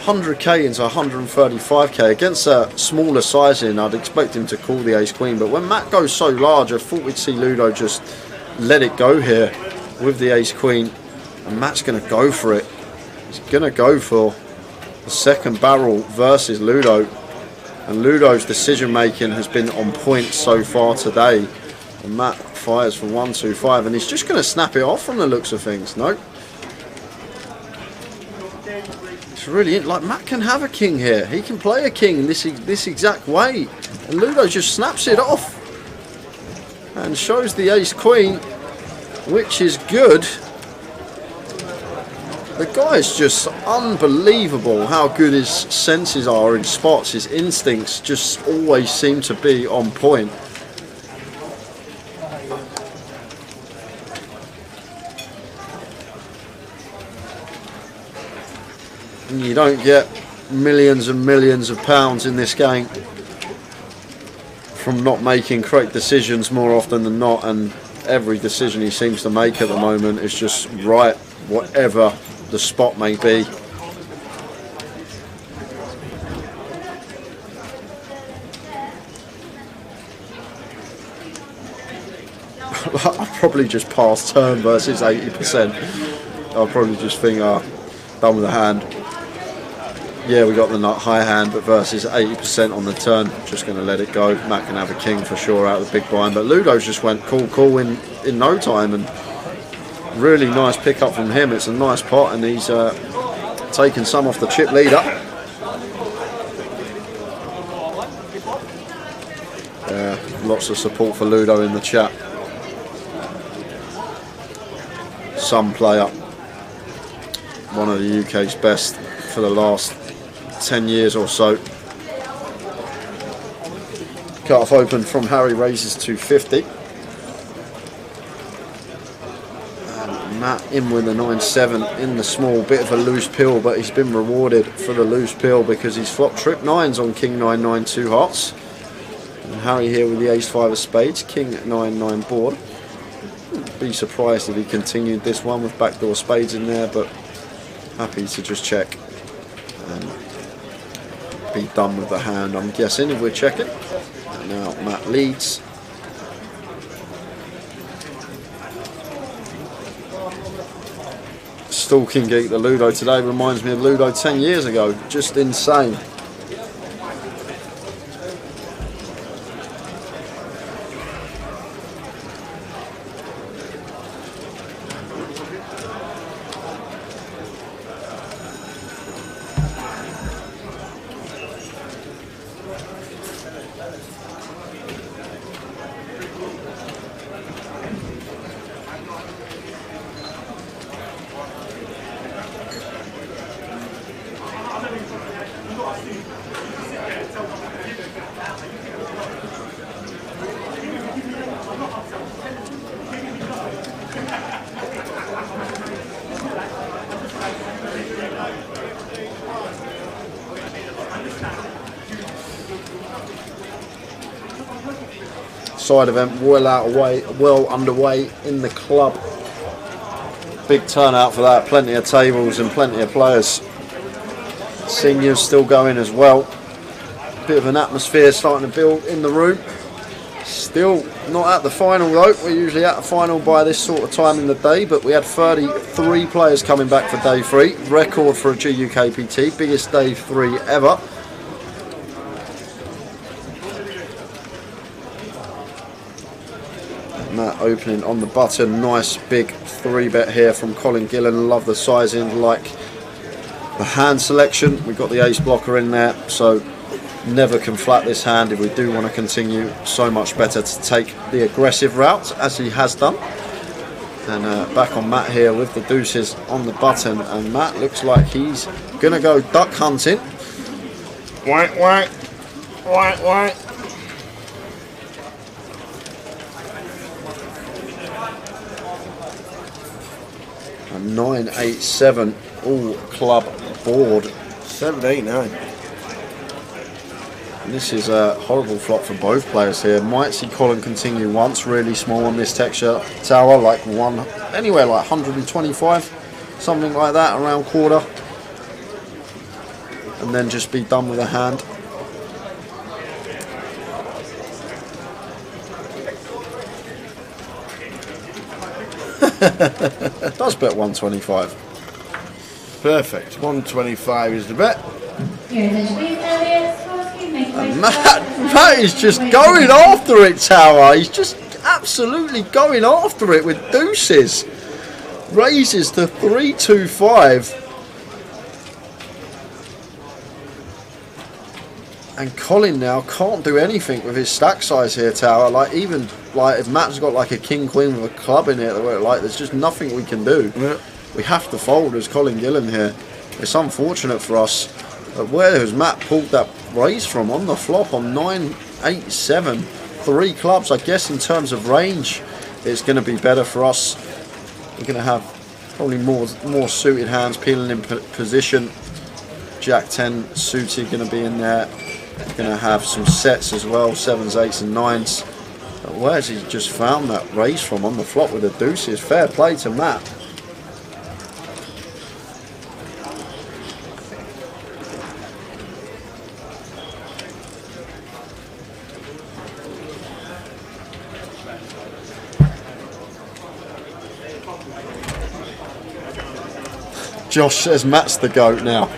100k into 135k. Against a smaller sizing, I'd expect him to call the ace-queen. But when Matt goes so large, I thought we'd see Ludo just let it go here with the ace-queen. And Matt's going to go for it. He's going to go for the second barrel versus Ludo. And Ludo's decision-making has been on point so far today. And Matt fires for 125, and he's just going to snap it off from the looks of things. Nope. It's really like Matt can have a king here. He can play a king this exact way, and Ludo just snaps it off and shows the ace queen, which is good. The guy's just unbelievable how good his senses are in spots. His instincts just always seem to be on point. And you don't get millions and millions of pounds in this game from not making correct decisions more often than not, and every decision he seems to make at the moment is just right, whatever the spot may be. I'll probably just pass turn versus 80%. I'll probably just think, done with the hand. Yeah, we got the high hand, but versus 80% on the turn, just going to let it go. Matt can have a king for sure out of the big blind, but Ludo's just went cool in no time, and really nice pickup from him. It's a nice pot, and he's taken some off the chip leader. Lots of support for Ludo in the chat. Some player, one of the UK's best for the last 10 years or so. Cut-off open from Harry raises to 50. And Matt in with a 9-7 in the small. Bit of a loose pill, but he's been rewarded for the loose pill because he's flopped trip 9s on King 9-9 2 hearts. And Harry here with the Ace-5 of spades, King 9-9 board. Wouldn't be surprised if he continued this one with backdoor spades in there, but happy to just check and be done with the hand, I'm guessing, if we're checking. And now Matt leads. Stalking Geek, the Ludo today reminds me of Ludo 10 years ago. Just insane. Side event well underway in the club. Big turnout for that, plenty of tables and plenty of players. Seniors still going as well. Bit of an atmosphere starting to build in the room. Still not at the final though. We're usually at the final by this sort of time in the day, but we had 33 players coming back for day 3. Record for a GUKPT, biggest day 3 ever. Matt opening on the button. Nice big 3-bet here from Colin Gillen. Love the sizing, like the hand selection. We've got the ace blocker in there, so never can flat this hand if we do want to continue. So much better to take the aggressive route, as he has done. And back on Matt here with the deuces on the button, and Matt looks like he's going to go duck hunting. Whack, whack, whack, whack. A 9-8-7 all club board. 7-8-9. This is a horrible flop for both players here. Might see Colin continue once, really small on this texture tower, like anywhere like 125, something like that, around quarter, and then just be done with a hand. Does bet 125. Perfect. 125 is the bet. And Matt is just going after it, Tower. He's just absolutely going after it with deuces. Raises to 325. And Colin now can't do anything with his stack size here, Tower. Like, even like if Matt's got like a king queen with a club in it, like there's just nothing we can do. Yeah. we have to fold as Colin Gillen here. It's unfortunate for us. But where has Matt pulled that raise from? On the flop on 9-8-7. 3 clubs, I guess in terms of range, it's going to be better for us. We're going to have probably more suited hands peeling in position. Jack 10 suited going to be in there. We're going to have some sets as well, 7s, 8s and 9s. But where's he just found that raise from on the flop with the deuces? Fair play to Matt. Josh says Matt's the GOAT now.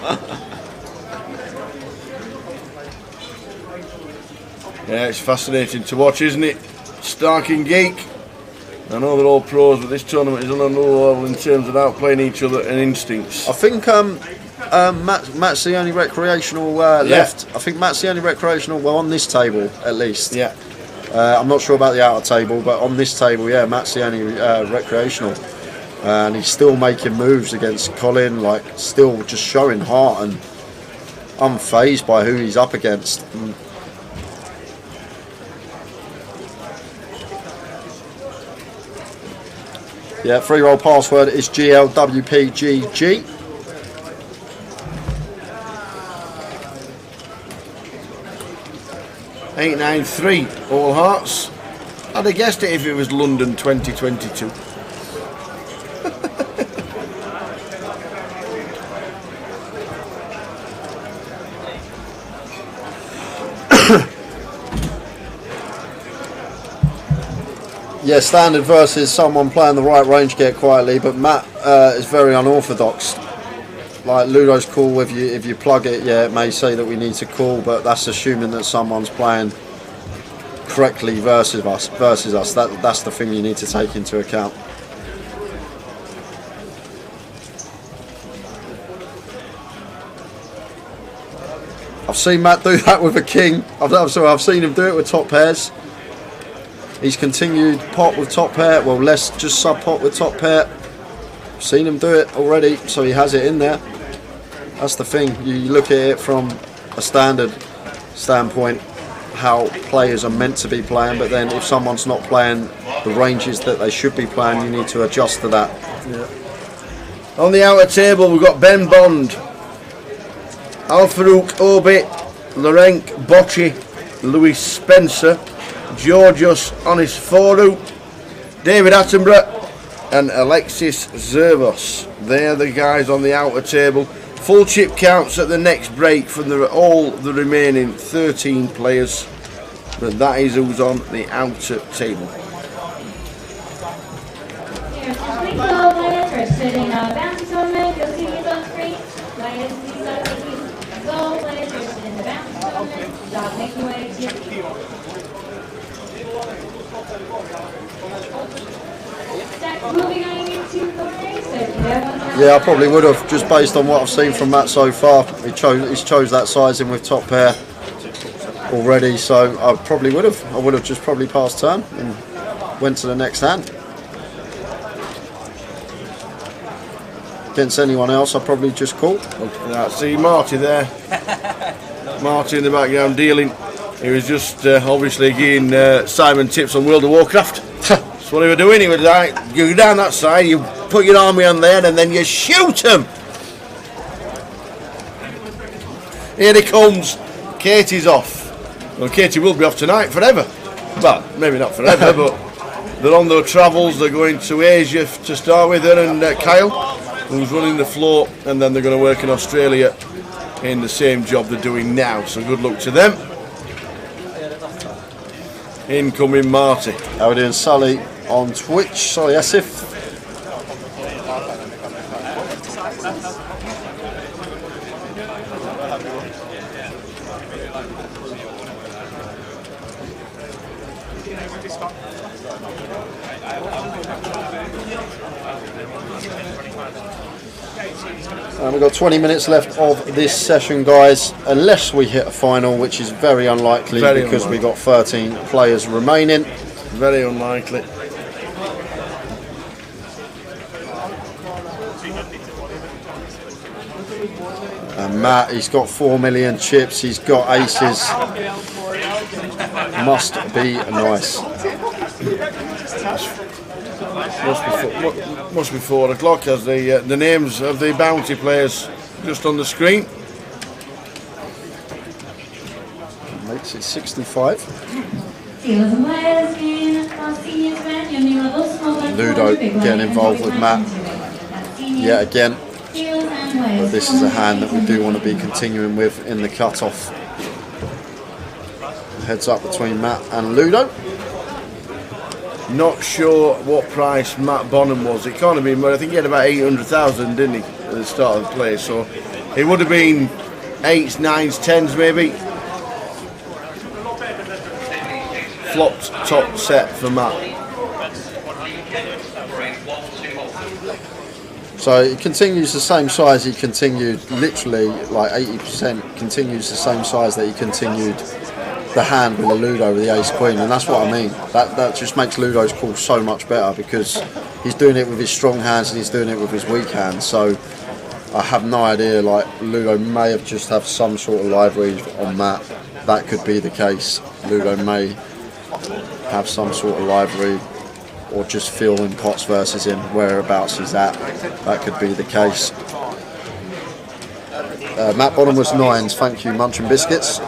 Yeah, it's fascinating to watch, isn't it? Stark and Geek. I know they're all pros, but this tournament is on another level in terms of outplaying each other and instincts. I think Matt's the only recreational left. I think Matt's the only recreational, well, on this table at least. Yeah. I'm not sure about the outer table, but on this table, yeah, Matt's the only recreational. And he's still making moves against Colin, like still just showing heart and unfazed by who he's up against. Yeah, free roll password is GLWPGG. $893 all hearts. I'd have guessed it if it was London 2022. Yeah, standard versus someone playing the right range get quietly, but Matt is very unorthodox. Like Ludo's call, if you plug it, yeah, it may say that we need to call, but that's assuming that someone's playing correctly versus us. That's the thing you need to take into account. I've seen Matt do that with a king. I've seen him do it with top pairs. He's continued pot with top pair, well less just sub pot with top pair. Seen him do it already, so he has it in there. That's the thing, you look at it from a standard standpoint, how players are meant to be playing, but then if someone's not playing the ranges that they should be playing, you need to adjust to that. Yeah. On the outer table we've got Ben Bond, Al Farouk Obi, Larenk Bocci, Louis Spencer, Georgios Onisforu, David Attenborough and Alexis Zervos. They're the guys on the outer table. Full chip counts at the next break from all the remaining 13 players, but that is who's on the outer table. Please all players are sitting bouncy tournament. You'll see these on screen. Players, please all players are sitting in the bouncy tournament. Stop making way to your Yeah, I probably would have, just based on what I've seen from Matt so far. He's chose that sizing with top pair already, so I probably would have. I would have just probably passed turn and went to the next hand. Against anyone else, I'd probably just call. See Marty there. Marty in the background dealing. He was just obviously giving Simon tips on World of Warcraft. That's what he was doing. He was like, you go down that side, you put your army on there, and then you shoot him. Here he comes. Katie's off. Well, Katie will be off tonight forever. Well, maybe not forever, but they're on their travels. They're going to Asia to start with, her and Kyle, who's running the floor, and then they're going to work in Australia in the same job they're doing now. So good luck to them. Incoming Marty. How are we doing, Sully on Twitch? Sully Asif. We've got 20 minutes left of this session, guys, unless we hit a final, which is very unlikely because we've got 13 players remaining. Very unlikely. And Matt, he's got 4 million chips, he's got aces. Must be nice. Must be 4 o'clock as the names of the bounty players just on the screen. Makes it 65. Ludo getting involved with Matt yet again. But this is a hand that we do want to be continuing with in the cut-off. Heads up between Matt and Ludo. Not sure what price Matt Bonham was. It can't have been, but I think he had about 800,000, didn't he, at the start of the play? So it would have been 8s, 9s, 10s maybe. Flopped top set for Matt. So it continues the same size he continued, literally like 80% continues the same size that he continued the hand with the Ludo with the ace queen, and that's what I mean. That just makes Ludo's call so much better because he's doing it with his strong hands and he's doing it with his weak hands. So I have no idea, like Ludo may have just have some sort of live read on Matt. That could be the case. Ludo may have some sort of live read or just feel in pots versus him whereabouts he's at. That could be the case. Matt Bonham was 9s, thank you Munch and Biscuits.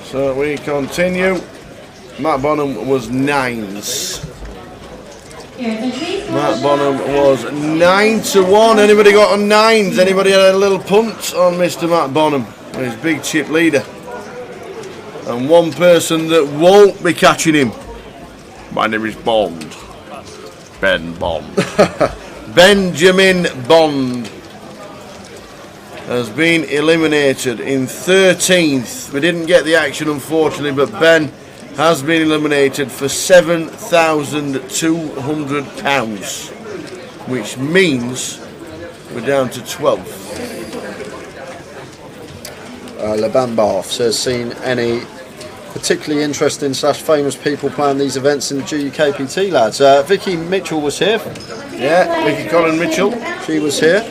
So we continue. Matt Bonham was 9s. Matt Bonham was 9-1. Anybody got on 9s? Anybody had a little punt on Mr. Matt Bonham, his big chip leader? And one person that won't be catching him. My name is Bond. Ben Bond. Benjamin Bond has been eliminated in 13th. We didn't get the action unfortunately, but Ben has been eliminated for £7,200, which means we're down to 12th. Lebambarth says, seen any particularly interesting / famous people playing these events in the GUKPT, lads? Vicky Mitchell was here. Yeah, Vicky Colin Mitchell. She was here.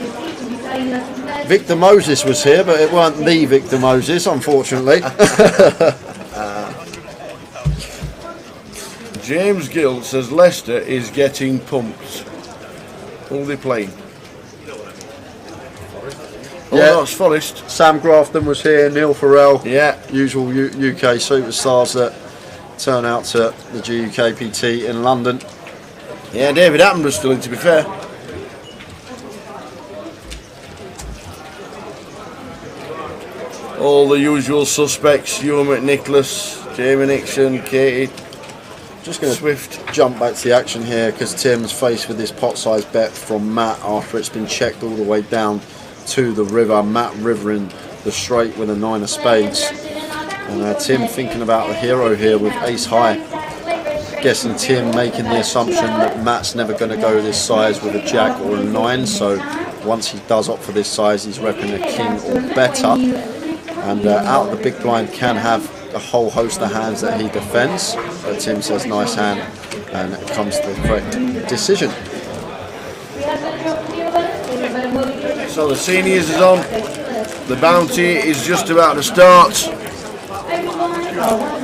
Victor Moses was here, but it weren't the Victor Moses, unfortunately. James Gill says Leicester is getting pumped. Who are they playing? Oh, Yeah. no, it's Forest. Sam Grafton was here, Neil Farrell. Yeah. Usual UK superstars that turn out to the GUKPT in London. Yeah, David Attenborough's still in, to be fair. All the usual suspects: Ewan McNicholas, Jamie Nixon, Katie. Just going to Swift. jump back to the action here because Tim's faced with this pot size bet from Matt after it's been checked all the way down to the river. Matt rivering the straight with a 9 of spades. And Tim thinking about the hero here with ace high. Guessing Tim making the assumption that Matt's never going to go this size with a jack or a 9. So once he does opt for this size, he's repping a king or better. And out of the big blind can have a whole host of hands that he defends, but Tim says nice hand, and it comes to the correct decision. So the seniors is on. The bounty is just about to start.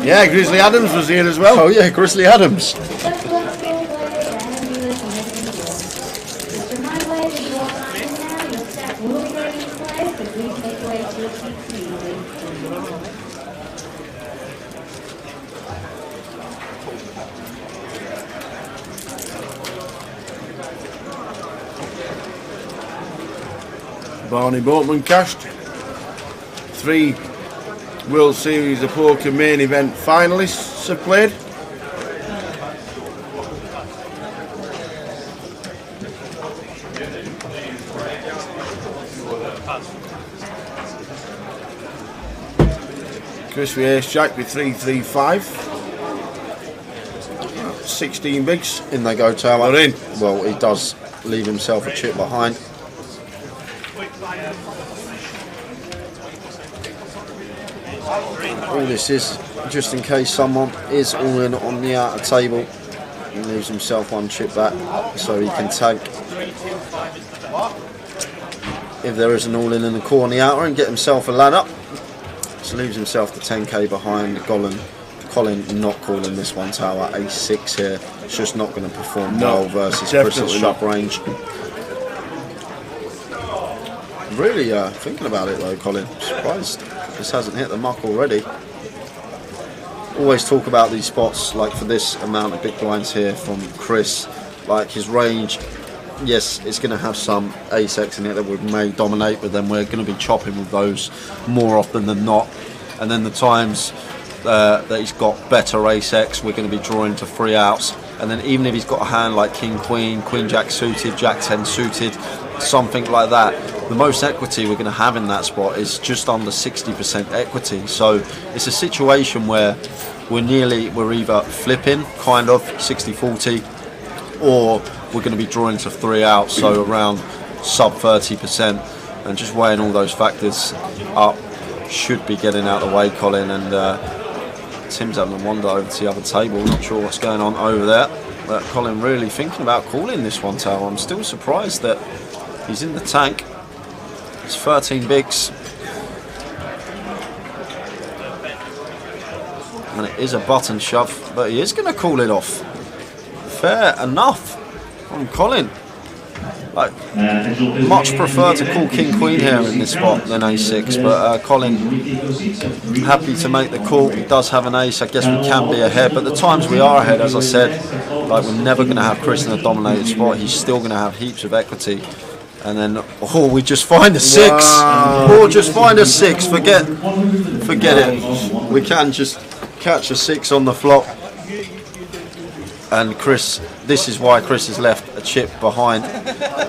Yeah, Grizzly Adams was here as well. Oh yeah, Grizzly Adams. Barney Boatman cashed. 3 World Series of Poker main event finalists have played. Chris with ace jack with 3-3-5. 16 bigs. In they go, Tower. They're in. Well, he does leave himself a chip behind. All this is just in case someone is all in on the outer table. He leaves himself one chip back so he can tag if there is an all in the core on the outer and get himself a ladder. So leaves himself the 10k behind. Colin not calling this one, Tower. A6 here. It's just not going to perform well versus Chris at shove range. Really thinking about it though, Colin. Surprised this hasn't hit the muck already. Always talk about these spots, like for this amount of big blinds here from Chris, like his range, yes, it's going to have some ace-x in it that we may dominate, but then we're going to be chopping with those more often than not. And then the times that he's got better ace-x, we're going to be drawing to 3 outs. And then even if he's got a hand like king queen, queen jack suited, jack 10 suited, something like that, the most equity we're going to have in that spot is just under 60% equity. So it's a situation where we're either flipping kind of 60-40, or we're going to be drawing to 3 outs, so around sub 30%. And just weighing all those factors up should be getting out of the way, Colin. And Tim's having a wander over to the other table, not sure what's going on over there. But Colin really thinking about calling this one, Tower. I'm still surprised that he's in the tank. It's 13 bigs. And it is a button shove, but he is going to call it off. Fair enough from Colin. Like, much prefer to call king queen here in this spot than a6, but Colin happy to make the call. He does have an ace. I guess we can be ahead, but the times we are ahead, as I said, like, we're never going to have Chris in a dominated spot. He's still going to have heaps of equity. And then, oh, we just find a 6. Wow. Or just find a 6. Forget it. We can just catch a 6 on the flop. And Chris, this is why Chris has left a chip behind,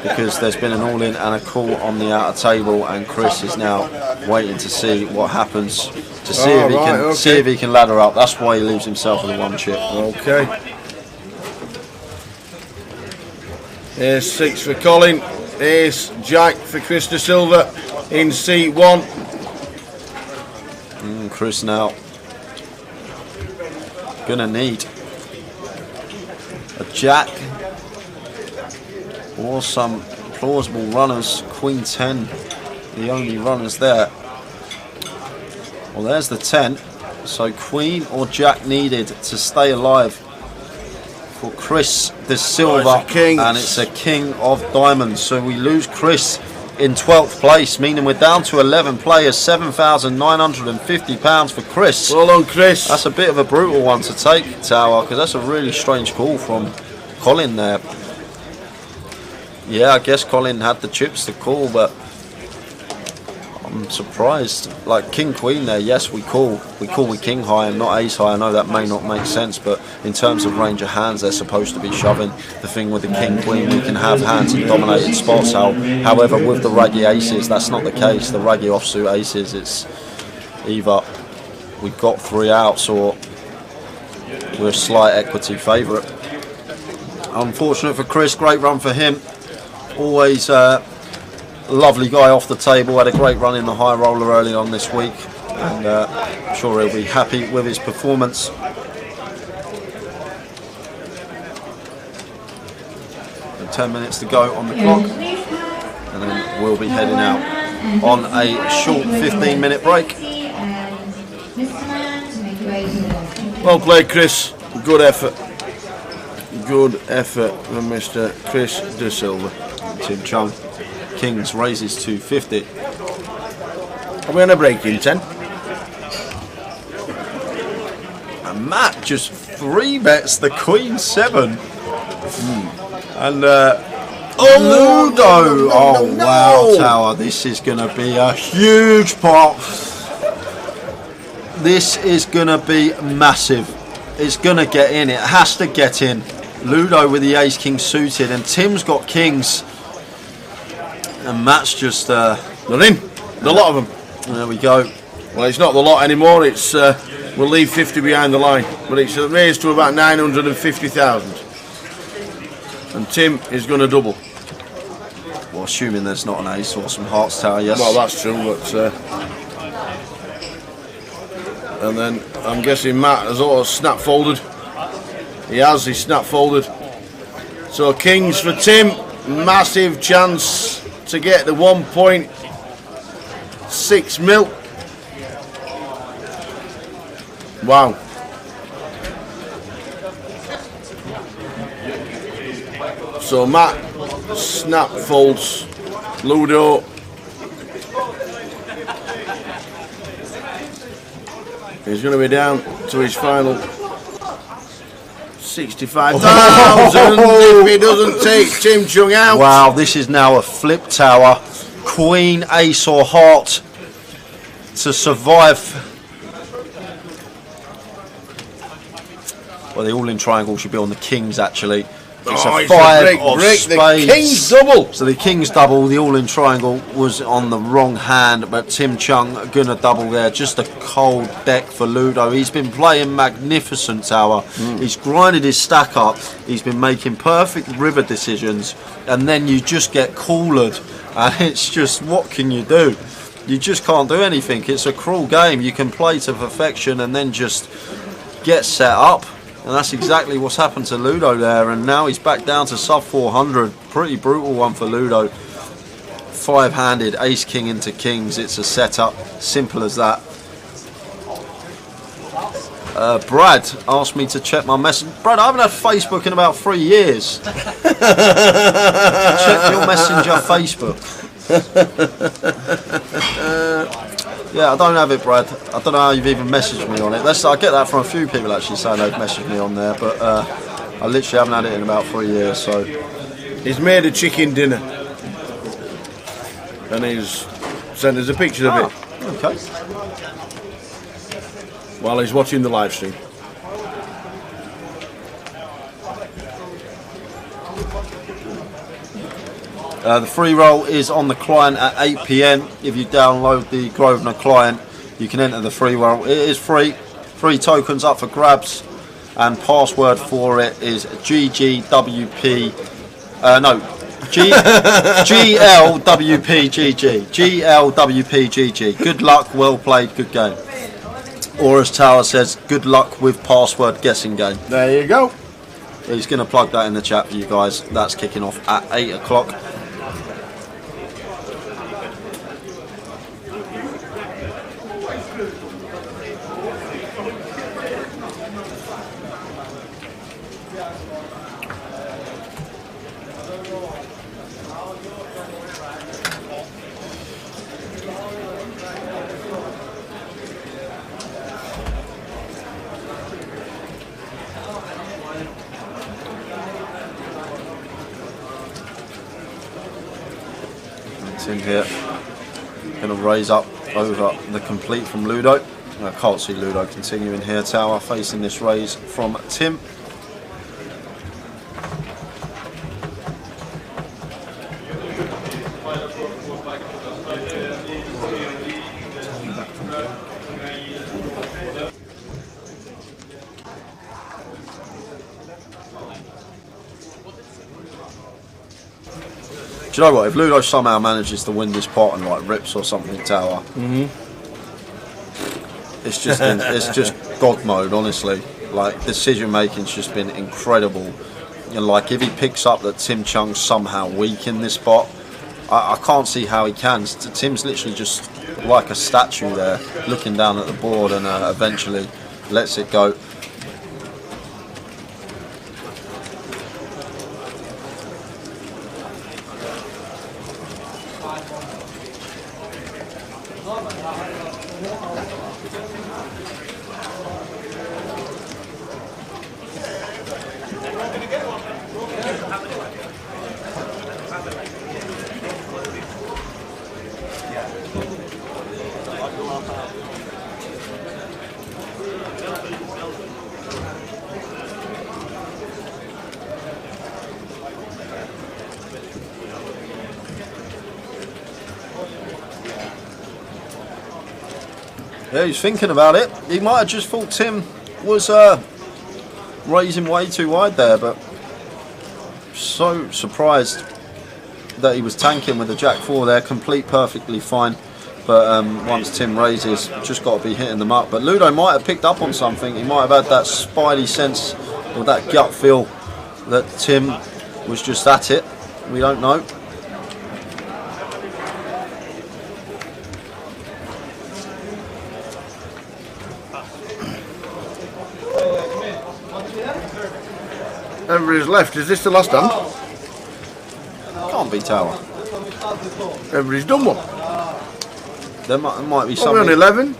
because there's been an all-in and a call on the outer table, and Chris is now waiting to see what happens, to see if he can ladder up. That's why he leaves himself with a 1 chip. Okay. Here's 6 for Colin. Here's Jack for Chris De Silva in C1. Chris now gonna need a jack or some plausible runners. Queen 10, the only runners there. Well, there's the 10. So queen or jack needed to stay alive for Chris De Silva, and it's a king of diamonds. So we lose Chris in 12th place, meaning we're down to 11 players. £7,950 for Chris. Well on, Chris. That's a bit of a brutal one to take, Tower, because that's a really strange call from Colin there. Yeah, I guess Colin had the chips to call, but I'm surprised. Like king queen there, yes, we call with king high and not ace high. I know that may not make sense, but in terms of range of hands, they're supposed to be shoving. The thing with the king queen, we can have hands in dominated spots. However, with the raggy aces, that's not the case. The raggy offsuit aces, it's either we've got 3 outs or we're a slight equity favourite. Unfortunate for Chris, great run for him. Always lovely guy off the table, had a great run in the high roller early on this week, and I'm sure he'll be happy with his performance. And 10 minutes to go on the clock, and then we'll be heading out on a short 15-minute break. Well played, Chris. Good effort. Good effort from Mr. Chris De Silva. Tim Chung. Kings raises to 50. Are we on a break in 10? And Matt just 3 bets the Queen 7. And Ludo. Oh wow, Tower. This is going to be a huge pot. This is going to be massive. It's going to get in. It has to get in. Ludo with the ace king suited, and Tim's got kings. And Matt's just they're in. A lot of them. There we go. Well, it's not the lot anymore. It's we'll leave 50 behind the line, but it's raised to about 950,000. And Tim is going to double. assuming there's not an ace or some hearts tower. Yes. Well, that's true, but and then I'm guessing Matt has also snap folded. He has. He's snap folded. So kings for Tim. Massive chance to get the 1.6 mil. Wow. So Matt snap folds Ludo. He's going to be down to his final 65,000 if he doesn't take Tim Chung out. Wow, this is now a flip tower. Queen, ace or heart to survive. Well, the all-in triangle should be on the kings actually. It's a 5 of spades. The king's double. So the king's double, the all-in triangle was on the wrong hand, but Tim Chung gonna double there. Just a cold deck for Ludo. He's been playing magnificent tower. He's grinded his stack up. He's been making perfect river decisions, and then you just get coolared, and it's just, what can you do? You just can't do anything. It's a cruel game. You can play to perfection and then just get set up. And that's exactly what's happened to Ludo there, and now he's back down to sub 400. Pretty brutal one for Ludo. 5-handed, ace king into kings. It's a setup, simple as that. Brad asked me to check my message. Brad, I haven't had Facebook in about 3 years. Check your messenger Facebook. Yeah, I don't have it, Brad. I don't know how you've even messaged me on it. I get that from a few people actually saying they've messaged me on there, but I literally haven't had it in about 3 years. So he's made a chicken dinner, and he's sent us a picture of it. Okay. While he's watching the live stream. The free roll is on the client at 8 PM. If you download the Grosvenor client, you can enter the free roll. It is free. 3 tokens up for grabs, and password for it is GGWP. GLWPGG. GLWPGG. Good luck, well played, good game. Or as Tower says, good luck with password guessing game. There you go. He's going to plug that in the chat for you guys. That's kicking off at 8 o'clock. In here, going to raise up over the complete from Ludo. I can't see Ludo continuing here. Tower facing this raise from Tim. Do you know what? If Ludo somehow manages to win this pot and like rips or something Tower, it's just God mode. Honestly, like decision making's just been incredible. And like if he picks up that Tim Chung's somehow weak in this pot, I can't see how he can. Tim's literally just like a statue there, looking down at the board, and eventually lets it go. Yeah, he's thinking about it. He might have just thought Tim was raising way too wide there, but so surprised that he was tanking with the Jack 4 there, complete perfectly fine. But once Tim raises, just got to be hitting them up. But Ludo might have picked up on something. He might have had that spidey sense or that gut feel that Tim was just at it. We don't know. Everybody's left. Is this the last hand? Can't be Tower. Everybody's done one. There might be We're something. on 11.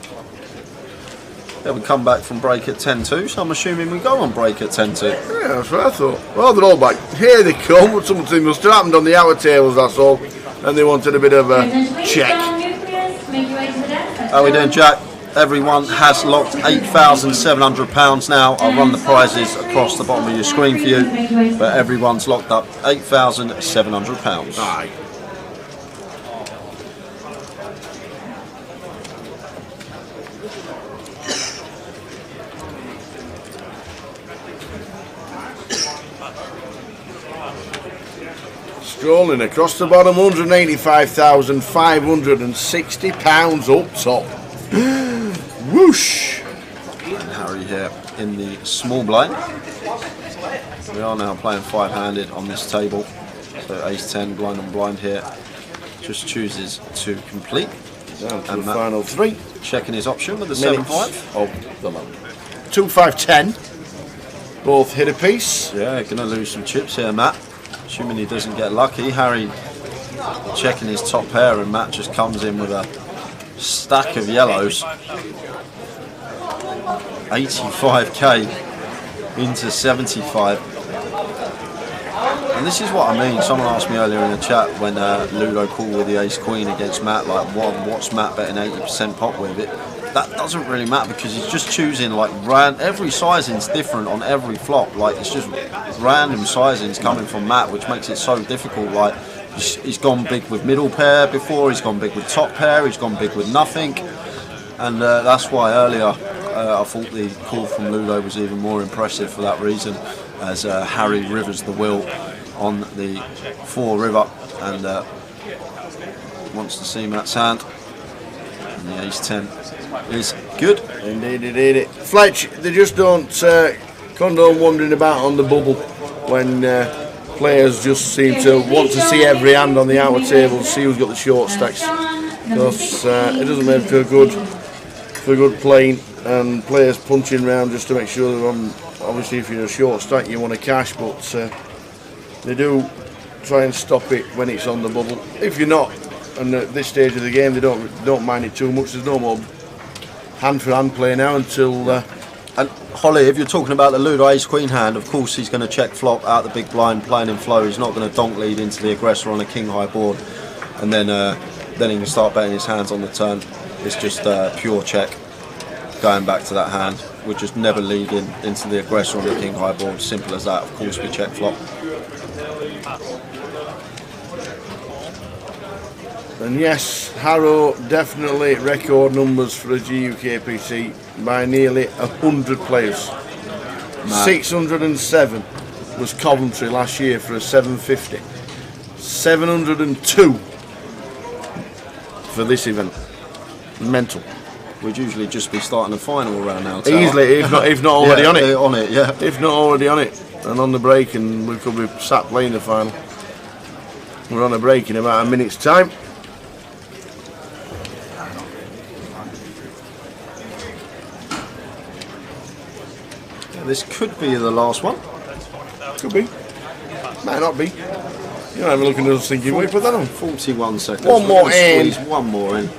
Yeah, we come back from break at 10-2, so I'm assuming we go on break at 10-2. Yeah, that's what I thought. Well, they're all back. Here they come. But something must have happened on the hour tables, that's all. And they wanted a bit of a check. How are we doing, Jack? Everyone has locked £8,700 now. I'll run the prizes across the bottom of your screen for you. But everyone's locked up £8,700. Aye. Strolling across the bottom, £185,560 up top. Whoosh! And Harry here in the small blind. We are now playing five-handed on this table. So ace-10, blind on blind here. Just chooses to complete. Down to and the final three. Checking his option with the Minutes 7-5. of the load. 2-5-10. Both hit a piece. Yeah, going to lose some chips here, Matt. Assuming he doesn't get lucky. Harry checking his top pair, and Matt just comes in with a stack of yellows. 85k into 75. And this is what I mean. Someone asked me earlier in the chat when Ludo called with the ace queen against Matt, like what's Matt betting 80% pot with it? That doesn't really matter because he's just choosing like every sizing's different on every flop. Like it's just random sizings coming from Matt, which makes it so difficult. Like he's gone big with middle pair before, he's gone big with top pair, he's gone big with nothing, and that's why earlier I thought the call from Ludo was even more impressive for that reason, as Harry rivers the wheel on the 4 river and wants to see Matt's hand. And the ace-10 is good. Indeed. Fletch, they just don't condone wandering about on the bubble when players just seem to want to see every hand on the outer table, see who's got the short stacks. Because it doesn't make for good playing, and players punching around just to make sure they're on. Obviously, if you're a short stack, you want to cash, but they do try and stop it when it's on the bubble. If you're not, and at this stage of the game, they don't mind it too much. There's no more hand-for-hand play now until... And Holly, if you're talking about the Ludo ace-queen hand, of course he's going to check flop out the big blind, playing in flow. He's not going to donk lead into the aggressor on a king-high board, and then he can start betting his hands on the turn. It's just pure check. Going back to that hand, we're just never leading into the aggressor on the king-high board. Simple as that. Of course we check flop. And yes, Harrow definitely record numbers for a GUKPT by nearly 100 players. Mad. 607 was Coventry last year for a 750. 702 for this event. Mental. We'd usually just be starting the final around now. Tower. Easily, if not already on it. On it, yeah. If not already on it. And on the break, and we could be sat playing the final. We're on a break in about a minute's time. This could be the last one. Could be. Might not be. You're not even looking at us thinking, wait, put that on. 41 seconds. One more in. Squeeze one more in.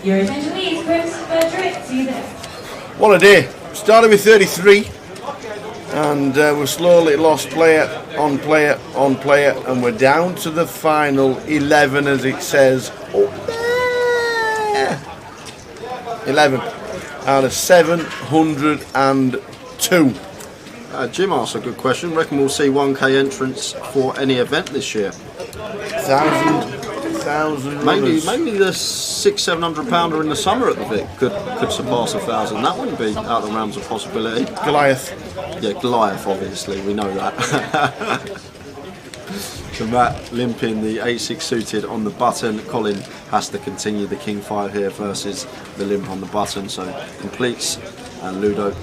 Your attention please, Chris Drake, see you there. What a day. Started with 33. And we've slowly lost player on player on player, and we're down to the final 11, as it says up there. 11 out of 702. Jim asked a good question. Reckon we'll see 1k entrance for any event this year? 1,000 1,000 Maybe runners. the 600-700 pounder in the summer at the Vic could surpass 1,000. That wouldn't be out of the realms of possibility. Goliath. Yeah, Goliath, obviously, we know that. So Matt limping the 8-6 suited on the button. Colin has to continue the King 5 here versus the limp on the button. So completes, and Ludo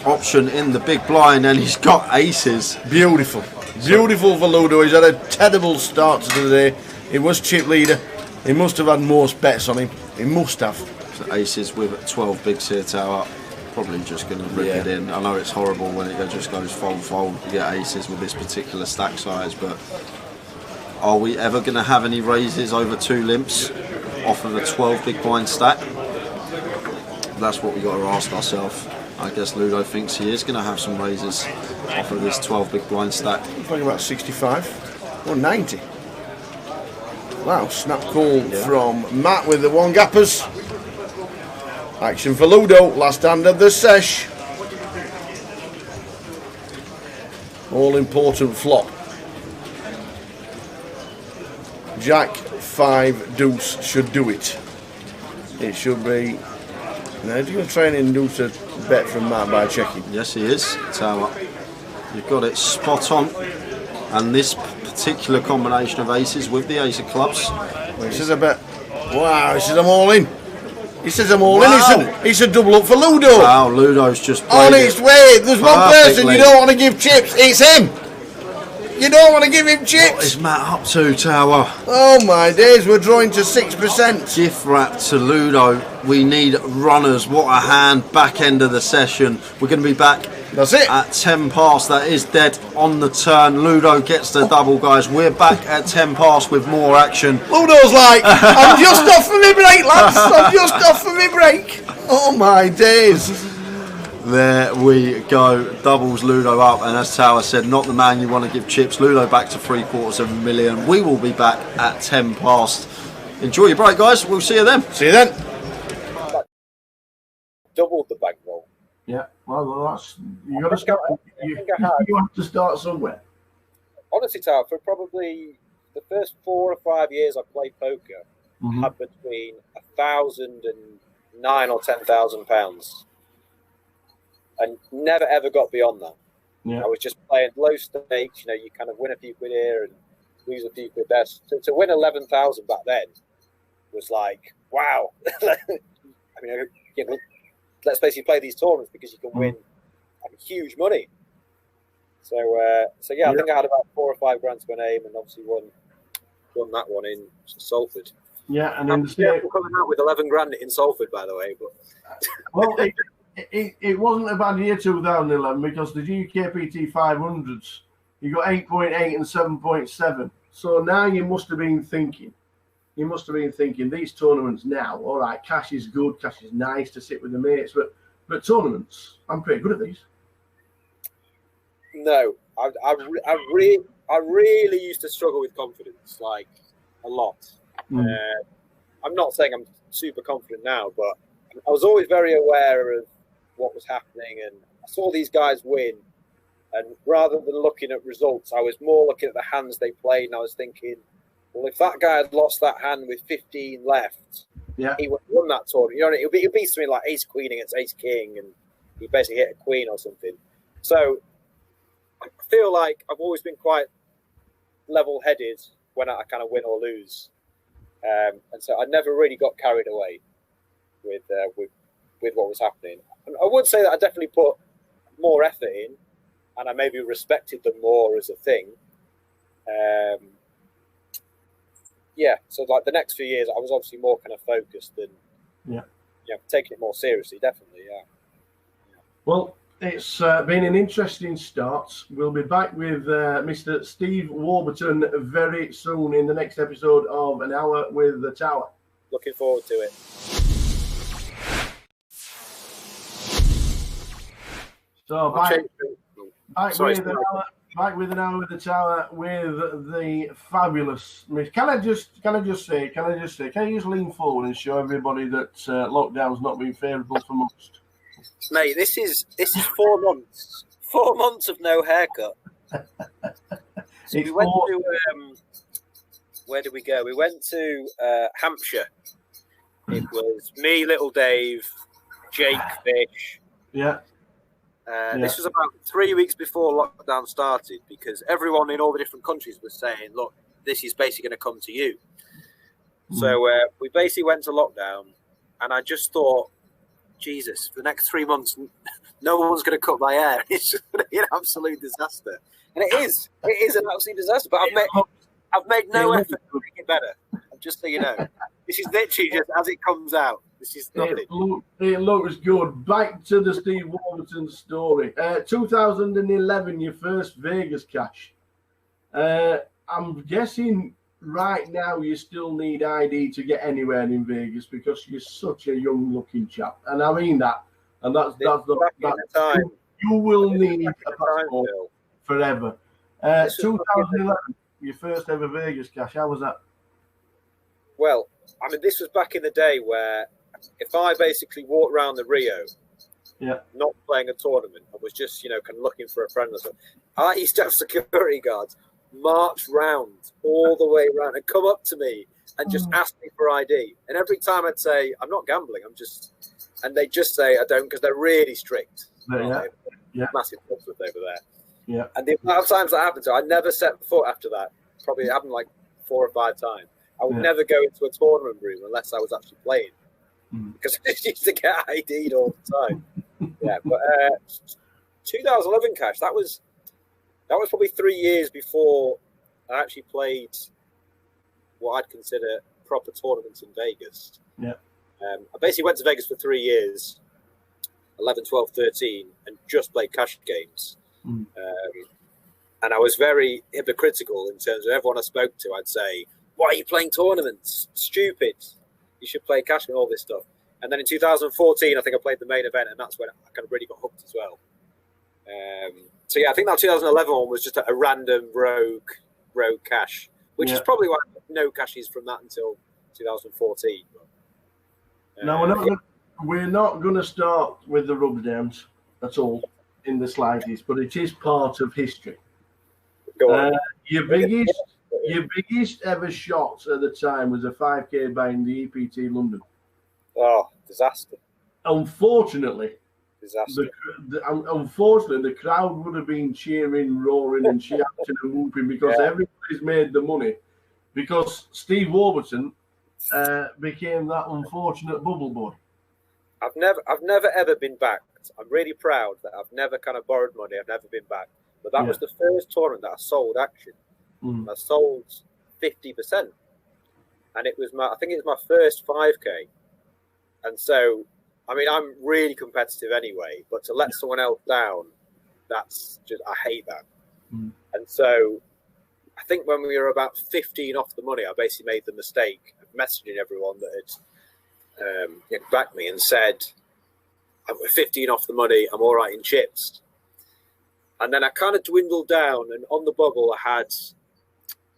option in the big blind, and he's got aces. Beautiful. Beautiful for Ludo. He's had a terrible start to the day. He was chip leader. He must have had most bets on him. He must have. So aces with 12 bigs here, Tower. Probably just going to rip it in. I know it's horrible when it just goes fold. You get aces with this particular stack size, but are we ever going to have any raises over 2 limps off of a 12 big blind stack? That's what we got to ask ourselves. I guess Ludo thinks he is going to have some raises off of this 12 big blind stack. I'm talking about 65 or 90. Wow, snap call from Matt with the one gappers. Action for Ludo, last hand of the sesh. All important flop. Jack 5 deuce should do it. It should be. Now, he's going to try and induce a bet from Matt by checking. Yes, he is. Tower. You've got it spot on. And this particular combination of aces with the ace of clubs. He says a bet. Wow, he says I'm all in. He says I'm all in. It's a double up for Ludo. Wow, Ludo's just on its way. There's one person you don't want to give chips. It's him. You don't want to give him chips. What is Matt up to, Tower? Oh my days, we're drawing to 6%. Gift wrap to Ludo. We need runners. What a hand. Back end of the session. We're going to be back. That's it. At 10 past. That is dead on the turn. Ludo gets the double, guys. We're back at 10 past with more action. Ludo's like, I'm just off for my break, lads. I'm just off for my break. Oh my days. There we go. Doubles Ludo up, and as Tower said, not the man you want to give chips. Ludo back to 750,000. We will be back at 10 past. Enjoy your break, guys. We'll see you then. See you then. Doubled the bankroll. Yeah, well, that's you got to start. You have to start somewhere. Honestly, Tower, for probably the first 4 or 5 years I played poker, I had between 1,000 and £9,000 or £10,000. And never ever got beyond that. Yeah. I was just playing low stakes. You know, you kind of win a few quid here and lose a few quid there. To win 11,000 back then was like, wow. I mean, let's basically play these tournaments because you can win huge money. So yeah, I think I had about 4 or 5 grand to an aim, and obviously won that one in Salford. Yeah, and I'm coming out with 11 grand in Salford, by the way. But well. It wasn't a bad year 2011 because the GUKPT 500s, you got 8.8 and 7.7. So now you must have been thinking, these tournaments now, all right, cash is good, cash is nice to sit with the mates, but tournaments, I'm pretty good at these. No, I really used to struggle with confidence, like a lot. I'm not saying I'm super confident now, but I was always very aware of what was happening, and I saw these guys win, and rather than looking at results, I was more looking at the hands they played, and I was thinking, well, if that guy had lost that hand with 15 left, he would have won that tournament. You know, it'd be something like ace queen against ace king, and he basically hit a queen or something. So I feel like I've always been quite level-headed when I kind of win or lose, and so I never really got carried away with what was happening. And I would say that I definitely put more effort in, and I maybe respected them more as a thing. So like the next few years, I was obviously more kind of focused and taking it more seriously. Definitely, Well, it's been an interesting start. We'll be back with Mr. Steve Warburton very soon in the next episode of An Hour with the Tower. Looking forward to it. So back with An Hour with the Tower with the fabulous. Can I just say? Can you just lean forward and show everybody that lockdown's not been favourable for most? Mate, this is 4 months. 4 months of no haircut. So we went where did we go? We went to Hampshire. It was me, Little Dave, Jake Fish. Yeah. This was about 3 weeks before lockdown started, because everyone in all the different countries was saying, look, this is basically going to come to you. So we basically went to lockdown, and I just thought, Jesus, for the next 3 months, no one's going to cut my hair. It's just going to be an absolute disaster. And it is an absolute disaster, but I've made no effort to make it better. Just so you know, this is literally just as it comes out. This is nothing. It looks good. Back to the Steve Warburton story. 2011, your first Vegas cash. I'm guessing right now you still need ID to get anywhere in Vegas because you're such a young-looking chap, and I mean that. And that's the time. You will need a passport forever. 2011, your first ever Vegas cash. How was that? Well, I mean, this was back in the day where if I basically walked around the Rio, not playing a tournament, and was just, kind of looking for a friend or something, I used to have security guards march round all the way around and come up to me and just ask me for ID. And every time I'd say, I'm not gambling, and they just say, I don't, because they're really strict. Massive problems over there. Yeah. And the amount of times that happened, so I never set foot after that. Probably it happened like 4 or 5 times. I would never go into a tournament room unless I was actually playing, because I just used to get ID'd all the time. But 2011 cash, that was probably 3 years before I actually played what I'd consider proper tournaments in Vegas. Yeah. I basically went to Vegas for 3 years, 11, 12, 13, and just played cash games. And I was very hypocritical in terms of everyone I spoke to. I'd say, why are you playing tournaments? Stupid. You should play cash and all this stuff. And then in 2014, I think I played the main event, and that's when I kind of really got hooked as well. I think that 2011 one was just a random rogue cash, which is probably why I got no cashes from that until 2014. No, we're not going to start with the rub downs at all in the slightest, but it is part of history. Go on. Your biggest ever shot at the time was a 5K buying the EPT London. Oh, disaster. Unfortunately, disaster. The crowd would have been cheering, roaring, and shouting and whooping because everybody's made the money. Because Steve Warburton became that unfortunate bubble boy. I've never ever been backed. I'm really proud that I've never kind of borrowed money. I've never been backed. But that was the first tournament that I sold action. I sold 50%, and I think it was my first 5K. And so, I mean, I'm really competitive anyway, but to let someone else down, that's just, I hate that. And so I think when we were about 15 off the money, I basically made the mistake of messaging everyone that had backed me and said, I'm 15 off the money, I'm all right in chips. And then I kind of dwindled down, and on the bubble I had,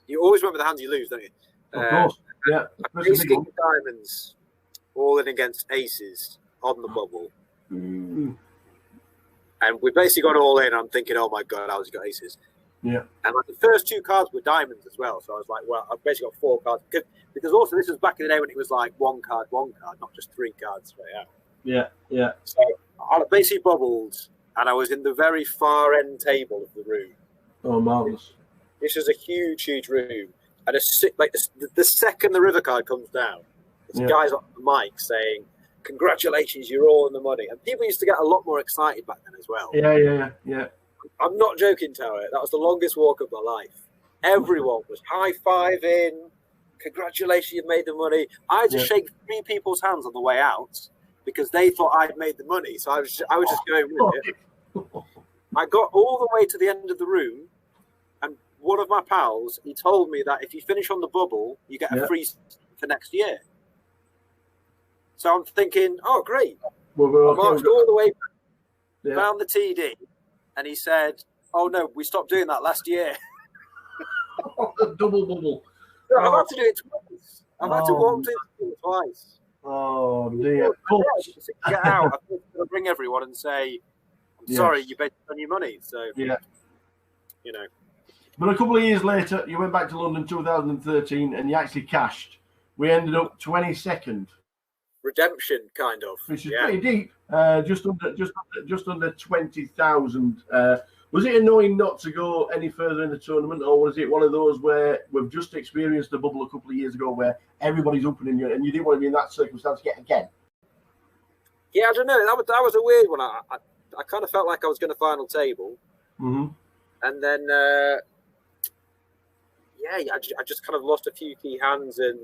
you always remember the hands you lose, don't you? Of course, yeah. Ace king diamonds, all in against aces on the bubble. And we basically got all in. I'm thinking, oh my God, how's he got aces? Yeah. And like the first 2 cards were diamonds as well. So I was like, well, I've basically got 4 cards. Because also this was back in the day when it was like 1 card, not just 3 cards straight out. Yeah, yeah. So I basically bubbled, and I was in the very far end table of the room. Oh, marvellous. This is a huge, huge room. And the second the river card comes down, there's guys on the mic saying, congratulations, you're all in the money. And people used to get a lot more excited back then as well. Yeah. I'm not joking, Tower. That was the longest walk of my life. Everyone was high-fiving. Congratulations, you've made the money. I had to shake 3 people's hands on the way out because they thought I'd made the money. So I was just going with it. I got all the way to the end of the room, and one of my pals, he told me that if you finish on the bubble, you get a free for next year. So I'm thinking, oh, great. I marched all the way back, found the TD, and he said, oh, no, we stopped doing that last year. Double bubble. So I've had to do it twice. I've had to walk into it twice. Oh, dear. Get out. I'm going to ring everyone and say, I'm sorry, you bet on your money. So, you know. But a couple of years later, you went back to London 2013 and you actually cashed. We ended up 22nd. Redemption, kind of. Which is pretty deep. Just under 20,000. Was it annoying not to go any further in the tournament, or was it one of those where we've just experienced a bubble a couple of years ago where everybody's opening you and you didn't want to be in that circumstance yet again? Yeah, I don't know. That was a weird one. I kind of felt like I was going to final table. Mm-hmm. And then, I just kind of lost a few key hands. And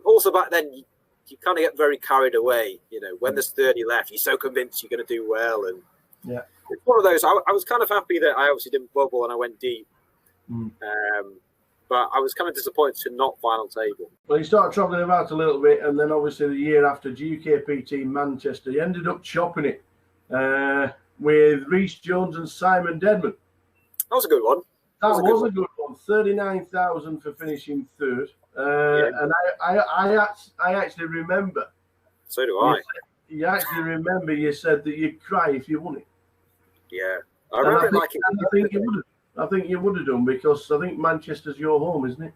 also back then, you kind of get very carried away. When there's 30 left, you're so convinced you're going to do well. And yeah, it's one of those. I was kind of happy that I obviously didn't bubble and I went deep. But I was kind of disappointed to not final table. Well, you started travelling about a little bit, and then obviously the year after, GUKPT Manchester, you ended up chopping it with Rhys Jones and Simon Dedman. That was a good one. That was a good one. 39,000 for finishing third. And I actually remember. So do I. You actually remember you said that you'd cry if you won it. Yeah. I remember it like it. I think you would have done, because I think Manchester's your home, isn't it?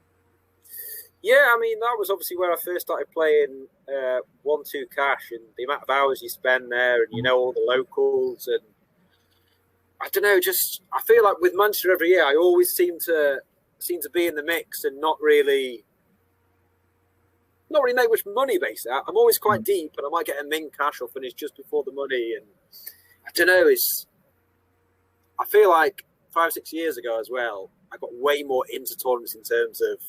Yeah, I mean, that was obviously where I first started playing 1-2 cash, and the amount of hours you spend there, and all the locals, and I don't know, just I feel like with Manchester every year, I always seem to be in the mix and not really make much money based. I'm always quite deep, and I might get a min cash or finish just before the money, and I don't know. I feel like 5-6 years ago as well, I got way more into tournaments in terms of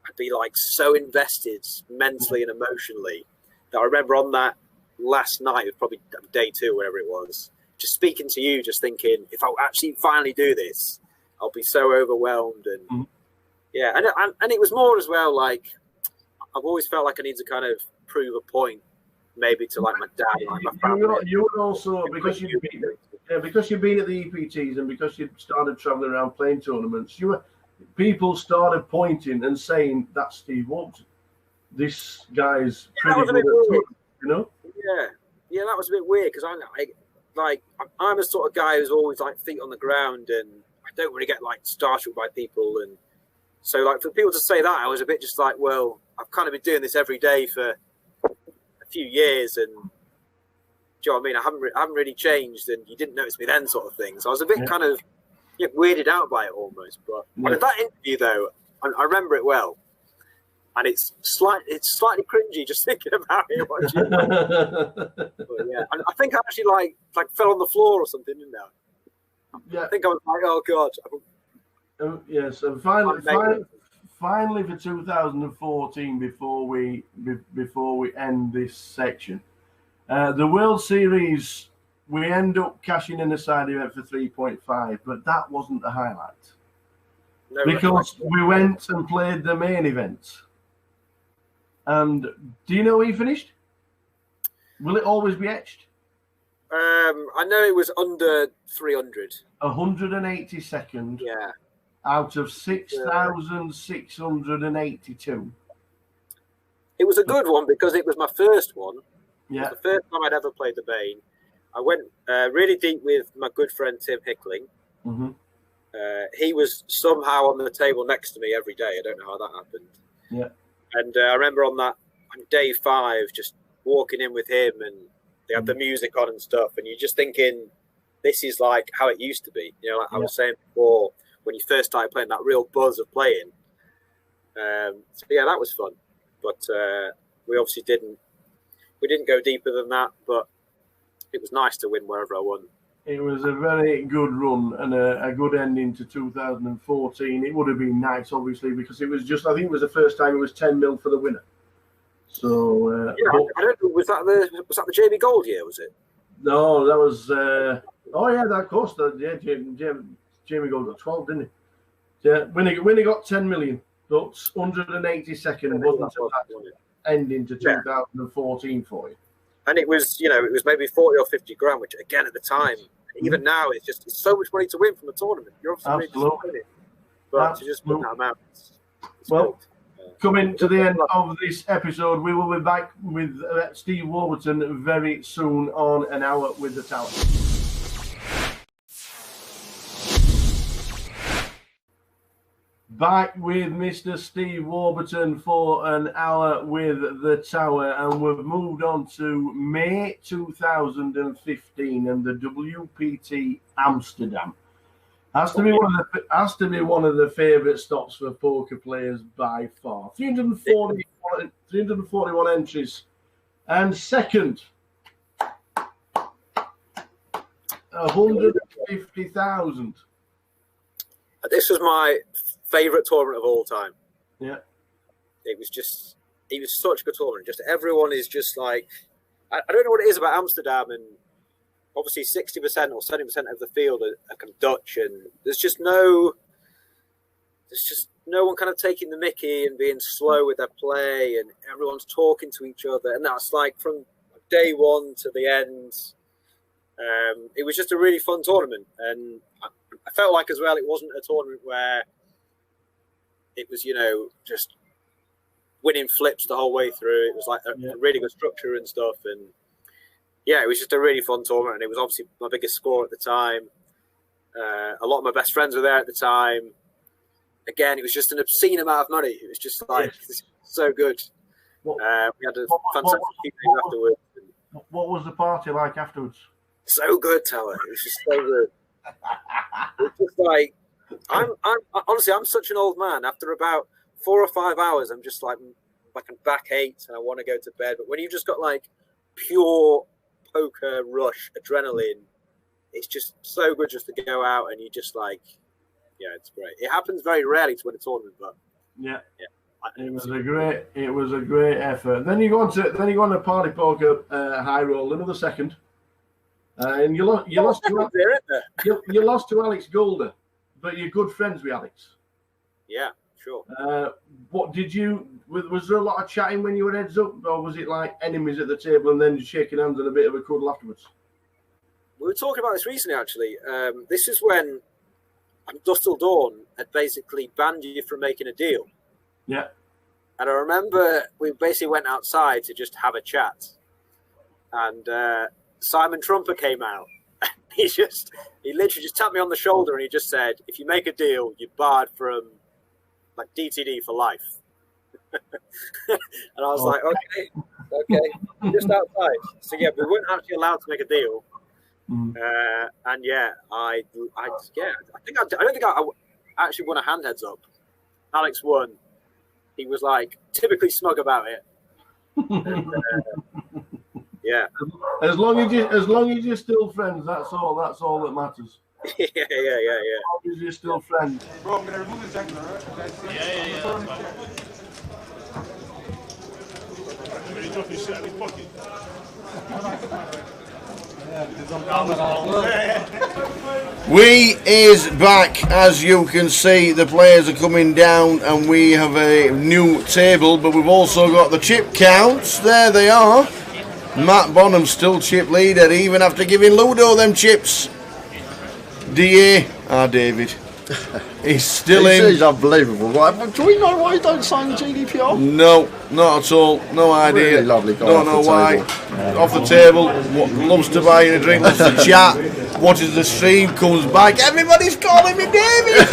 I'd be like so invested mentally and emotionally that I remember on that last night, it was probably day 2, whatever it was, just speaking to you, just thinking, if I actually finally do this, I'll be so overwhelmed. And yeah, and it was more as well, like I've always felt like I need to kind of prove a point, maybe to like my dad, like my family. You would also, because you've been at the EPTs and because you started traveling around playing tournaments, people started pointing and saying, that's Steve Warburton. This guy's pretty good at tournament, Yeah, that was a bit weird, because I'm a sort of guy who's always like feet on the ground, and I don't really get like startled by people, and so like for people to say that, I was a bit just like, well, I've kind of been doing this every day for a few years, and do you know what I mean? I haven't really changed, and you didn't notice me then, sort of thing. So I was a bit kind of weirded out by it almost. But that interview though, I remember it well, and it's slightly cringy just thinking about it. Watching. But yeah, and I think I actually like fell on the floor or something, didn't I? Yeah. I think I was like, oh god. Yes, and finally for 2014, before we end this section, the World Series, we end up cashing in a side event for 3.5, but that wasn't the highlight. No, because we went and played the main event. And do you know where you finished? Will it always be etched? I know it was under 300. 182nd. Yeah. Out of 6,682. It was a good one because it was my first one. Yeah. It was the first time I'd ever played the Bane. I went really deep with my good friend Tim Hickling. Mm-hmm. He was somehow on the table next to me every day. I don't know how that happened. Yeah. And I remember on day 5, just walking in with him, and they had the music on and stuff, and you're just thinking, this is like how it used to be. Like I was saying before, when you first started playing, that real buzz of playing. So yeah, that was fun. But we obviously didn't go deeper than that, but it was nice to win wherever I won. It was a very good run and a good ending to 2014. It would have been nice, obviously, because it was just, I think it was the first time it was 10 mil for the winner. So I don't know, was that the JB Gold year, was it? No, that was of course. Jamie Gold got 12, didn't he? Yeah, when he got 10 million, but 182nd wasn't until that ending to 2014 for you. And it was maybe 40 or 50 grand, which again at the time, even now, it's so much money to win from a tournament. You're obviously really disappointed, but to just win that amount. Well, coming to the end of this episode, we will be back with Steve Warburton very soon on An Hour with the Tower. Back with Mr. Steve Warburton for an hour with the Tower, and we've moved on to May 2015 and the WPT Amsterdam. Has to be one of the favourite stops for poker players by far. 341 entries, and second, 150,000. This was my favourite tournament of all time. Yeah, it was such a good tournament. Just everyone is just like, I don't know what it is about Amsterdam, and obviously 60% or 70% of the field are kind of Dutch, and there's just no one kind of taking the mickey and being slow with their play, and everyone's talking to each other, and that's like from day one to the end. It was just a really fun tournament, and I felt like as well it wasn't a tournament where it was, just winning flips the whole way through. It was like a really good structure and stuff, and yeah, it was just a really fun tournament, and it was obviously my biggest score at the time. A lot of my best friends were there at the time. Again, it was just an obscene amount of money. It was just like so good. We had a fantastic few days afterwards. What was the party like afterwards? So good, Tower. It was just so good. It's just like I'm honestly, I'm such an old man. After about 4 or 5 hours, I'm just like a backache and I want to go to bed. But when you've just got like pure poker rush adrenaline, it's just so good just to go out and you just like, it's great. It happens very rarely to win a tournament, but it was a great effort. Then you go on to party poker high roll, another second. And you lost to Alex Golder, but you're good friends with Alex. Yeah, sure. Was there a lot of chatting when you were heads up, or was it like enemies at the table and then shaking hands and a bit of a cuddle afterwards? We were talking about this recently, actually. This is when Dusk Till Dawn had basically banned you from making a deal. Yeah. And I remember we basically went outside to just have a chat, and Simon Trumper came out. He literally just tapped me on the shoulder and he just said, "If you make a deal, you're barred from like DTD for life." And I was like, okay, just outside. So yeah, we weren't actually allowed to make a deal. And I don't think I actually won a hand heads up. Alex won. He was like typically smug about it. And, yeah. As long as you're still friends, that's all that matters. Yeah. As long as you're still friends. Bro, I'm gonna remove the jacket, alright? Yeah. Really drop his shit out of his pocket. We is back. As you can see, the players are coming down and we have a new table, but we've also got the chip counts. There they are. Matt Bonham still chip leader even after giving Ludo them chips. DA, David. He's still in. He's unbelievable. Right? Do we know why he don't sign the GDPR? No, not at all. No idea. Really lovely guy. Don't know why. Off the table, loves to buy a drink, loves to chat, watches the stream, comes back. Everybody's calling me David.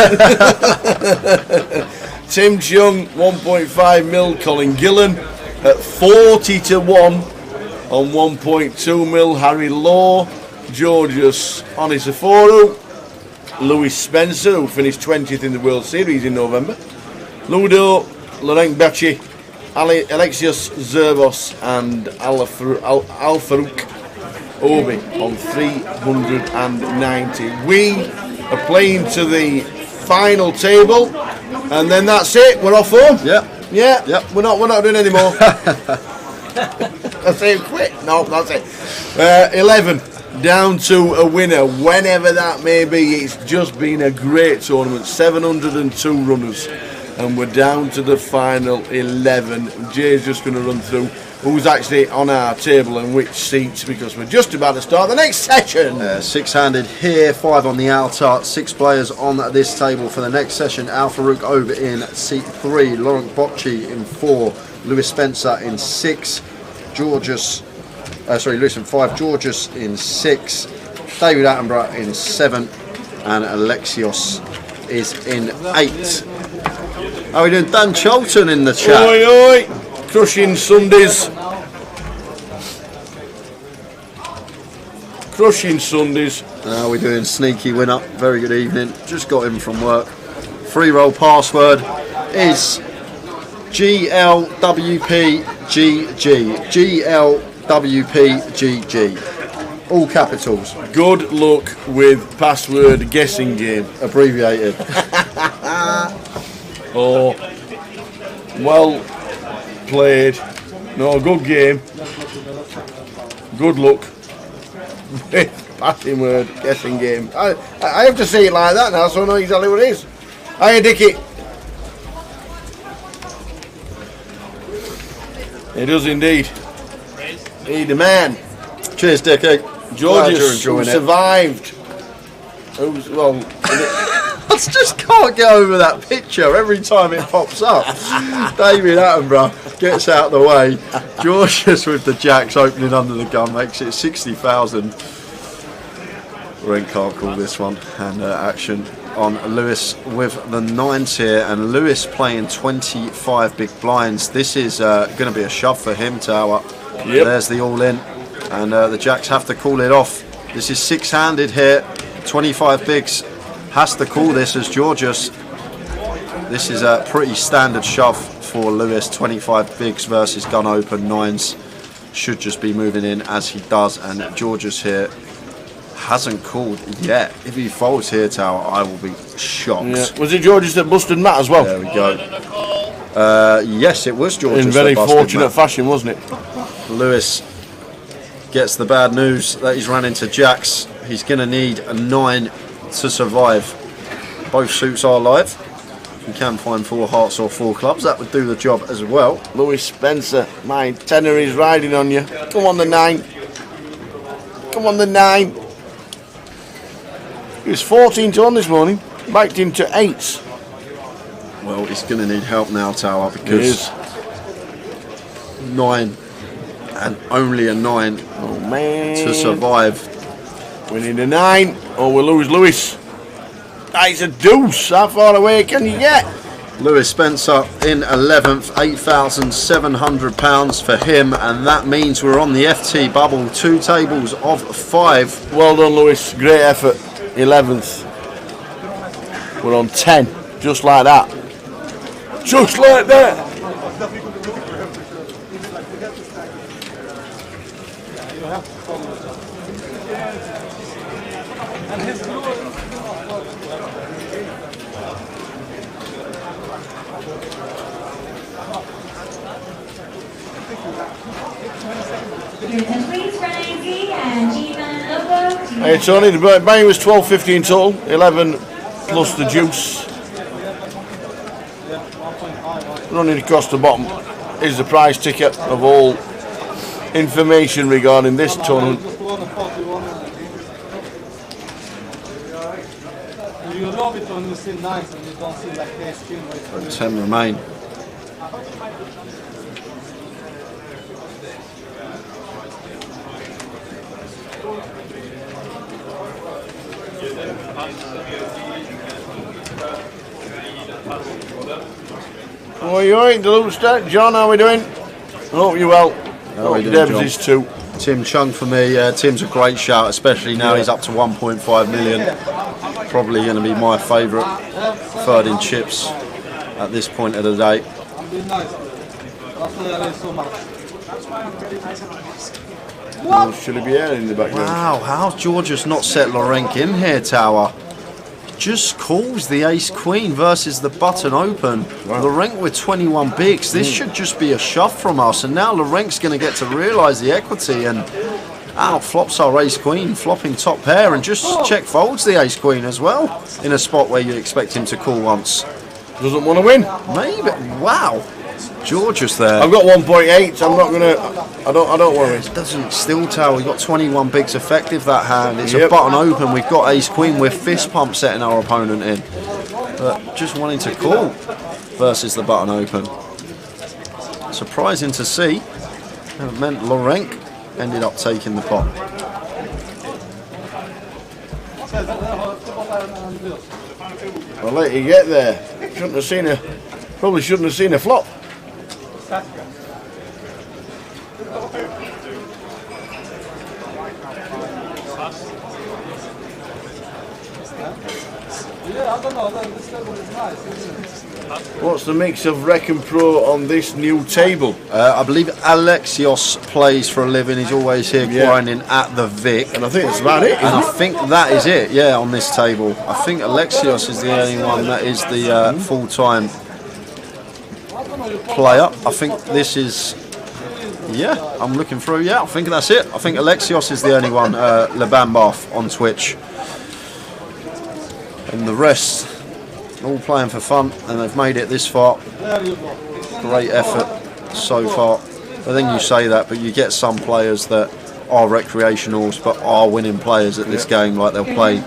Tim Chung, 1.5 mil. Colin Gillen at 40-1 on 1.2 mil. Harry Law, Georgius Onisoforu. Louis Spencer, who finished 20th in the World Series in November. Ludo, Laurent Bacci, Alexios Zerbos and Al-Farouk Obi on 390. We are playing to the final table, and then that's it. We're off home. Yeah. We're not doing any more. I say quit. No, that's it. 11. Down to a winner, whenever that may be. It's just been a great tournament. 702 runners, and we're down to the final 11. Jay's just going to run through who's actually on our table and which seats, because we're just about to start the next session. Six-handed here, 5 on the outer, 6 players on this table for the next session. Al Farouk over in seat 3, Laurent Bocci in 4, Louis Spencer in 6, Lewis in 5, Georgius in 6, David Attenborough in 7, and Alexios is in 8. How are we doing? Dan Cholton in the chat. Oi, oi. Crushing Sundays. Crushing Sundays. How are we doing? Sneaky winner. Very good evening. Just got in from work. Free roll password is GLWPGG. GLWPGG. All capitals. Good luck with password guessing game. Abbreviated. Oh, well played. No, good game. Good luck with passing word guessing game. I have to say it like that now, so I know exactly what it is. Hiya, Dickie. It does indeed. He the man. Cheers, Dickie. Georges, who survived. Who's, well, I just can't get over that picture every time it pops up. David Attenborough gets out of the way. Georges with the jacks opening under the gun makes it 60,000. Ren can't call this one. And action on Lewis with the 9s here. And Lewis playing 25 big blinds. This is going to be a shove for him, Tower. Yep. There's the all-in. And the jacks have to call it off. This is six-handed here. 25 bigs. Has to call this as Georges. This is a pretty standard shove for Lewis. 25 bigs versus gun open 9s. Should just be moving in as he does. And Georges here hasn't called yet. If he folds here, Tower, I will be shocked. Yeah. Was it Georges that busted Matt as well? There we go. Yes, it was Georges. In very fortunate fashion, wasn't it? Lewis gets the bad news that he's run into jacks. He's going to need a 9 to survive. Both suits are live. If you can find 4 hearts or 4 clubs, that would do the job as well. Lewis Spencer, my tenor is riding on you. Come on, the 9. Come on, the 9. He was 14 to 1 this morning. Backed him to 8s. Well, he's going to need help now, Tower, because 9 and only a 9 oh, man. To survive. We need a 9 or we'll lose Lewis. That's a deuce. How far away can you get? Lewis Spencer in 11th, £8,700 for him, and that means we're on the FT bubble. 2 tables of 5. Well done, Lewis. Great effort. 11th. We're on 10. Just like that. Just like that. Hey Tony, the buy was 12.15 total, 11 plus the juice. Running across the bottom is the prize ticket of all information regarding this tournament. You love it when you see 9s and you don't see like ace king. 10 remain. Oi, oi, the loop start. John, how are we doing? I hope you're well. How are we doing, Debs John? is too. Tim Chung for me. Tim's a great shout, especially now he's up to 1.5 million. Probably going to be my favourite third in chips at this point of the day. What? Should it be air in the background? Wow, how's Georges not set Lorenk in here, Tower? Just calls the ace queen versus the button open. Wow. Lorenk with 21 bigs. This should just be a shove from us. And now Lorenk's going to get to realise the equity. And out flops our ace queen, flopping top pair. And just check folds the ace queen as well. In a spot where you expect him to call once. Doesn't want to win. Maybe. Wow. Georges there. I've got 1.8. I'm not going to... I don't worry. It doesn't still tell. We've got 21 bigs effective that hand. It's a button open. We've got ace queen with fist pump setting our opponent in. But just wanting to call versus the button open. Surprising to see. It meant Lorenk ended up taking the pot. I'll let you get there. Shouldn't have seen a, probably shouldn't have seen a flop. Yeah, I don't know. This table is nice, isn't it? What's the mix of Rec and Pro on this new table? I believe Alexios plays for a living. He's always here grinding at the Vic. And I think that's about it. And I think that is it, yeah, on this table. I think Alexios is the only one that is the full-time player. I think this is, yeah, I'm looking through, yeah, I think that's it. I think Alexios is the only one, Lebambath on Twitch. And the rest, all playing for fun, and they've made it this far. Great effort so far. I think you say that, but you get some players that are recreationals but are winning players at this game, like they'll play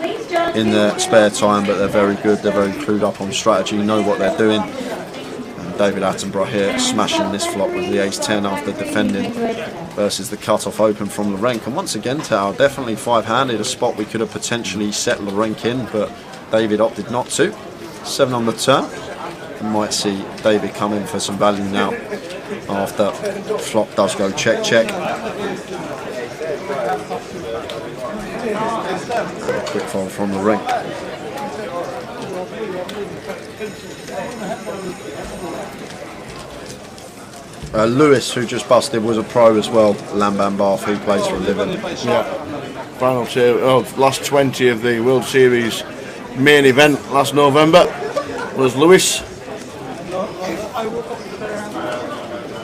in their spare time, but they're very good, they're very clued up on strategy, know what they're doing. And David Attenborough here smashing this flop with the ace-10 after defending versus the cut-off open from Lorenk. And once again, Tao, definitely five-handed, a spot we could have potentially set Lorenk in, but David opted not to. 7 on the turn. We might see David come in for some value now after flop does go check check. A quick fold from the ring. Lewis, who just busted, was a pro as well. Lamban-Bath, who plays for a living. Yeah. Final last 20 of the World Series main event last November was Lewis.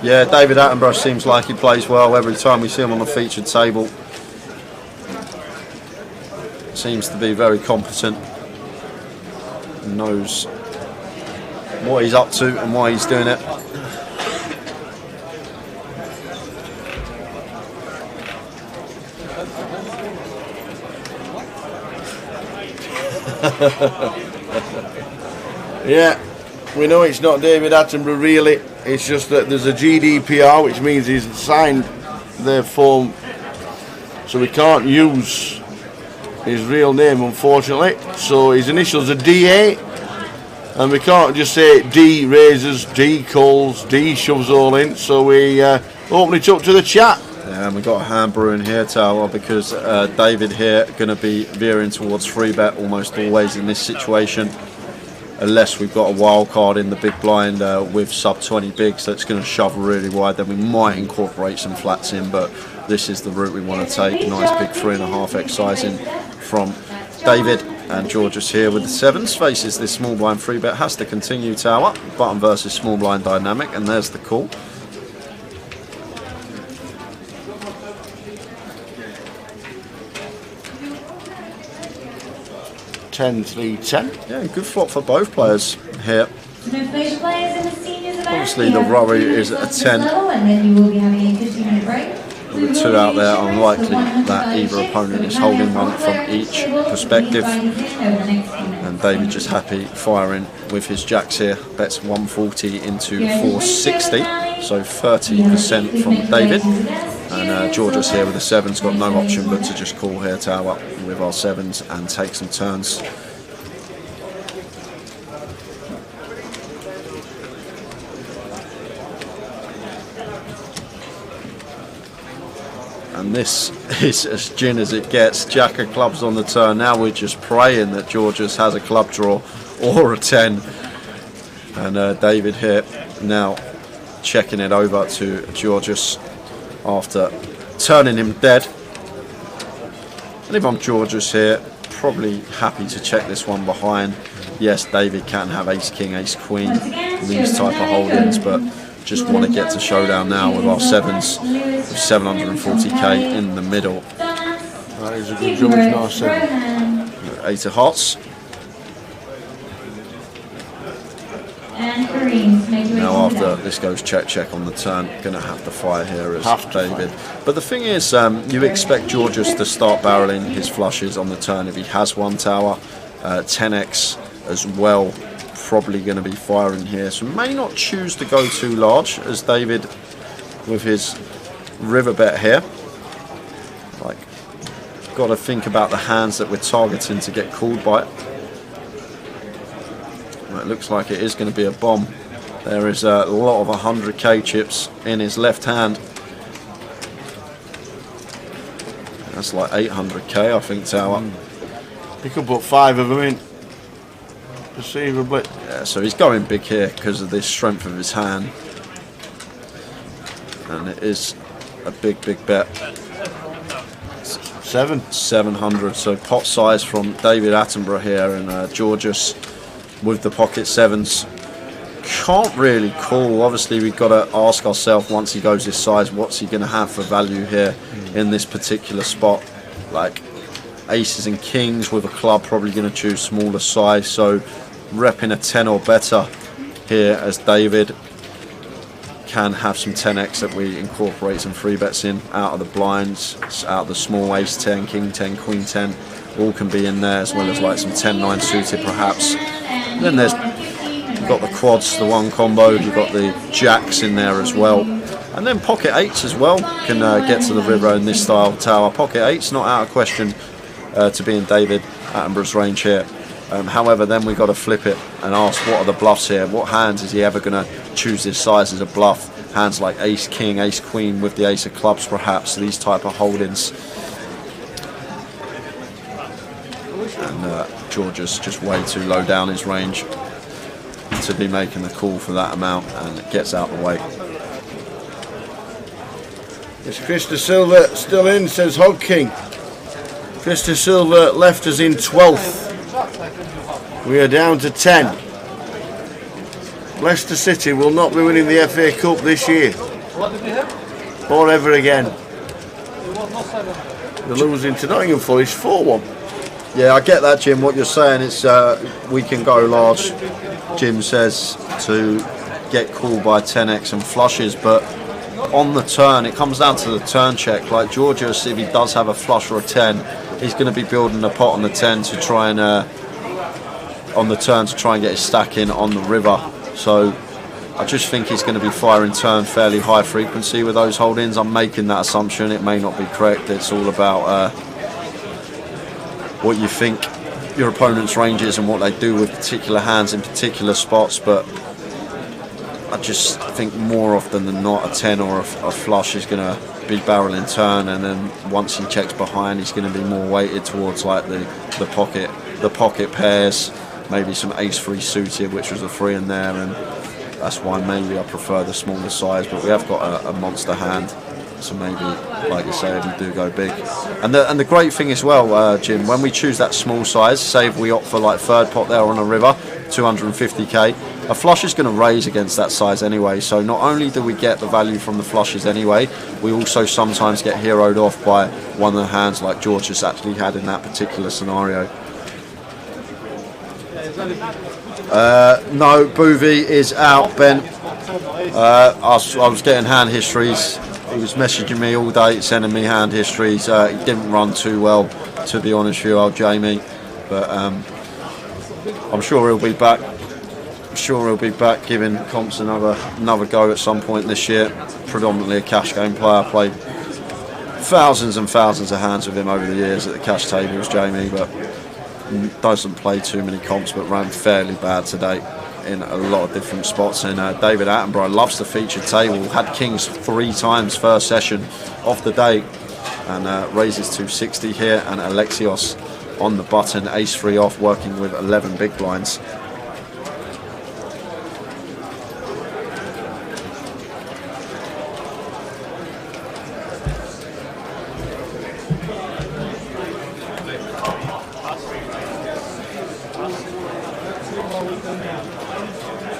Yeah, David Attenborough seems like he plays well every time we see him on the featured table. Seems to be very competent. Knows what he's up to and why he's doing it. Yeah, we know it's not David Attenborough really, it's just that there's a GDPR, which means he's signed their form, so we can't use his real name unfortunately. So his initials are DA, and we can't just say D raises, D calls, D shoves all in, so we open it up to the chat. Yeah, and we've got a hand brewing here, Tower, because David here going to be veering towards free bet almost always in this situation, unless we've got a wild card in the big blind with sub 20 bigs that's going to shove really wide. Then we might incorporate some flats in, but this is the route we want to take. Nice big 3.5x sizing from David, and Georgios here with the sevens faces this small blind free bet. Has to continue, Tower. Button versus small blind dynamic, and there's the call. 10-3-10. Yeah, good flop for both players here. Obviously the worry is at a 10. With 2 out there, unlikely that either opponent is holding one from each perspective. And David just happy firing with his jacks here. Bets 140 into 460, so 30% from David. And Georgios here with the sevens, got no option but to just call here, Tower, with our sevens and take some turns. And this is as gin as it gets. Jack of clubs on the turn. Now we're just praying that Georgios has a club draw or a 10. And David here now checking it over to Georgios after turning him dead. And if I'm Georgios here, probably happy to check this one behind. Yes, David can have ace king, ace queen, these type of holdings, but just want to get to showdown now with our sevens, with 740k in the middle. That is a good job, it's not a 7. 8 of hearts. Now after this goes check on the turn, going to have to fire here as David. But the thing is, you expect Georgios to start barreling his flushes on the turn if he has one, Tower. 10x as well, probably going to be firing here. So may not choose to go too large as David with his river bet here. Like got to think about the hands that we're targeting to get called by. Well, it looks like it is going to be a bomb. There is a lot of 100k chips in his left hand. That's like 800k, I think, Tower. He could put 5 of them in, perceivably. Yeah, so he's going big here because of the strength of his hand. And it is a big, big bet. 700, so pot size from David Attenborough here, and Georgios with the pocket 7s. Can't really call. Obviously we've got to ask ourselves, once he goes this size, what's he going to have for value here in this particular spot. Like aces and kings with a club, probably going to choose smaller size, so repping a 10 or better here, as David can have some 10x that we incorporate some free bets in out of the blinds, out of the small ace 10, king 10, queen 10, all can be in there, as well as like some 10-9 suited perhaps. And then there's, you've got the quads, the one combo, you've got the jacks in there as well, and then pocket 8s as well can get to the river in this style, Tower. Pocket 8s not out of question to be in David Attenborough's range here. However, then we've got to flip it and ask, what are the bluffs here? What hands is he ever going to choose this size as a bluff? Hands like ace king, ace queen with the ace of clubs perhaps, these type of holdings. And Georgios just way too low down his range to be making the call for that amount, and it gets out of the way. Is Chris De Silva still in, says Hog King. Chris De Silva left us in 12th. We are down to 10. Leicester City will not be winning the FA Cup this year. Or ever again. They're losing to Nottingham Forest 4-1. Yeah, I get that, Jim. What you're saying is we can go large, Jim says, to get called by 10x and flushes, but on the turn, it comes down to the turn check. Like Georgios, if he does have a flush or a 10, he's going to be building a pot on the 10 to try and on the turn to try and get his stack in on the river. So I just think he's going to be firing turn fairly high frequency with those holdings. I'm making that assumption. It may not be correct. It's all about what you think your opponent's range is and what they do with particular hands in particular spots, but I just think more often than not a 10 or a flush is going to be barreling turn, and then once he checks behind, he's going to be more weighted towards like the pocket pairs, maybe some ace-3 suited, which was a 3 in there, and that's why maybe I prefer the smaller size. But we have got a monster hand, so maybe, like you say, we do go big. And the great thing as well, Jim, when we choose that small size, say if we opt for like third pot there on a river, 250k, a flush is going to raise against that size anyway, so not only do we get the value from the flushes anyway, we also sometimes get heroed off by one of the hands like Georgios actually had in that particular scenario. No, Boovy is out, Ben. I was getting hand histories. He was messaging me all day, sending me hand histories. He didn't run too well, to be honest with you, old Jamie, but I'm sure he'll be back. Giving comps another go at some point this year. Predominantly a cash game player. Played thousands and thousands of hands with him over the years at the cash tables, Jamie, but doesn't play too many comps, but ran fairly bad today in a lot of different spots. And David Attenborough loves the featured table. Had kings 3 times first session of the day, and raises 260 here. And Alexios on the button, ace-3 off, working with 11 big blinds.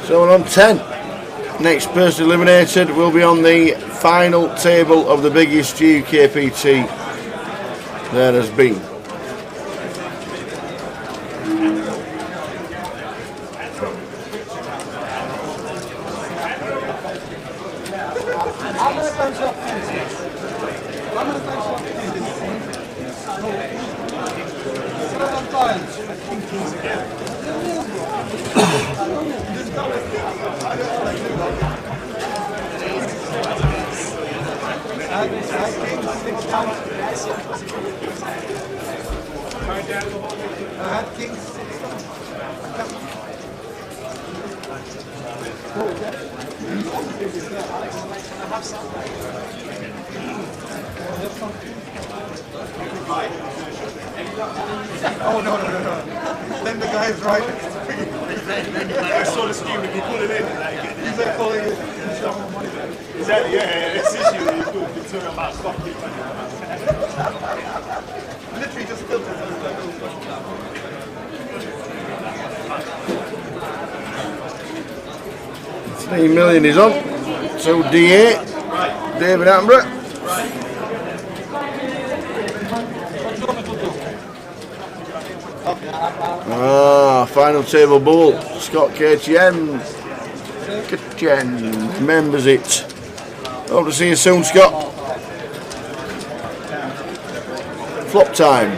So we're on 10. Next person eliminated will be on the final table of the biggest GUKPT there has been. I had kings. Oh no. Then the guy is right. I saw the scheme. If you pull it in, he's like calling it. Exactly. Yeah. It's issue. You turn about stop. Literally just killed it. 3 million is on. So D8, David Attenborough. Final table bull. Scott KTN. Remembers it. Hope to see you soon, Scott. Flop time.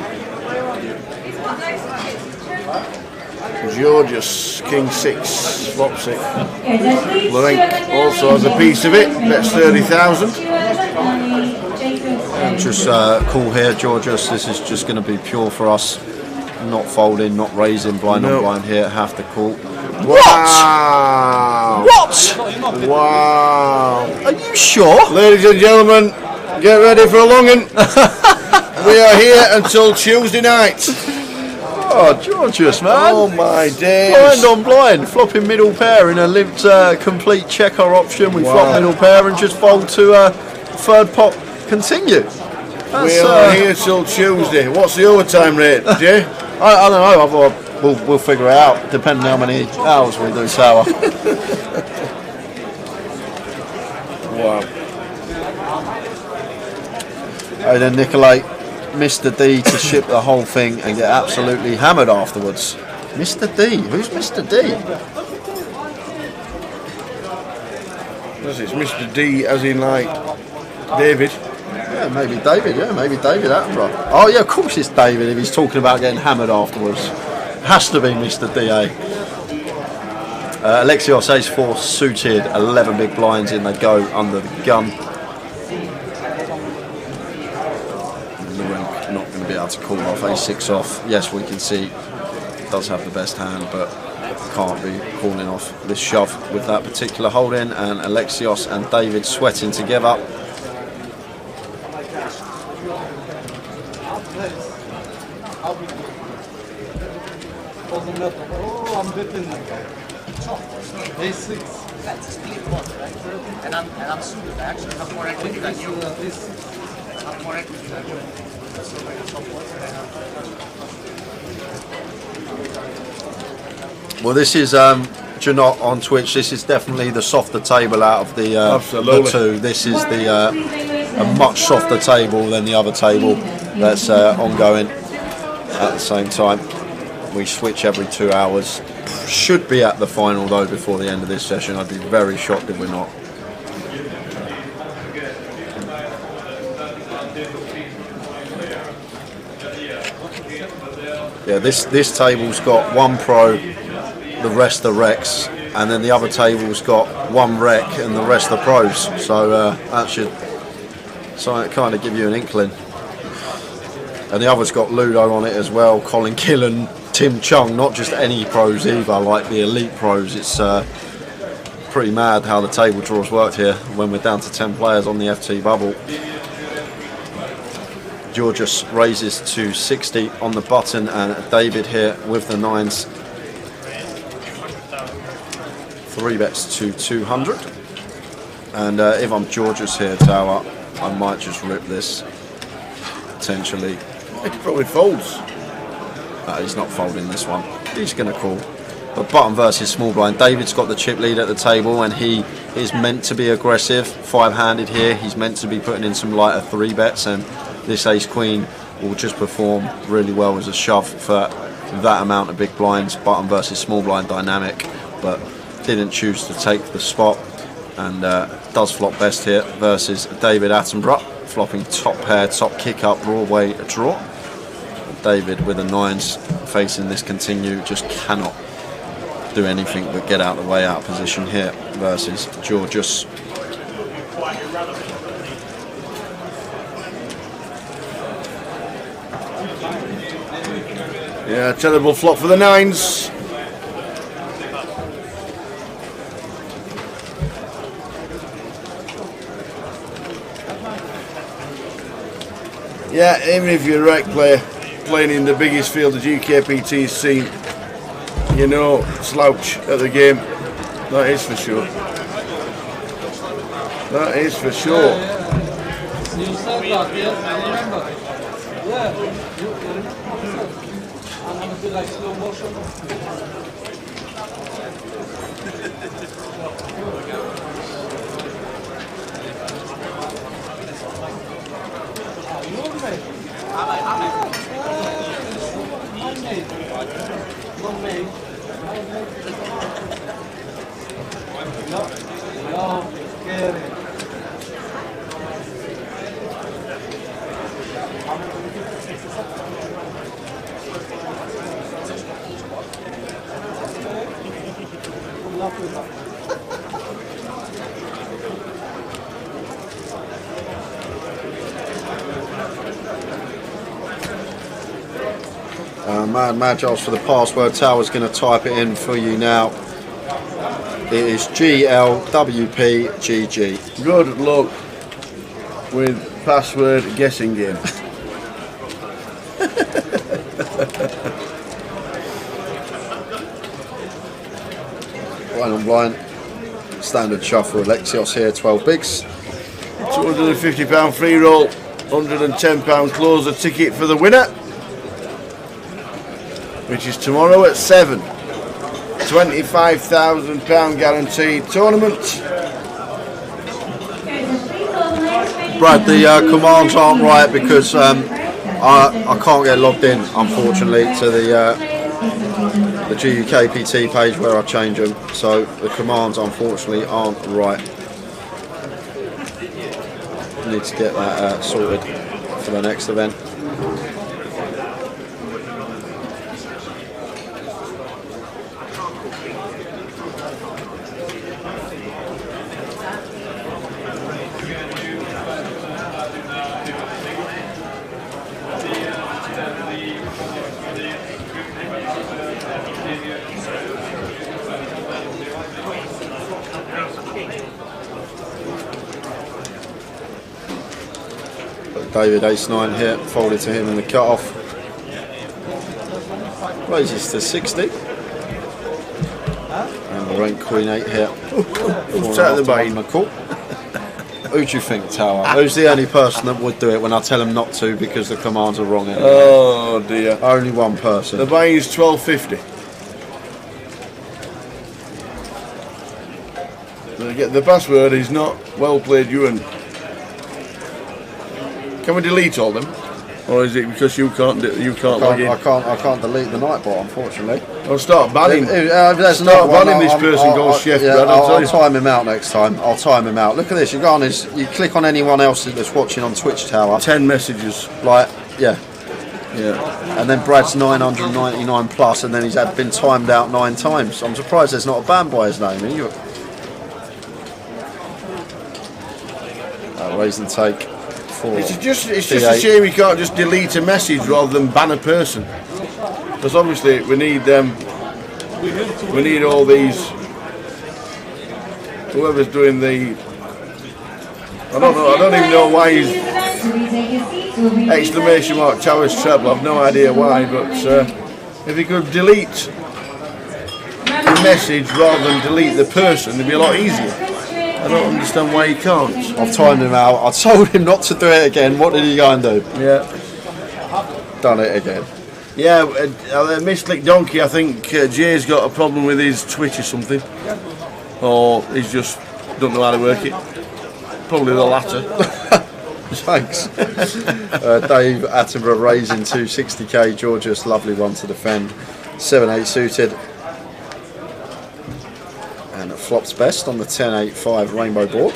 Georgius, King 6, flop 6. Lorenk also has a piece of it, that's 30,000. Just cool here, Georgius. This is just going to be pure for us. Not folding, not raising, blind on blind here. Have to call. Wow! What? Wow! Are you sure? Ladies and gentlemen, get ready for a long one. We are here until Tuesday night. Oh, Georgius, man. Oh my days. Blind on blind, flopping middle pair in a limped complete checker option. We flop middle pair and just fold to third pot continue. We are here till Tuesday. What's the overtime rate, Jay? I don't know. We'll figure it out depending on how many hours we do sour. Wow. And then Nicolai, Mr. D to ship the whole thing and get absolutely hammered afterwards. Mr. D? Who's Mr. D? It's Mr. D as in like David. Yeah, maybe David, maybe David Attenborough. Oh yeah, of course it's David if he's talking about getting hammered afterwards. Has to be Mr. D.A. Alexios Ace-4 suited, 11 big blinds in, they go under the gun. Not going to be able to call off Ace-6 off. Yes, we can see does have the best hand, but can't be calling off this shove with that particular holding. And Alexios and David sweating together. Oh, I'm betting A6. That's a split one, right? And I'm suited. I actually have more equity than you. I have more equity than you. Well, this is Janot on Twitch. This is definitely the softer table out of the two. This is a much softer table than the other table that's ongoing at the same time. We switch every 2 hours. Should be at the final though before the end of this session. I'd be very shocked if we're not. Yeah, this table's got one pro, the rest are recs, and then the other table's got one rec and the rest are pros. So that should kind of give you an inkling. And the other's got Ludo on it as well, Colin Killen, Tim Chung, not just any pros either, like the elite pros. It's pretty mad how the table draws worked here when we're down to 10 players on the FT bubble. Georgius raises to 60 on the button, and David here with the 9s. 3 bets to 200. And if I'm Georgius here, Tower, I might just rip this, potentially. He probably folds. He's not folding this one. He's going to call. But button versus small blind. David's got the chip lead at the table, and he is meant to be aggressive. 5-handed here. He's meant to be putting in some lighter 3 bets, and this ace queen will just perform really well as a shove for that amount of big blinds. Button versus small blind dynamic, but didn't choose to take the spot, and does flop best here versus David Attenborough, flopping top pair, top kick up, Broadway draw. David with the 9s facing this continue, just cannot do anything but get out of the way, out of position here versus Georgius. Yeah, terrible flop for the nines. Yeah, even if you're a rec player playing in the biggest field the GUKPT's seen, you know, slouch at the game. That is for sure. That is for sure. You said that, yes, I remember. Yeah, you remember. I'm gonna do like slow motion. Mad Magiles for the password. Tower's going to type it in for you now. It is GLWPGG. Good luck with password guessing game. Blind on blind. Standard shuffle. Alexios here, 12 bigs. £250 free roll, £110 closer ticket for the winner, which is tomorrow at 7. £25,000 guaranteed tournament. Brad, the commands aren't right because I can't get logged in, unfortunately, to the GUKPT page where I change them. So the commands, unfortunately, aren't right. Need to get that sorted for the next event. David ace-9 here, folded to him in the cut-off. Raises to 60. And the rank queen-8 here. Who's taking the bait? Who do you think, Tower? Who's the only person that would do it when I tell him not to because the commands are wrong anyway? Oh dear. Only one person. The buy is £12.50. The password is not well played, Ewan. Can we delete all them, or is it because you can't log in? I can't delete the Nightbot, unfortunately. I'll start banning. Start banning this person called Chef Brad. I'll time him out next time. I'll time him out. Look at this. You go on his. You click on anyone else that's watching on Twitch, Tower. 10 messages. Like yeah. Yeah. And then Brad's 999 plus, and then he's been timed out 9 times. I'm surprised there's not a ban by his name. Raise and take. It's just a shame you can't just delete a message rather than ban a person, because obviously we need all these, whoever's doing the, I don't even know why he's exclamation mark Towers treble. I've no idea why, but if he could delete the message rather than delete the person, it'd be a lot easier. I don't understand why he can't. I've timed him out. I told him not to do it again. What did he go and do? Yeah. Done it again. Yeah, Mystic Donkey, I think Jay's got a problem with his Twitch or something. Or he's just don't know how to work it. Probably the latter. Thanks. Dave Attenborough raising 260k. Georgius, lovely one to defend. 7-8 suited. And it flops best on the 10-8-5 rainbow board.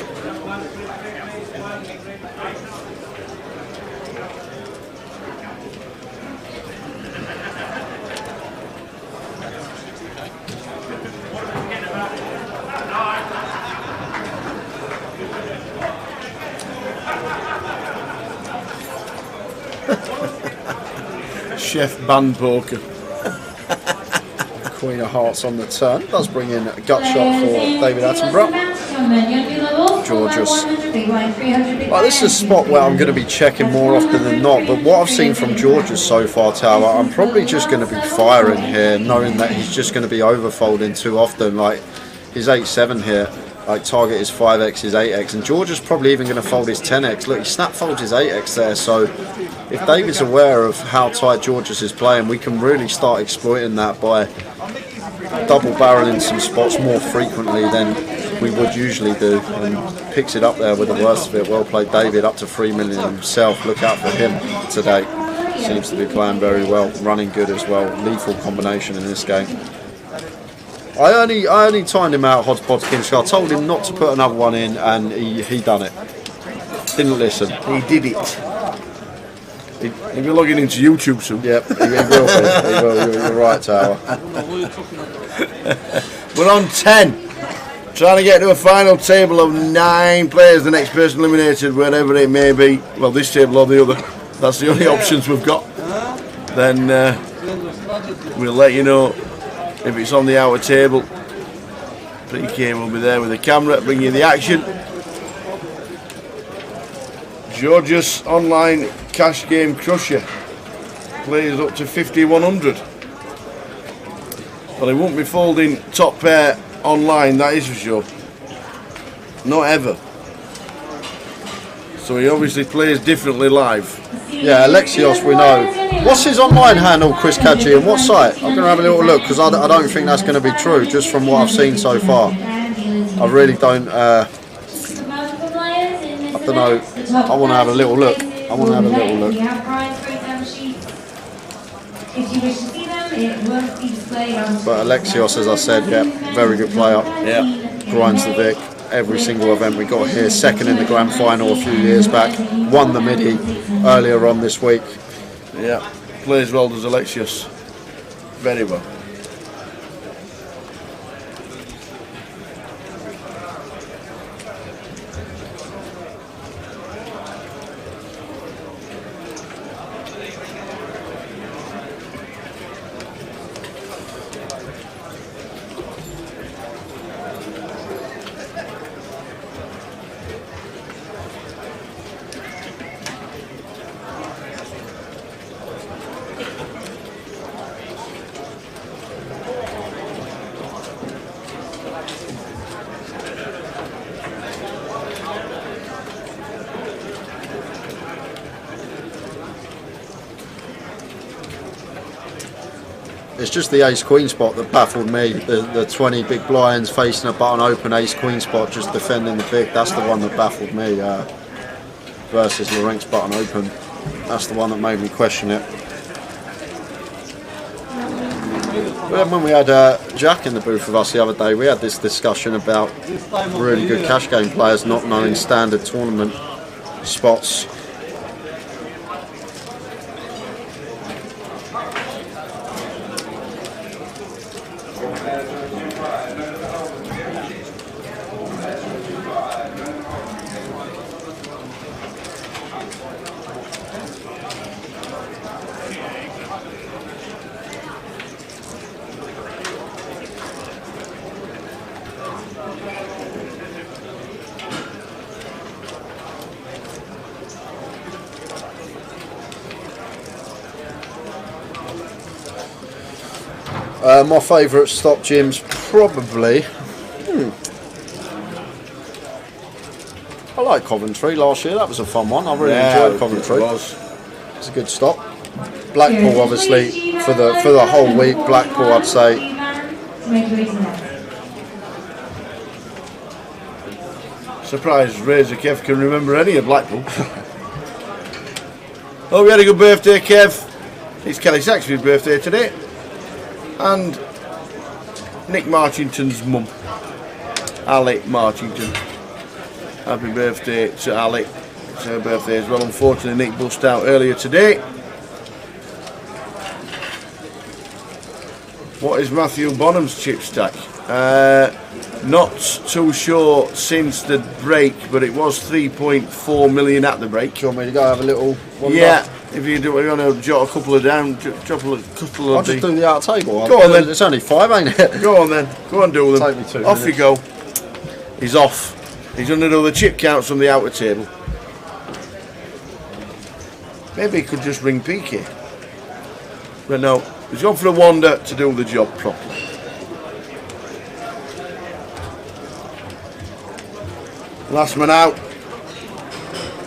Chef Band Poker. Queen of Hearts on the turn. Does bring in a gut shot for David Attenborough. Georgios. Well, this is a spot where I'm going to be checking more often than not, but what I've seen from Georgios so far, Tower, I'm probably just going to be firing here, knowing that he's just going to be overfolding too often. Like, his 8-7 here, like, target is 5x, his 8x, and Georgios probably even going to fold his 10x. Look, he snap folds his 8x there, so if David's aware of how tight Georgios is playing, we can really start exploiting that by double barreling some spots more frequently than we would usually do, and picks it up there with the worst of it. Well played, David, up to 3 million himself. Look out for him today. Seems to be playing very well, running good as well. Lethal combination in this game. I only timed him out, Hodgepodge. I told him not to put another one in, and he done it. Didn't listen. He did it. He'll be logging into YouTube soon. Yep, he will be. He will. You're right, Tower. We're on 10. Trying to get to a final table of 9 players. The next person eliminated, wherever it may be. Well, this table or the other. That's the only options we've got. Then we'll let you know if it's on the outer table. PK will be there with the camera, bring you the action. Georgios Online Cash Game Crusher. Players up to 5,100. Well, he won't be folding top pair online, that is for sure. Not ever. So he obviously plays differently live. Yeah, Alexios, we know. What's his online handle, Chris Kadji, and what site? I'm going to have a little look, because I don't think that's going to be true, just from what I've seen so far. I really don't, I don't know. I want to have a little look. But Alexios, as I said, yeah, very good player. Yeah. Grinds the Vic. Every single event we got here, second in the grand final a few years back, won the midi earlier on this week. Yeah, plays well, does Alexios. Very well. It's just the ace-queen spot that baffled me. The 20 big blinds facing a button open ace-queen spot, just defending the big. That's the one that baffled me versus Lorenz button open. That's the one that made me question it. But when we had Jack in the booth with us the other day, we had this discussion about really good cash game players not knowing standard tournament spots. My favourite stop, Jim's probably. I like Coventry last year. That was a fun one. I really enjoyed Coventry. It's a good stop. Blackpool, obviously, for the whole week. Blackpool, I'd say. Surprised Razor Kev can remember any of Blackpool. Oh, we had a good birthday, Kev. It's Kelly Saxby's birthday today. And Nick Marchington's mum, Ali Marchington. Happy birthday to Ali. It's her birthday as well. Unfortunately, Nick bust out earlier today. What is Matthew Bonham's chip stack? Not too sure since the break, but it was 3.4 million at the break. Do you want me to go have a little wander? Yeah, If you want to jot a couple of down, drop a couple of. I'll just do the outer table. Go on then. It's only 5, ain't it? Go on then. Go on, do them. Take me 2 Off minutes. you go. He's off. He's going to do the chip counts from the outer table. Maybe he could just ring Peaky. But no, he's gone for a wander to do the job properly. Last man out.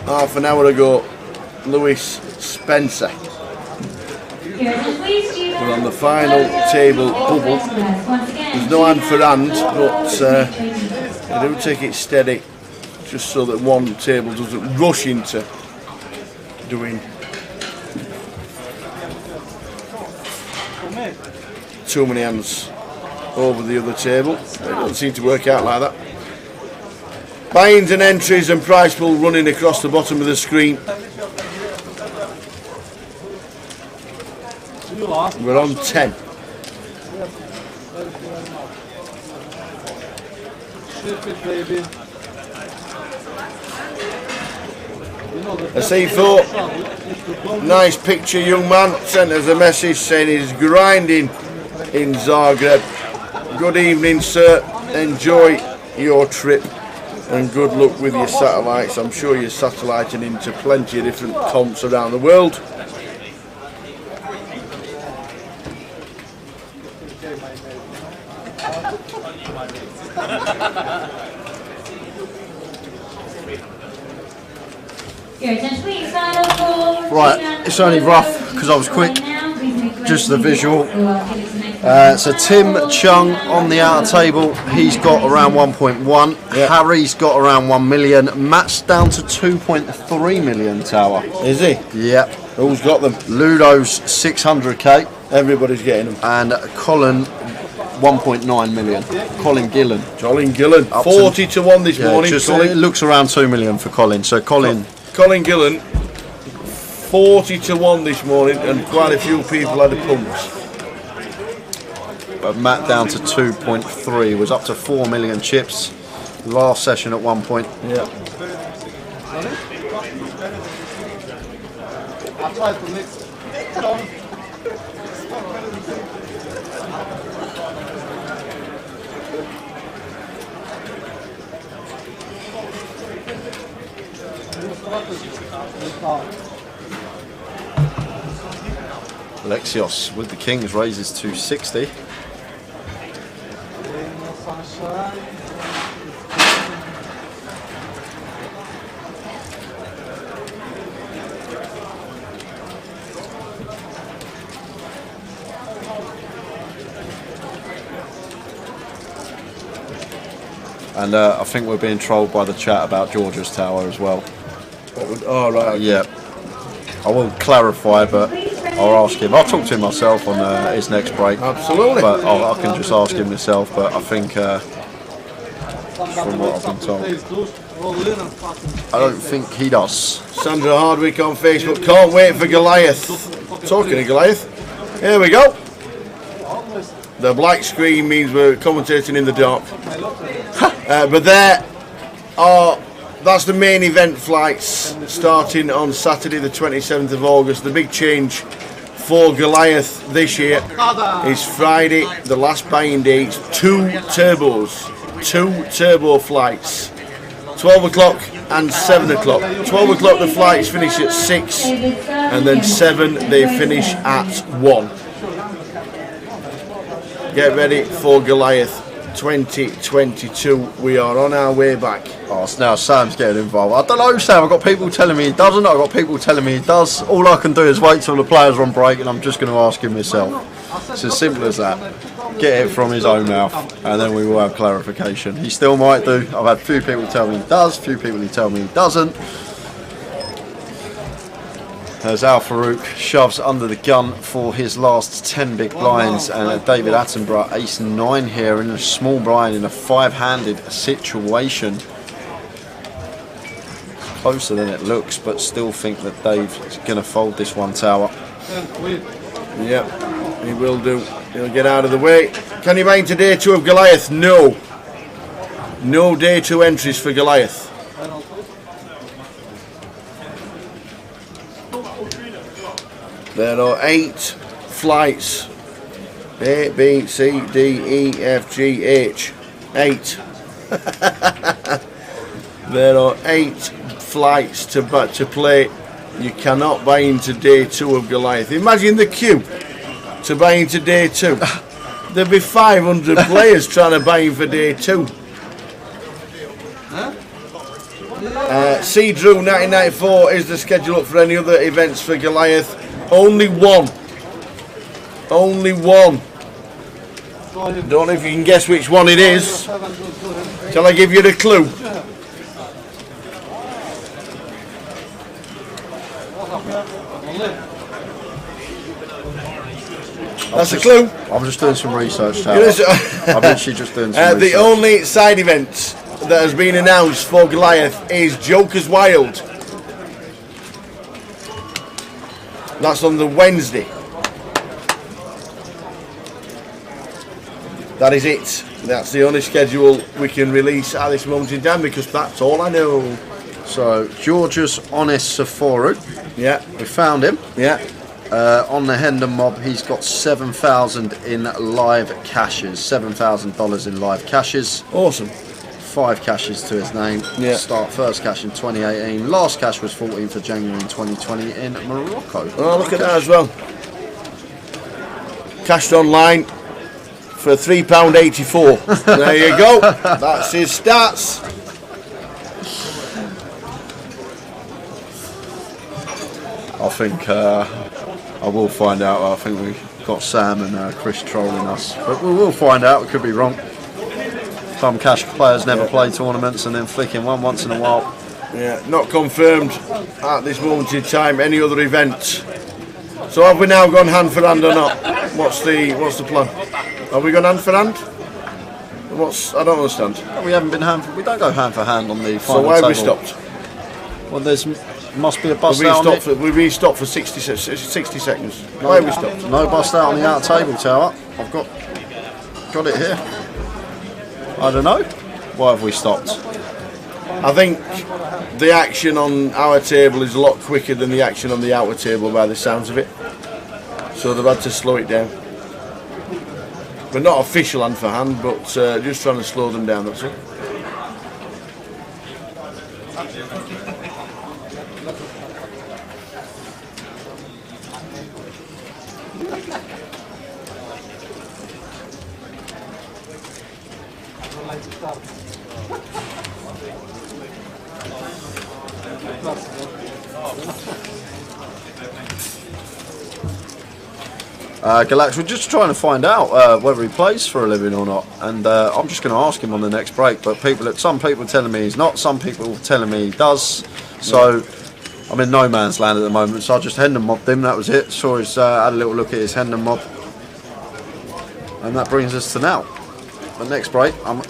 Half an hour ago, Lewis Spencer. We're on the final table bubble. There's no hand for hand, but they do take it steady, just so that one table doesn't rush into doing too many hands over the other table. It doesn't seem to work out like that. Buy-ins and entries and prize pool running across the bottom of the screen. We're on 10. A C4, nice picture, young man. Sent us a message saying he's grinding in Zagreb. Good evening, sir. Enjoy your trip and good luck with your satellites. I'm sure you're satelliting into plenty of different comps around the world. Right, it's only rough because I was quick. Just the visual. So Tim Chung on the outer table, he's got around 1.1. Yep. Harry's got around 1 million. Matt's down to 2.3 million, Tower. Is he? Yep. Who's got them? Ludo's 600k. Everybody's getting them. And Colin 1.9 million. Colin Gillen. Colin Gillen. 40 to 1 this morning. Just, it looks around 2 million for Colin. So Colin Gillen, 40 to 1 this morning, and quite a few people had a pumps. But Matt down to 2.3, was up to 4 million chips last session at 1 point. Yeah. Alexios with the Kings raises to 60. And I think we're being trolled by the chat about Georgia's tower as well. Oh, right. Yeah. I will clarify, but I'll ask him. I'll talk to him myself on his next break. Absolutely. But I can just ask him myself. But I think, from what I've been told, I don't think he does. Sandra Hardwick on Facebook. Can't wait for Goliath. Talking of Goliath. Here we go. The black screen means we're commentating in the dark. But there are... That's the main event flights starting on Saturday the 27th of August. The big change for Goliath this year is Friday, the last buying day. It's 2 turbos, 2 turbo flights. 12 o'clock and 7 o'clock. 12 o'clock the flights finish at 6 and then 7 they finish at 1. Get ready for Goliath 2022. We are on our way back. Oh, so now Sam's getting involved. I don't know, Sam. I've got people telling me he doesn't. I've got people telling me he does. All I can do is wait till the players are on break, and I'm just going to ask him myself. It's as simple as that. Get it from his own mouth, and then we will have clarification. He still might do. I've had a few people tell me he does, a few people who tell me he doesn't. As Al Farouk shoves under the gun for his last 10 big blinds, and David Attenborough ace 9 here in a small blind in a 5-handed situation. Closer than it looks, but still think that Dave is going to fold this one, Tower. Yeah, he will do. He'll get out of the way. Can you buy into day 2 of Goliath? No. No day 2 entries for Goliath. There are 8 flights. A, B, C, D, E, F, G, H. 8. There are 8 flights to play. You cannot buy into day 2 of Goliath. Imagine the queue to buy into day 2. There'd be 500 players trying to buy in for day 2. C. Drew 1994 is the schedule up for any other events for Goliath. Only one. Only one. Don't know if you can guess which one it is. Shall I give you the clue? That's a clue. I'm just doing some research, Tower. I'm literally just doing some research. The only side event that has been announced for Goliath is Joker's Wild. That's on the Wednesday. That is it. That's the only schedule we can release at this moment in time because that's all I know. So, Georgios Onissophorou. Yeah. We found him. Yeah. On the Hendon Mob, he's got 7,000 in live cashes. $7,000 in live cashes. Awesome. 5 cashes to his name. Yeah. Start first cash in 2018. Last cash was 14th of January in 2020 in Morocco. Oh, look at that as well. Cashed online for £3.84. There you go. That's his stats. I think I will find out. I think we got Sam and Chris trolling us, but we will find out. We could be wrong. Some cash players never play tournaments and then flick in one once in a while. Yeah, not confirmed at this moment in time. Any other events? So have we now gone hand for hand or not? What's the plan? Have we gone hand for hand? I don't understand. We haven't been we don't go hand for hand on the final So why have we table. stopped? Well, must be a bust out on it. We restarted for 60 seconds. Why have we stopped? No bust out on the outer table, Tower. I've got it here. I don't know. Why have we stopped? I think the action on our table is a lot quicker than the action on the outer table by the sounds of it. So they've had to slow it down. But not official hand for hand, but just trying to slow them down, that's all. Galax, we're just trying to find out whether he plays for a living or not, and I'm just going to ask him on the next break. But some people are telling me he's not, some people are telling me he does. So I'm in no man's land at the moment. So I just Hendon mobbed him. That was it. Saw his had a little look at his Hendon mob, and that brings us to now. The next break, I'm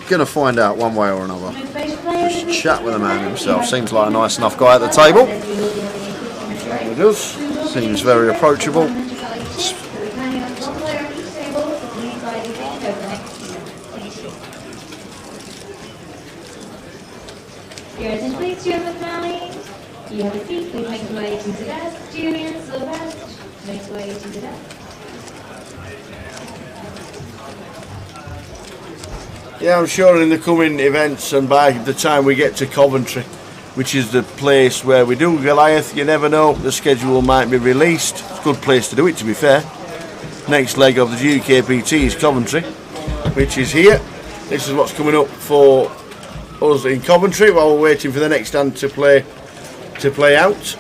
going to find out one way or another. Just chat with the man himself. Seems like a nice enough guy at the table. He does. Seems very approachable. Your attention please, Stuart McNally. You have a seat, please make your way to the desk. Julian Sylvester, make your way to the desk. Yeah, I'm sure in the coming events and by the time we get to Coventry, which is the place where we do Goliath, you never know, the schedule might be released. It's a good place to do it, to be fair. Next leg of the GUKPT is Coventry, which is here. This is what's coming up for us in Coventry while we're waiting for the next stand to play out.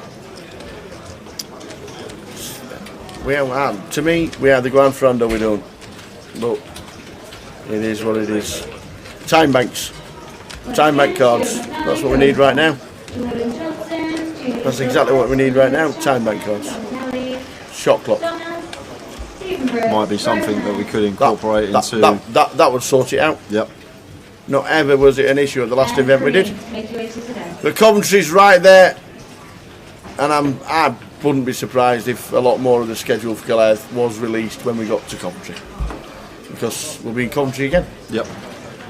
To me, we have the grand friend or we don't. But it is what it is. Time banks. Time bank cards. That's what we need right now. That's exactly what we need right now. Time bank cards. Shot clock. Might be something that we could incorporate into. That would sort it out. Yep. Not ever was it an issue at the last event we did. The Coventry's right there, and I wouldn't be surprised if a lot more of the schedule for Goliath was released when we got to Coventry, because we'll be in Coventry again. Yep.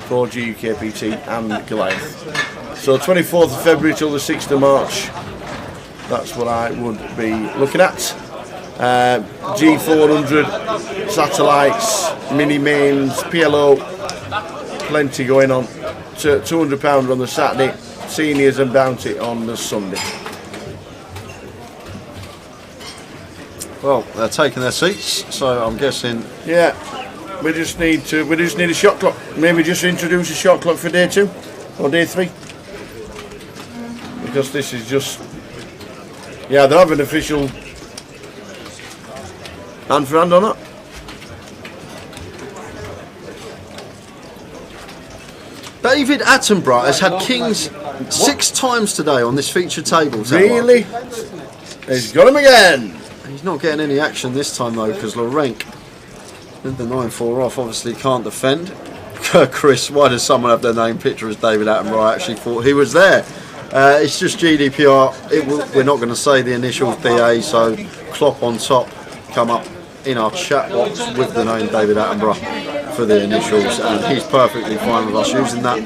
For GUKPT and Goliath. So 24th of February till the 6th of March. That's what I would be looking at. G400, satellites, mini mains, PLO, plenty going on. £200 on the Saturday, seniors and bounty on the Sunday. Well, they're taking their seats, so I'm guessing. Yeah, we just need a shot clock. Maybe just introduce a shot clock for day 2 or day 3, because this is just. Yeah, they have an official hand for hand on it. David Attenborough has had kings 6 times today on this feature table. Really? He's got him again. He's not getting any action this time though, because Lorenk with the 9-4 off obviously can't defend. Chris, why does someone have their name picture as David Attenborough? I actually thought he was there. It's just GDPR. We're not going to say the initials DA, so Klopp on top come up in our chat box with the name David Attenborough for the initials, and he's perfectly fine with us using that.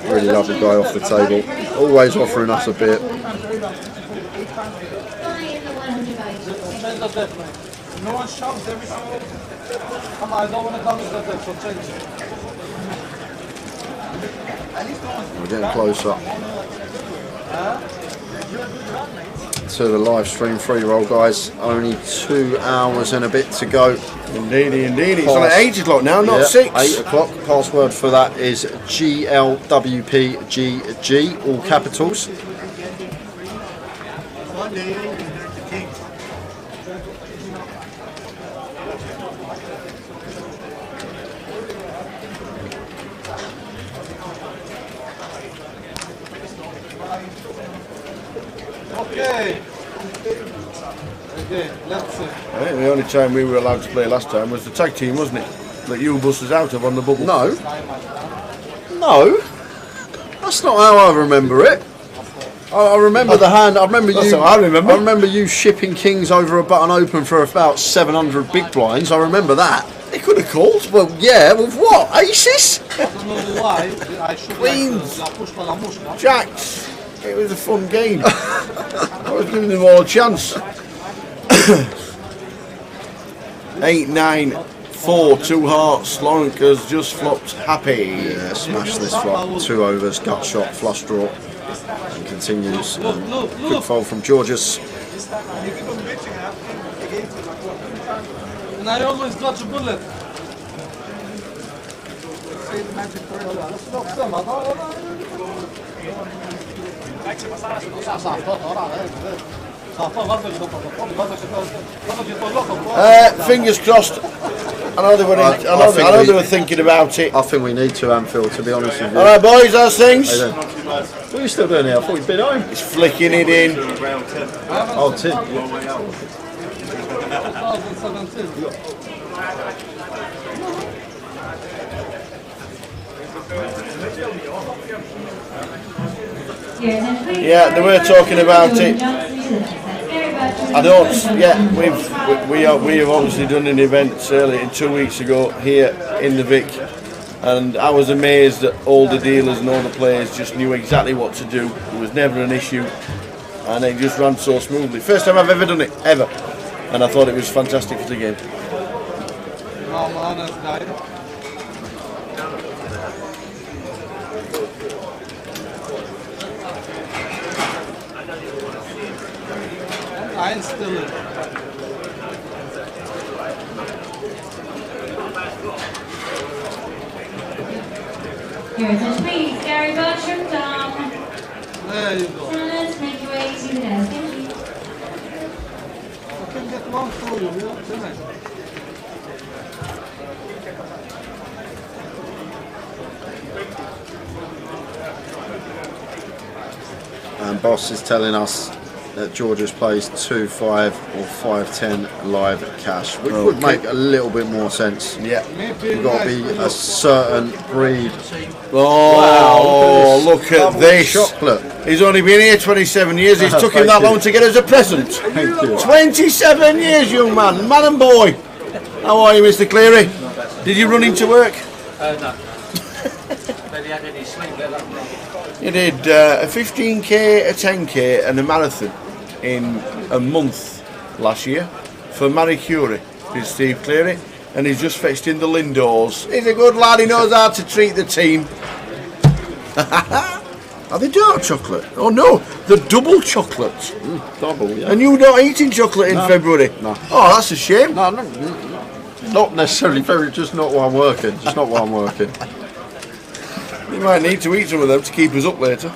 Really lovely guy off the table, always offering us a beer. No one shouts every single. Come on, I don't want to come with that, so change it. We're getting closer to the live stream free roll, guys. Only 2 hours and a bit to go. Indeedy. It's on at 8 o'clock now, not 6. 8 o'clock. Password for that is GLWPGG, all capitals. Okay, let's see. I think the only time we were allowed to play last time was the tag team, wasn't it? That you bust us out of on the bubble. No, that's not how I remember it. I remember the hand. I remember That's you. how I remember. I remember you shipping kings over a button open for about 700 big blinds. I remember that. He could have called. Well, yeah, with what? Aces? I don't know why. I should Queens. like la mushka. Jacks. It was a fun game. I was giving them all a chance. 8, 9, 4, 2 hearts. Lawrence has just flopped happy. Yeah, smash this flop. 2 overs, gut shot, flush draw, and continues. Quick fold from Georges. And I always dodge a bullet. Fingers crossed. I know they were thinking about it. I think we need to, Anfield, to be honest with you. Alright boys, how's things? What are you still doing here? I thought you'd been home. It's flicking it in. Oh, Tim. 2017. Yeah, they were talking about it. I don't. Yeah, we have obviously done an event earlier 2 weeks ago here in the Vic, and I was amazed that all the dealers and all the players just knew exactly what to do. There was never an issue, and it just ran so smoothly. First time I've ever done it, ever, and I thought it was fantastic for the game. I'm still in. Your attention please, Gary Bertram, Dom. There you go. Tennis, make your way to the desk. Thank you. I can get one for you, didn't I? And Boss is telling us that Georges plays 2-5 or 5-10 live cash, which would make a little bit more sense. Yeah. You've got to be a certain breed. Oh, look at this. Chocolate. He's only been here 27 years. It took him that long to get us a present. Thank you. 27 years, young man and boy. How are you, Mr. Cleary? Did you run into work? No. Barely had any sleep there that night. You did a 15k, a 10k and a marathon in a month last year. for Marie Curie. Is Steve Cleary, and he's just fetched in the Lindors. He's a good lad. He knows how to treat the team. Are they dark chocolate? Oh no, the double chocolate. Double, yeah. And you're not eating chocolate in February? No. Oh, that's a shame. No, not necessarily. Just not while I'm working. Just not while I'm working. You might need to eat some of them to keep us up later.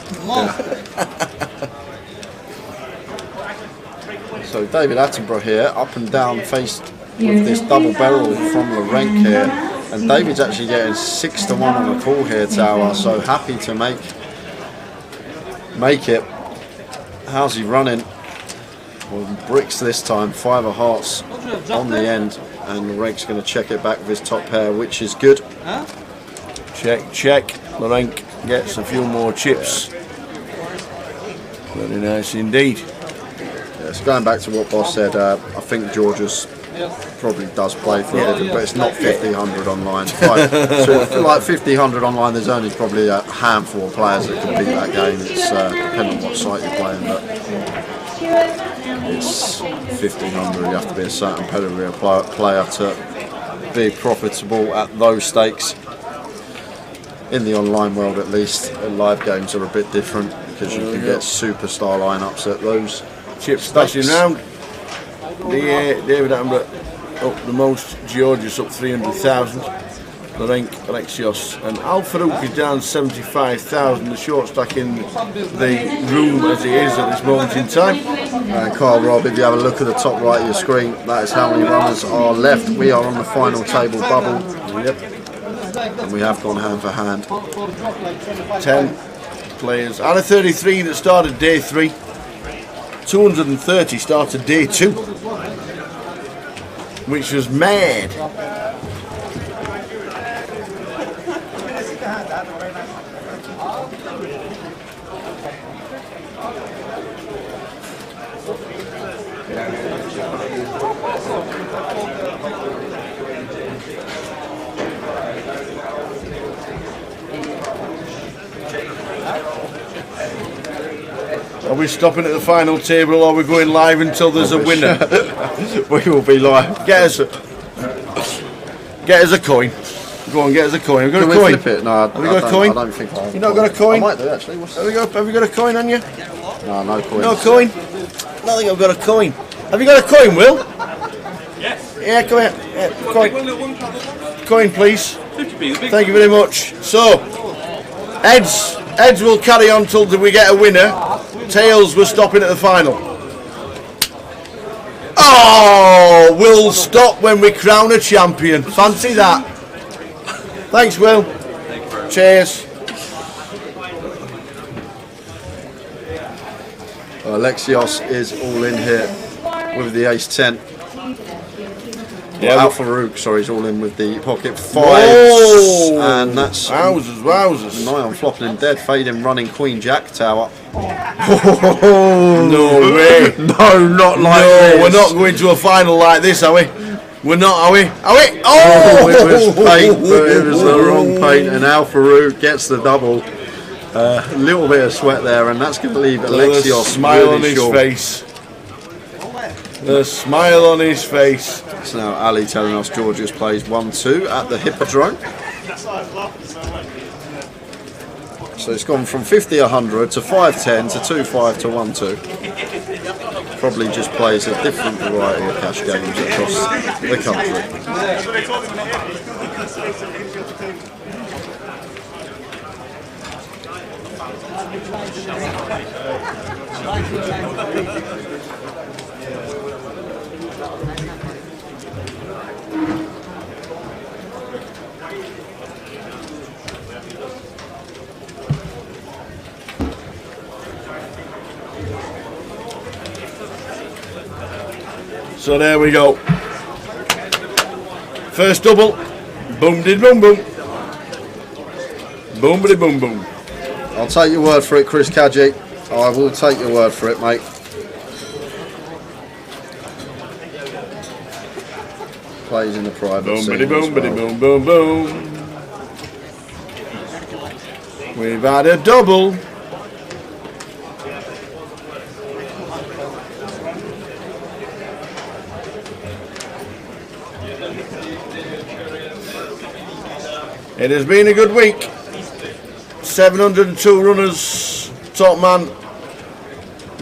So David Attenborough here, up and down faced with this double barrel from the rank here, and David's actually getting 6-1 on the call here, Tower. So happy to make it. How's he running? Well, bricks this time, 5 of hearts on the end, and Renk's going to check it back with his top pair, which is good. Check. Lorenk gets a few more chips. Very nice indeed. Yes, going back to what Boss said, I think George's probably does play for a living, but it's not 50-100 online. So like 50-100 online, there's only probably a handful of players that can beat that game. It's depending on what site you're playing, but it's 50-100. You have to be a certain pedigree player to be profitable at those stakes. In the online world, at least, live games are a bit different because you can get superstar lineups at those. Chips splashing round. David Attenborough up the most. Georgius up 300,000. Lorenk, Alexios, and Al Farouk is down 75,000. The short stack in the room as it is at this moment in time. And Carl Rob, if you have a look at the top right of your screen, that is how many runners are left. We are on the final table bubble. Yep. And we have gone hand for hand. 10 players out of 33 that started day 3. 230 started day 2, which was mad. Are we stopping at the final table, or are we going live until there's a winner? We will be live. Get us a coin. Go on, get us a coin. Have we got a coin? Flip it? No, have we got a coin? I don't think I have. You not got a coin? I might do actually. Have you got a coin on you? No, no coin. No coin? I don't think I've got a coin. Have you got a coin, Will? Yes. Yeah, come here. Yeah, coin. Coin, please. Thank you very much. So, heads will carry on till we get a winner. Tails, we're stopping at the final. Oh, we'll stop when we crown a champion. Fancy that. Thanks, Will. Cheers. Alexios is all in here with the ace-10. Yeah, Alpha Rook, sorry, is all in with the pocket 5. Whoa. And that's wowzers. Nigh on flopping him dead, fading running Queen Jack Tower. No way. No, not like this. We're not going to a final like this, are we? We're not, are we? Are we? Oh, it was paint, but it was the wrong paint, and Alpha Rook gets the double. A little bit of sweat there, and that's going to leave Alexios smile really on his short. face. The smile on his face. So now Ali telling us Georgius plays 1-2 at the Hippodrome. So it's gone from 50-100 to 5-10 to 2-5 to 1-2. Probably just plays a different variety of cash games across the country. So there we go. First double. Boom did boom boom. Boom biddy boom boom. I'll take your word for it, Chris Kadji. I will take your word for it, mate. Plays in the private Boom scene biddy boom as biddy well. boom boom boom. We've had a double. It has been a good week. 702 runners, top man.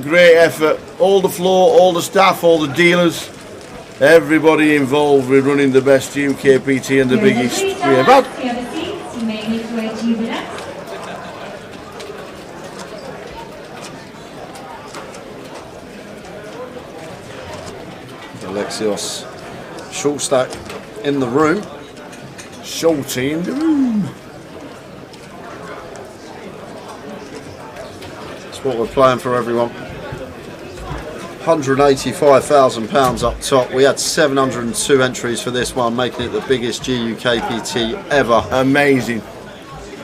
Great effort. All the floor, all the staff, all the dealers, everybody involved with running the best GUKPT and the biggest we have had. Alexios Shortstack in the room. Shorty in the room. That's what we're playing for, everyone. £185,000 up top. We had 702 entries for this one, making it the biggest GUKPT ever. Amazing.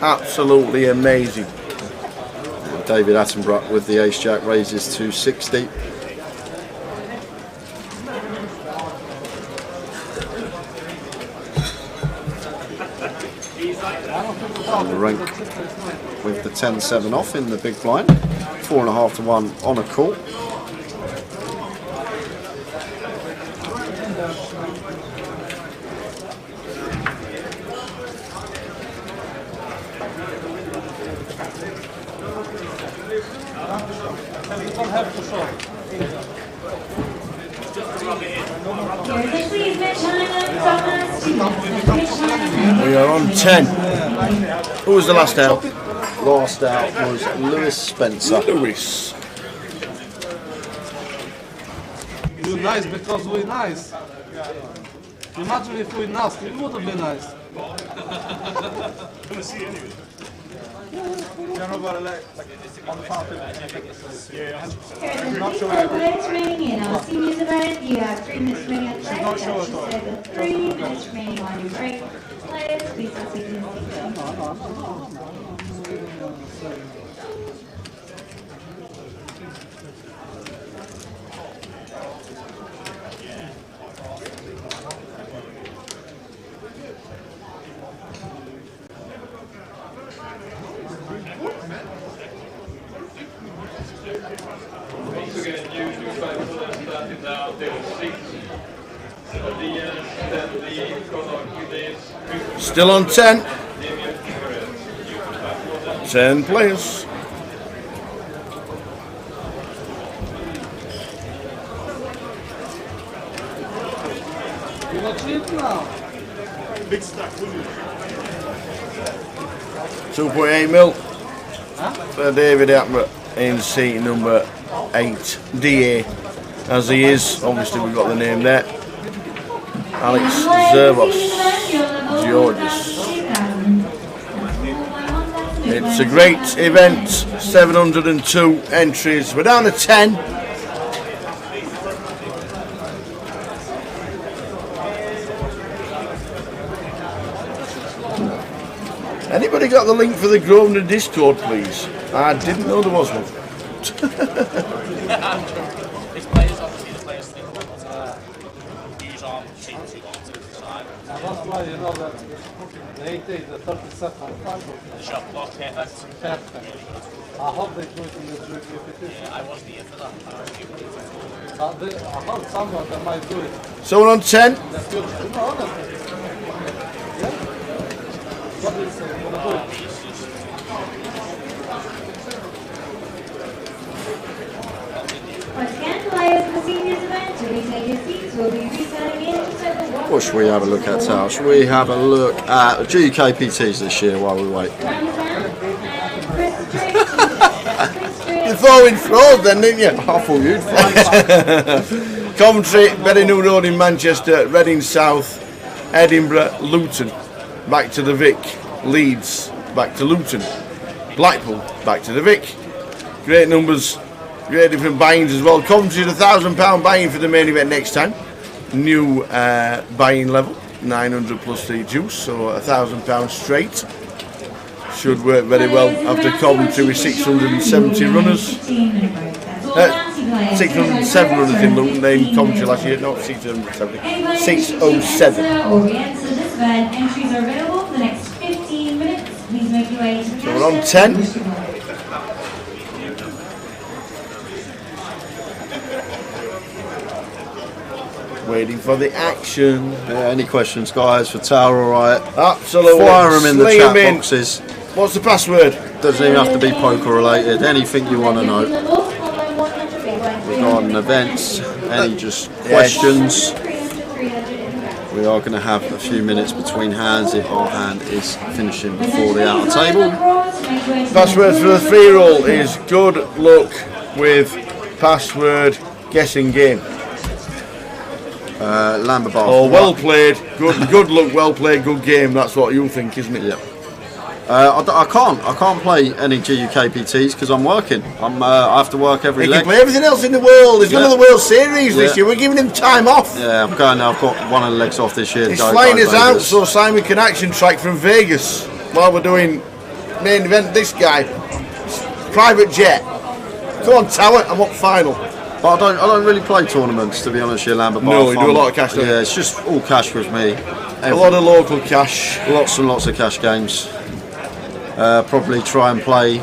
Absolutely amazing. And David Attenborough with the ace jack raises to 60. And the rank with the 10-7 off in the big blind. 4.5 to 1 on a call. We are on 10. Who was the last out? Last out was Lewis Spencer. Lewis. You're nice because we're nice. Imagine if we're nasty, it wouldn't be nice. Gonna see anyway. Yeah, no, but like on the fountain. Yeah, 100%. Not sure. Players remaining in our seniors event. You have 3 minutes remaining on play. Not sure That's at all. just over 3 minutes remaining on your break. Players, please proceed to the Still on 10. 10 players. You're not cheap now. Big stack, wouldn't you? 2.8 mil for David Attenborough in seat number 8. DA as he is. Obviously we've got the name there. Alex Zervos, Georges. It's a great event. 702 entries. We're down to 10. Anybody got the link for the Grosvenor Discord, please? I didn't know there was one. These players, obviously, the players think about these aren't taking too long to decide. And that's why you know that the 80 is the 37 The shot clock, perfect. perfect. I hope they do it in the GUKPT. Yeah, I wasn't here for that. I heard someone that might do it So we're on 10. in the future. No, honestly. Yeah? What do you say? Wanna do it? Once again, players in the seniors event, to retake your seats, will be resetting in just over 1 What should we have a look at, Tal? Should we have a look at GUKPTs this year while we wait? You thought we'd fraud then, didn't you? I thought you'd find Coventry, Berry-New Road in Manchester, Reading South, Edinburgh, Luton, back to the Vic, Leeds, back to Luton, Blackpool, back to the Vic. Great numbers, great different buy-ins as well. Coventry's £1,000 buy-in for the main event next time. New buy-in level, 900 plus the juice, so £1,000 straight. Should work very well after Coventry with 670 runners. 607 runners in Luton, then Coventry last year, not 670. 607. Entries are available for the next 15 minutes. Please make your way to the So we're on 10. waiting for the action. Yeah, any questions, guys, for Tower, alright? Absolutely. Fire them in the Sling chat 'em in. boxes. What's the password? Doesn't even have to be poker related. Anything you want to know regarding events, any just questions. We are going to have a few minutes between hands if our hand is finishing before the outer table. Password for the free roll is good luck with password guessing game. Lambert bar. Or well played, good luck, well played, good game. That's what you think, isn't it? Yeah. I can't play any GUKPTs because I'm working. I have to work every He leg. can play everything else in the world. He's going to the World Series this year. We're giving him time off. Yeah, I'm going now. I've got one of the legs off this year. He's flying us out so Simon can action track from Vegas while we're doing main event. This guy, private jet. Come on, Tower. I'm up final. But I don't really play tournaments, to be honest, here, Lambert. No, you do a lot of cash. Don't you? Yeah, it's just all cash with me. A lot of local cash. Lots and lots of cash games. Probably try and play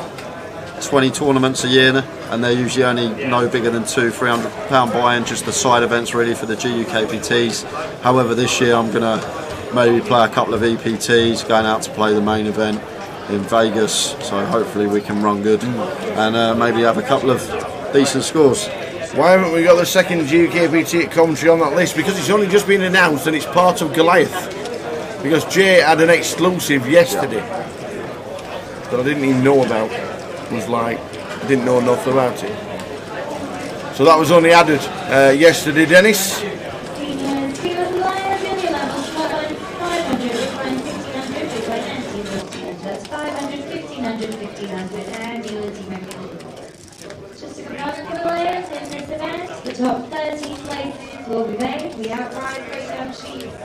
20 tournaments a year, and they're usually only no bigger than £200-300 buy-in, just the side events really for the GUKPTs. However, this year I'm going to maybe play a couple of EPTs, going out to play the main event in Vegas, so hopefully we can run good and maybe have a couple of decent scores. Why haven't we got the second GUKPT at commentary on that list? Because it's only just been announced and it's part of Goliath. Because Jay had an exclusive yesterday that I didn't even know about. Was like, didn't know enough about it. So that was only added yesterday, Dennis. That's 500, 1500, 1500, and just to confirm the players in this event, the top 13 places will be paid. We outright breakdown sheets.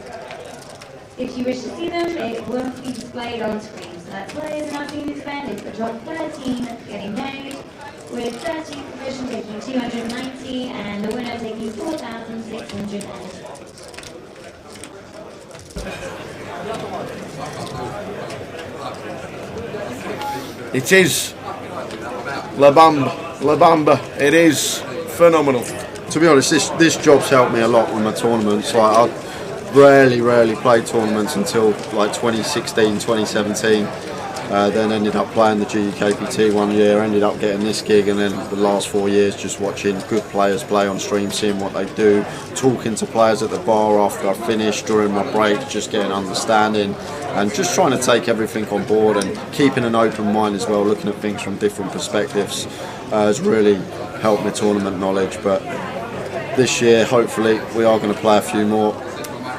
If you wish to see them, it won't be displayed on screen. So that players not being expanded, the top 13 getting paid, with 13th position taking 290 and the winner taking 4,600. It is La Bamba. It is phenomenal. To be honest, this job's helped me a lot with my tournaments. Like I rarely played tournaments until like 2016, 2017. Then ended up playing the GUKPT one year, ended up getting this gig, and then the last 4 years just watching good players play on stream, seeing what they do, talking to players at the bar after I finish, during my break, just getting understanding and just trying to take everything on board and keeping an open mind as well, looking at things from different perspectives has really helped my tournament knowledge. But this year hopefully we are going to play a few more.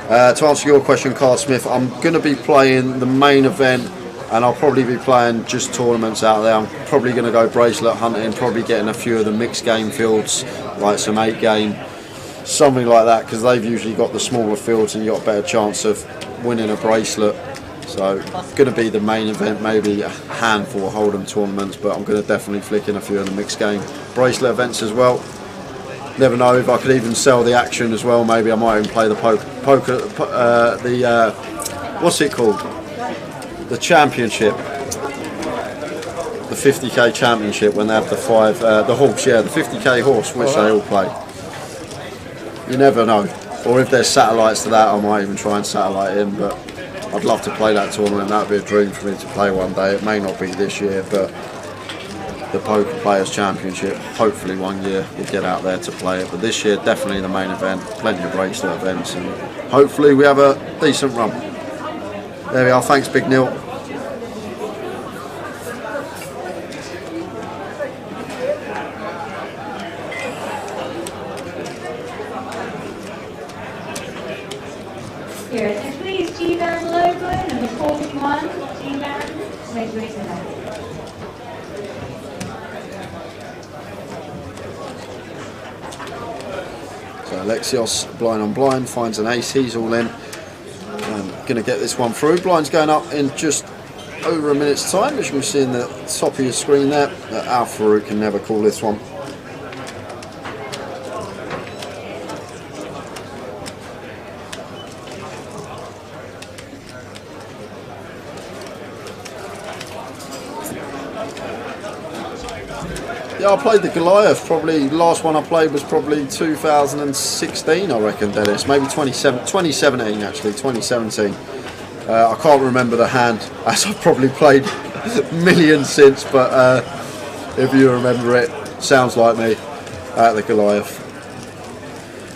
To answer your question, Carl Smith, I'm going to be playing the main event, and I'll probably be playing just tournaments out there. I'm probably going to go bracelet hunting, probably getting a few of the mixed game fields, like some 8 game, something like that, because they've usually got the smaller fields and you've got a better chance of winning a bracelet. So going to be the main event, maybe a handful of Hold'em tournaments, but I'm going to definitely flick in a few of the mixed game bracelet events as well. Never know if I could even sell the action as well. Maybe I might even play the what's it called? The championship, the 50k championship, when they have the horse, yeah, the 50k horse, which they all play. You never know. Or if there's satellites to that, I might even try and satellite in, but I'd love to play that tournament. That'd be a dream for me to play one day. It may not be this year, but the Poker Players Championship, hopefully one year we'll get out there to play it. But this year, definitely the main event, plenty of bracelet events, and hopefully we have a decent run. There we are, thanks Big Neil. Here, and please, G-Band logo, number 41, G-Band, make way to that. So Alexios, blind on blind, finds an ace, he's all in. Going to get this one through. Blind's going up in just over a minute's time, as you can see in the top of your screen there. Al Farouk can never call this one. Yeah, I played the Goliath. Probably last one I played was probably 2016, I reckon, Dennis. Maybe 2017 actually, 2017. I can't remember the hand, as I've probably played millions since, but if you remember it, sounds like me at the Goliath.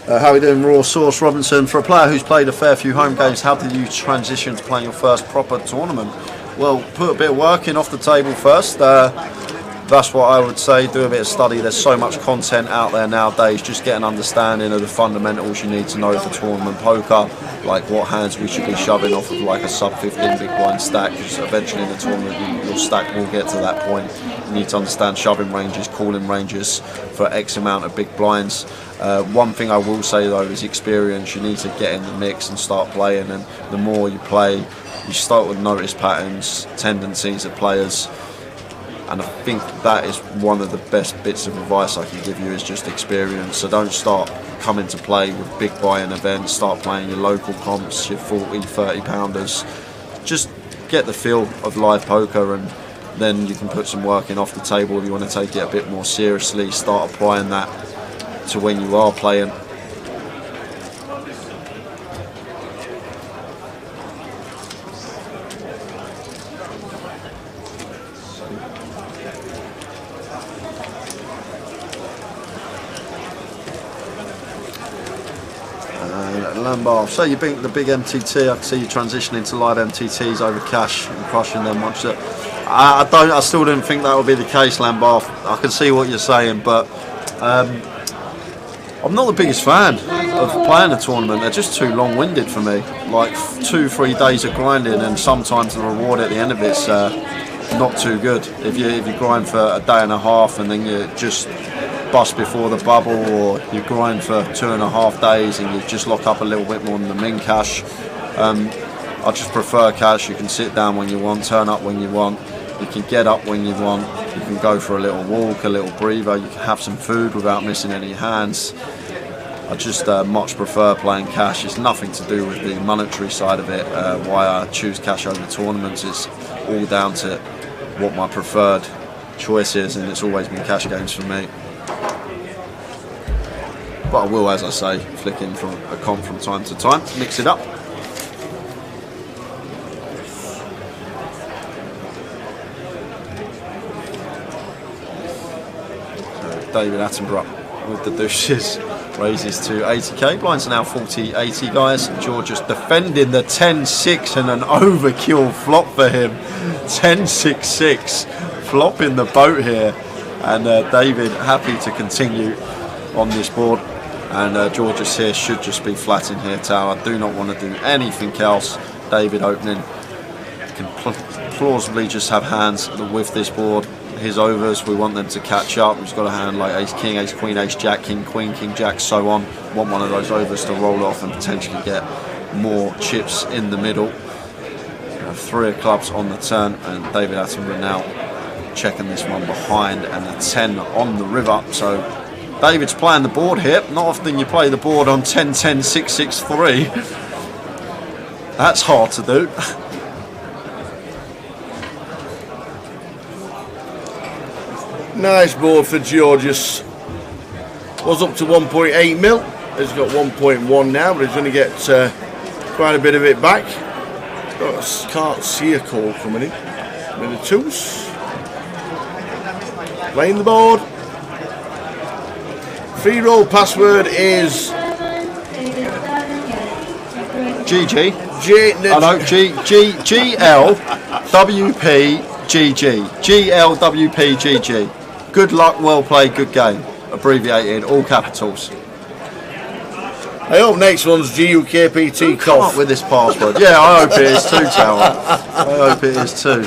How are we doing, Raw Sauce Robinson? For a player who's played a fair few home games, how did you transition to playing your first proper tournament? Well, put a bit of work in off the table first. That's what I would say. Do a bit of study. There's so much content out there nowadays. Just get an understanding of the fundamentals you need to know for tournament poker, like what hands we should be shoving off of like a sub 15 big blind stack, because eventually in the tournament your stack will get to that point. You need to understand shoving ranges, calling ranges for X amount of big blinds. One thing I will say though is experience. You need to get in the mix and start playing, and the more you play, you start to notice patterns, tendencies of players. And I think that is one of the best bits of advice I can give you, is just experience. So don't start coming to play with big buy-in events. Start playing your local comps, your 40, 30 pounders. Just get the feel of live poker, and then you can put some work in off the table if you want to take it a bit more seriously. Start applying that to when you are playing. Lambar, so you beat the big MTT. I can see you transitioning to live MTTs over cash and crushing them. I still don't think that would be the case, Lambar. I can see what you're saying, but I'm not the biggest fan of playing a tournament. They're just too long-winded for me. Like 2-3 days of grinding, and sometimes the reward at the end of it's not too good. If you grind for a day and a half and then you just bust before the bubble, or you grind for 2.5 days and you just lock up a little bit more than the min cash. I just prefer cash. You can sit down when you want, turn up when you want, you can get up when you want, you can go for a little walk, a little breather, you can have some food without missing any hands. I just much prefer playing cash. It's nothing to do with the monetary side of it, why I choose cash over tournaments. It's all down to what my preferred choice is, and it's always been cash games for me. But I will, as I say, flick in from a comp from time to time, mix it up. So David Attenborough with the deuces raises to 80k. Blinds are now 40-80, guys. George just defending the 10-6 and an overkill flop for him. 10-6-6, flopping the boat here. And David happy to continue on this board. And George's here should just be flat in here, tower. Do not want to do anything else. David opening can plausibly just have hands with this board. His overs, we want them to catch up. He's got a hand like ace king, ace queen, ace jack, king queen, king jack, so on. Want one of those overs to roll off and potentially get more chips in the middle. 3 of clubs on the turn, and David Attenborough now checking this one behind, and a 10 on the river. So David's playing the board here. Not often you play the board on 10-10, 6-6-3. That's hard to do. Nice board for Georgius. Was up to 1.8 mil. He's got 1.1 now, but he's going to get quite a bit of it back. Can't see a call coming in. With the twos. Playing the board. Free roll password is GG. GLWPGG. GLWPGG. Good luck, well played, good game. Abbreviated, all capitals. I hope next one's GUKPT Come up with this password. Yeah, I hope it is too, Tower. I hope it is too.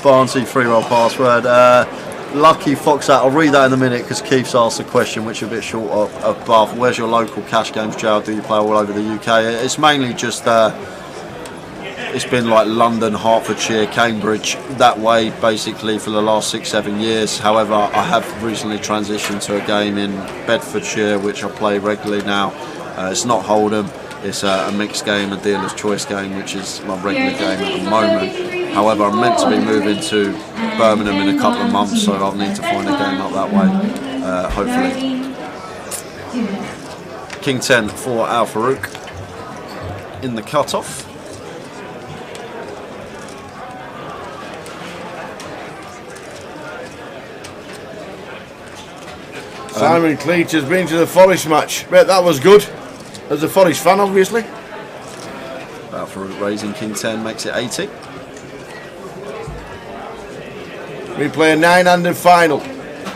Barnsley free roll password. Lucky Fox out. I'll read that in a minute because Keith's asked a question which is a bit short above. Where's your local cash games, Joe? Do you play all over the UK? It's mainly just it's been like London, Hertfordshire, Cambridge, that way basically for the last 6-7 years. However, I have recently transitioned to a game in Bedfordshire which I play regularly now. It's not Hold'em, it's a mixed game, a dealer's choice game, which is my regular game at the moment. However, I'm meant to be moving to Birmingham in a couple of months, so I'll need to find a game up that way, hopefully. King 10 for Al Farouk in the cut-off. Simon Cleach has been to the Forest match. Bet that was good. As a Forest fan, obviously. Al Farouk raising King 10 makes it 80. We play a 9-handed final.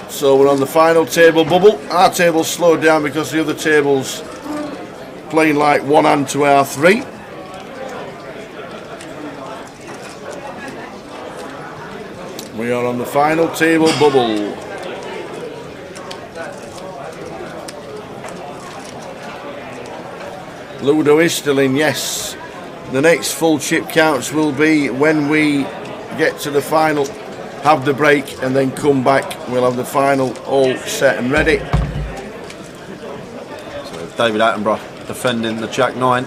So we're on the final table bubble. Our table's slowed down because the other table's playing like 1 hand to our 3. We are on the final table bubble. Ludo is still in, yes. The next full chip counts will be when we get to the final, have the break and then come back. We'll have the final all set and ready. So David Attenborough defending the Jack 9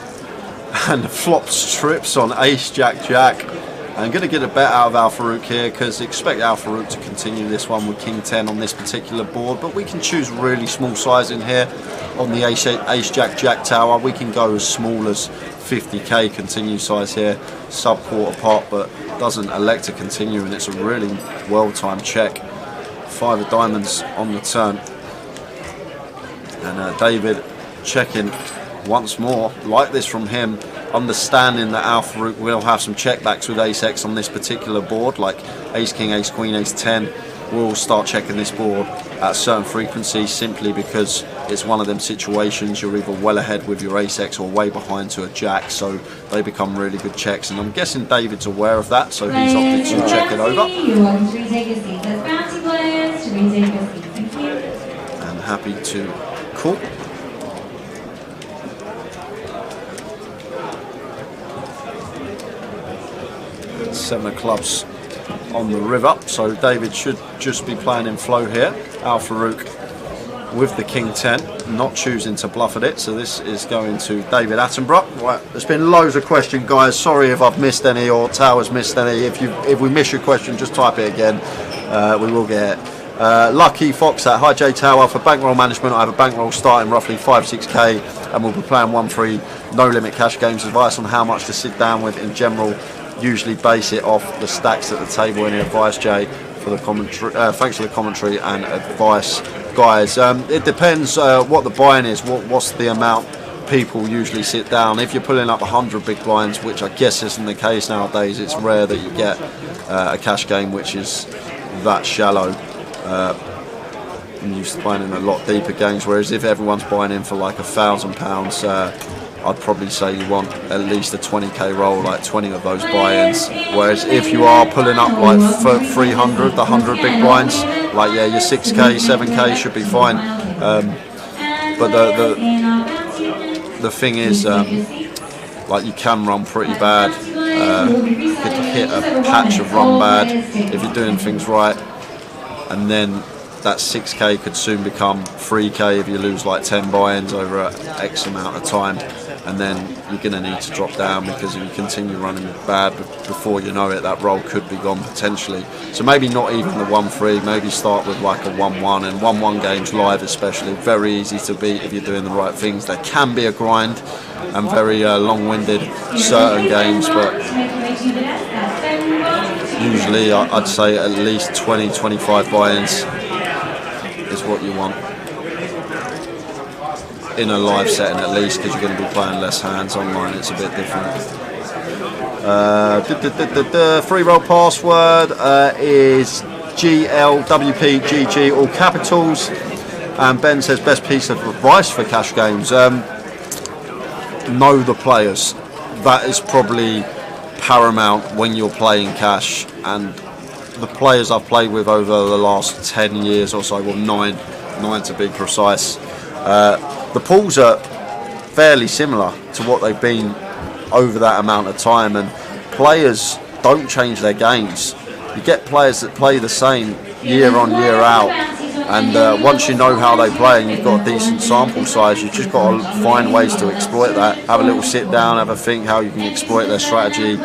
and flops trips on Ace Jack Jack. I'm going to get a bet out of Al Farouk here because expect Al Farouk to continue this one with King 10 on this particular board, but we can choose really small size in here on the Ace Jack Jack tower. We can go as small as 50k continue size here, sub quarter pot, but doesn't elect to continue, and it's a really well-timed check. 5 of diamonds on the turn, and David checking once more. Like this from him, understanding that Al Farouk will have some checkbacks with Ace X on this particular board, like Ace King, Ace Queen, Ace 10. We'll start checking this board at certain frequencies simply because it's one of them situations you're either well ahead with your Ace X or way behind to a Jack, so they become really good checks, and I'm guessing David's aware of that, so he's opted to check it over. And happy to call. Seven of clubs on the river, so David should just be playing in flow here. Al Farouk with the King 10, not choosing to bluff at it, so this is going to David Attenborough. Right, there's been loads of questions, guys. Sorry if I've missed any or Tower's missed any. If we miss your question, just type it again. We will get it. Lucky Fox at Hi J Tower. For bankroll management, I have a bankroll starting roughly 5-6k, and we'll be playing 1-3 no limit cash games. Advice on how much to sit down with in general. Usually base it off the stacks at the table. Any advice, Jay, for the commentary? Thanks for the commentary and advice, guys. It depends what the buy-in is. What's the amount people usually sit down? If you're pulling up 100 big blinds, which I guess isn't the case nowadays, it's rare that you get a cash game which is that shallow. I'm used to buying in a lot deeper games. Whereas if everyone's buying in for like £1,000, I'd probably say you want at least a 20k roll, like 20 of those buy-ins. Whereas if you are pulling up like 300, the 100 big blinds, like yeah, your 6k, 7k should be fine. But the thing is, like you can run pretty bad. You could hit a patch of run bad if you're doing things right, and then that 6k could soon become 3k if you lose like 10 buy-ins over X amount of time, and then you're going to need to drop down because if you continue running bad, before you know it, that roll could be gone potentially. So maybe not even the 1-3, maybe start with like a 1-1, and 1-1 games live especially, very easy to beat if you're doing the right things. There can be a grind and very long-winded certain games, but usually I'd say at least 20-25 buy-ins is what you want in a live setting, at least, because you're going to be playing less hands. Online it's a bit different. Free roll password is GLWPGG, all capitals, and Ben says best piece of advice for cash games, know the players. That is probably paramount when you're playing cash, and the players I've played with over the last 10 years or so, well 9 to be precise, the pools are fairly similar to what they've been over that amount of time, and players don't change their games. You get players that play the same year on year out, and once you know how they play and you've got a decent sample size, you've just got to find ways to exploit that. Have a little sit down, have a think how you can exploit their strategy,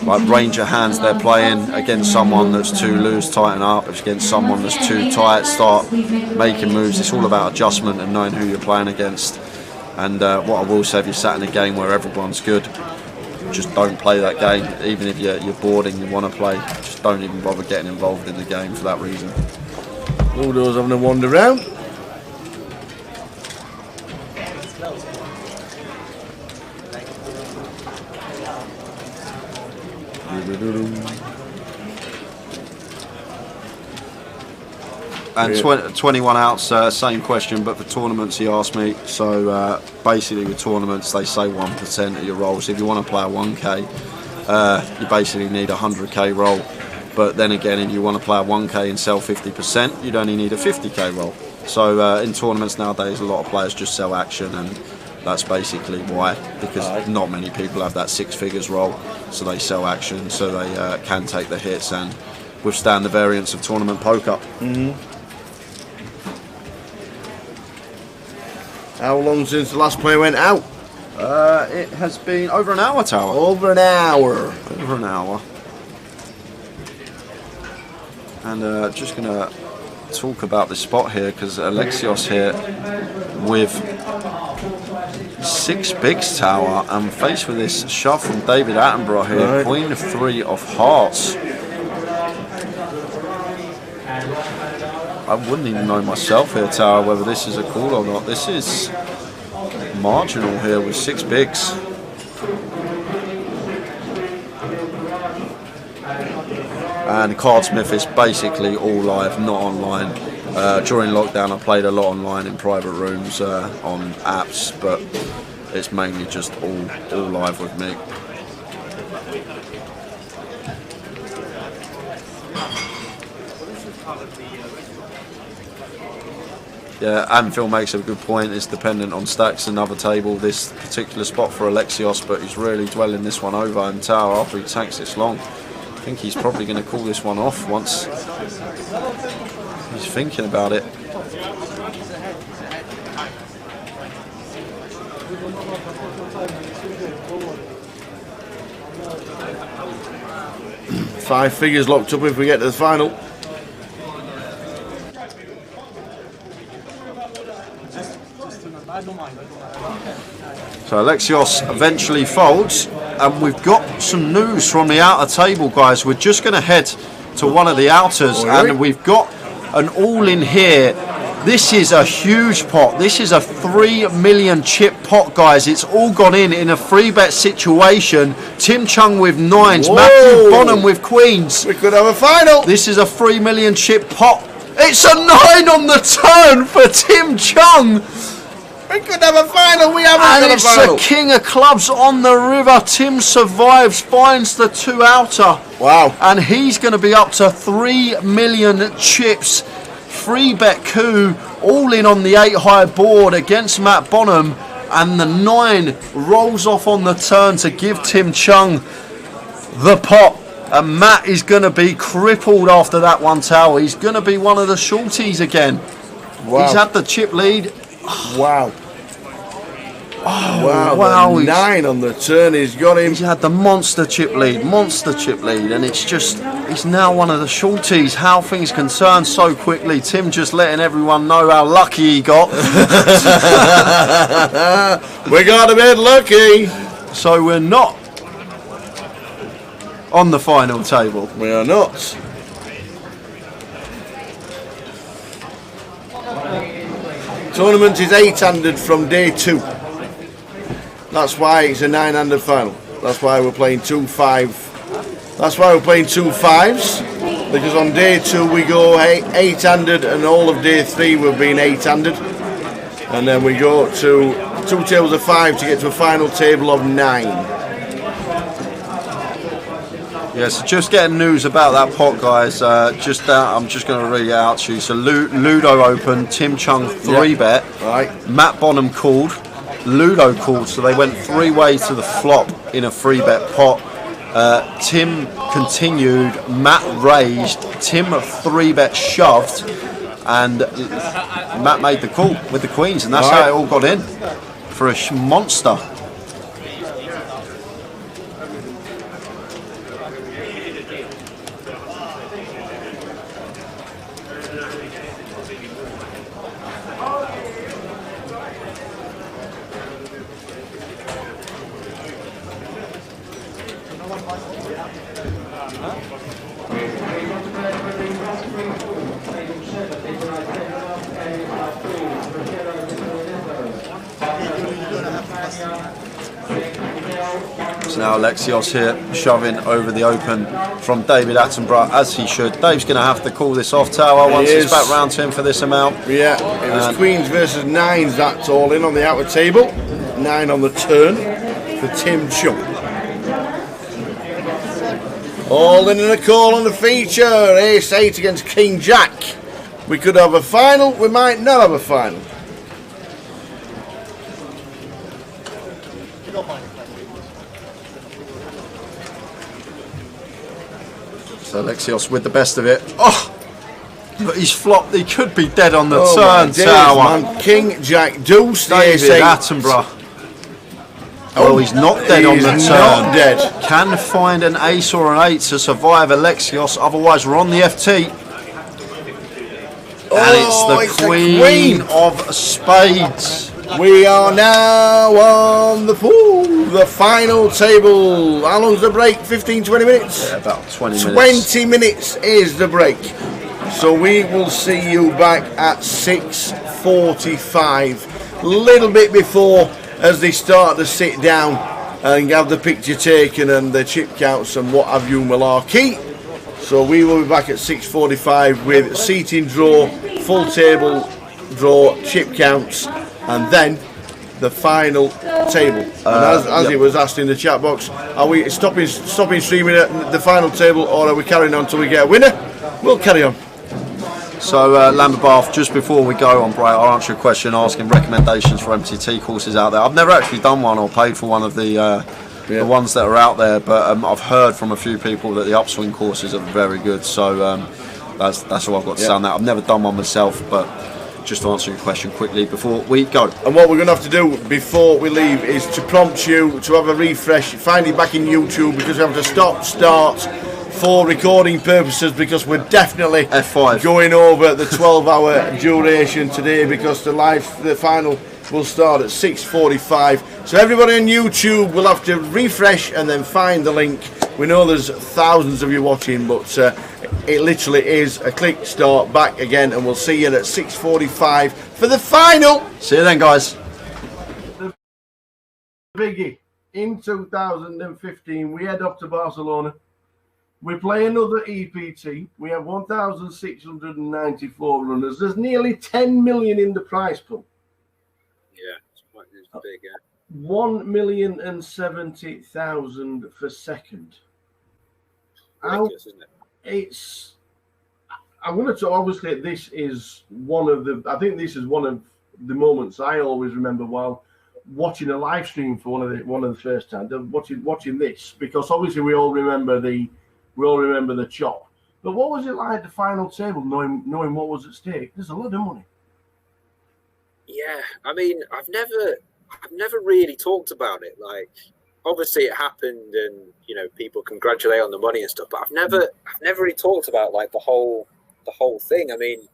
like Ranger hands they're playing against someone that's too loose, tighten up. Against someone that's too tight, start making moves. It's all about adjustment and knowing who you're playing against. And what I will say, if you're sat in a game where everyone's good, just don't play that game. Even if you're bored and you want to play, just don't even bother getting involved in the game for that reason. Ludo's having a wander around. And 21 outs, same question, but for tournaments he asked me. So basically with tournaments they say 1% of your rolls. If you want to play a 1k, you basically need a 100k roll. But then again, if you want to play a 1k and sell 50%, you'd only need a 50k roll. So in tournaments nowadays, a lot of players just sell action, and that's basically why, because not many people have that 6 figures roll, so they sell action, so they can take the hits and withstand the variance of tournament poker. How long since the last player went out? It has been over an hour, Tower. Over an hour. Over an hour. And just going to talk about this spot here, because Alexios here with 6 bigs, Tower, and faced with this shove from David Attenborough here, Queen 3 of hearts. I wouldn't even know myself here, Tower, whether this is a call or not. This is marginal here with 6 bigs. And Cardsmith is basically all live, not online. During lockdown I played a lot online in private rooms on apps, but it's mainly just all live with me. Yeah, and Phil makes a good point. It's dependent on stacks. Another table, this particular spot for Alexios, but he's really dwelling this one over. And Tower, after he tanks this long, I think he's probably going to call this one off once he's thinking about it. Five figures locked up if we get to the final. So Alexios eventually folds, and we've got some news from the outer table, guys. We're just going to head to one of the outers, and we've got an all-in here. This is a huge pot. This is a 3 million chip pot, guys. It's all gone in a free bet situation. Tim Chung with 9s, Whoa. Matthew Bonham with queens. We could have a final. This is a 3 million chip pot. It's a 9 on the turn for Tim Chung. We could have a final. We haven't got a final. And it's the king of clubs on the river. Tim survives, finds the 2 outer. Wow. And he's going to be up to 3 million chips. Free bet coup, all in on the 8 high board against Matt Bonham. And the 9 rolls off on the turn to give Tim Chung the pot. And Matt is going to be crippled after that one, Tower. He's going to be one of the shorties again. Wow. He's had the chip lead. Wow. Oh, wow. 9 on the turn. He's got him. He's had the monster chip lead, and it's just, he's now one of the shorties. How things can turn so quickly. Tim just letting everyone know how lucky he got. We got a bit lucky. So we're not on the final table. We are not. Tournament is 8-handed from day 2. That's why it's a 9-handed final. That's why we're playing 2-5. That's why we're playing 2 5s. Because on day 2 we go 8-handed, and all of day 3 we've been 8-handed. And then we go to 2 tables of 5 to get to a final table of 9. Yeah, so just getting news about that pot, guys. I'm just going to read it out to you. So Ludo opened, Tim Chung 3-bet, right. Matt Bonham called, Ludo called, so they went 3-way to the flop in a 3-bet pot. Tim continued, Matt raised, Tim 3-bet shoved, and Matt made the call with the queens, and that's how it all got in for a monster. So now Alexios here shoving over the open from David Attenborough, as he should. Dave's going to have to call this off, Tower, once it's back round to him for this amount. Yeah, it was queens versus nines, that's all in on the outer table. 9 on the turn for Tim Chump. All in and a call on the feature. Ace 8 against King Jack. We could have a final, we might not have a final. So Alexios with the best of it. Oh! But he's flopped. He could be dead on the turn, Tower. Man. King Jack Deuce. David Attenborough. Well, he's not dead on the turn. Not dead. Can find an ace or an 8 to survive Alexios. Otherwise, we're on the FT. And it's the queen of spades. We are now on the pool, the final table. How long's the break? 15, 20 minutes? Yeah, about 20 minutes. 20 minutes is the break. So we will see you back at 6:45. A little bit before, as they start to sit down and have the picture taken and the chip counts and what have you malarkey. So we will be back at 6:45 with seating draw, full table draw, chip counts, and then the final table. And as it was asked in the chat box, are we stopping streaming at the final table, or are we carrying on until we get a winner? We'll carry on. So Lambert Bath, just before we go on break, I'll answer a question asking recommendations for MTT courses out there. I've never actually done one or paid for one of the ones that are out there, but I've heard from a few people that the upswing courses are very good. So that's all I've got to say on that. I've never done one myself, but just to answer your question quickly before we go. And what we're going to have to do before we leave is to prompt you to have a refresh, find it back in YouTube, because we have to start for recording purposes, because we're definitely F5 going over the 12-hour duration today, because the final will start at 6:45. So everybody on YouTube will have to refresh and then find the link. We know there's thousands of you watching, but it literally is a click, start, back again, and we'll see you at 6:45 for the final. See you then, guys. The biggie. In 2015, we head up to Barcelona. We play another EPT. We have 1,694 runners. There's nearly 10 million in the prize pool. Yeah, it's big, yeah. 1,070,000 for second. Ridiculous, isn't it? I'm going to talk, obviously, this is one of the moments I always remember while watching a live stream for one of the first times, watching this, because obviously we all remember the chop. But what was it like at the final table, knowing what was at stake? There's a lot of money. Yeah, I mean, I've never really talked about it. Like, obviously it happened, and people congratulate on the money and stuff. But I've never really talked about like the whole thing. I mean,